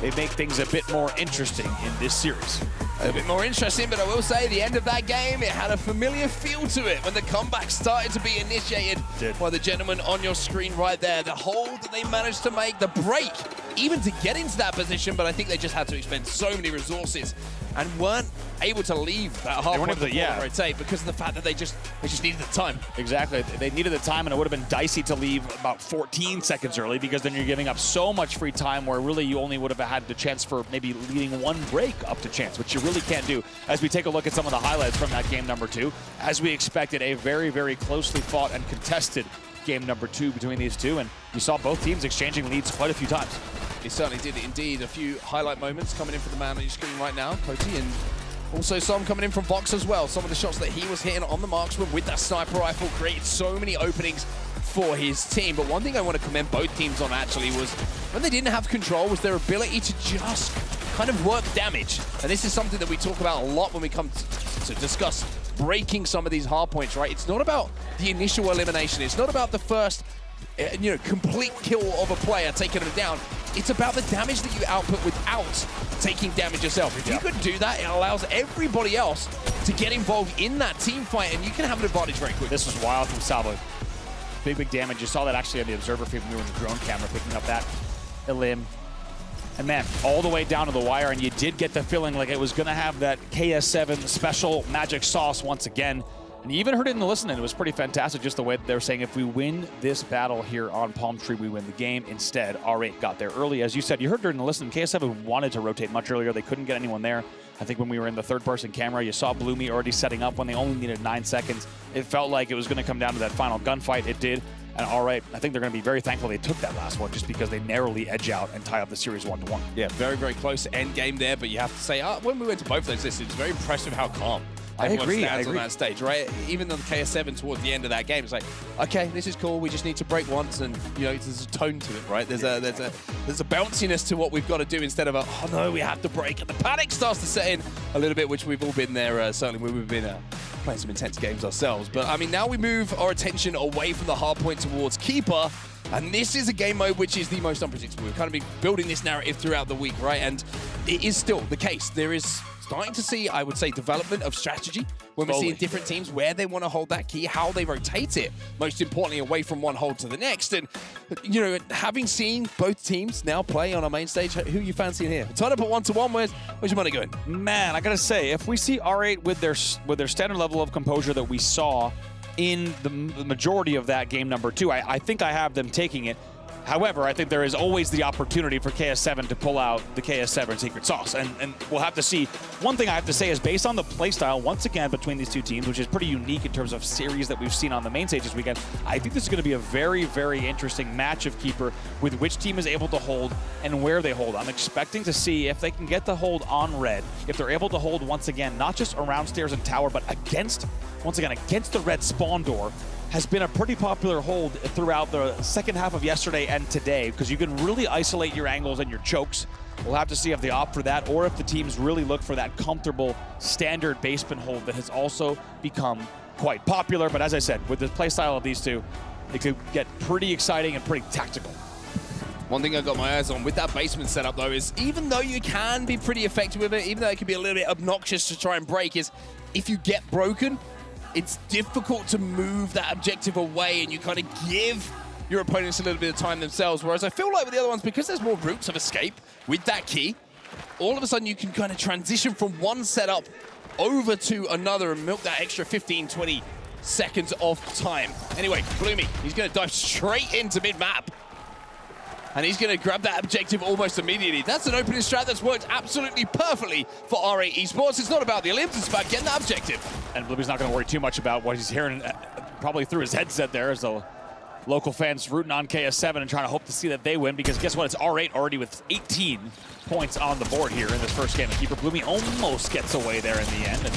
they make things a bit more interesting in this series. A bit more interesting, but I will say the end of that game, it had a familiar feel to it when the comeback started to be initiated by the gentleman on your screen right there. The hold that they managed to make, the break, even to get into that position, but I think they just had to expend so many resources and weren't able to leave that half point rotate because of the fact that they just needed the time. Exactly. They needed the time, and it would have been dicey to leave about 14 seconds early because then you're giving up so much free time where really you only would have had the chance for maybe leading one break up to chance, which you really can't do. As we take a look at some of the highlights from that game number 2, as we expected, a very, very closely fought and contested game number 2 between these two, and you saw both teams exchanging leads quite a few times. He certainly did indeed. A few highlight moments coming in from the man on your screen right now, Cody, and also some coming in from Vox as well. Some of the shots that he was hitting on the marksman with that sniper rifle created so many openings for his team. But one thing I want to commend both teams on actually was when they didn't have control was their ability to just kind of work damage. And this is something that we talk about a lot when we come to discuss breaking some of these hard points, right? It's not about the initial elimination. It's not about the first complete kill of a player, taking them down. It's about the damage that you output without taking damage yourself. If you could do that, it allows everybody else to get involved in that team fight, and you can have an advantage very quickly. This was wild from Salvo. Big damage. You saw that actually on the observer feed when we were in the drone camera, picking up that elim. And man, all the way down to the wire, and you did get the feeling like it was going to have that KS7 special magic sauce once again. And you even heard it in the listening. It was pretty fantastic, just the way that they were saying, if we win this battle here on Palm Tree, we win the game. Instead, R8 got there early. As you said, you heard during the listening, KS7 wanted to rotate much earlier. They couldn't get anyone there. I think when we were in the third-person camera, you saw Bloomy already setting up when they only needed 9 seconds. It felt like it was going to come down to that final gunfight. It did. And R8, I think they're going to be very thankful they took that last one just because they narrowly edge out and tie up the series 1-1. Yeah, very, very close end game there, but you have to say, when we went to both of those lists, it's very impressive how calm everyone stands on that stage, right? Even on the KS7 towards the end of that game, it's like, okay, this is cool. We just need to break once, and there's a tone to it, right? There's a bounciness to what we've got to do instead of oh no, we have to break. And the panic starts to set in a little bit, which we've all been there. Certainly, we've been playing some intense games ourselves. But I mean, now we move our attention away from the hard point towards Keeper. And this is a game mode which is the most unpredictable. We've kind of been building this narrative throughout the week, right? And it is still the case. There is starting to see, I would say, development of strategy when we're seeing different teams where they want to hold that key, how they rotate it, most importantly, away from one hold to the next. And, having seen both teams now play on our main stage, who are you fancying here? Tied up at 1-1, where's your money going? Man, I got to say, if we see R8 with their standard level of composure that we saw in the majority of that game number 2, I think I have them taking it. However, I think there is always the opportunity for KS7 to pull out the KS7 secret sauce, and we'll have to see. One thing I have to say is based on the playstyle, once again, between these two teams, which is pretty unique in terms of series that we've seen on the main stage this weekend, I think this is going to be a very, very interesting match of Keeper with which team is able to hold and where they hold. I'm expecting to see if they can get the hold on red, if they're able to hold once again, not just around stairs and tower, but against the red spawn door. Has been a pretty popular hold throughout the second half of yesterday and today because you can really isolate your angles and your chokes. We'll have to see if they opt for that or if the teams really look for that comfortable standard basement hold that has also become quite popular. But as I said, with the playstyle of these two, it could get pretty exciting and pretty tactical. One thing I got my eyes on with that basement setup, though, is even though you can be pretty effective with it, even though it can be a little bit obnoxious to try and break, is if you get broken, it's difficult to move that objective away, and you kind of give your opponents a little bit of time themselves. Whereas I feel like with the other ones, because there's more routes of escape with that key, all of a sudden you can kind of transition from one setup over to another and milk that extra 15, 20 seconds of time. Anyway, Bloomy, he's going to dive straight into mid-map. And he's going to grab that objective almost immediately. That's an opening strat that's worked absolutely perfectly for R8 Esports. It's not about the Olymps, it's about getting that objective. And Bloomy's not going to worry too much about what he's hearing probably through his headset there as the local fans rooting on KS7 and trying to hope to see that they win, because guess what? It's R8 already with 18 points on the board here in this first game. And Keeper Bloomy almost gets away there in the end. And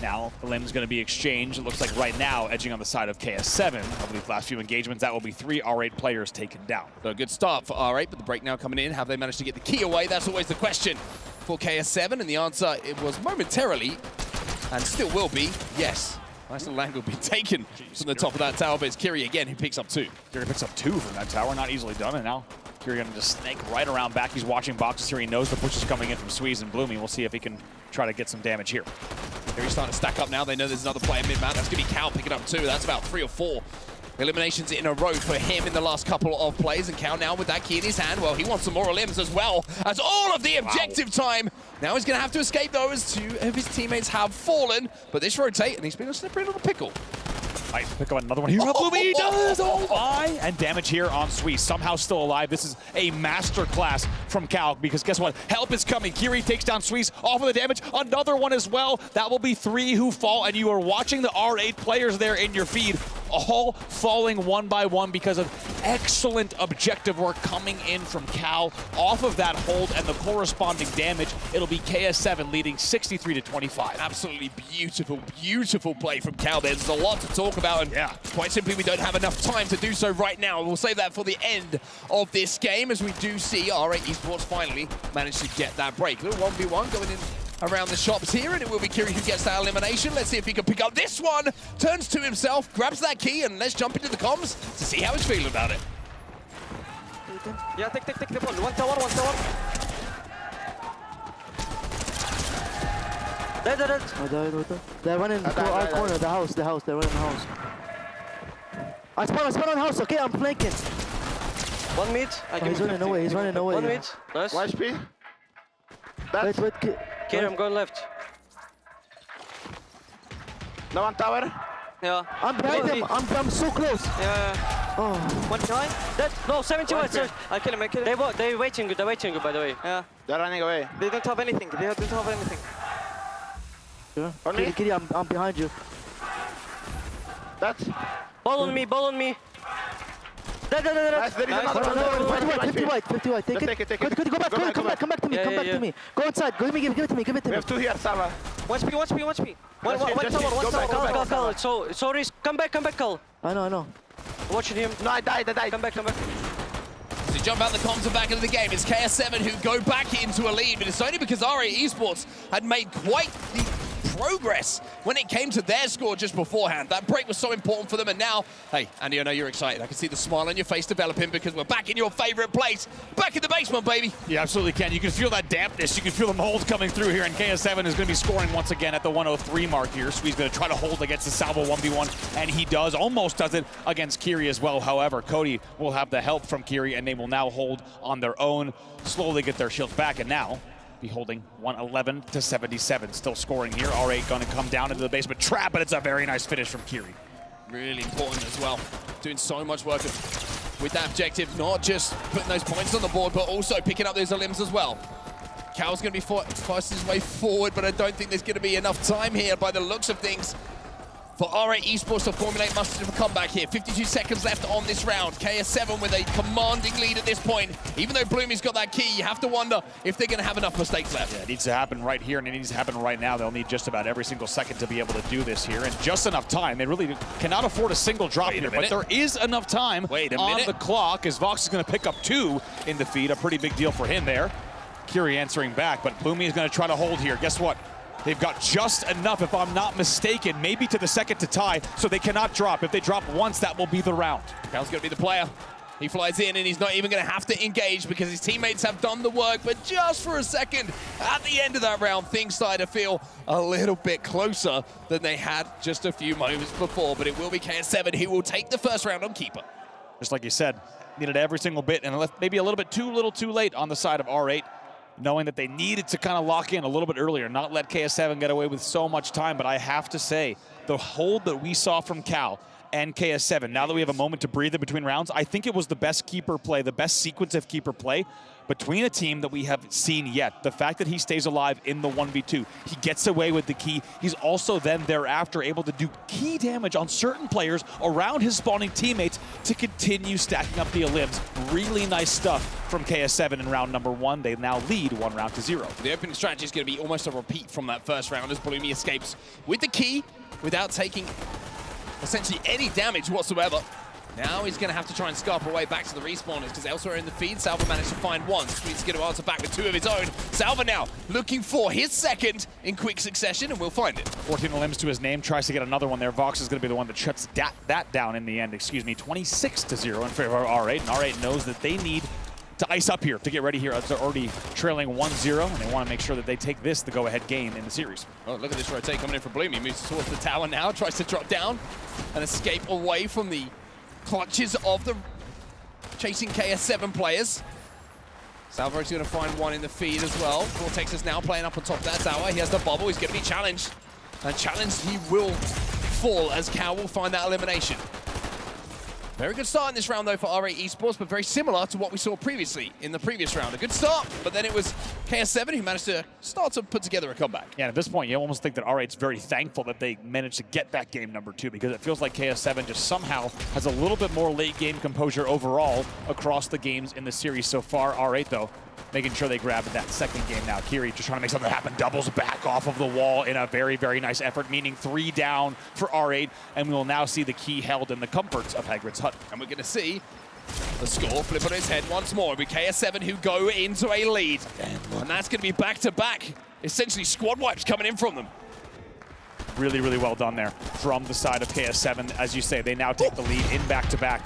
now the limb's going to be exchanged. It looks like right now edging on the side of KS7. I believe last few engagements, that will be 3 R8 players taken down. So a good start for R8, but the break now coming in. Have they managed to get the key away? That's always the question for KS7. And the answer, it was momentarily, and still will be, yes. Nice little angle being taken from the top of that tower, but it's Kiri again who picks up 2. Kiri picks up 2 from that tower, not easily done, and now Kiri going to just snake right around back. He's watching boxes here. He knows the push is coming in from Sweeze and Bloomy. We'll see if he can try to get some damage here. Kiri's starting to stack up now. They know there's another player mid-map. That's going to be Cal picking up 2. That's about 3 or 4 eliminations in a row for him in the last couple of plays. And Cal now with that key in his hand. Well, he wants some more limbs as well as all of the objective time. Now he's going to have to escape, though, as 2 of his teammates have fallen. But this rotate, and he's been a slippery little pickle. Might pick up another one here. Bloomy, he does! Oh my! And damage here on Sweeze. Somehow still alive. This is a masterclass from Cal, because guess what? Help is coming. Kiri takes down Sweeze off of the damage. Another one as well. That will be 3 who fall, and you are watching the R8 players there in your feed, all falling one by one because of excellent objective work coming in from Cal off of that hold and the corresponding damage. It'll be KS7 leading 63-25. Absolutely beautiful, beautiful play from Cal there. There's a lot to talk about, and quite simply, we don't have enough time to do so right now. We'll save that for the end of this game, as we do see R8 Esports finally manage to get that break. Little 1v1 going in around the shops here, and it will be Kiri who gets that elimination. Let's see if he can pick up this one. Turns to himself, grabs that key, and let's jump into the comms to see how he's feeling about it. Yeah, take the one. One tower. Dead. They're running our corner, the house. They're running the house. I spawn on house, okay? I'm flanking. 1 mid. He's running away. 1 mid. Nice. 1 HP. Wait. Kiri, I'm going left. No one tower. Yeah. I'm behind them. I'm so close. Yeah. Oh. 1 behind. Dead. No, 71. I kill him. They're waiting good, by the way. Yeah. They're running away. They don't have anything. Yeah. Kiri, I'm behind you. That's. Ball on me. Dead. Nice, there is another one. 50 white. Take it. Go back. Come back to me. Go inside. Give it to me. We have 2 here, Sava. 1 HP. One tower. Call. Sorry. Come back, Call. I know. Watching him. No, I died. Come back. So jump out the comms and back into the game. It's KS7 who go back into a lead, but it's only because R8 Esports had made quite the progress when it came to their score just beforehand. That break was so important for them, and now, hey, Andy, I know you're excited. I can see the smile on your face developing because we're back in your favorite place, back in the basement, baby. You absolutely can. You can feel that dampness. You can feel the mold coming through here, and KS7 is going to be scoring once again at the 103 mark here. So he's going to try to hold against the Salvo 1v1, and he does. Almost does it against Kiri as well. However, Cody will have the help from Kiri, and they will now hold on their own, slowly get their shields back, and now be holding 111-77. Still scoring here. R8 going to come down into the basement trap, but it's a very nice finish from Kiri. Really important as well. Doing so much work with that objective, not just putting those points on the board, but also picking up those limbs as well. Cal's going to be forcing his way forward, but I don't think there's going to be enough time here by the looks of things for R8 Esports to formulate much of a comeback here. 52 seconds left on this round. KS7 with a commanding lead at this point. Even though Bloomy's got that key, you have to wonder if they're going to have enough mistakes left. Yeah, it needs to happen right here, and it needs to happen right now. They'll need just about every single second to be able to do this here, and just enough time. They really cannot afford a single drop here, but there is enough time on the clock as Vox is going to pick up 2 in the feed. A pretty big deal for him there. Kiri answering back, but Bloomy is going to try to hold here. Guess what? They've got just enough, if I'm not mistaken, maybe to the second to tie, so they cannot drop. If they drop once, that will be the round. Cal's going to be the player. He flies in, and he's not even going to have to engage because his teammates have done the work. But just for a second, at the end of that round, things started to feel a little bit closer than they had just a few moments before. But it will be KS7 who will take the first round on Keeper. Just like you said, needed every single bit, and left maybe a little bit too late on the side of R8, knowing that they needed to kind of lock in a little bit earlier, not let KS7 get away with so much time. But I have to say, the hold that we saw from Cal and KS7, now that we have a moment to breathe in between rounds, I think it was the best keeper play, the best sequence of keeper play between a team that we haven't seen yet. The fact that he stays alive in the 1v2, he gets away with the key. He's also then thereafter able to do key damage on certain players around his spawning teammates to continue stacking up the elims. Really nice stuff from KS7 in round number 1. They now lead 1-0. The opening strategy is going to be almost a repeat from that first round as Bloomy escapes with the key without taking essentially any damage whatsoever. Now he's going to have to try and scarp away back to the respawners because elsewhere in the feed, Salva managed to find one. Sweet's going to answer back with 2 of his own. Salva now looking for his second in quick succession, and we'll find it. 14 limbs to his name, tries to get another one there. Vox is going to be the one that shuts that down in the end, 26-0 in favor of R8, and R8 knows that they need to ice up here to get ready here. They're already trailing 1-0, and they want to make sure that they take this the go-ahead game in the series. Oh, look at this rotate coming in for Bloomy. Moves towards the tower now, tries to drop down and escape away from the clutches of the chasing KS7 players. Salva's going to find one in the feed as well. Vortex is now playing up on top of that tower. He has the bubble. He's going to be challenged. And challenged he will fall as Cal will find that elimination. Very good start in this round, though, for R8 Esports, but very similar to what we saw previously in the previous round. A good start, but then it was KS7 who managed to start to put together a comeback. Yeah, at this point, you almost think that R8's very thankful that they managed to get that game number 2, because it feels like KS7 just somehow has a little bit more late-game composure overall across the games in the series so far. R8, though, making sure they grab that second game now. Kiri just trying to make something happen, doubles back off of the wall in a very, very nice effort, meaning 3 down for R8, and we will now see the key held in the comforts of Hagrid's hut. And we're going to see the score flip on its head once more with KS7 who go into a lead. And that's going to be back-to-back, essentially squad wipes coming in from them. Really, really well done there from the side of KS7. As you say, they now take the lead in back-to-back.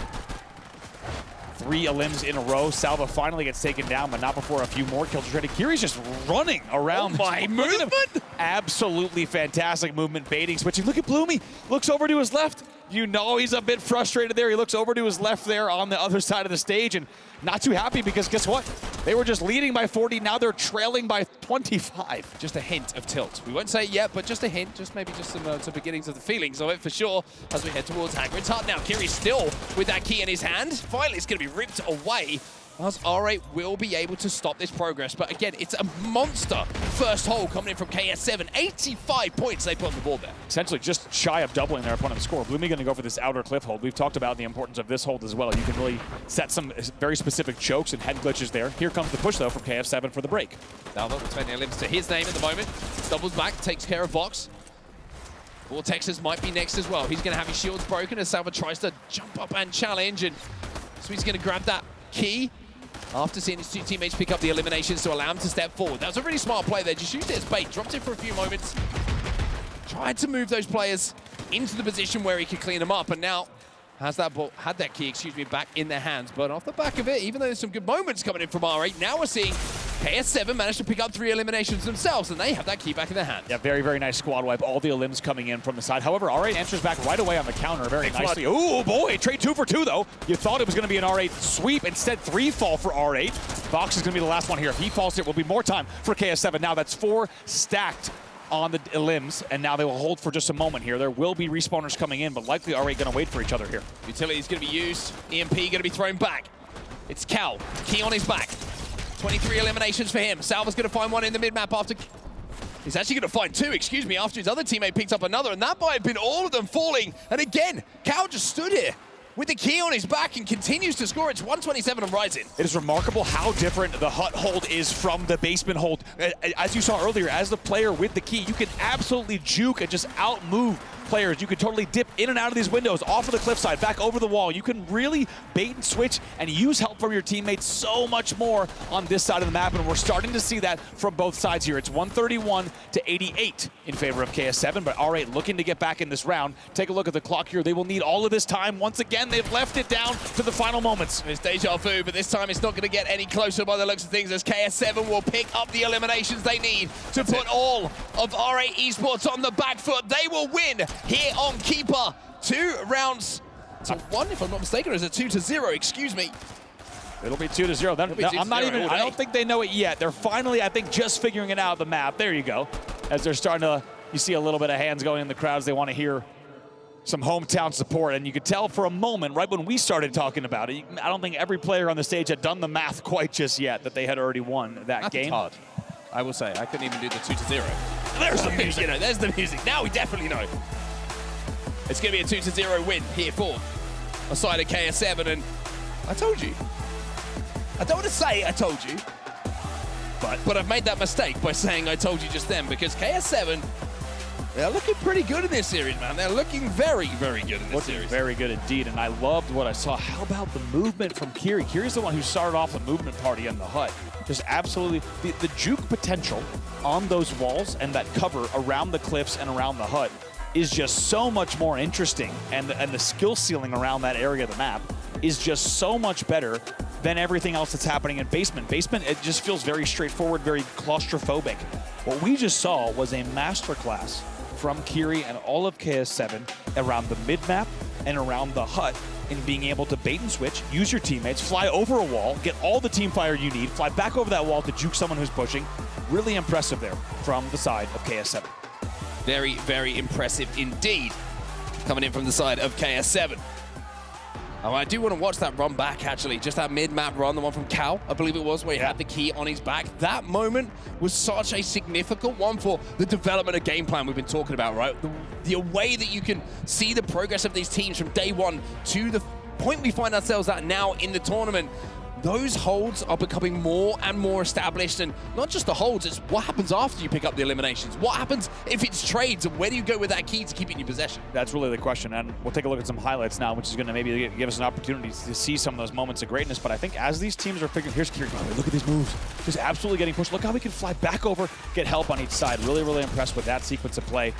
3 elims in a row. Salva finally gets taken down, but not before a few more kills are ready. Kiri's just running around. Oh my movement! Absolutely fantastic movement, baiting, switching. Look at Bloomy. Looks over to his left. You know he's a bit frustrated there. He looks over to his left there on the other side of the stage and not too happy because guess what? They were just leading by 40. Now they're trailing by 25. Just a hint of tilt. We won't say it yet, but just a hint. Just maybe just some beginnings of the feelings of it for sure as we head towards Hagrid's hut. Now Kiri's still with that key in his hand. Finally, it's going to be ripped away. As R8 will be able to stop this progress. But again, it's a monster first hole coming in from KS7. 85 points they put on the board there. Essentially just shy of doubling their opponent's score. Bloomy going to go for this outer cliff hold. We've talked about the importance of this hold as well. You can really set some very specific chokes and head glitches there. Here comes the push, though, from KF7 for the break. Salva with 20 limbs to his name at the moment. Doubles back, takes care of Vox. Vortexes might be next as well. He's going to have his shields broken as Salva tries to jump up and challenge. And so he's going to grab that key after seeing his 2 teammates pick up the eliminations to allow him to step forward. That was a really smart play there. Just used it as bait, dropped it for a few moments, tried to move those players into the position where he could clean them up, and now has that ball, had that key, back in their hands. But off the back of it, even though there's some good moments coming in from R8, now we're seeing KS7 managed to pick up 3 eliminations themselves, and they have that key back in their hands. Yeah, very, very nice squad wipe. All the elims coming in from the side. However, R8 answers back right away on the counter very nicely. Oh boy, trade 2 for 2 though. You thought it was going to be an R8 sweep. Instead, 3 fall for R8. Vox is going to be the last one here. If he falls, it will be more time for KS7. Now that's 4 stacked on the elims, and now they will hold for just a moment here. There will be respawners coming in, but likely R8 going to wait for each other here. Utility is going to be used. EMP going to be thrown back. It's Cal, key on his back. 23 eliminations for him. Salva's going to find one in the mid-map after... He's actually going to find 2, excuse me, after his other teammate picked up another, and that might have been all of them falling. And again, Cal just stood here with the key on his back and continues to score. It's 127 on Rising. It is remarkable how different the hut hold is from the basement hold. As you saw earlier, as the player with the key, you can absolutely juke and just out-move players. You can totally dip in and out of these windows, off of the cliffside, back over the wall. You can really bait and switch and use help from your teammates so much more on this side of the map, and we're starting to see that from both sides here. It's 131 to 88 in favor of KS7, but R8 looking to get back in this round. Take a look at the clock here. They will need all of this time. Once again, they've left it down to the final moments. It's deja vu, but this time it's not going to get any closer by the looks of things, as KS7 will pick up the eliminations they need to put all of R8 Esports on the back foot. They will win here on Keeper. 2 rounds to 1, if I'm not mistaken, or is it 2-0? Excuse me. It'll be 2-0. I don't think they know it yet. They're finally, I think, just figuring it out the map. There you go. As they're starting to, you see a little bit of hands going in the crowds. They want to hear some hometown support. And you could tell for a moment, right when we started talking about it, I don't think every player on the stage had done the math quite just yet that they had already won that game. Hard. I will say, I couldn't even do the 2-0. There's the music. There's the music. Now we definitely know. It's going to be a 2-0 win here for a side of KS7. And I told you. I don't want to say I told you, but I've made that mistake by saying I told you just then, because KS7, they're looking pretty good in this series, man. They're looking very, very good in this series. Very good indeed, and I loved what I saw. How about the movement from Kiri? Kiri's the one who started off the movement party in the hut. Just absolutely, the juke potential on those walls and that cover around the cliffs and around the hut is just so much more interesting, and the skill ceiling around that area of the map is just so much better than everything else that's happening in basement. Basement, it just feels very straightforward, very claustrophobic. What we just saw was a masterclass from Kiri and all of KS7 around the mid-map and around the hut in being able to bait and switch, use your teammates, fly over a wall, get all the team fire you need, fly back over that wall to juke someone who's pushing. Really impressive there from the side of KS7. Very, very impressive indeed, coming in from the side of KS7. Oh, I do want to watch that run back, actually. Just that mid-map run, the one from Cal, I believe it was, where he had the key on his back. That moment was such a significant one for the development of game plan we've been talking about, right? The way that you can see the progress of these teams from day one to the point we find ourselves at now in the tournament. Those holds are becoming more and more established, and not just the holds, it's what happens after you pick up the eliminations. What happens if it's trades, and where do you go with that key to keep it in your possession? That's really the question, and we'll take a look at some highlights now, which is going to maybe give us an opportunity to see some of those moments of greatness. But I think as these teams are figuring, here's Kiri, look at these moves, just absolutely getting pushed. Look how we can fly back over, get help on each side. Really, really impressed with that sequence of play.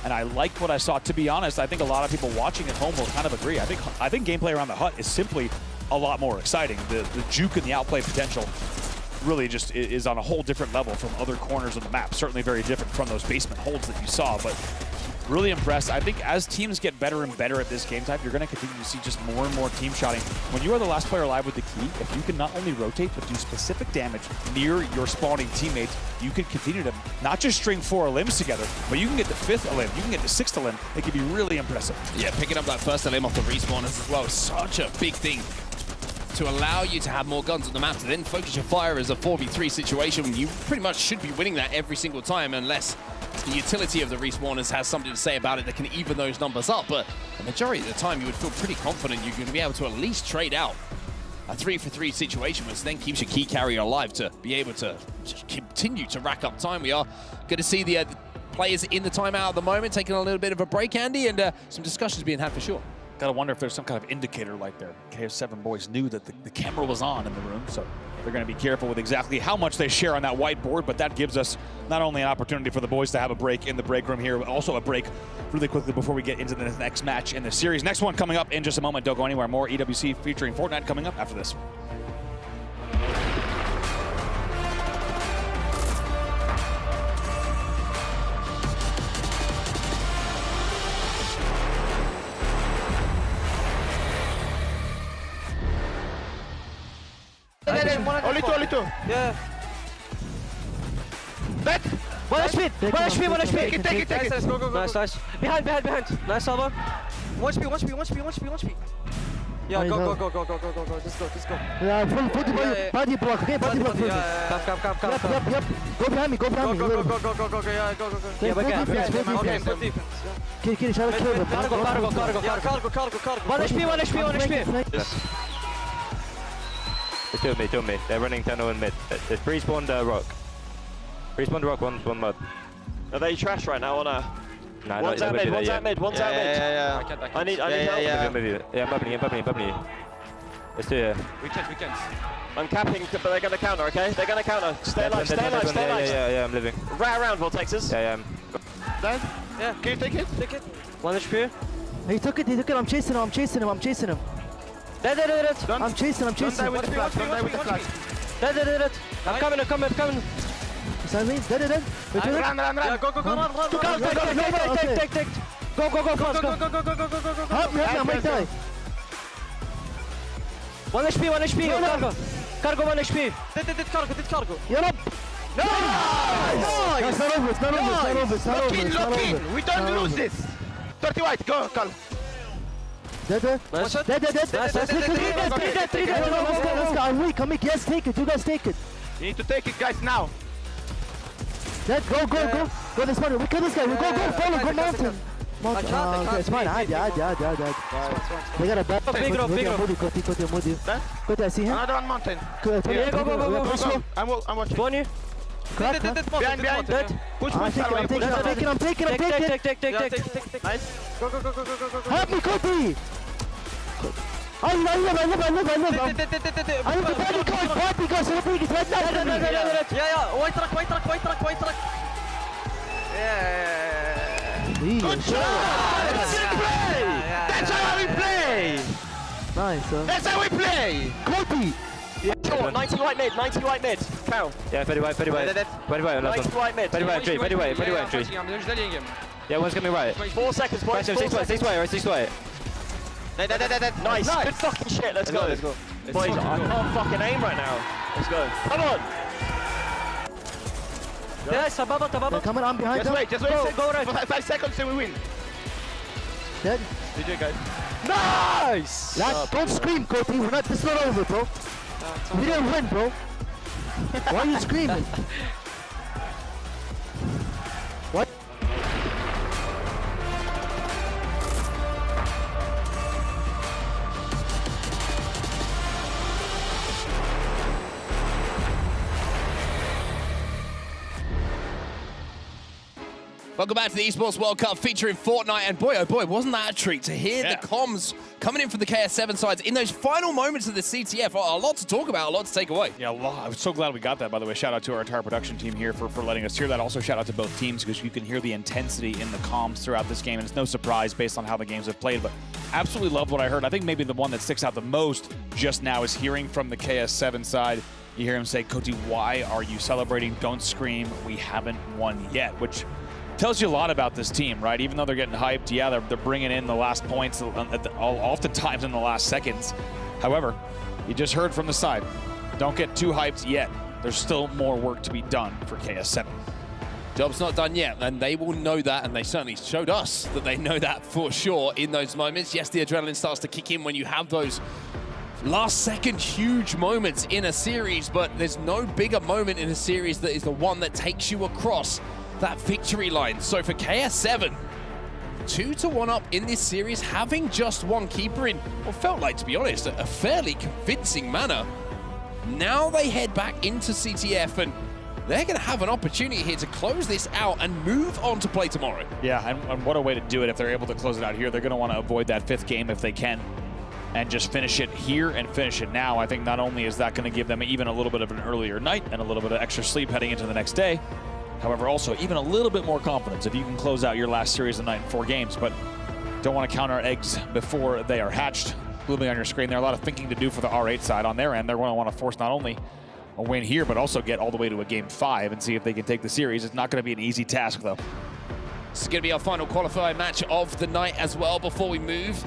And I liked what I saw. To be honest, I think a lot of people watching at home will kind of agree. I think gameplay around the hut is simply a lot more exciting. The juke and the outplay potential really just is on a whole different level from other corners of the map. Certainly very different from those basement holds that you saw, but really impressed. I think as teams get better and better at this game type, you're going to continue to see just more and more team shotting. When you are the last player alive with the key, if you can not only rotate, but do specific damage near your spawning teammates, you can continue to not just string 4 limbs together, but you can get the 5th limb, you can get the 6th limb. It can be really impressive. Yeah, picking up that first limb off the respawners as well is such a big thing to allow you to have more guns on the map, to then focus your fire as a 4v3 situation. You pretty much should be winning that every single time, unless the utility of the respawners has something to say about it that can even those numbers up. But the majority of the time, you would feel pretty confident you're going to be able to at least trade out a 3-for-3 situation, which then keeps your key carrier alive to be able to just continue to rack up time. We are going to see the players in the timeout at the moment, taking a little bit of a break, Andy, and some discussions being had for sure. Gotta wonder if there's some kind of indicator light there. KS7 boys knew that the camera was on in the room, so they're gonna be careful with exactly how much they share on that whiteboard, but that gives us not only an opportunity for the boys to have a break in the break room here, but also a break really quickly before we get into the next match in the series. Next one coming up in just a moment. Don't go anywhere. More EWC featuring Fortnite coming up after this. Only two. Yeah. Back. 1 HP. 1 HP. Take it. Nice. Go. Nice. Behind. Nice, Alba. 1 HP. Yeah, go. Just go. Yeah, full body block. Okay, body block. Come. Yep. Go behind me. Go. Yeah, go. Yeah, Okay, full defense. Kiri, shall I kill? Cargo. Yeah, cargo. 1 HP. Yes. It's 2 mid. They're running tunnel in mid. It's respawned rock. Respawned rock, one mud. Are they trash right now or no? Nah, one's out mid. Yeah. I need help. Yeah, I'm bubbling you. Let's do it. We can't. I'm capping, but they're going to counter, okay? They're going to counter. Stay alive. Yeah, I'm living. Right around, Vortexes. Yeah. Dead? Yeah. Can you take it? 1 HP. He took it. I'm chasing him. Dead. I'm chasing. Don't die with the flash. Dead. I'm coming. Beside me. Dead. Run. Yeah, go. Take. Go. Go. Help me. I might die. 1 HP, 1 HP. Cargo. Cargo 1 HP. Did cargo. يلا. Nice! It's not over, it's not over, it's not over, it's not over. Lock in, we don't lose this. 30 white, go, Carl. Dead. Let's go. I'm weak. Yes, take it. You guys take it. You need to take it, guys, now. Dead. Go. Go this one. We kill this guy. We go. Follow. Go mountain. Okay, it's fine. عادي. They got a bad. Big rock. Moody. Go, I see him. Another one mountain. Go. I'm watching. Go on here. Crack. Behind. Dead. Push. I'm taking. Take. Nice. Go. Help me, Cody. I live. I'm the body card. Party goes to the biggest right now. Yeah. White truck. Yeah. Good job. That's how we play. Nice. That's how we play. Cody. 90 white mid. Carol. Yeah, very white. 90 white mid. Very white tree. Yeah, one's coming right. 4 seconds, boys. 6 white. Nice. Good fucking shit. Let's go. Boys, I can't fucking aim right now. Let's go. Come on. Yes, above. Come on, I'm behind Just wait. Go right. 5 seconds till we win. Dead. GG, guys. Nice! Don't scream, Cody. This is not over, bro. We didn't win, bro. Why are you screaming? What? Welcome back to the Esports World Cup featuring Fortnite, and boy, oh boy, wasn't that a treat to hear the comms coming in from the KS7 sides in those final moments of the CTF. A lot to talk about, a lot to take away. Yeah, I'm so glad we got that, by the way. Shout out to our entire production team here for letting us hear that. Also, shout out to both teams, because you can hear the intensity in the comms throughout this game, and it's no surprise based on how the games have played, but absolutely loved what I heard. I think maybe the one that sticks out the most just now is hearing from the KS7 side. You hear him say, Cody, why are you celebrating? Don't scream, we haven't won yet, which tells you a lot about this team, right? Even though they're getting hyped, yeah, they're bringing in the last points oftentimes in the last seconds. However, you just heard from the side. Don't get too hyped yet. There's still more work to be done for KS7. Job's not done yet, and they will know that, and they certainly showed us that they know that for sure in those moments. Yes, the adrenaline starts to kick in when you have those last-second huge moments in a series, but there's no bigger moment in a series that is the one that takes you across that victory line. So for KS7, 2-1 up in this series, having just one keeper in what felt like, to be honest, a fairly convincing manner. Now they head back into CTF, and they're going to have an opportunity here to close this out and move on to play tomorrow. Yeah, and what a way to do it if they're able to close it out here. They're going to want to avoid that 5th game if they can, and just finish it here and finish it now. I think not only is that going to give them even a little bit of an earlier night and a little bit of extra sleep heading into the next day, however, also even a little bit more confidence if you can close out your last series of the night in 4 games, but don't want to count our eggs before they are hatched. Looming on your screen there, a lot of thinking to do for the R8 side on their end. They're going to want to force not only a win here, but also get all the way to a game 5 and see if they can take the series. It's not going to be an easy task, though. This is going to be our final qualifying match of the night as well before we move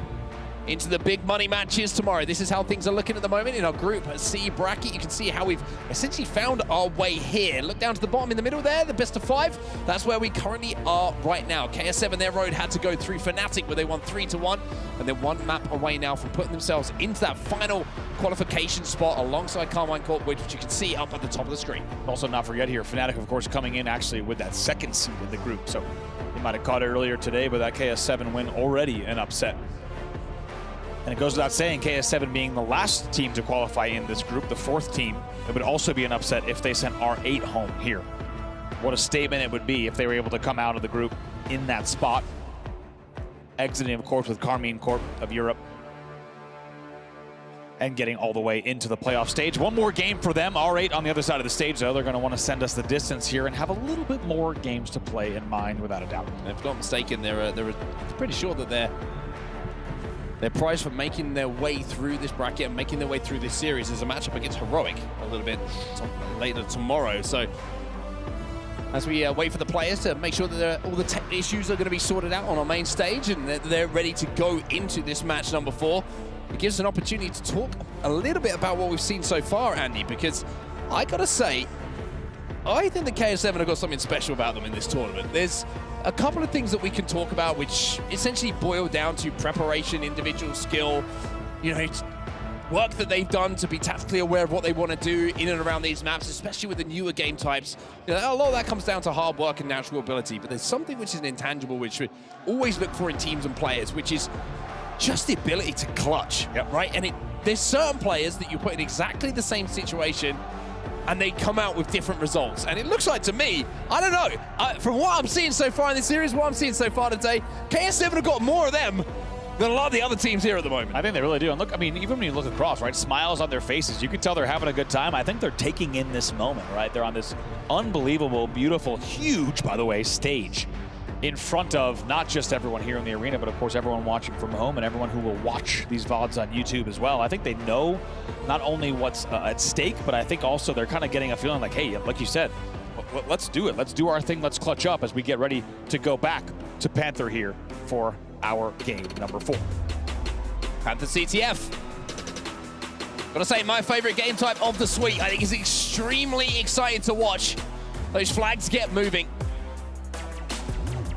into the big money matches tomorrow. This is how things are looking at the moment in our Group C bracket. You can see how we've essentially found our way here. Look down to the bottom in the middle there, the best of 5. That's where we currently are right now. KS7, their road had to go through Fnatic, where they won 3-1, and they're 1 map away now from putting themselves into that final qualification spot alongside Carmine Corp, which you can see up at the top of the screen. Also, not forget here, Fnatic, of course, coming in actually with that 2nd seed in the group. So you might have caught it earlier today, but that KS7 win already an upset. And it goes without saying, KS7 being the last team to qualify in this group, the 4th team, it would also be an upset if they sent R8 home here. What a statement it would be if they were able to come out of the group in that spot. Exiting, of course, with Carmine Corp of Europe. And getting all the way into the playoff stage. One more game for them. R8 on the other side of the stage, though. They're going to want to send us the distance here and have a little bit more games to play in mind, without a doubt. If I'm not mistaken, they're pretty sure that their prize for making their way through this bracket and making their way through this series is a matchup against Heroic a little bit later tomorrow. So as we wait for the players to make sure that all the tech issues are going to be sorted out on our main stage and they're ready to go into this match number 4. it gives us an opportunity to talk a little bit about what we've seen so far, Andy, because I gotta say, I think the KS7 have got something special about them in this tournament. There's a couple of things that we can talk about which essentially boil down to preparation, individual skill, you know, work that they've done to be tactically aware of what they want to do in and around these maps, especially with the newer game types. You know, a lot of that comes down to hard work and natural ability, but there's something which is an intangible which we always look for in teams and players, which is just the ability to clutch, right? And there's certain players that you put in exactly the same situation and they come out with different results. And it looks like to me, I don't know, from what I'm seeing so far in this series, what I'm seeing so far today, KS7 have got more of them than a lot of the other teams here at the moment. I think they really do. And look, I mean, even when you look across, right, smiles on their faces, you can tell they're having a good time. I think they're taking in this moment, right? They're on this unbelievable, beautiful, huge, by the way, stage in front of not just everyone here in the arena, but of course everyone watching from home and everyone who will watch these VODs on YouTube as well. I think they know not only what's at stake, but I think also they're kind of getting a feeling like, hey, like you said, let's do it. Let's do our thing. Let's clutch up as we get ready to go back to Panther here for our game number 4. Panther CTF. Gotta say, my favorite game type of the suite. I think it's extremely exciting to watch. Those flags get moving.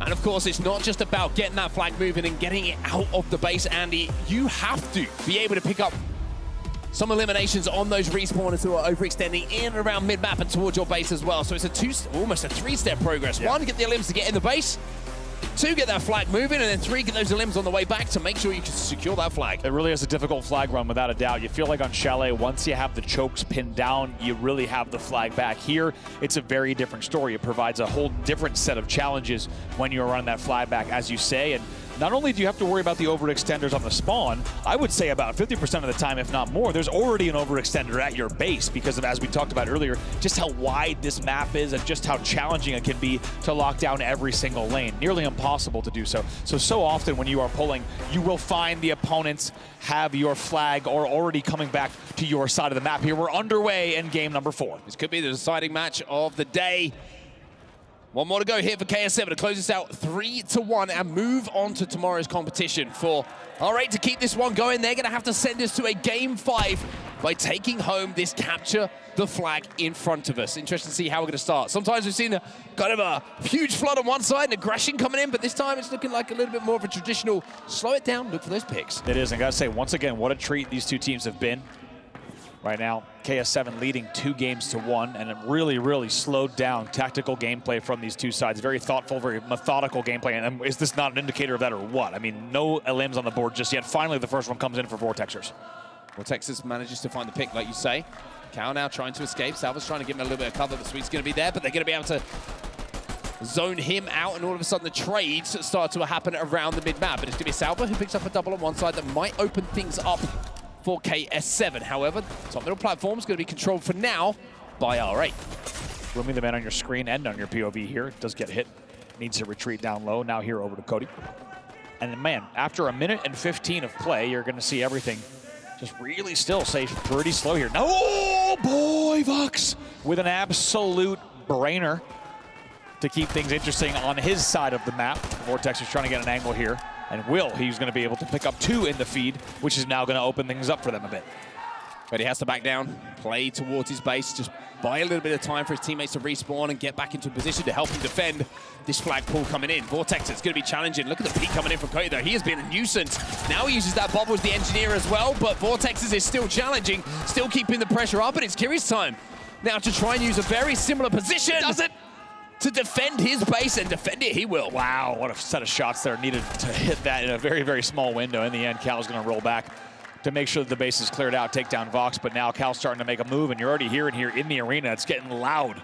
And of course, it's not just about getting that flag moving and getting it out of the base, Andy. You have to be able to pick up some eliminations on those respawners who are overextending in and around mid-map and towards your base as well. So it's almost a 3-step progress. Yeah. 1, get the elims to get in the base. 2, get that flag moving, and then 3, get those elims on the way back to make sure you can secure that flag. It really is a difficult flag run, without a doubt. You feel like on Chalet, once you have the chokes pinned down, you really have the flag back. Here, it's a very different story. It provides a whole different set of challenges when you're running that flag back, as you say. And not only do you have to worry about the overextenders on the spawn, I would say about 50% of the time, if not more, there's already an overextender at your base because of, as we talked about earlier, just how wide this map is and just how challenging it can be to lock down every single lane. Nearly impossible to do so. So often when you are pulling, you will find the opponents have your flag or already coming back to your side of the map. Here we're underway in game number 4. This could be the deciding match of the day. One more to go here for KS7 to close this out 3-1 and move on to tomorrow's competition. For R8 to keep this one going, they're going to have to send us to a game 5 by taking home this capture the flag in front of us. Interesting to see how we're going to start. Sometimes we've seen a kind of a huge flood on one side and aggression coming in, but this time it's looking like a little bit more of a traditional slow it down, look for those picks. It is, and I gotta say, once again, what a treat these two teams have been. Right now, KS7 leading 2-1, and it really, really slowed down tactical gameplay from these two sides. Very thoughtful, very methodical gameplay. And is this not an indicator of that or what? I mean, no elims on the board just yet. Finally, the first one comes in for Vortexers. Vortexers manages to find the pick, like you say. Cal now trying to escape. Salva's trying to give him a little bit of cover, but Sweet's going to be there, but they're going to be able to zone him out, and all of a sudden the trades start to happen around the mid-map. But it's going to be Salva who picks up a double on one side that might open things up for KS7. However, top middle platform is going to be controlled for now by R8. Rooming the man on your screen and on your POV here. Does get hit. Needs to retreat down low. Now here over to Cody. And man, after 1 minute and 15 of play, you're going to see everything just really still stay pretty slow here. No, oh boy, Vox with an absolute brainer to keep things interesting on his side of the map. Vortex is trying to get an angle here. And he's going to be able to pick up 2 in the feed, which is now going to open things up for them a bit. But he has to back down, play towards his base, just buy a little bit of time for his teammates to respawn and get back into a position to help him defend this flag pool coming in. Vortex is going to be challenging. Look at the peak coming in from Cody, though. He has been a nuisance. Now he uses that bubble as the engineer as well, but Vortex is still challenging, still keeping the pressure up, and it's Kiri's time now to try and use a very similar position. Does it? To defend his base, and defend it he will. Wow, what a set of shots there. Needed to hit that in a very, very small window. In the end, Cal's going to roll back to make sure that the base is cleared out, take down Vox, but now Cal's starting to make a move, and you're already hearing here in the arena. It's getting loud.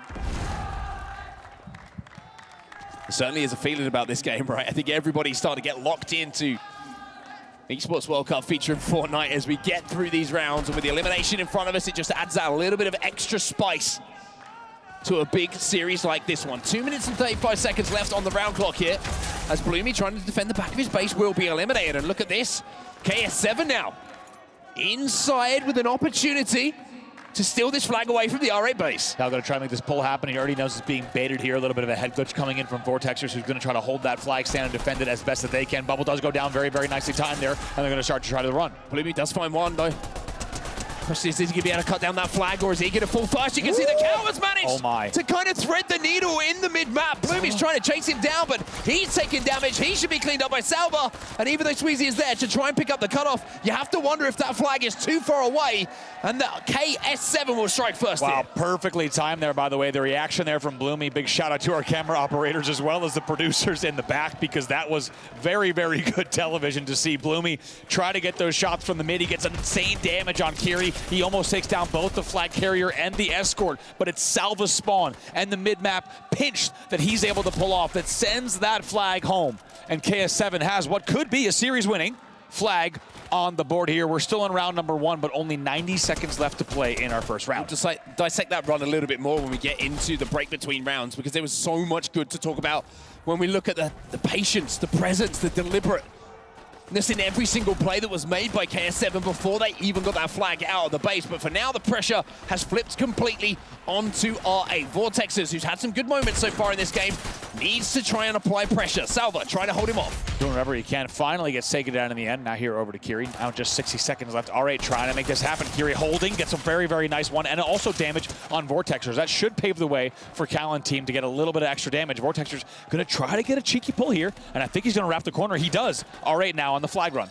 There certainly is a feeling about this game, right? I think everybody's starting to get locked into Esports World Cup featuring Fortnite as we get through these rounds, and with the elimination in front of us, it just adds that a little bit of extra spice to a big series like this one. 2 minutes and 35 seconds left on the round clock here, as Bloomy, trying to defend the back of his base, will be eliminated. And look at this, KS7 now inside with an opportunity to steal this flag away from the R8 base. Now going to try to make this pull happen. He already knows it's being baited here. A little bit of a head glitch coming in from Vortexers, who's going to try to hold that flag stand and defend it as best that they can. Bubble does go down very, very nicely timed there, and they're going to start to try to run. Bloomy does find one, though. Is he going to be able to cut down that flag, or is he going to fall first? You can see the Cowards managed to kind of thread the needle in the mid-map. Bloomy's trying to chase him down, but he's taking damage. He should be cleaned up by Salva. And even though Sweezy is there to try and pick up the cutoff, you have to wonder if that flag is too far away, and the KS7 will strike first. Wow, perfectly timed there, by the way. The reaction there from Bloomy. Big shout out to our camera operators as well as the producers in the back, because that was very, very good television to see Bloomy try to get those shots from the mid. He gets insane damage on Kiri. He almost takes down both the flag carrier and the escort, but it's Salva's spawn and the mid-map pinch that he's able to pull off that sends that flag home. And KS7 has what could be a series-winning flag on the board here. We're still in round number 1, but only 90 seconds left to play in our first round. We'll just like dissect that run a little bit more when we get into the break between rounds, because there was so much good to talk about when we look at the patience, the presence, the deliberateness in every single play that was made by KS7 before they even got that flag out of the base. But for now, the pressure has flipped completely onto R8. Vortexers, who's had some good moments so far in this game, needs to try and apply pressure. Salva trying to hold him off. Doing whatever he can. Finally gets taken down in the end. Now here over to Kiri. Now just 60 seconds left. R8 trying to make this happen. Kiri holding, gets a very, very nice one, and also damage on Vortexers. That should pave the way for Callan team to get a little bit of extra damage. Vortexers going to try to get a cheeky pull here, and I think he's going to wrap the corner. He does. R8 now on the flag run.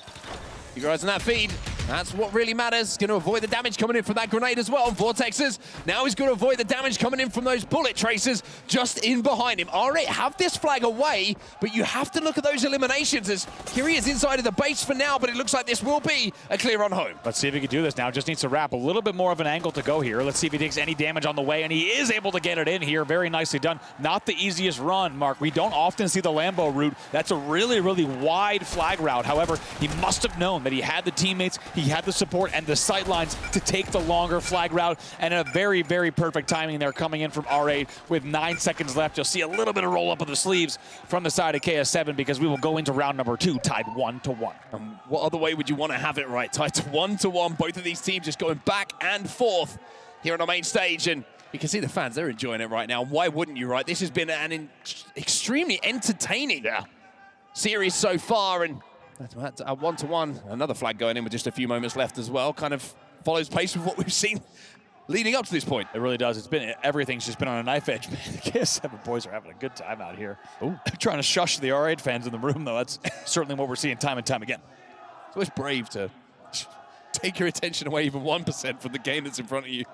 You guys on that feed. That's what really matters. Going to avoid the damage coming in from that grenade as well. Vortexers, now he's going to avoid the damage coming in from those bullet tracers just in behind him. R8 have this flag away, but you have to look at those eliminations as Kiri is inside of the base for now, but it looks like this will be a clear run home. Let's see if he can do this now. Just needs to wrap a little bit more of an angle to go here. Let's see if he takes any damage on the way, and he is able to get it in here. Very nicely done. Not the easiest run, Mark. We don't often see the Lambo route. That's a really, really wide flag route. However, he must have known that he had the teammates, he had the support, and the sight lines to take the longer flag route, and a very, very perfect timing there coming in from R8 with 9 seconds left. You'll see a little bit of roll up of the sleeves from the side of KS7, because we will go into round number 2 tied 1-1. What other way would you want to have it, right? Tied to 1-1. Both of these teams just going back and forth here on the main stage, and you can see the fans, they're enjoying it right now. Why wouldn't you, right? This has been an extremely entertaining series so far, and that's a 1-1. Another flag going in with just a few moments left as well. Kind of follows pace with what we've seen leading up to this point. It really does. Everything's just been on a knife edge. Man, the KS7 boys are having a good time out here. Ooh. Trying to shush the R8 fans in the room, though. That's certainly what we're seeing time and time again. It's always brave to take your attention away even 1% from the game that's in front of you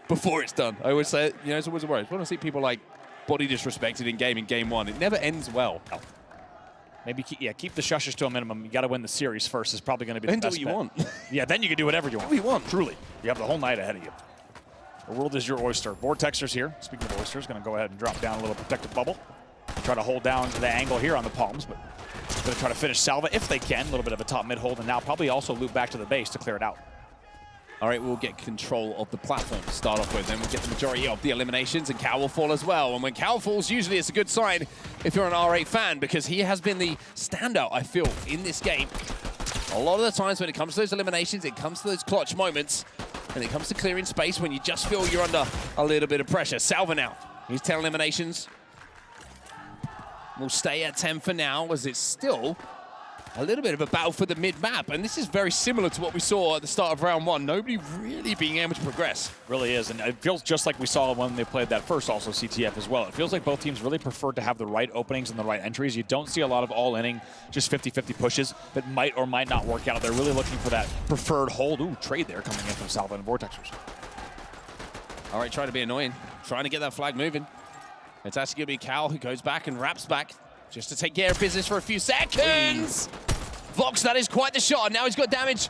before it's done. I always say, it's always a worry. I want to see people like body disrespected in game 1. It never ends well. No. Maybe keep the shushes to a minimum. You got to win the series first is probably going to be the best bet. Then do what you want. Yeah, then you can do whatever you want. Whatever you want. Truly. You have the whole night ahead of you. The world is your oyster. Vortexers here. Speaking of oysters, going to go ahead and drop down a little protective bubble. Try to hold down the angle here on the palms, but going to try to finish Salva if they can. A little bit of a top mid hold, and now probably also loop back to the base to clear it out. All right, we'll get control of the platform to start off with, then we'll get the majority of the eliminations, and Cow will fall as well. And when Cow falls, usually it's a good sign if you're an R8 fan, because he has been the standout, I feel, in this game. A lot of the times when it comes to those eliminations, it comes to those clutch moments, and it comes to clearing space when you just feel you're under a little bit of pressure. Salva now, he's 10 eliminations. We'll stay at 10 for now, as it's still a little bit of a battle for the mid-map, and this is very similar to what we saw at the start of round 1. Nobody really being able to progress. Really is, and it feels just like we saw when they played that first also CTF as well. It feels like both teams really prefer to have the right openings and the right entries. You don't see a lot of all-inning, just 50-50 pushes that might or might not work out. They're really looking for that preferred hold. Ooh, trade there coming in from Salva and Vortexers. All right, trying to be annoying, trying to get that flag moving. It's actually going to be Cal who goes back and wraps back just to take care of business for a few seconds. Vox, that is quite the shot. Now he's got damage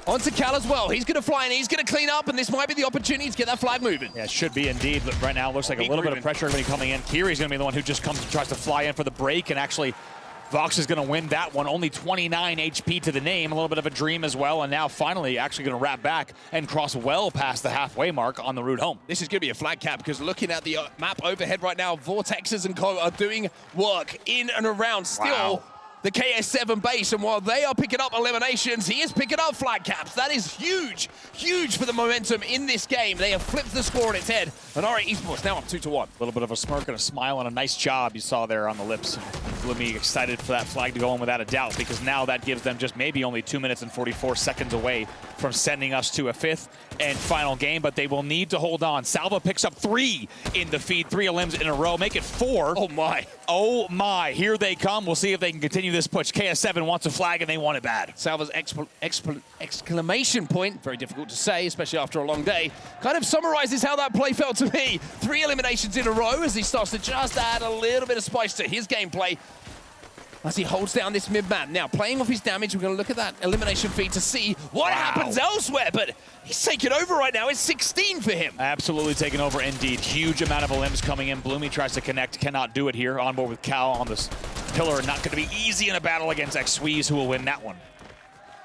onto Cal as well. He's going to fly in, he's going to clean up, and this might be the opportunity to get that flag moving. Yeah, it should be indeed, but right now it looks like a little bit of pressure going to be coming in. Kiri's going to be the one who just comes and tries to fly in for the break, and actually Vox is going to win that one. Only 29 HP to the name, a little bit of a dream as well, and now finally actually going to wrap back and cross well past the halfway mark on the route home. This is going to be a flag cap, because looking at the map overhead right now, Vortexers and Co are doing work in and around. Still, the KS7 base, and while they are picking up eliminations, he is picking up flag caps. That is huge, huge for the momentum in this game. They have flipped the score on its head, and R8 Esports now up 2-1. A little bit of a smirk and a smile and a nice job you saw there on the lips. Bloomy excited for that flag to go in without a doubt, because now that gives them just maybe only 2 minutes and 44 seconds away from sending us to a 5th and final game, but they will need to hold on. Salva picks up 3 in the feed, 3 elims in a row, make it 4. Oh my. Oh my, here they come. We'll see if they can continue this push. KS7 wants a flag and they want it bad. Salva's exclamation point, very difficult to say, especially after a long day, kind of summarizes how that play felt to me. 3 eliminations in a row as he starts to just add a little bit of spice to his gameplay as he holds down this mid-map. Now, playing off his damage, we're going to look at that elimination feed to see what happens elsewhere, but he's taking over right now. It's 16 for him. Absolutely taking over indeed. Huge amount of elims coming in. Bloomy tries to connect, cannot do it here. On board with Cal on this pillar. Not going to be easy in a battle against Xweez, who will win that one.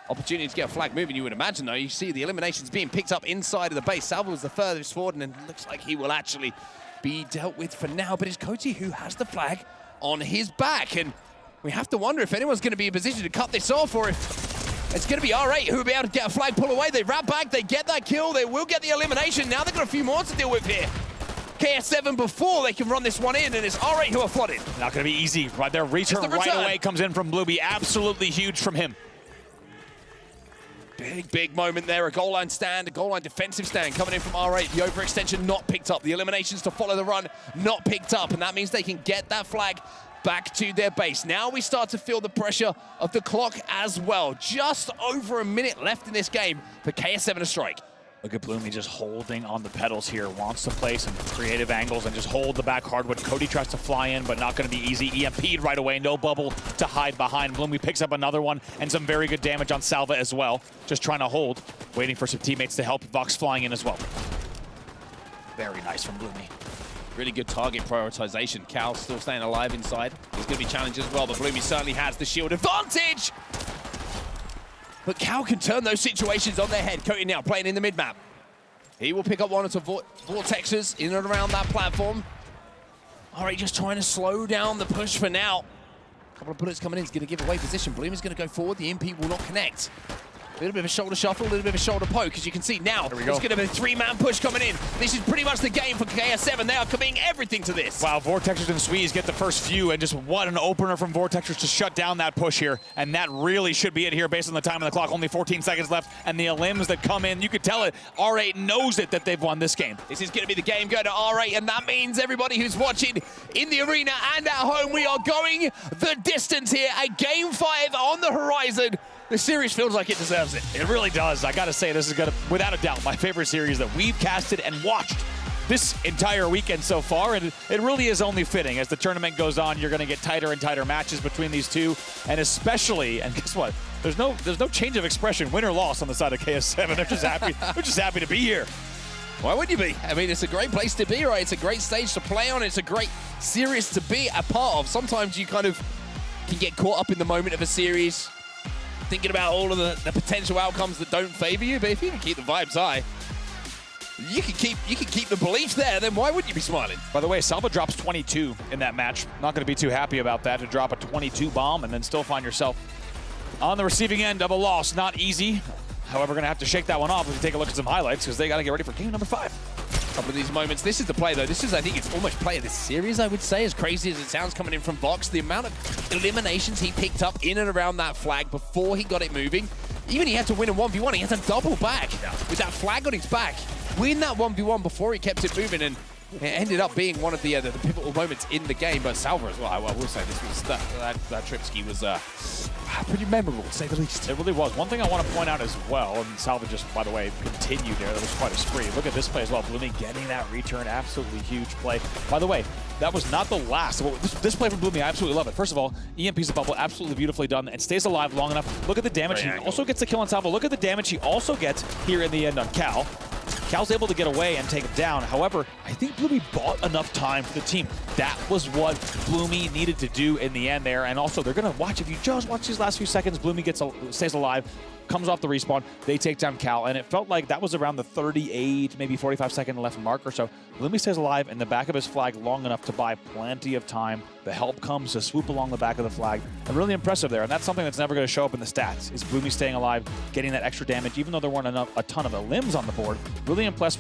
Opportunity to get a flag moving, you would imagine, though. You see the eliminations being picked up inside of the base. Salva was the furthest forward, and it looks like he will actually be dealt with for now, but it's Coty who has the flag on his back, and we have to wonder if anyone's going to be in position to cut this off, or if it's going to be R8 who will be able to get a flag pull away. They wrap back, they get that kill, they will get the elimination. Now they've got a few more to deal with here. KS7 before they can run this one in, and it's R8 who are flooded. Not going to be easy. Right there, return right away comes in from Bloomy. Absolutely huge from him. Big moment there. A goal line stand, a goal line defensive stand coming in from R8. The overextension not picked up. The eliminations to follow the run not picked up, and that means they can get that flag back to their base. Now we start to feel the pressure of the clock as well. Just over a minute left in this game for KS7 to strike. Look at Bloomy just holding on the pedals here. Wants to play some creative angles and just hold the back hardwood. Cody tries to fly in, but not going to be easy. EMP'd right away. No bubble to hide behind. Bloomy picks up another one and some very good damage on Salva as well. Just trying to hold, waiting for some teammates to help. Vox flying in as well. Very nice from Bloomy. Really good target prioritization. Cal still staying alive inside. He's going to be challenged as well, but Bloomy certainly has the shield advantage. But Cal can turn those situations on their head. Cody now playing in the mid-map. He will pick up one or two vortexes in and around that platform. All right, just trying to slow down the push for now. A couple of bullets coming in. He's going to give away position. Bloomy's going to go forward. The MP will not connect. A little bit of a shoulder shuffle, a little bit of a shoulder poke, as you can see now. There's going to be a 3-man push coming in. This is pretty much the game for KS7. They are committing everything to this. Wow, Vortexers and Sweeze get the first few, and just what an opener from Vortexers to shut down that push here. And that really should be it here based on the time on the clock. Only 14 seconds left, and the elims that come in, you could tell it. R8 knows it that they've won this game. This is going to be the game go to R8, and that means everybody who's watching in the arena and at home, we are going the distance here. A Game 5 on the horizon. The series feels like it deserves it. It really does. I got to say, this is going to, without a doubt, my favorite series that we've casted and watched this entire weekend so far, and it really is only fitting. As the tournament goes on, you're going to get tighter and tighter matches between these two, and especially, and guess what? There's no change of expression, win or loss on the side of KS7. They're just happy. They're just happy to be here. Why would you be? I mean, it's a great place to be, right? It's a great stage to play on. It's a great series to be a part of. Sometimes you kind of can get caught up in the moment of a series, thinking about all of the potential outcomes that don't favor you, but if you can keep the vibes high, you can keep the belief there, then why wouldn't you be smiling? By the way, Salva drops 22 in that match. Not going to be too happy about that, to drop a 22 bomb and then still find yourself on the receiving end of a loss. Not easy. However, going to have to shake that one off if you take a look at some highlights, because they got to get ready for game number 5. A couple of these moments. This is the play, though. This is, I think, it's almost play of this series, I would say, as crazy as it sounds coming in from Vox. The amount of eliminations he picked up in and around that flag before he got it moving. Even he had to win a 1v1. He had to double back with that flag on his back. Win that 1v1 before he kept it moving, and it ended up being one of the pivotal moments in the game. But Salva as well, I will say, this was that trip ski was pretty memorable, to say the least. It really was. One thing I want to point out as well, and Salva just, by the way, continued there. That was quite a spree. Look at this play as well. Bloomy getting that return. Absolutely huge play. By the way, that was not the last. This play from Bloomy, I absolutely love it. First of all, EMP's a bubble, absolutely beautifully done, and stays alive long enough. Look at the damage. He also gets the kill on Salva. Look at the damage he also gets here in the end on Cal. Cal's able to get away and take him down. However, I think Bloomy bought enough time for the team. That was what Bloomy needed to do in the end there. And also, they're going to watch, if you just watch these last few seconds, Bloomy stays alive, comes off the respawn, they take down Cal, and it felt like that was around the 38, maybe 45 second left mark or so. Bloomy stays alive in the back of his flag long enough to buy plenty of time. The help comes to swoop along the back of the flag. And really impressive there, and that's something that's never going to show up in the stats, is Bloomy staying alive, getting that extra damage, even though there weren't a ton of limbs on the board. Really impressed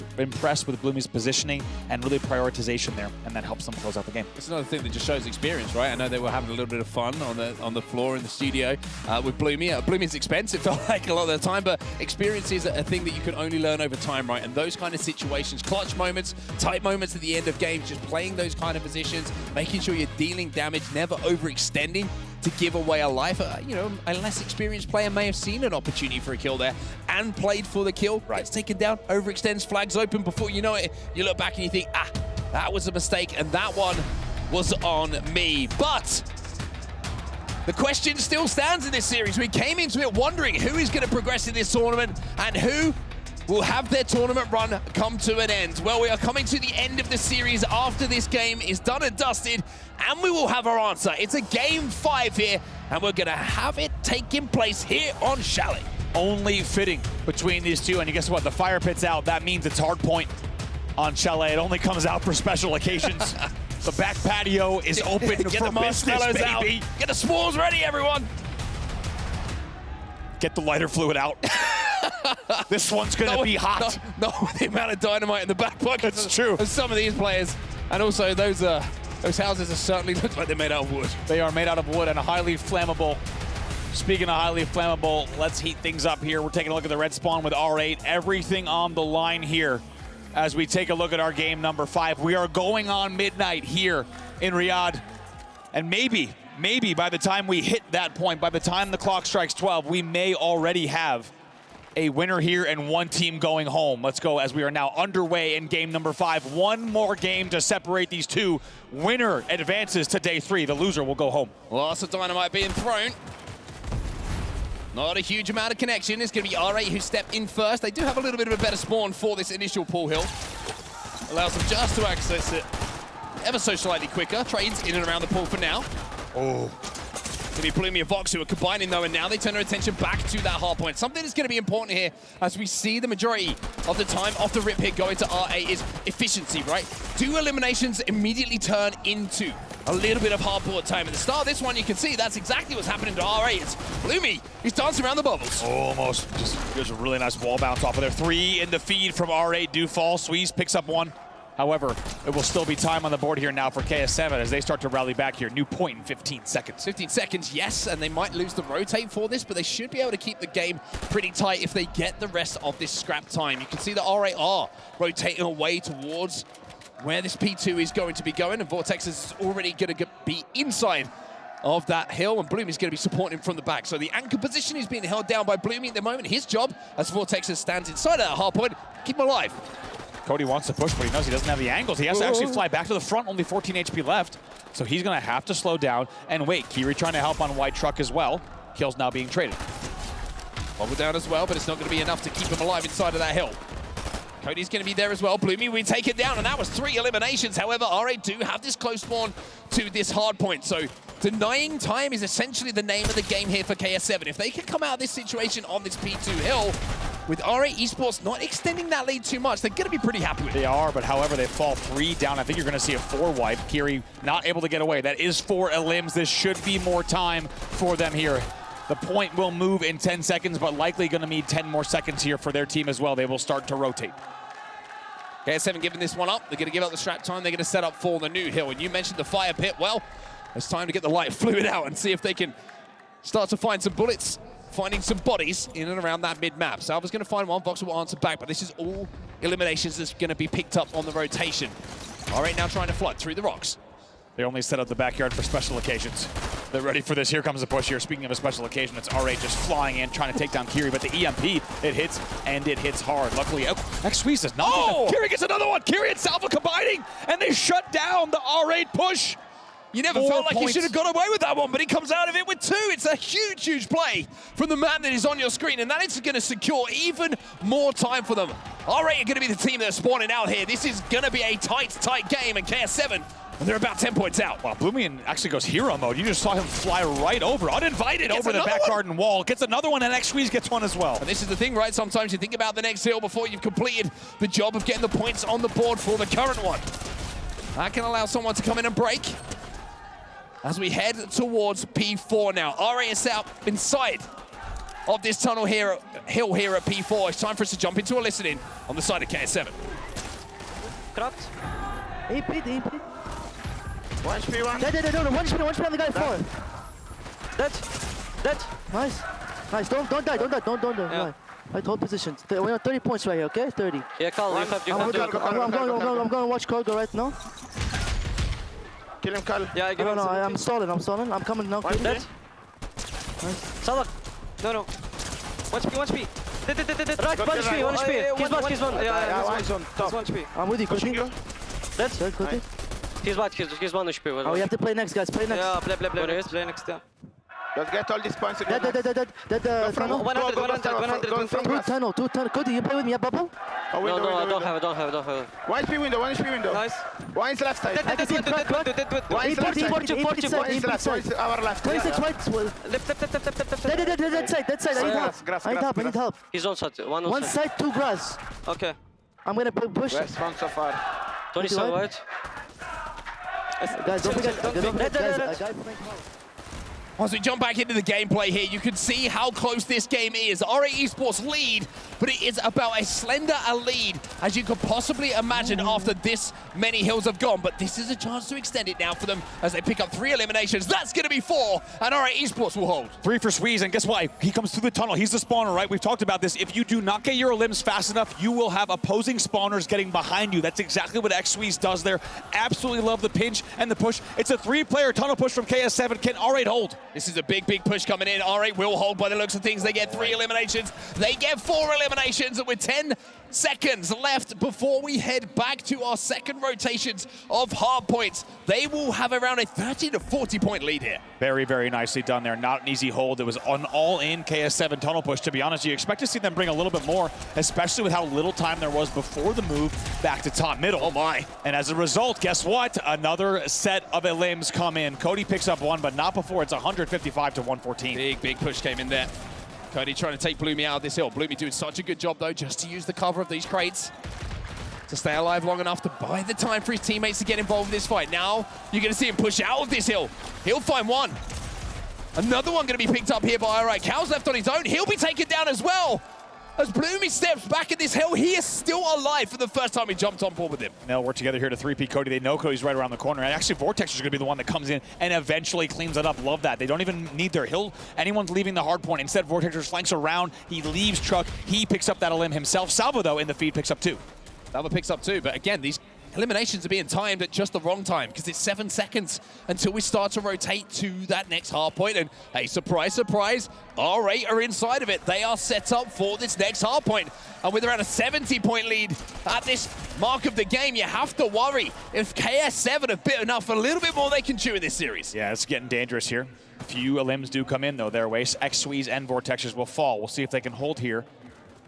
with Bloomy's positioning and really prioritization there, and that helps them close out the game. It's another thing that just shows experience, right? I know they were having a little bit of fun on the floor in the studio with Bloomy. Bloomy's expensive, felt like a lot of the time, but experience is a thing that you can only learn over time, right? And those kind of situations, clutch moments, tight moments at the end of games, just playing those kind of positions, making sure you're dealing damage, never overextending to give away a life. You know, a less experienced player may have seen an opportunity for a kill there and played for the kill. Right, it's taken down, overextends, flags open. Before you know it, you look back and you think, ah, that was a mistake, and that one was on me. But the question still stands in this series. We came into it wondering who is going to progress in this tournament and who will have their tournament run come to an end. Well, we are coming to the end of the series after this game is done and dusted, and we will have our answer. It's a game 5 here, and we're going to have it taking place here on Chalet. Only fitting between these two, and guess what? The fire pit's out. That means it's Hardpoint on Chalet. It only comes out for special occasions. The back patio is open Get for the marshmallows business, out. baby. Get the s'mores ready, everyone. Get the lighter fluid out. This one's going to be hot. No, the amount of dynamite in the back pocket. It's true. Of some of these players. And also those houses are certainly look like they're made out of wood. They are made out of wood and highly flammable. Speaking of highly flammable, let's heat things up here. We're taking a look at the red spawn with R8. Everything on the line here as we take a look at our game number 5. We are going on midnight here in Riyadh. And maybe by the time we hit that point, by the time the clock strikes 12, we may already have a winner here and one team going home. Let's go as we are now underway in game number 5. One more game to separate these two. Winner advances to day 3. The loser will go home. Lots of dynamite being thrown. Not a huge amount of connection. It's going to be R8 who step in first. They do have a little bit of a better spawn for this initial pull hill. Allows them just to access it ever so slightly quicker. Trades in and around the pool for now. Oh. Going to be Bloomy and Vox who are combining though, and now they turn their attention back to that hard point. Something that's going to be important here as we see the majority of the time off the rip here going to R8 is efficiency, right? Do eliminations immediately turn into a little bit of hardboard time? At the start of this one, you can see that's exactly what's happening to R8. It's Bloomy who's dancing around the bubbles. Almost. Just gives a really nice wall bounce off of there. 3 in the feed from R8 do fall. Squeeze picks up 1. However, it will still be time on the board here now for KS7 as they start to rally back here. New point in 15 seconds. 15 seconds, yes, and they might lose the rotate for this, but they should be able to keep the game pretty tight if they get the rest of this scrap time. You can see the R8 are rotating away towards where this P2 is going to be going, and Vortex is already going to be inside of that hill, and Bloomy is going to be supporting him from the back. So the anchor position is being held down by Bloomy at the moment. His job, as Vortex stands inside of that hard point, keep him alive. Cody wants to push, but he knows he doesn't have the angles. He has to actually fly back to the front, only 14 HP left. So he's going to have to slow down and wait. Kiri trying to help on White Truck as well. Kills now being traded. Bubble down as well, but it's not going to be enough to keep him alive inside of that hill. Cody's going to be there as well. Bloomy, we take it down, and that was 3 eliminations. However, R8 do have this close spawn to this hard point. So denying time is essentially the name of the game here for KS7. If they can come out of this situation on this P2 hill, with R8 Esports not extending that lead too much, they're going to be pretty happy with it. They are, but however, they fall 3 down. I think you're going to see a 4 wipe. Kiri not able to get away. That is 4 elims. This should be more time for them here. The point will move in 10 seconds, but likely going to need 10 more seconds here for their team as well. They will start to rotate. KS7 giving this one up. They're going to give up the strap time. They're going to set up for the new hill. And you mentioned the fire pit. Well, it's time to get the light fluid out and see if they can start to find some bullets, finding some bodies in and around that mid-map. Salva's going to find one. Vox will answer back, but this is all eliminations that's going to be picked up on the rotation. R8 now trying to flood through the rocks. They only set up the backyard for special occasions. They're ready for this. Here comes the push here. Speaking of a special occasion, it's R8 just flying in, trying to take down Kiri, but the EMP, it hits, and it hits hard. Luckily, X-Squeeze does not get Kiri gets another one! Kiri and Salva combining, and they shut down the R8 push! You never felt like he should have got away with that one, but he comes out of it with 2. It's a huge, huge play from the man that is on your screen, and that is going to secure even more time for them. R8 are going to be the team that are spawning out here. This is going to be a tight, tight game, and KS7 And they're about 10 points out. Wow, Bloomian actually goes hero mode. You just saw him fly right over, uninvited, over the back garden wall. Gets another one, and X-Squeeze gets one as well. And this is the thing, right? Sometimes you think about the next hill before you've completed the job of getting the points on the board for the current one. That can allow someone to come in and break. As we head towards P4 now. RA is out inside of this tunnel here, hill here at P4. It's time for us to jump into a listening on the side of KS7. Cracked. AP. 1 HP, 1. Dead. 1 HP on the guy 4. Dead. Nice. Don't die. Yeah. Right, hold position. We're on 30 points right here, okay? 30. Yeah, Carl, you have I'm going to watch Cargo right now. Kill him, Carl. Yeah, I'm stalling. I'm coming now. Dead. Nice. Salak. No. 1 HP. Dead. Right, 1 HP. He's one. Yeah, one zone. Top. 1 HP. I'm with you, Pushing you. Dead. Good. He's 1 HP. Oh, we have to play next, guys. Play next. Yeah, play next. Yeah. Let's get all these points again. Dead. Tunnel. 100. Two tunnel. Cody, you play with me, bubble? Oh, window, No, I window. don't have. 1 HP window. Nice. One is left side. I can see him. Crack. One is left side. 40. One is left. One is our left. 26 right. Left. That side. I need help. He's on side. One side, 2 grass. Okay. I'm gonna push. West front so far. 27 right. Guys, don't forget. Guys, As we jump back into the gameplay here, you can see how close this game is. RA Esports lead, but it is about as slender a lead as you could possibly imagine after this many hills have gone. But this is a chance to extend it now for them as they pick up 3 eliminations. That's going to be 4, and RA Esports will hold. 3 for Squeeze, and guess why? He comes through the tunnel. He's the spawner, right? We've talked about this. If you do not get your limbs fast enough, you will have opposing spawners getting behind you. That's exactly what X-Squeeze does there. Absolutely love the pinch and the push. It's a 3-player tunnel push from KS7. Can R8 hold? This is a big push coming in. R8 will hold by the looks of things. They get 3 eliminations. They get 4 eliminations, and with 10 seconds left before we head back to our second rotations of Hardpoint, they will have around a 30 to 40 point lead here. Very, very nicely done there. Not an easy hold. It was an all-in KS7 tunnel push. To be honest, you expect to see them bring a little bit more, especially with how little time there was before the move back to top middle. Oh my. And as a result, guess what? Another set of elims come in. Cody picks up 1, but not before it's 155 to 114. Big push came in there. Cody trying to take Bloomy out of this hill. Bloomy doing such a good job, though, just to use the cover of these crates to stay alive long enough to buy the time for his teammates to get involved in this fight. Now, you're going to see him push out of this hill. He'll find one. Another one going to be picked up here by RA. Cal's left on his own. He'll be taken down as well. As Bloomy steps back at this hill, he is still alive for the first time we jumped on board with him. They'll work together here to 3P Cody. They know Cody's right around the corner. And actually, Vortex is going to be the one that comes in and eventually cleans it up. Love that. They don't even need their hill. Anyone's leaving the hard point. Instead, Vortex just flanks around. He leaves Truck. He picks up that elim himself. Salvo, though, in the feed picks up 2. Salvo picks up 2. But again, these eliminations are being timed at just the wrong time because it's 7 seconds until we start to rotate to that next hard point. And hey, surprise, R8 are inside of it. They are set up for this next hard point. And with around a 70-point lead at this mark of the game, you have to worry if KS7 have bit enough, a little bit more they can chew in this series. Yeah, it's getting dangerous here. A few elims do come in, though, their way. X-Squeeze and Vortexes will fall. We'll see if they can hold here.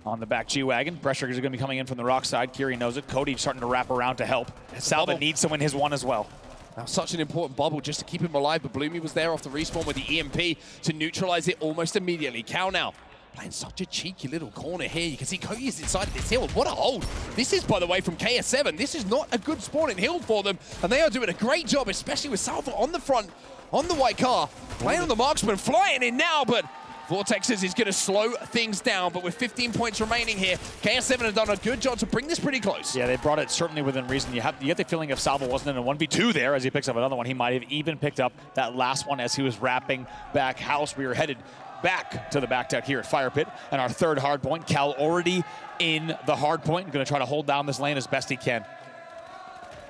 On the back G-Wagon, pressure is going to be coming in from the rock side. Kiri knows it. Cody starting to wrap around to help. Salva needs to win his 1 as well. Now, such an important bubble just to keep him alive, but Bloomy was there off the respawn with the EMP to neutralize it almost immediately. Cal now playing such a cheeky little corner here. You can see Cody is inside of this hill. What a hold. This is, by the way, from KS7. This is not a good spawning hill for them, and they are doing a great job, especially with Salva on the front, on the white car, playing on the marksman, flying in now, but Vortexes is going to slow things down, but with 15 points remaining here, KS7 have done a good job to bring this pretty close. Yeah, they brought it certainly within reason. You get the feeling if Salvo wasn't in a 1v2 there as he picks up another one, he might have even picked up that last one as he was wrapping back house. We were headed back to the back deck here at Fire Pit, and our third hard point. Cal already in the hard point, going to try to hold down this lane as best he can.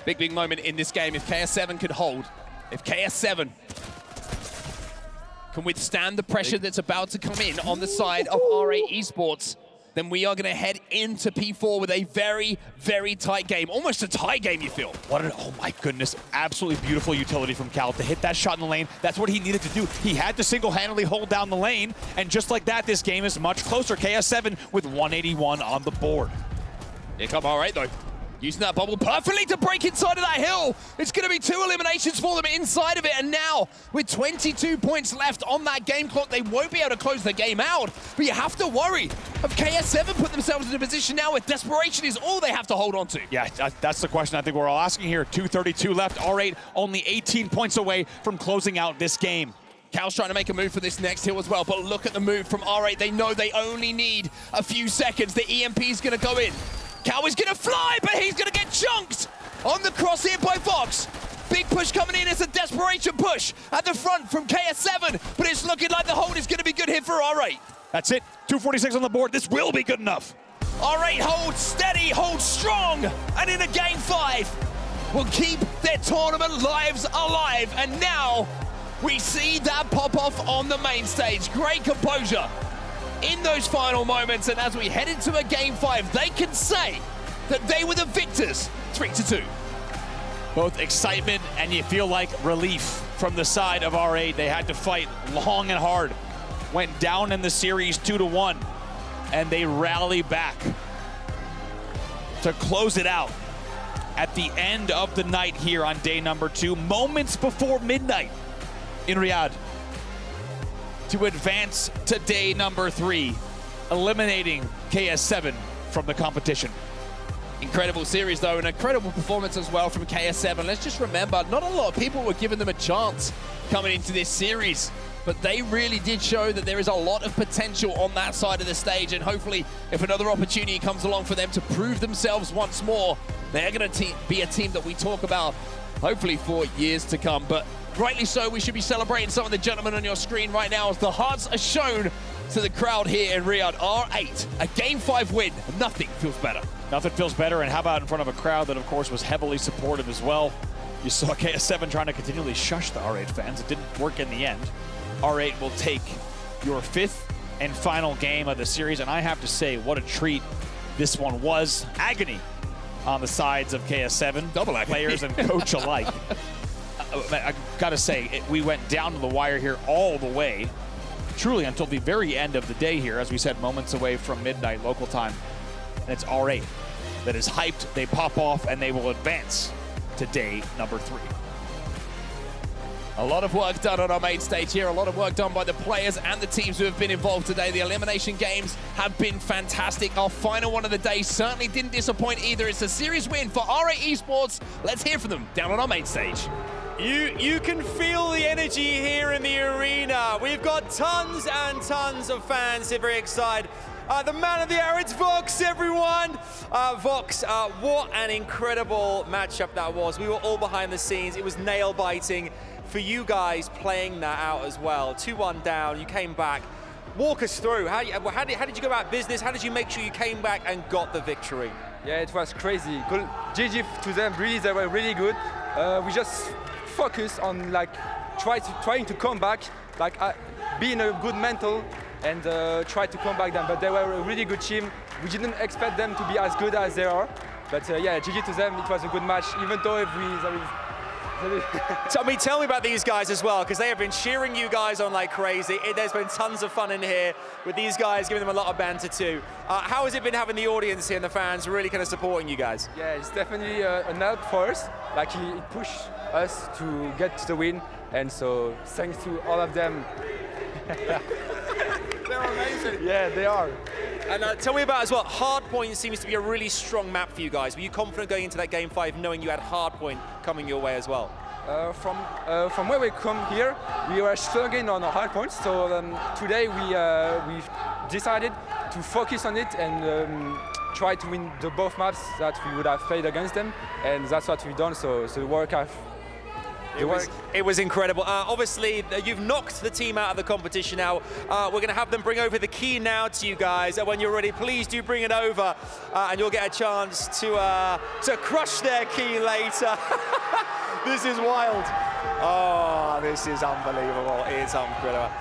Big moment in this game if KS7 could hold. If KS7 can withstand the pressure that's about to come in on the side of RA Esports, then we are going to head into P4 with a very, very tight game. Almost a tie game, you feel. Oh my goodness, absolutely beautiful utility from Cal to hit that shot in the lane. That's what he needed to do. He had to single-handedly hold down the lane, and just like that, this game is much closer. KS7 with 181 on the board. Here come R8 though. Using that bubble perfectly to break inside of that hill. It's going to be 2 eliminations for them inside of it. And now, with 22 points left on that game clock, they won't be able to close the game out. But you have to worry. Have KS7 put themselves in a position now where desperation is all they have to hold on to? Yeah, that's the question I think we're all asking here. 2:32 left. R8 only 18 points away from closing out this game. Cal's trying to make a move for this next hill as well, but look at the move from R8. They know they only need a few seconds. The EMP's going to go in. Cal is going to fly, but he's going to get chunked on the cross here by Vox. Big push coming in. It's a desperation push at the front from KS7, but it's looking like the hold is going to be good here for R8. That's it. 2:46 on the board. This will be good enough. R8 holds steady, holds strong, and in a game 5 will keep their tournament lives alive. And now we see that pop off on the main stage. Great composure in those final moments, and as we head into a game 5, they can say that they were the victors, 3-2. Both excitement and you feel like relief from the side of R8. They had to fight long and hard. Went down in the series 2-1, and they rally back to close it out at the end of the night here on day number 2, moments before midnight in Riyadh, to advance to day number 3, eliminating KS7 from the competition. Incredible series though, an incredible performance as well from KS7. Let's just remember, not a lot of people were giving them a chance coming into this series, but they really did show that there is a lot of potential on that side of the stage, and hopefully if another opportunity comes along for them to prove themselves once more, they're going to be a team that we talk about hopefully for years to come. But rightly so, we should be celebrating some of the gentlemen on your screen right now as the hearts are shown to the crowd here in Riyadh. R8, a game 5 win. Nothing feels better. Nothing feels better, and how about in front of a crowd that, of course, was heavily supportive as well. You saw KS7 trying to continually shush the R8 fans. It didn't work in the end. R8 will take your 5th and final game of the series, and I have to say, what a treat this one was. Agony on the sides of KS7. Double agony. Players and coach alike. I gotta say, we went down to the wire here all the way, truly until the very end of the day here, as we said, moments away from midnight local time. And it's R8 that is hyped. They pop off and they will advance to day number 3. A lot of work done on our main stage here, a lot of work done by the players and the teams who have been involved today. The elimination games have been fantastic. Our final one of the day certainly didn't disappoint either. It's a series win for R8 Esports. Let's hear from them down on our main stage. You can feel the energy here in the arena. We've got tons and tons of fans here, very excited. The man of the hour, it's Vox, everyone. Vox, what an incredible matchup that was. We were all behind the scenes. It was nail-biting for you guys playing that out as well. 2-1 down, you came back. Walk us through. How did you go about business? How did you make sure you came back and got the victory? Yeah, it was crazy. GG to them, really, they were really good. We just focused on like trying to come back, like being a good mental and try to come back them. But they were a really good team. We didn't expect them to be as good as they are. But yeah, GG to them. It was a good match, even though Tell me about these guys as well, because they have been cheering you guys on like crazy. There's been tons of fun in here with these guys, giving them a lot of banter too. How has it been having the audience here and the fans really kind of supporting you guys? Yeah, it's definitely an help for us. Like it pushed us to get the win, and so thanks to all of them. They're amazing. Yeah, they are. And tell me about as well, Hardpoint seems to be a really strong map for you guys. Were you confident going into that game 5 knowing you had Hardpoint coming your way as well? From where we come here, we were struggling on Hardpoint. So today we decided to focus on it and try to win the both maps that we would have played against them, and that's what we've done. So the work It was incredible. Obviously, you've knocked the team out of the competition now. We're going to have them bring over the key now to you guys. When you're ready, please do bring it over, and you'll get a chance to crush their key later. This is wild. Oh, this is unbelievable. It's incredible.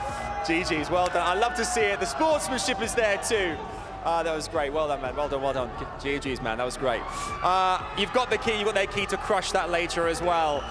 GG's, well done. I love to see it. The sportsmanship is there too. That was great. Well done, man. Well done, well done. GG's, man. That was great. You've got the key. You've got their key to crush that later as well.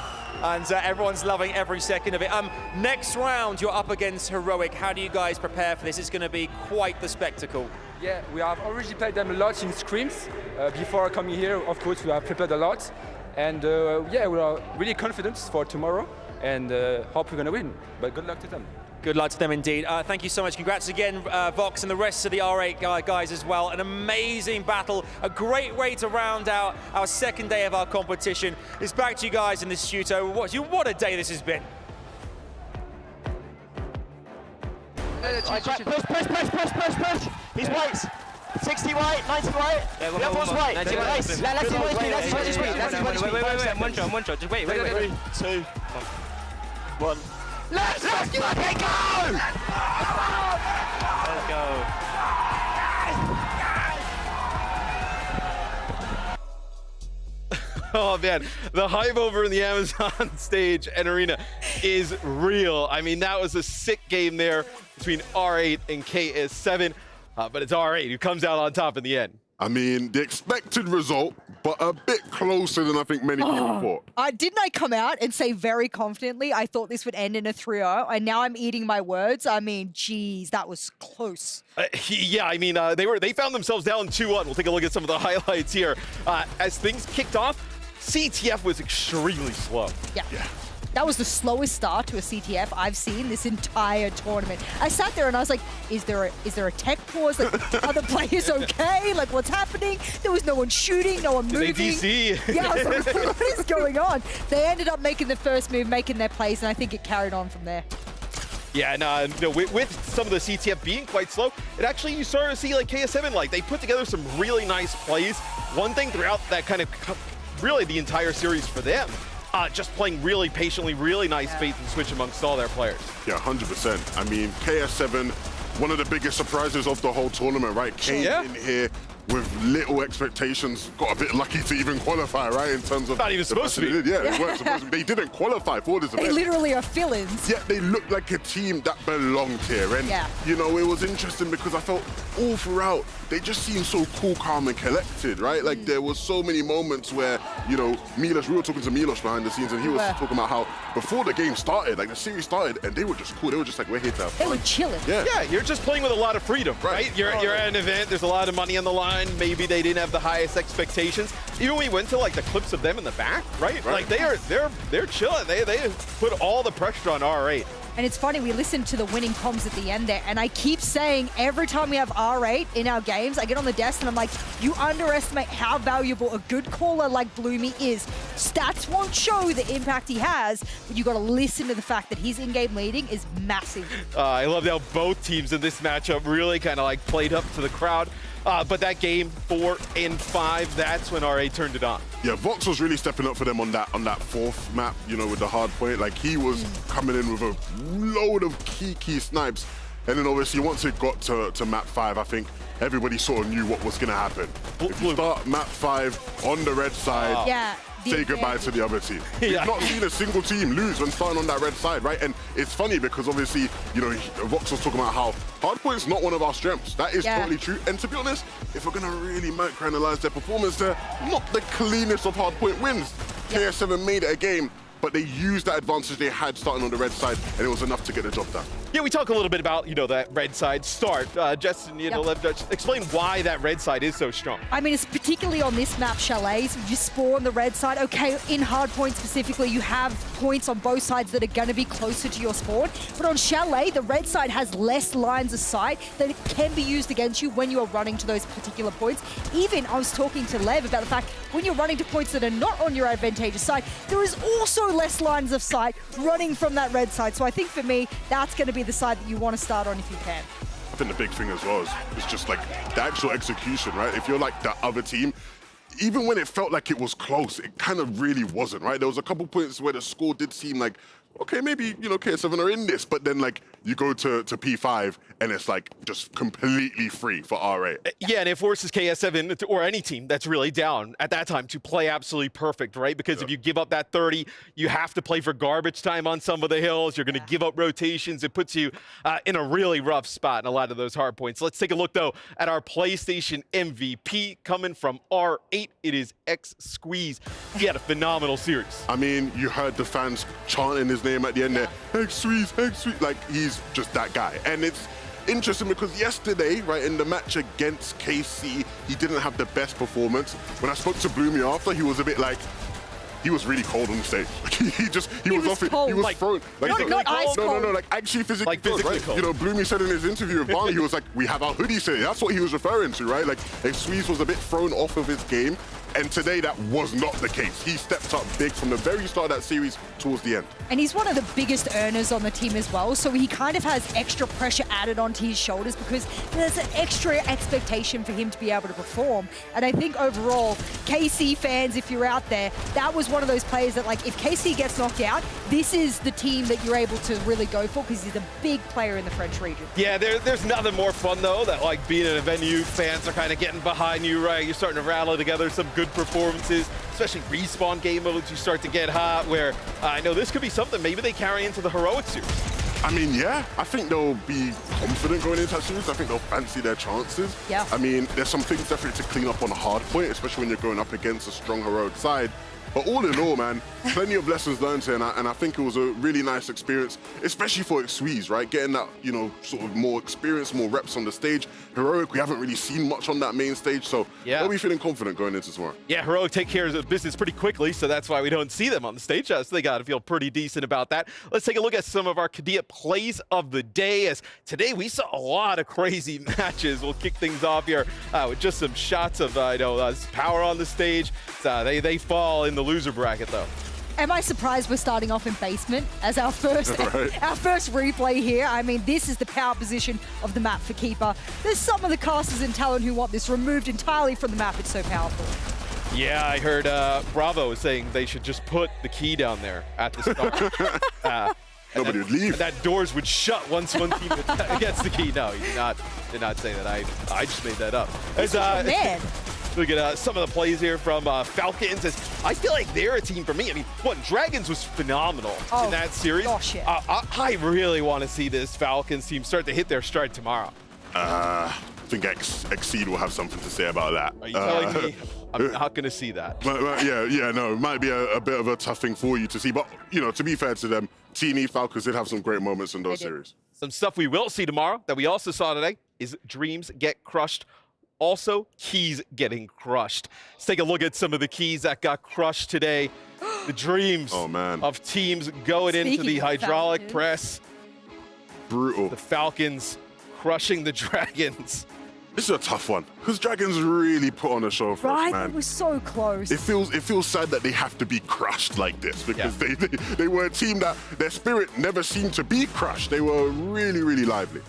And everyone's loving every second of it. Next round, you're up against Heroic. How do you guys prepare for this? It's going to be quite the spectacle. Yeah, we have already played them a lot in scrims. Before coming here, of course, we have prepared a lot. And yeah, we are really confident for tomorrow and hope we're going to win. But good luck to them. Good luck to them indeed. Thank you so much. Congrats again, Vox, and the rest of the R8 guys as well. An amazing battle, a great way to round out our second day of our competition. It's back to you guys in the studio. What a day this has been. Push. He's white. 60 white, 90 white. Yeah, we have one white. Let's see what speed. One shot. Just wait. 3, 2, 1. Let's go! Let's go. Oh man, the hype over in the Amazon stage and arena is real. I mean, that was a sick game there between R8 and KS7, but it's R8 who comes out on top in the end. I mean, the expected result, but a bit closer than I think many people thought. Didn't I come out and say very confidently I thought this would end in a 3-0, and now I'm eating my words? I mean, geez, that was close. Yeah, I mean, they found themselves down 2-1. We'll take a look at some of the highlights here. As things kicked off, CTF was extremely slow. Yeah. That was the slowest start to a CTF I've seen this entire tournament. I sat there and I was like, is there a tech pause? Like, are the players okay? Like, what's happening? There was no one shooting, no one moving. Did they DC? Yeah, I was like, what is going on? They ended up making the first move, making their plays, and I think it carried on from there. Yeah, and with some of the CTF being quite slow, it actually, you started to see like KS7, like they put together some really nice plays. One thing throughout that kind of, really the entire series for them, just playing really patiently, really nice bait and switch amongst all their players. Yeah, 100%. I mean, KS7, one of the biggest surprises of the whole tournament, right? Came in here with little expectations, got a bit lucky to even qualify, right? In terms of not even supposed to be. Yeah, they weren't supposed to be. They didn't qualify for this event. They literally are fill-ins. Yeah, they looked like a team that belonged here. And, you know, it was interesting because I felt all throughout, they just seemed so cool, calm, and collected, right? Like, there was so many moments where, you know, Milos, we were talking to Milos behind the scenes, and he was talking about how before the game started, like the series started, and they were just cool. They were just like, we're here to have fun. They were chilling. Yeah, you're just playing with a lot of freedom, right? You're at an event, there's a lot of money on the line, maybe they didn't have the highest expectations. Even when we went to like the clips of them in the back, right? Like they're chilling. They put all the pressure on R8. And it's funny, we listened to the winning comms at the end there, and I keep saying every time we have R8 in our games, I get on the desk and I'm like, you underestimate how valuable a good caller like Bloomy is. Stats won't show the impact he has, but you got to listen to the fact that his in-game leading is massive. I love how both teams in this matchup really kind of like played up to the crowd. But that game 4 and 5, that's when R8 turned it on. Yeah, Vox was really stepping up for them on that fourth map, you know, with the Hardpoint. Like, he was coming in with a load of key snipes. And then obviously once it got to map 5, I think everybody sort of knew what was going to happen. If you start map 5 on the red side, say goodbye to the other team. We've not seen a single team lose when starting on that red side, right? And it's funny because obviously, you know, Vox was talking about how Hardpoint's not one of our strengths. That is totally true. And to be honest, if we're going to really microanalyze their performance, they're not the cleanest of Hardpoint wins. KS7 made it a game, but they used that advantage they had starting on the red side, and it was enough to get the job done. Yeah, we talk a little bit about, you know, that red side start. Justin, you know, explain why that red side is so strong. I mean, it's particularly on this map, Chalet, so you spawn the red side. Okay, in Hardpoint specifically, you have points on both sides that are going to be closer to your spawn. But on Chalet, the red side has less lines of sight that can be used against you when you are running to those particular points. Even, I was talking to Lev about the fact, when you're running to points that are not on your advantageous side, there is also less lines of sight running from that red side. So I think for me, that's going to be the side that you want to start on if you can. I think the big thing as well is just like the actual execution, right? If you're like the other team, even when it felt like it was close, it kind of really wasn't, right? There was a couple points where the score did seem like, okay, maybe, you know, KS7 are in this, but then like you go to P5 and it's like just completely free for R8. Yeah, and it forces KS7 or any team that's really down at that time to play absolutely perfect, right? Because if you give up that 30, you have to play for garbage time on some of the hills. You're going to give up rotations. It puts you in a really rough spot in a lot of those hard points. Let's take a look, though, at our PlayStation MVP coming from R8. It is X Squeeze. He had a phenomenal series. I mean, you heard the fans chanting his name at the end there. X Squeeze, X Squeeze. Like, he's just that guy. And it's interesting because yesterday, right, in the match against KC, he didn't have the best performance. When I spoke to Bloomy after, he was a bit like, he was really cold on the stage. Like he was off it. He was thrown. Like, not ice cold. No, like actually physically, physically right? cold. You know, Bloomy said in his interview with Barney, he was like, we have our hoodies here. That's what he was referring to, right? Like, if Sweeze was a bit thrown off of his game, and today that was not the case. He stepped up big from the very start of that series towards the end. And he's one of the biggest earners on the team as well, so he kind of has extra pressure added onto his shoulders because there's an extra expectation for him to be able to perform. And I think overall, KC fans, if you're out there, that was one of those players that, like, if KC gets knocked out, this is the team that you're able to really go for because he's a big player in the French region. Yeah, there's nothing more fun, though, that like being in a venue, fans are kind of getting behind you, right? You're starting to rally together some good performances, especially respawn game modes. You start to get hot where I know this could be something maybe they carry into the Heroic series. I mean, yeah, I think they'll be confident going into that series. I think they'll fancy their chances. Yeah. I mean, there's some things definitely to clean up on a Hardpoint, especially when you're going up against a strong Heroic side. But all in all, man, plenty of lessons learned here, and I think it was a really nice experience, especially for Sweeze, right? Getting that, you know, sort of more experience, more reps on the stage. Heroic, we haven't really seen much on that main stage, so they'll be feeling confident going into tomorrow. Yeah, Heroic take care of the business pretty quickly, so that's why we don't see them on the stage. So they got to feel pretty decent about that. Let's take a look at some of our Qiddiya plays of the day, as today we saw a lot of crazy matches. We'll kick things off here with just some shots of power on the stage. They fall in the loser bracket, though. Am I surprised we're starting off in basement as our first our first replay here? I mean, this is the power position of the map for Keeper. There's some of the casters in Talon who want this removed entirely from the map. It's so powerful. Yeah, I heard Bravo saying they should just put the key down there at the start. Nobody would leave. That doors would shut once one team gets the key. No, he did not say that. I just made that up. Man. Look at some of the plays here from Falcons. I feel like they're a team for me. I mean, Dragons was phenomenal in that series. Gosh, yeah. I really want to see this Falcons team start to hit their stride tomorrow. I think Exceed will have something to say about that. Are you telling me I'm not going to see that? No, it might be a bit of a tough thing for you to see. But, you know, to be fair to them, Teeny Falcons did have some great moments in those series. Some stuff we will see tomorrow that we also saw today is Dreams get crushed. Also, keys getting crushed. Let's take a look at some of the keys that got crushed today. The dreams of teams going into the hydraulic press. Brutal. The Falcons crushing the Dragons. This is a tough one because Dragons really put on a show for us, man. It was so close. It feels sad that they have to be crushed like this because they were a team that their spirit never seemed to be crushed. They were really, really lively.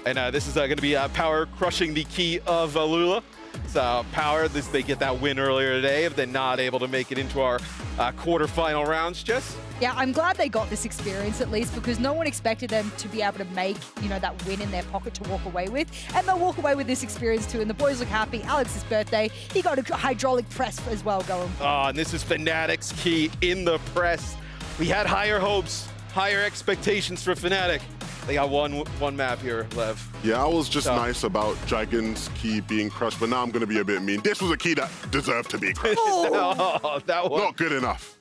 And this is going to be Power crushing the key of Lula. So Power, they get that win earlier today, but they're not able to make it into our quarterfinal rounds, Jess. Yeah, I'm glad they got this experience at least because no one expected them to be able to make, you know, that win in their pocket to walk away with. And they'll walk away with this experience too. And the boys look happy. Alex's birthday, he got a hydraulic press as well going. Oh, and this is Fnatic's key in the press. We had higher hopes, higher expectations for Fnatic. They got one map here, Lev. Yeah, I was just nice about Dragon's key being crushed, but now I'm going to be a bit mean. This was a key that deserved to be crushed. No, that one. Not good enough.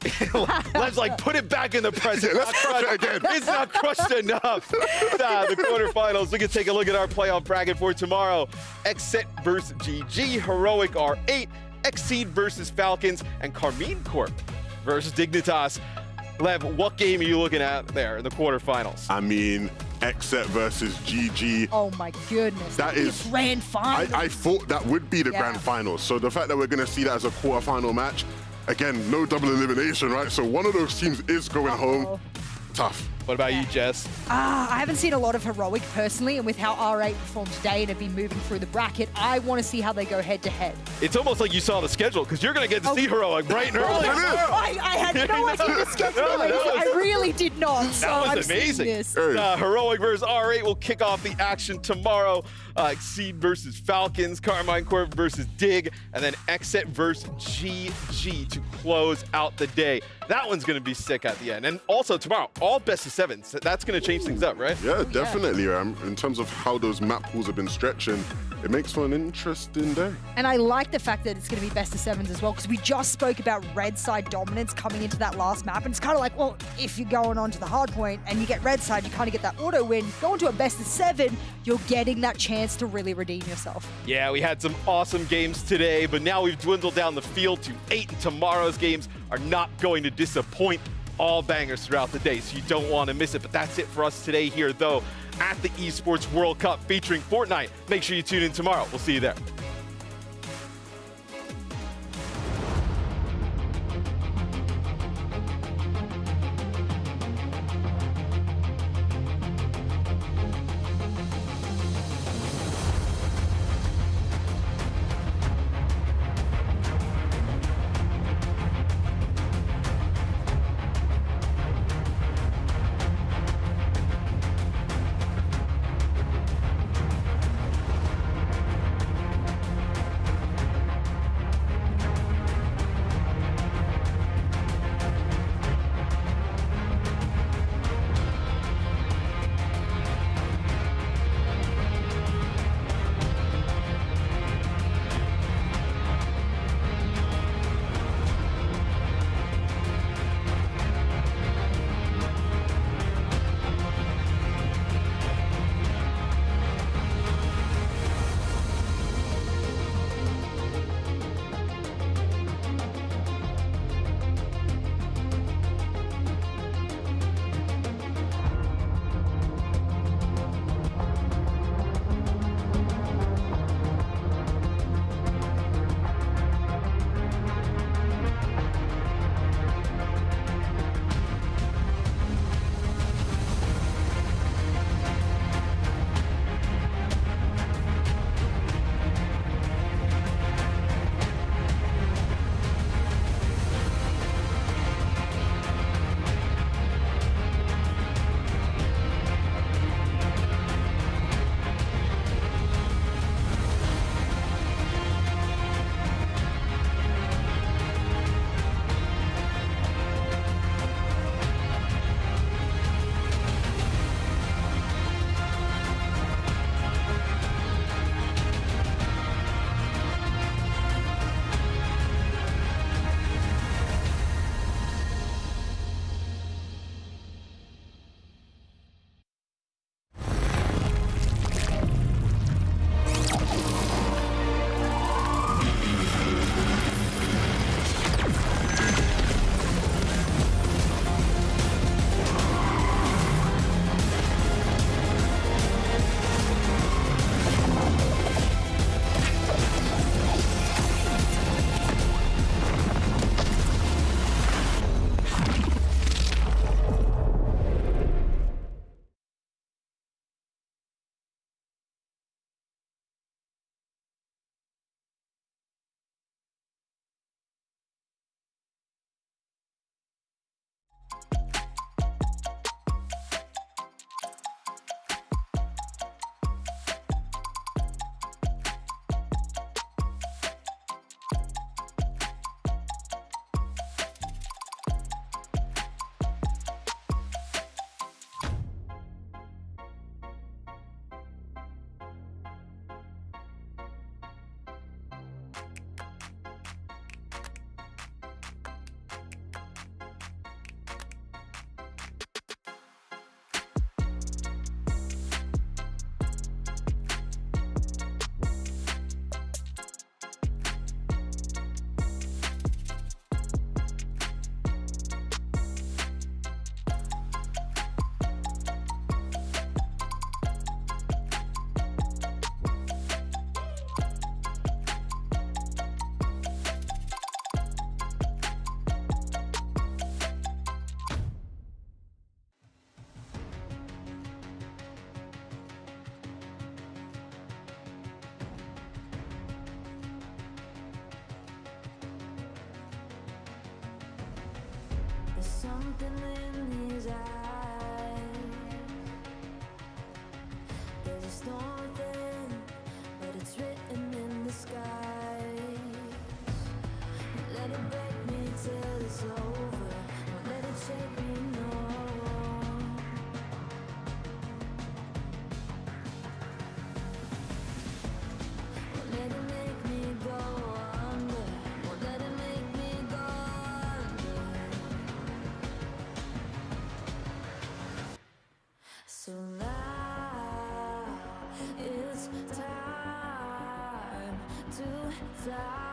Lev's like, put it back in the press. Let's crush it again. It's not crushed enough. The quarterfinals. We can take a look at our playoff bracket for tomorrow. Exit versus GG, Heroic R8, Exceed versus Falcons, and Carmine Corp versus Dignitas. Lev, what game are you looking at there in the quarterfinals? I mean, Exet versus GG. Oh my goodness. That is grand final. I thought that would be the grand final. So the fact that we're going to see that as a quarterfinal match, again, no double elimination, right? So one of those teams is going home. Tough. What about you, Jess? I haven't seen a lot of Heroic personally, and with how R8 performed today and have been moving through the bracket, I want to see how they go head-to-head. It's almost like you saw the schedule, because you're going to get to see Heroic bright and early. I had no idea the schedule. I really did not. That was amazing. Heroic versus R8 will kick off the action tomorrow. Exceed versus Falcons, Carmine Corp versus Dig, and then Exit versus GG to close out the day. That one's going to be sick at the end. And also tomorrow, all best of 7. So that's going to change things up, right? Yeah, definitely. In terms of how those map pools have been stretching, it makes for an interesting day. And I like the fact that it's going to be best of 7s as well, because we just spoke about red side dominance coming into that last map. And it's kind of like, well, if you're going on to the Hardpoint and you get red side, you kind of get that auto win. Going to a best of 7, you're getting that chance to really redeem yourself. Yeah, we had some awesome games today, but now we've dwindled down the field to 8, and tomorrow's games are not going to disappoint. All bangers throughout the day, so you don't want to miss it. But that's it for us today here, though, at the Esports World Cup featuring Fortnite. Make sure you tune in tomorrow. We'll see you there. something in his eyes. There's a storm within, but it's written in the skies. Let it break me till it's over. Won't let it shake me, no. die.